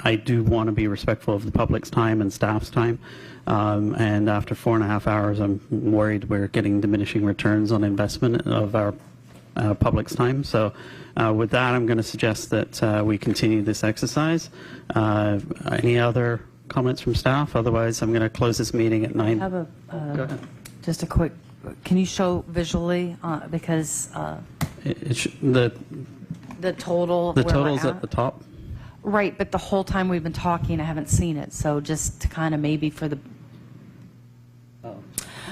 I do want to be respectful of the public's time and staff's time. And after 4.5 hours, I'm worried we're getting diminishing returns on investment of our public's time. So with that, I'm going to suggest that we continue this exercise. Any other comments from staff? Otherwise, I'm going to close this meeting at 9. I have Go ahead. just a quick, can you show visually, because The total The where we're total's at the top. Right, but the whole time we've been talking, I haven't seen it. So just to kind of maybe for the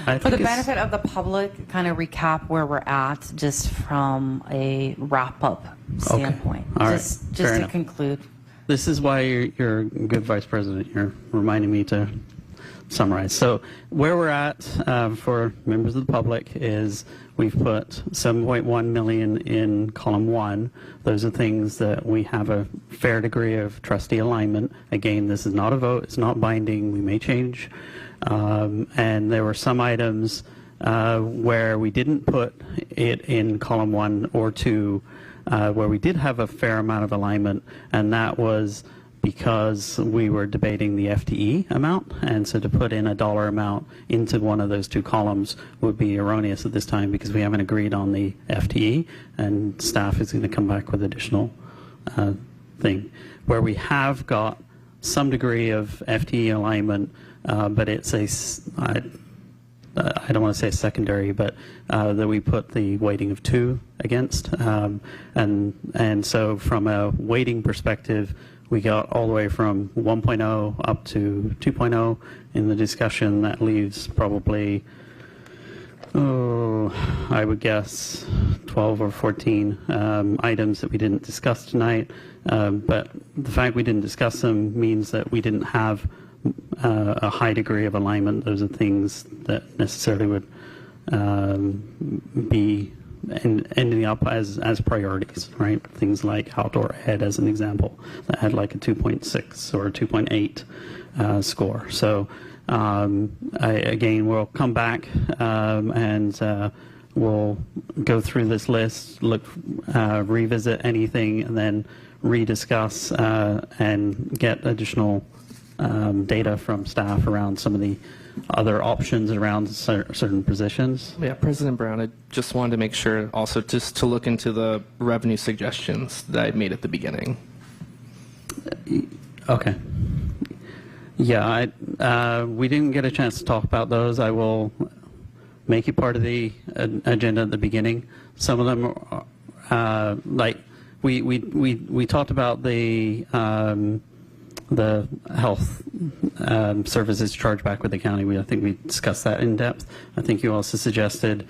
benefit of the public, kind of recap where we're at, just from a wrap-up standpoint. All right. Just Fair to enough. conclude. This is why you're a good vice president. You're reminding me to summarize. So where we're at for members of the public is we've put 7.1 million in column 1. Those are things that we have a fair degree of trustee alignment. Again, this is not a vote. It's not binding. We may change. And there were some items where we didn't put it in column 1 or 2, where we did have a fair amount of alignment, and that was because we were debating the FTE amount, and so to put in a dollar amount into one of those 2 columns would be erroneous at this time because we haven't agreed on the FTE, and staff is going to come back with additional thing. Where we have got some degree of FTE alignment, but it's I don't want to say secondary, but that we put the weighting of 2 against, and so from a weighting perspective, we got all the way from 1.0 up to 2.0 in the discussion. That leaves probably, I would guess 12 or 14 items that we didn't discuss tonight. But the fact we didn't discuss them means that we didn't have a high degree of alignment. Those are things that necessarily would be ending up as priorities, right? Things like outdoor ed, as an example, that had like a 2.6 or a 2.8 score. So again, we'll come back and we'll go through this list, revisit anything, and then rediscuss and get additional data from staff around some of the other options around certain positions. Yeah, President Brown, I just wanted to make sure also just to look into the revenue suggestions that I made at the beginning. Okay. Yeah, we didn't get a chance to talk about those. I will make it part of the agenda at the beginning. Some of them are, like we talked about the health services charged back with the county. I think we discussed that in depth. I think you also suggested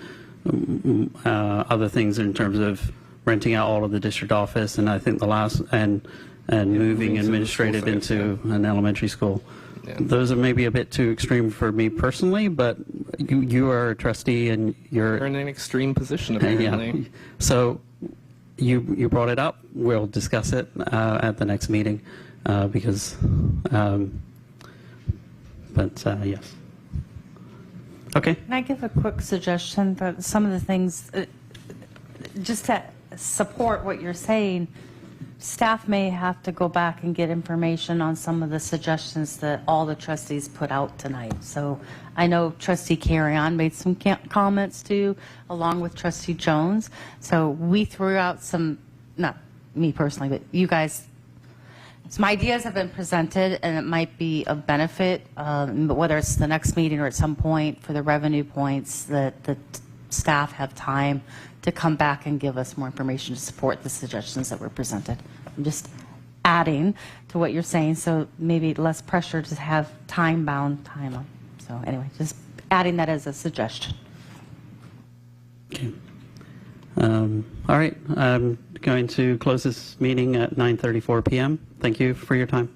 other things in terms of renting out all of the district office, and I think the last, and and moving moving to the administrative school into an elementary school. Yeah. Those are maybe a bit too extreme for me personally, but you are a trustee and you're You're in an extreme position, apparently. yeah. So you brought it up. We'll discuss it at the next meeting because, yes. Okay. Can I give a quick suggestion that some of the things, just to support what you're saying, staff may have to go back and get information on some of the suggestions that all the trustees put out tonight. So I know Trustee Carrion made some comments too, along with Trustee Jones. So we threw out some, not me personally, but you guys, some ideas have been presented and it might be of benefit, but whether it's the next meeting or at some point for the revenue points, that the staff have time to come back and give us more information to support the suggestions that were presented. I'm just adding to what you're saying, so maybe less pressure to have time-bound time on. So anyway, just adding that as a suggestion. Okay. All right. I'm going to close this meeting at 9:34 p.m. Thank you for your time.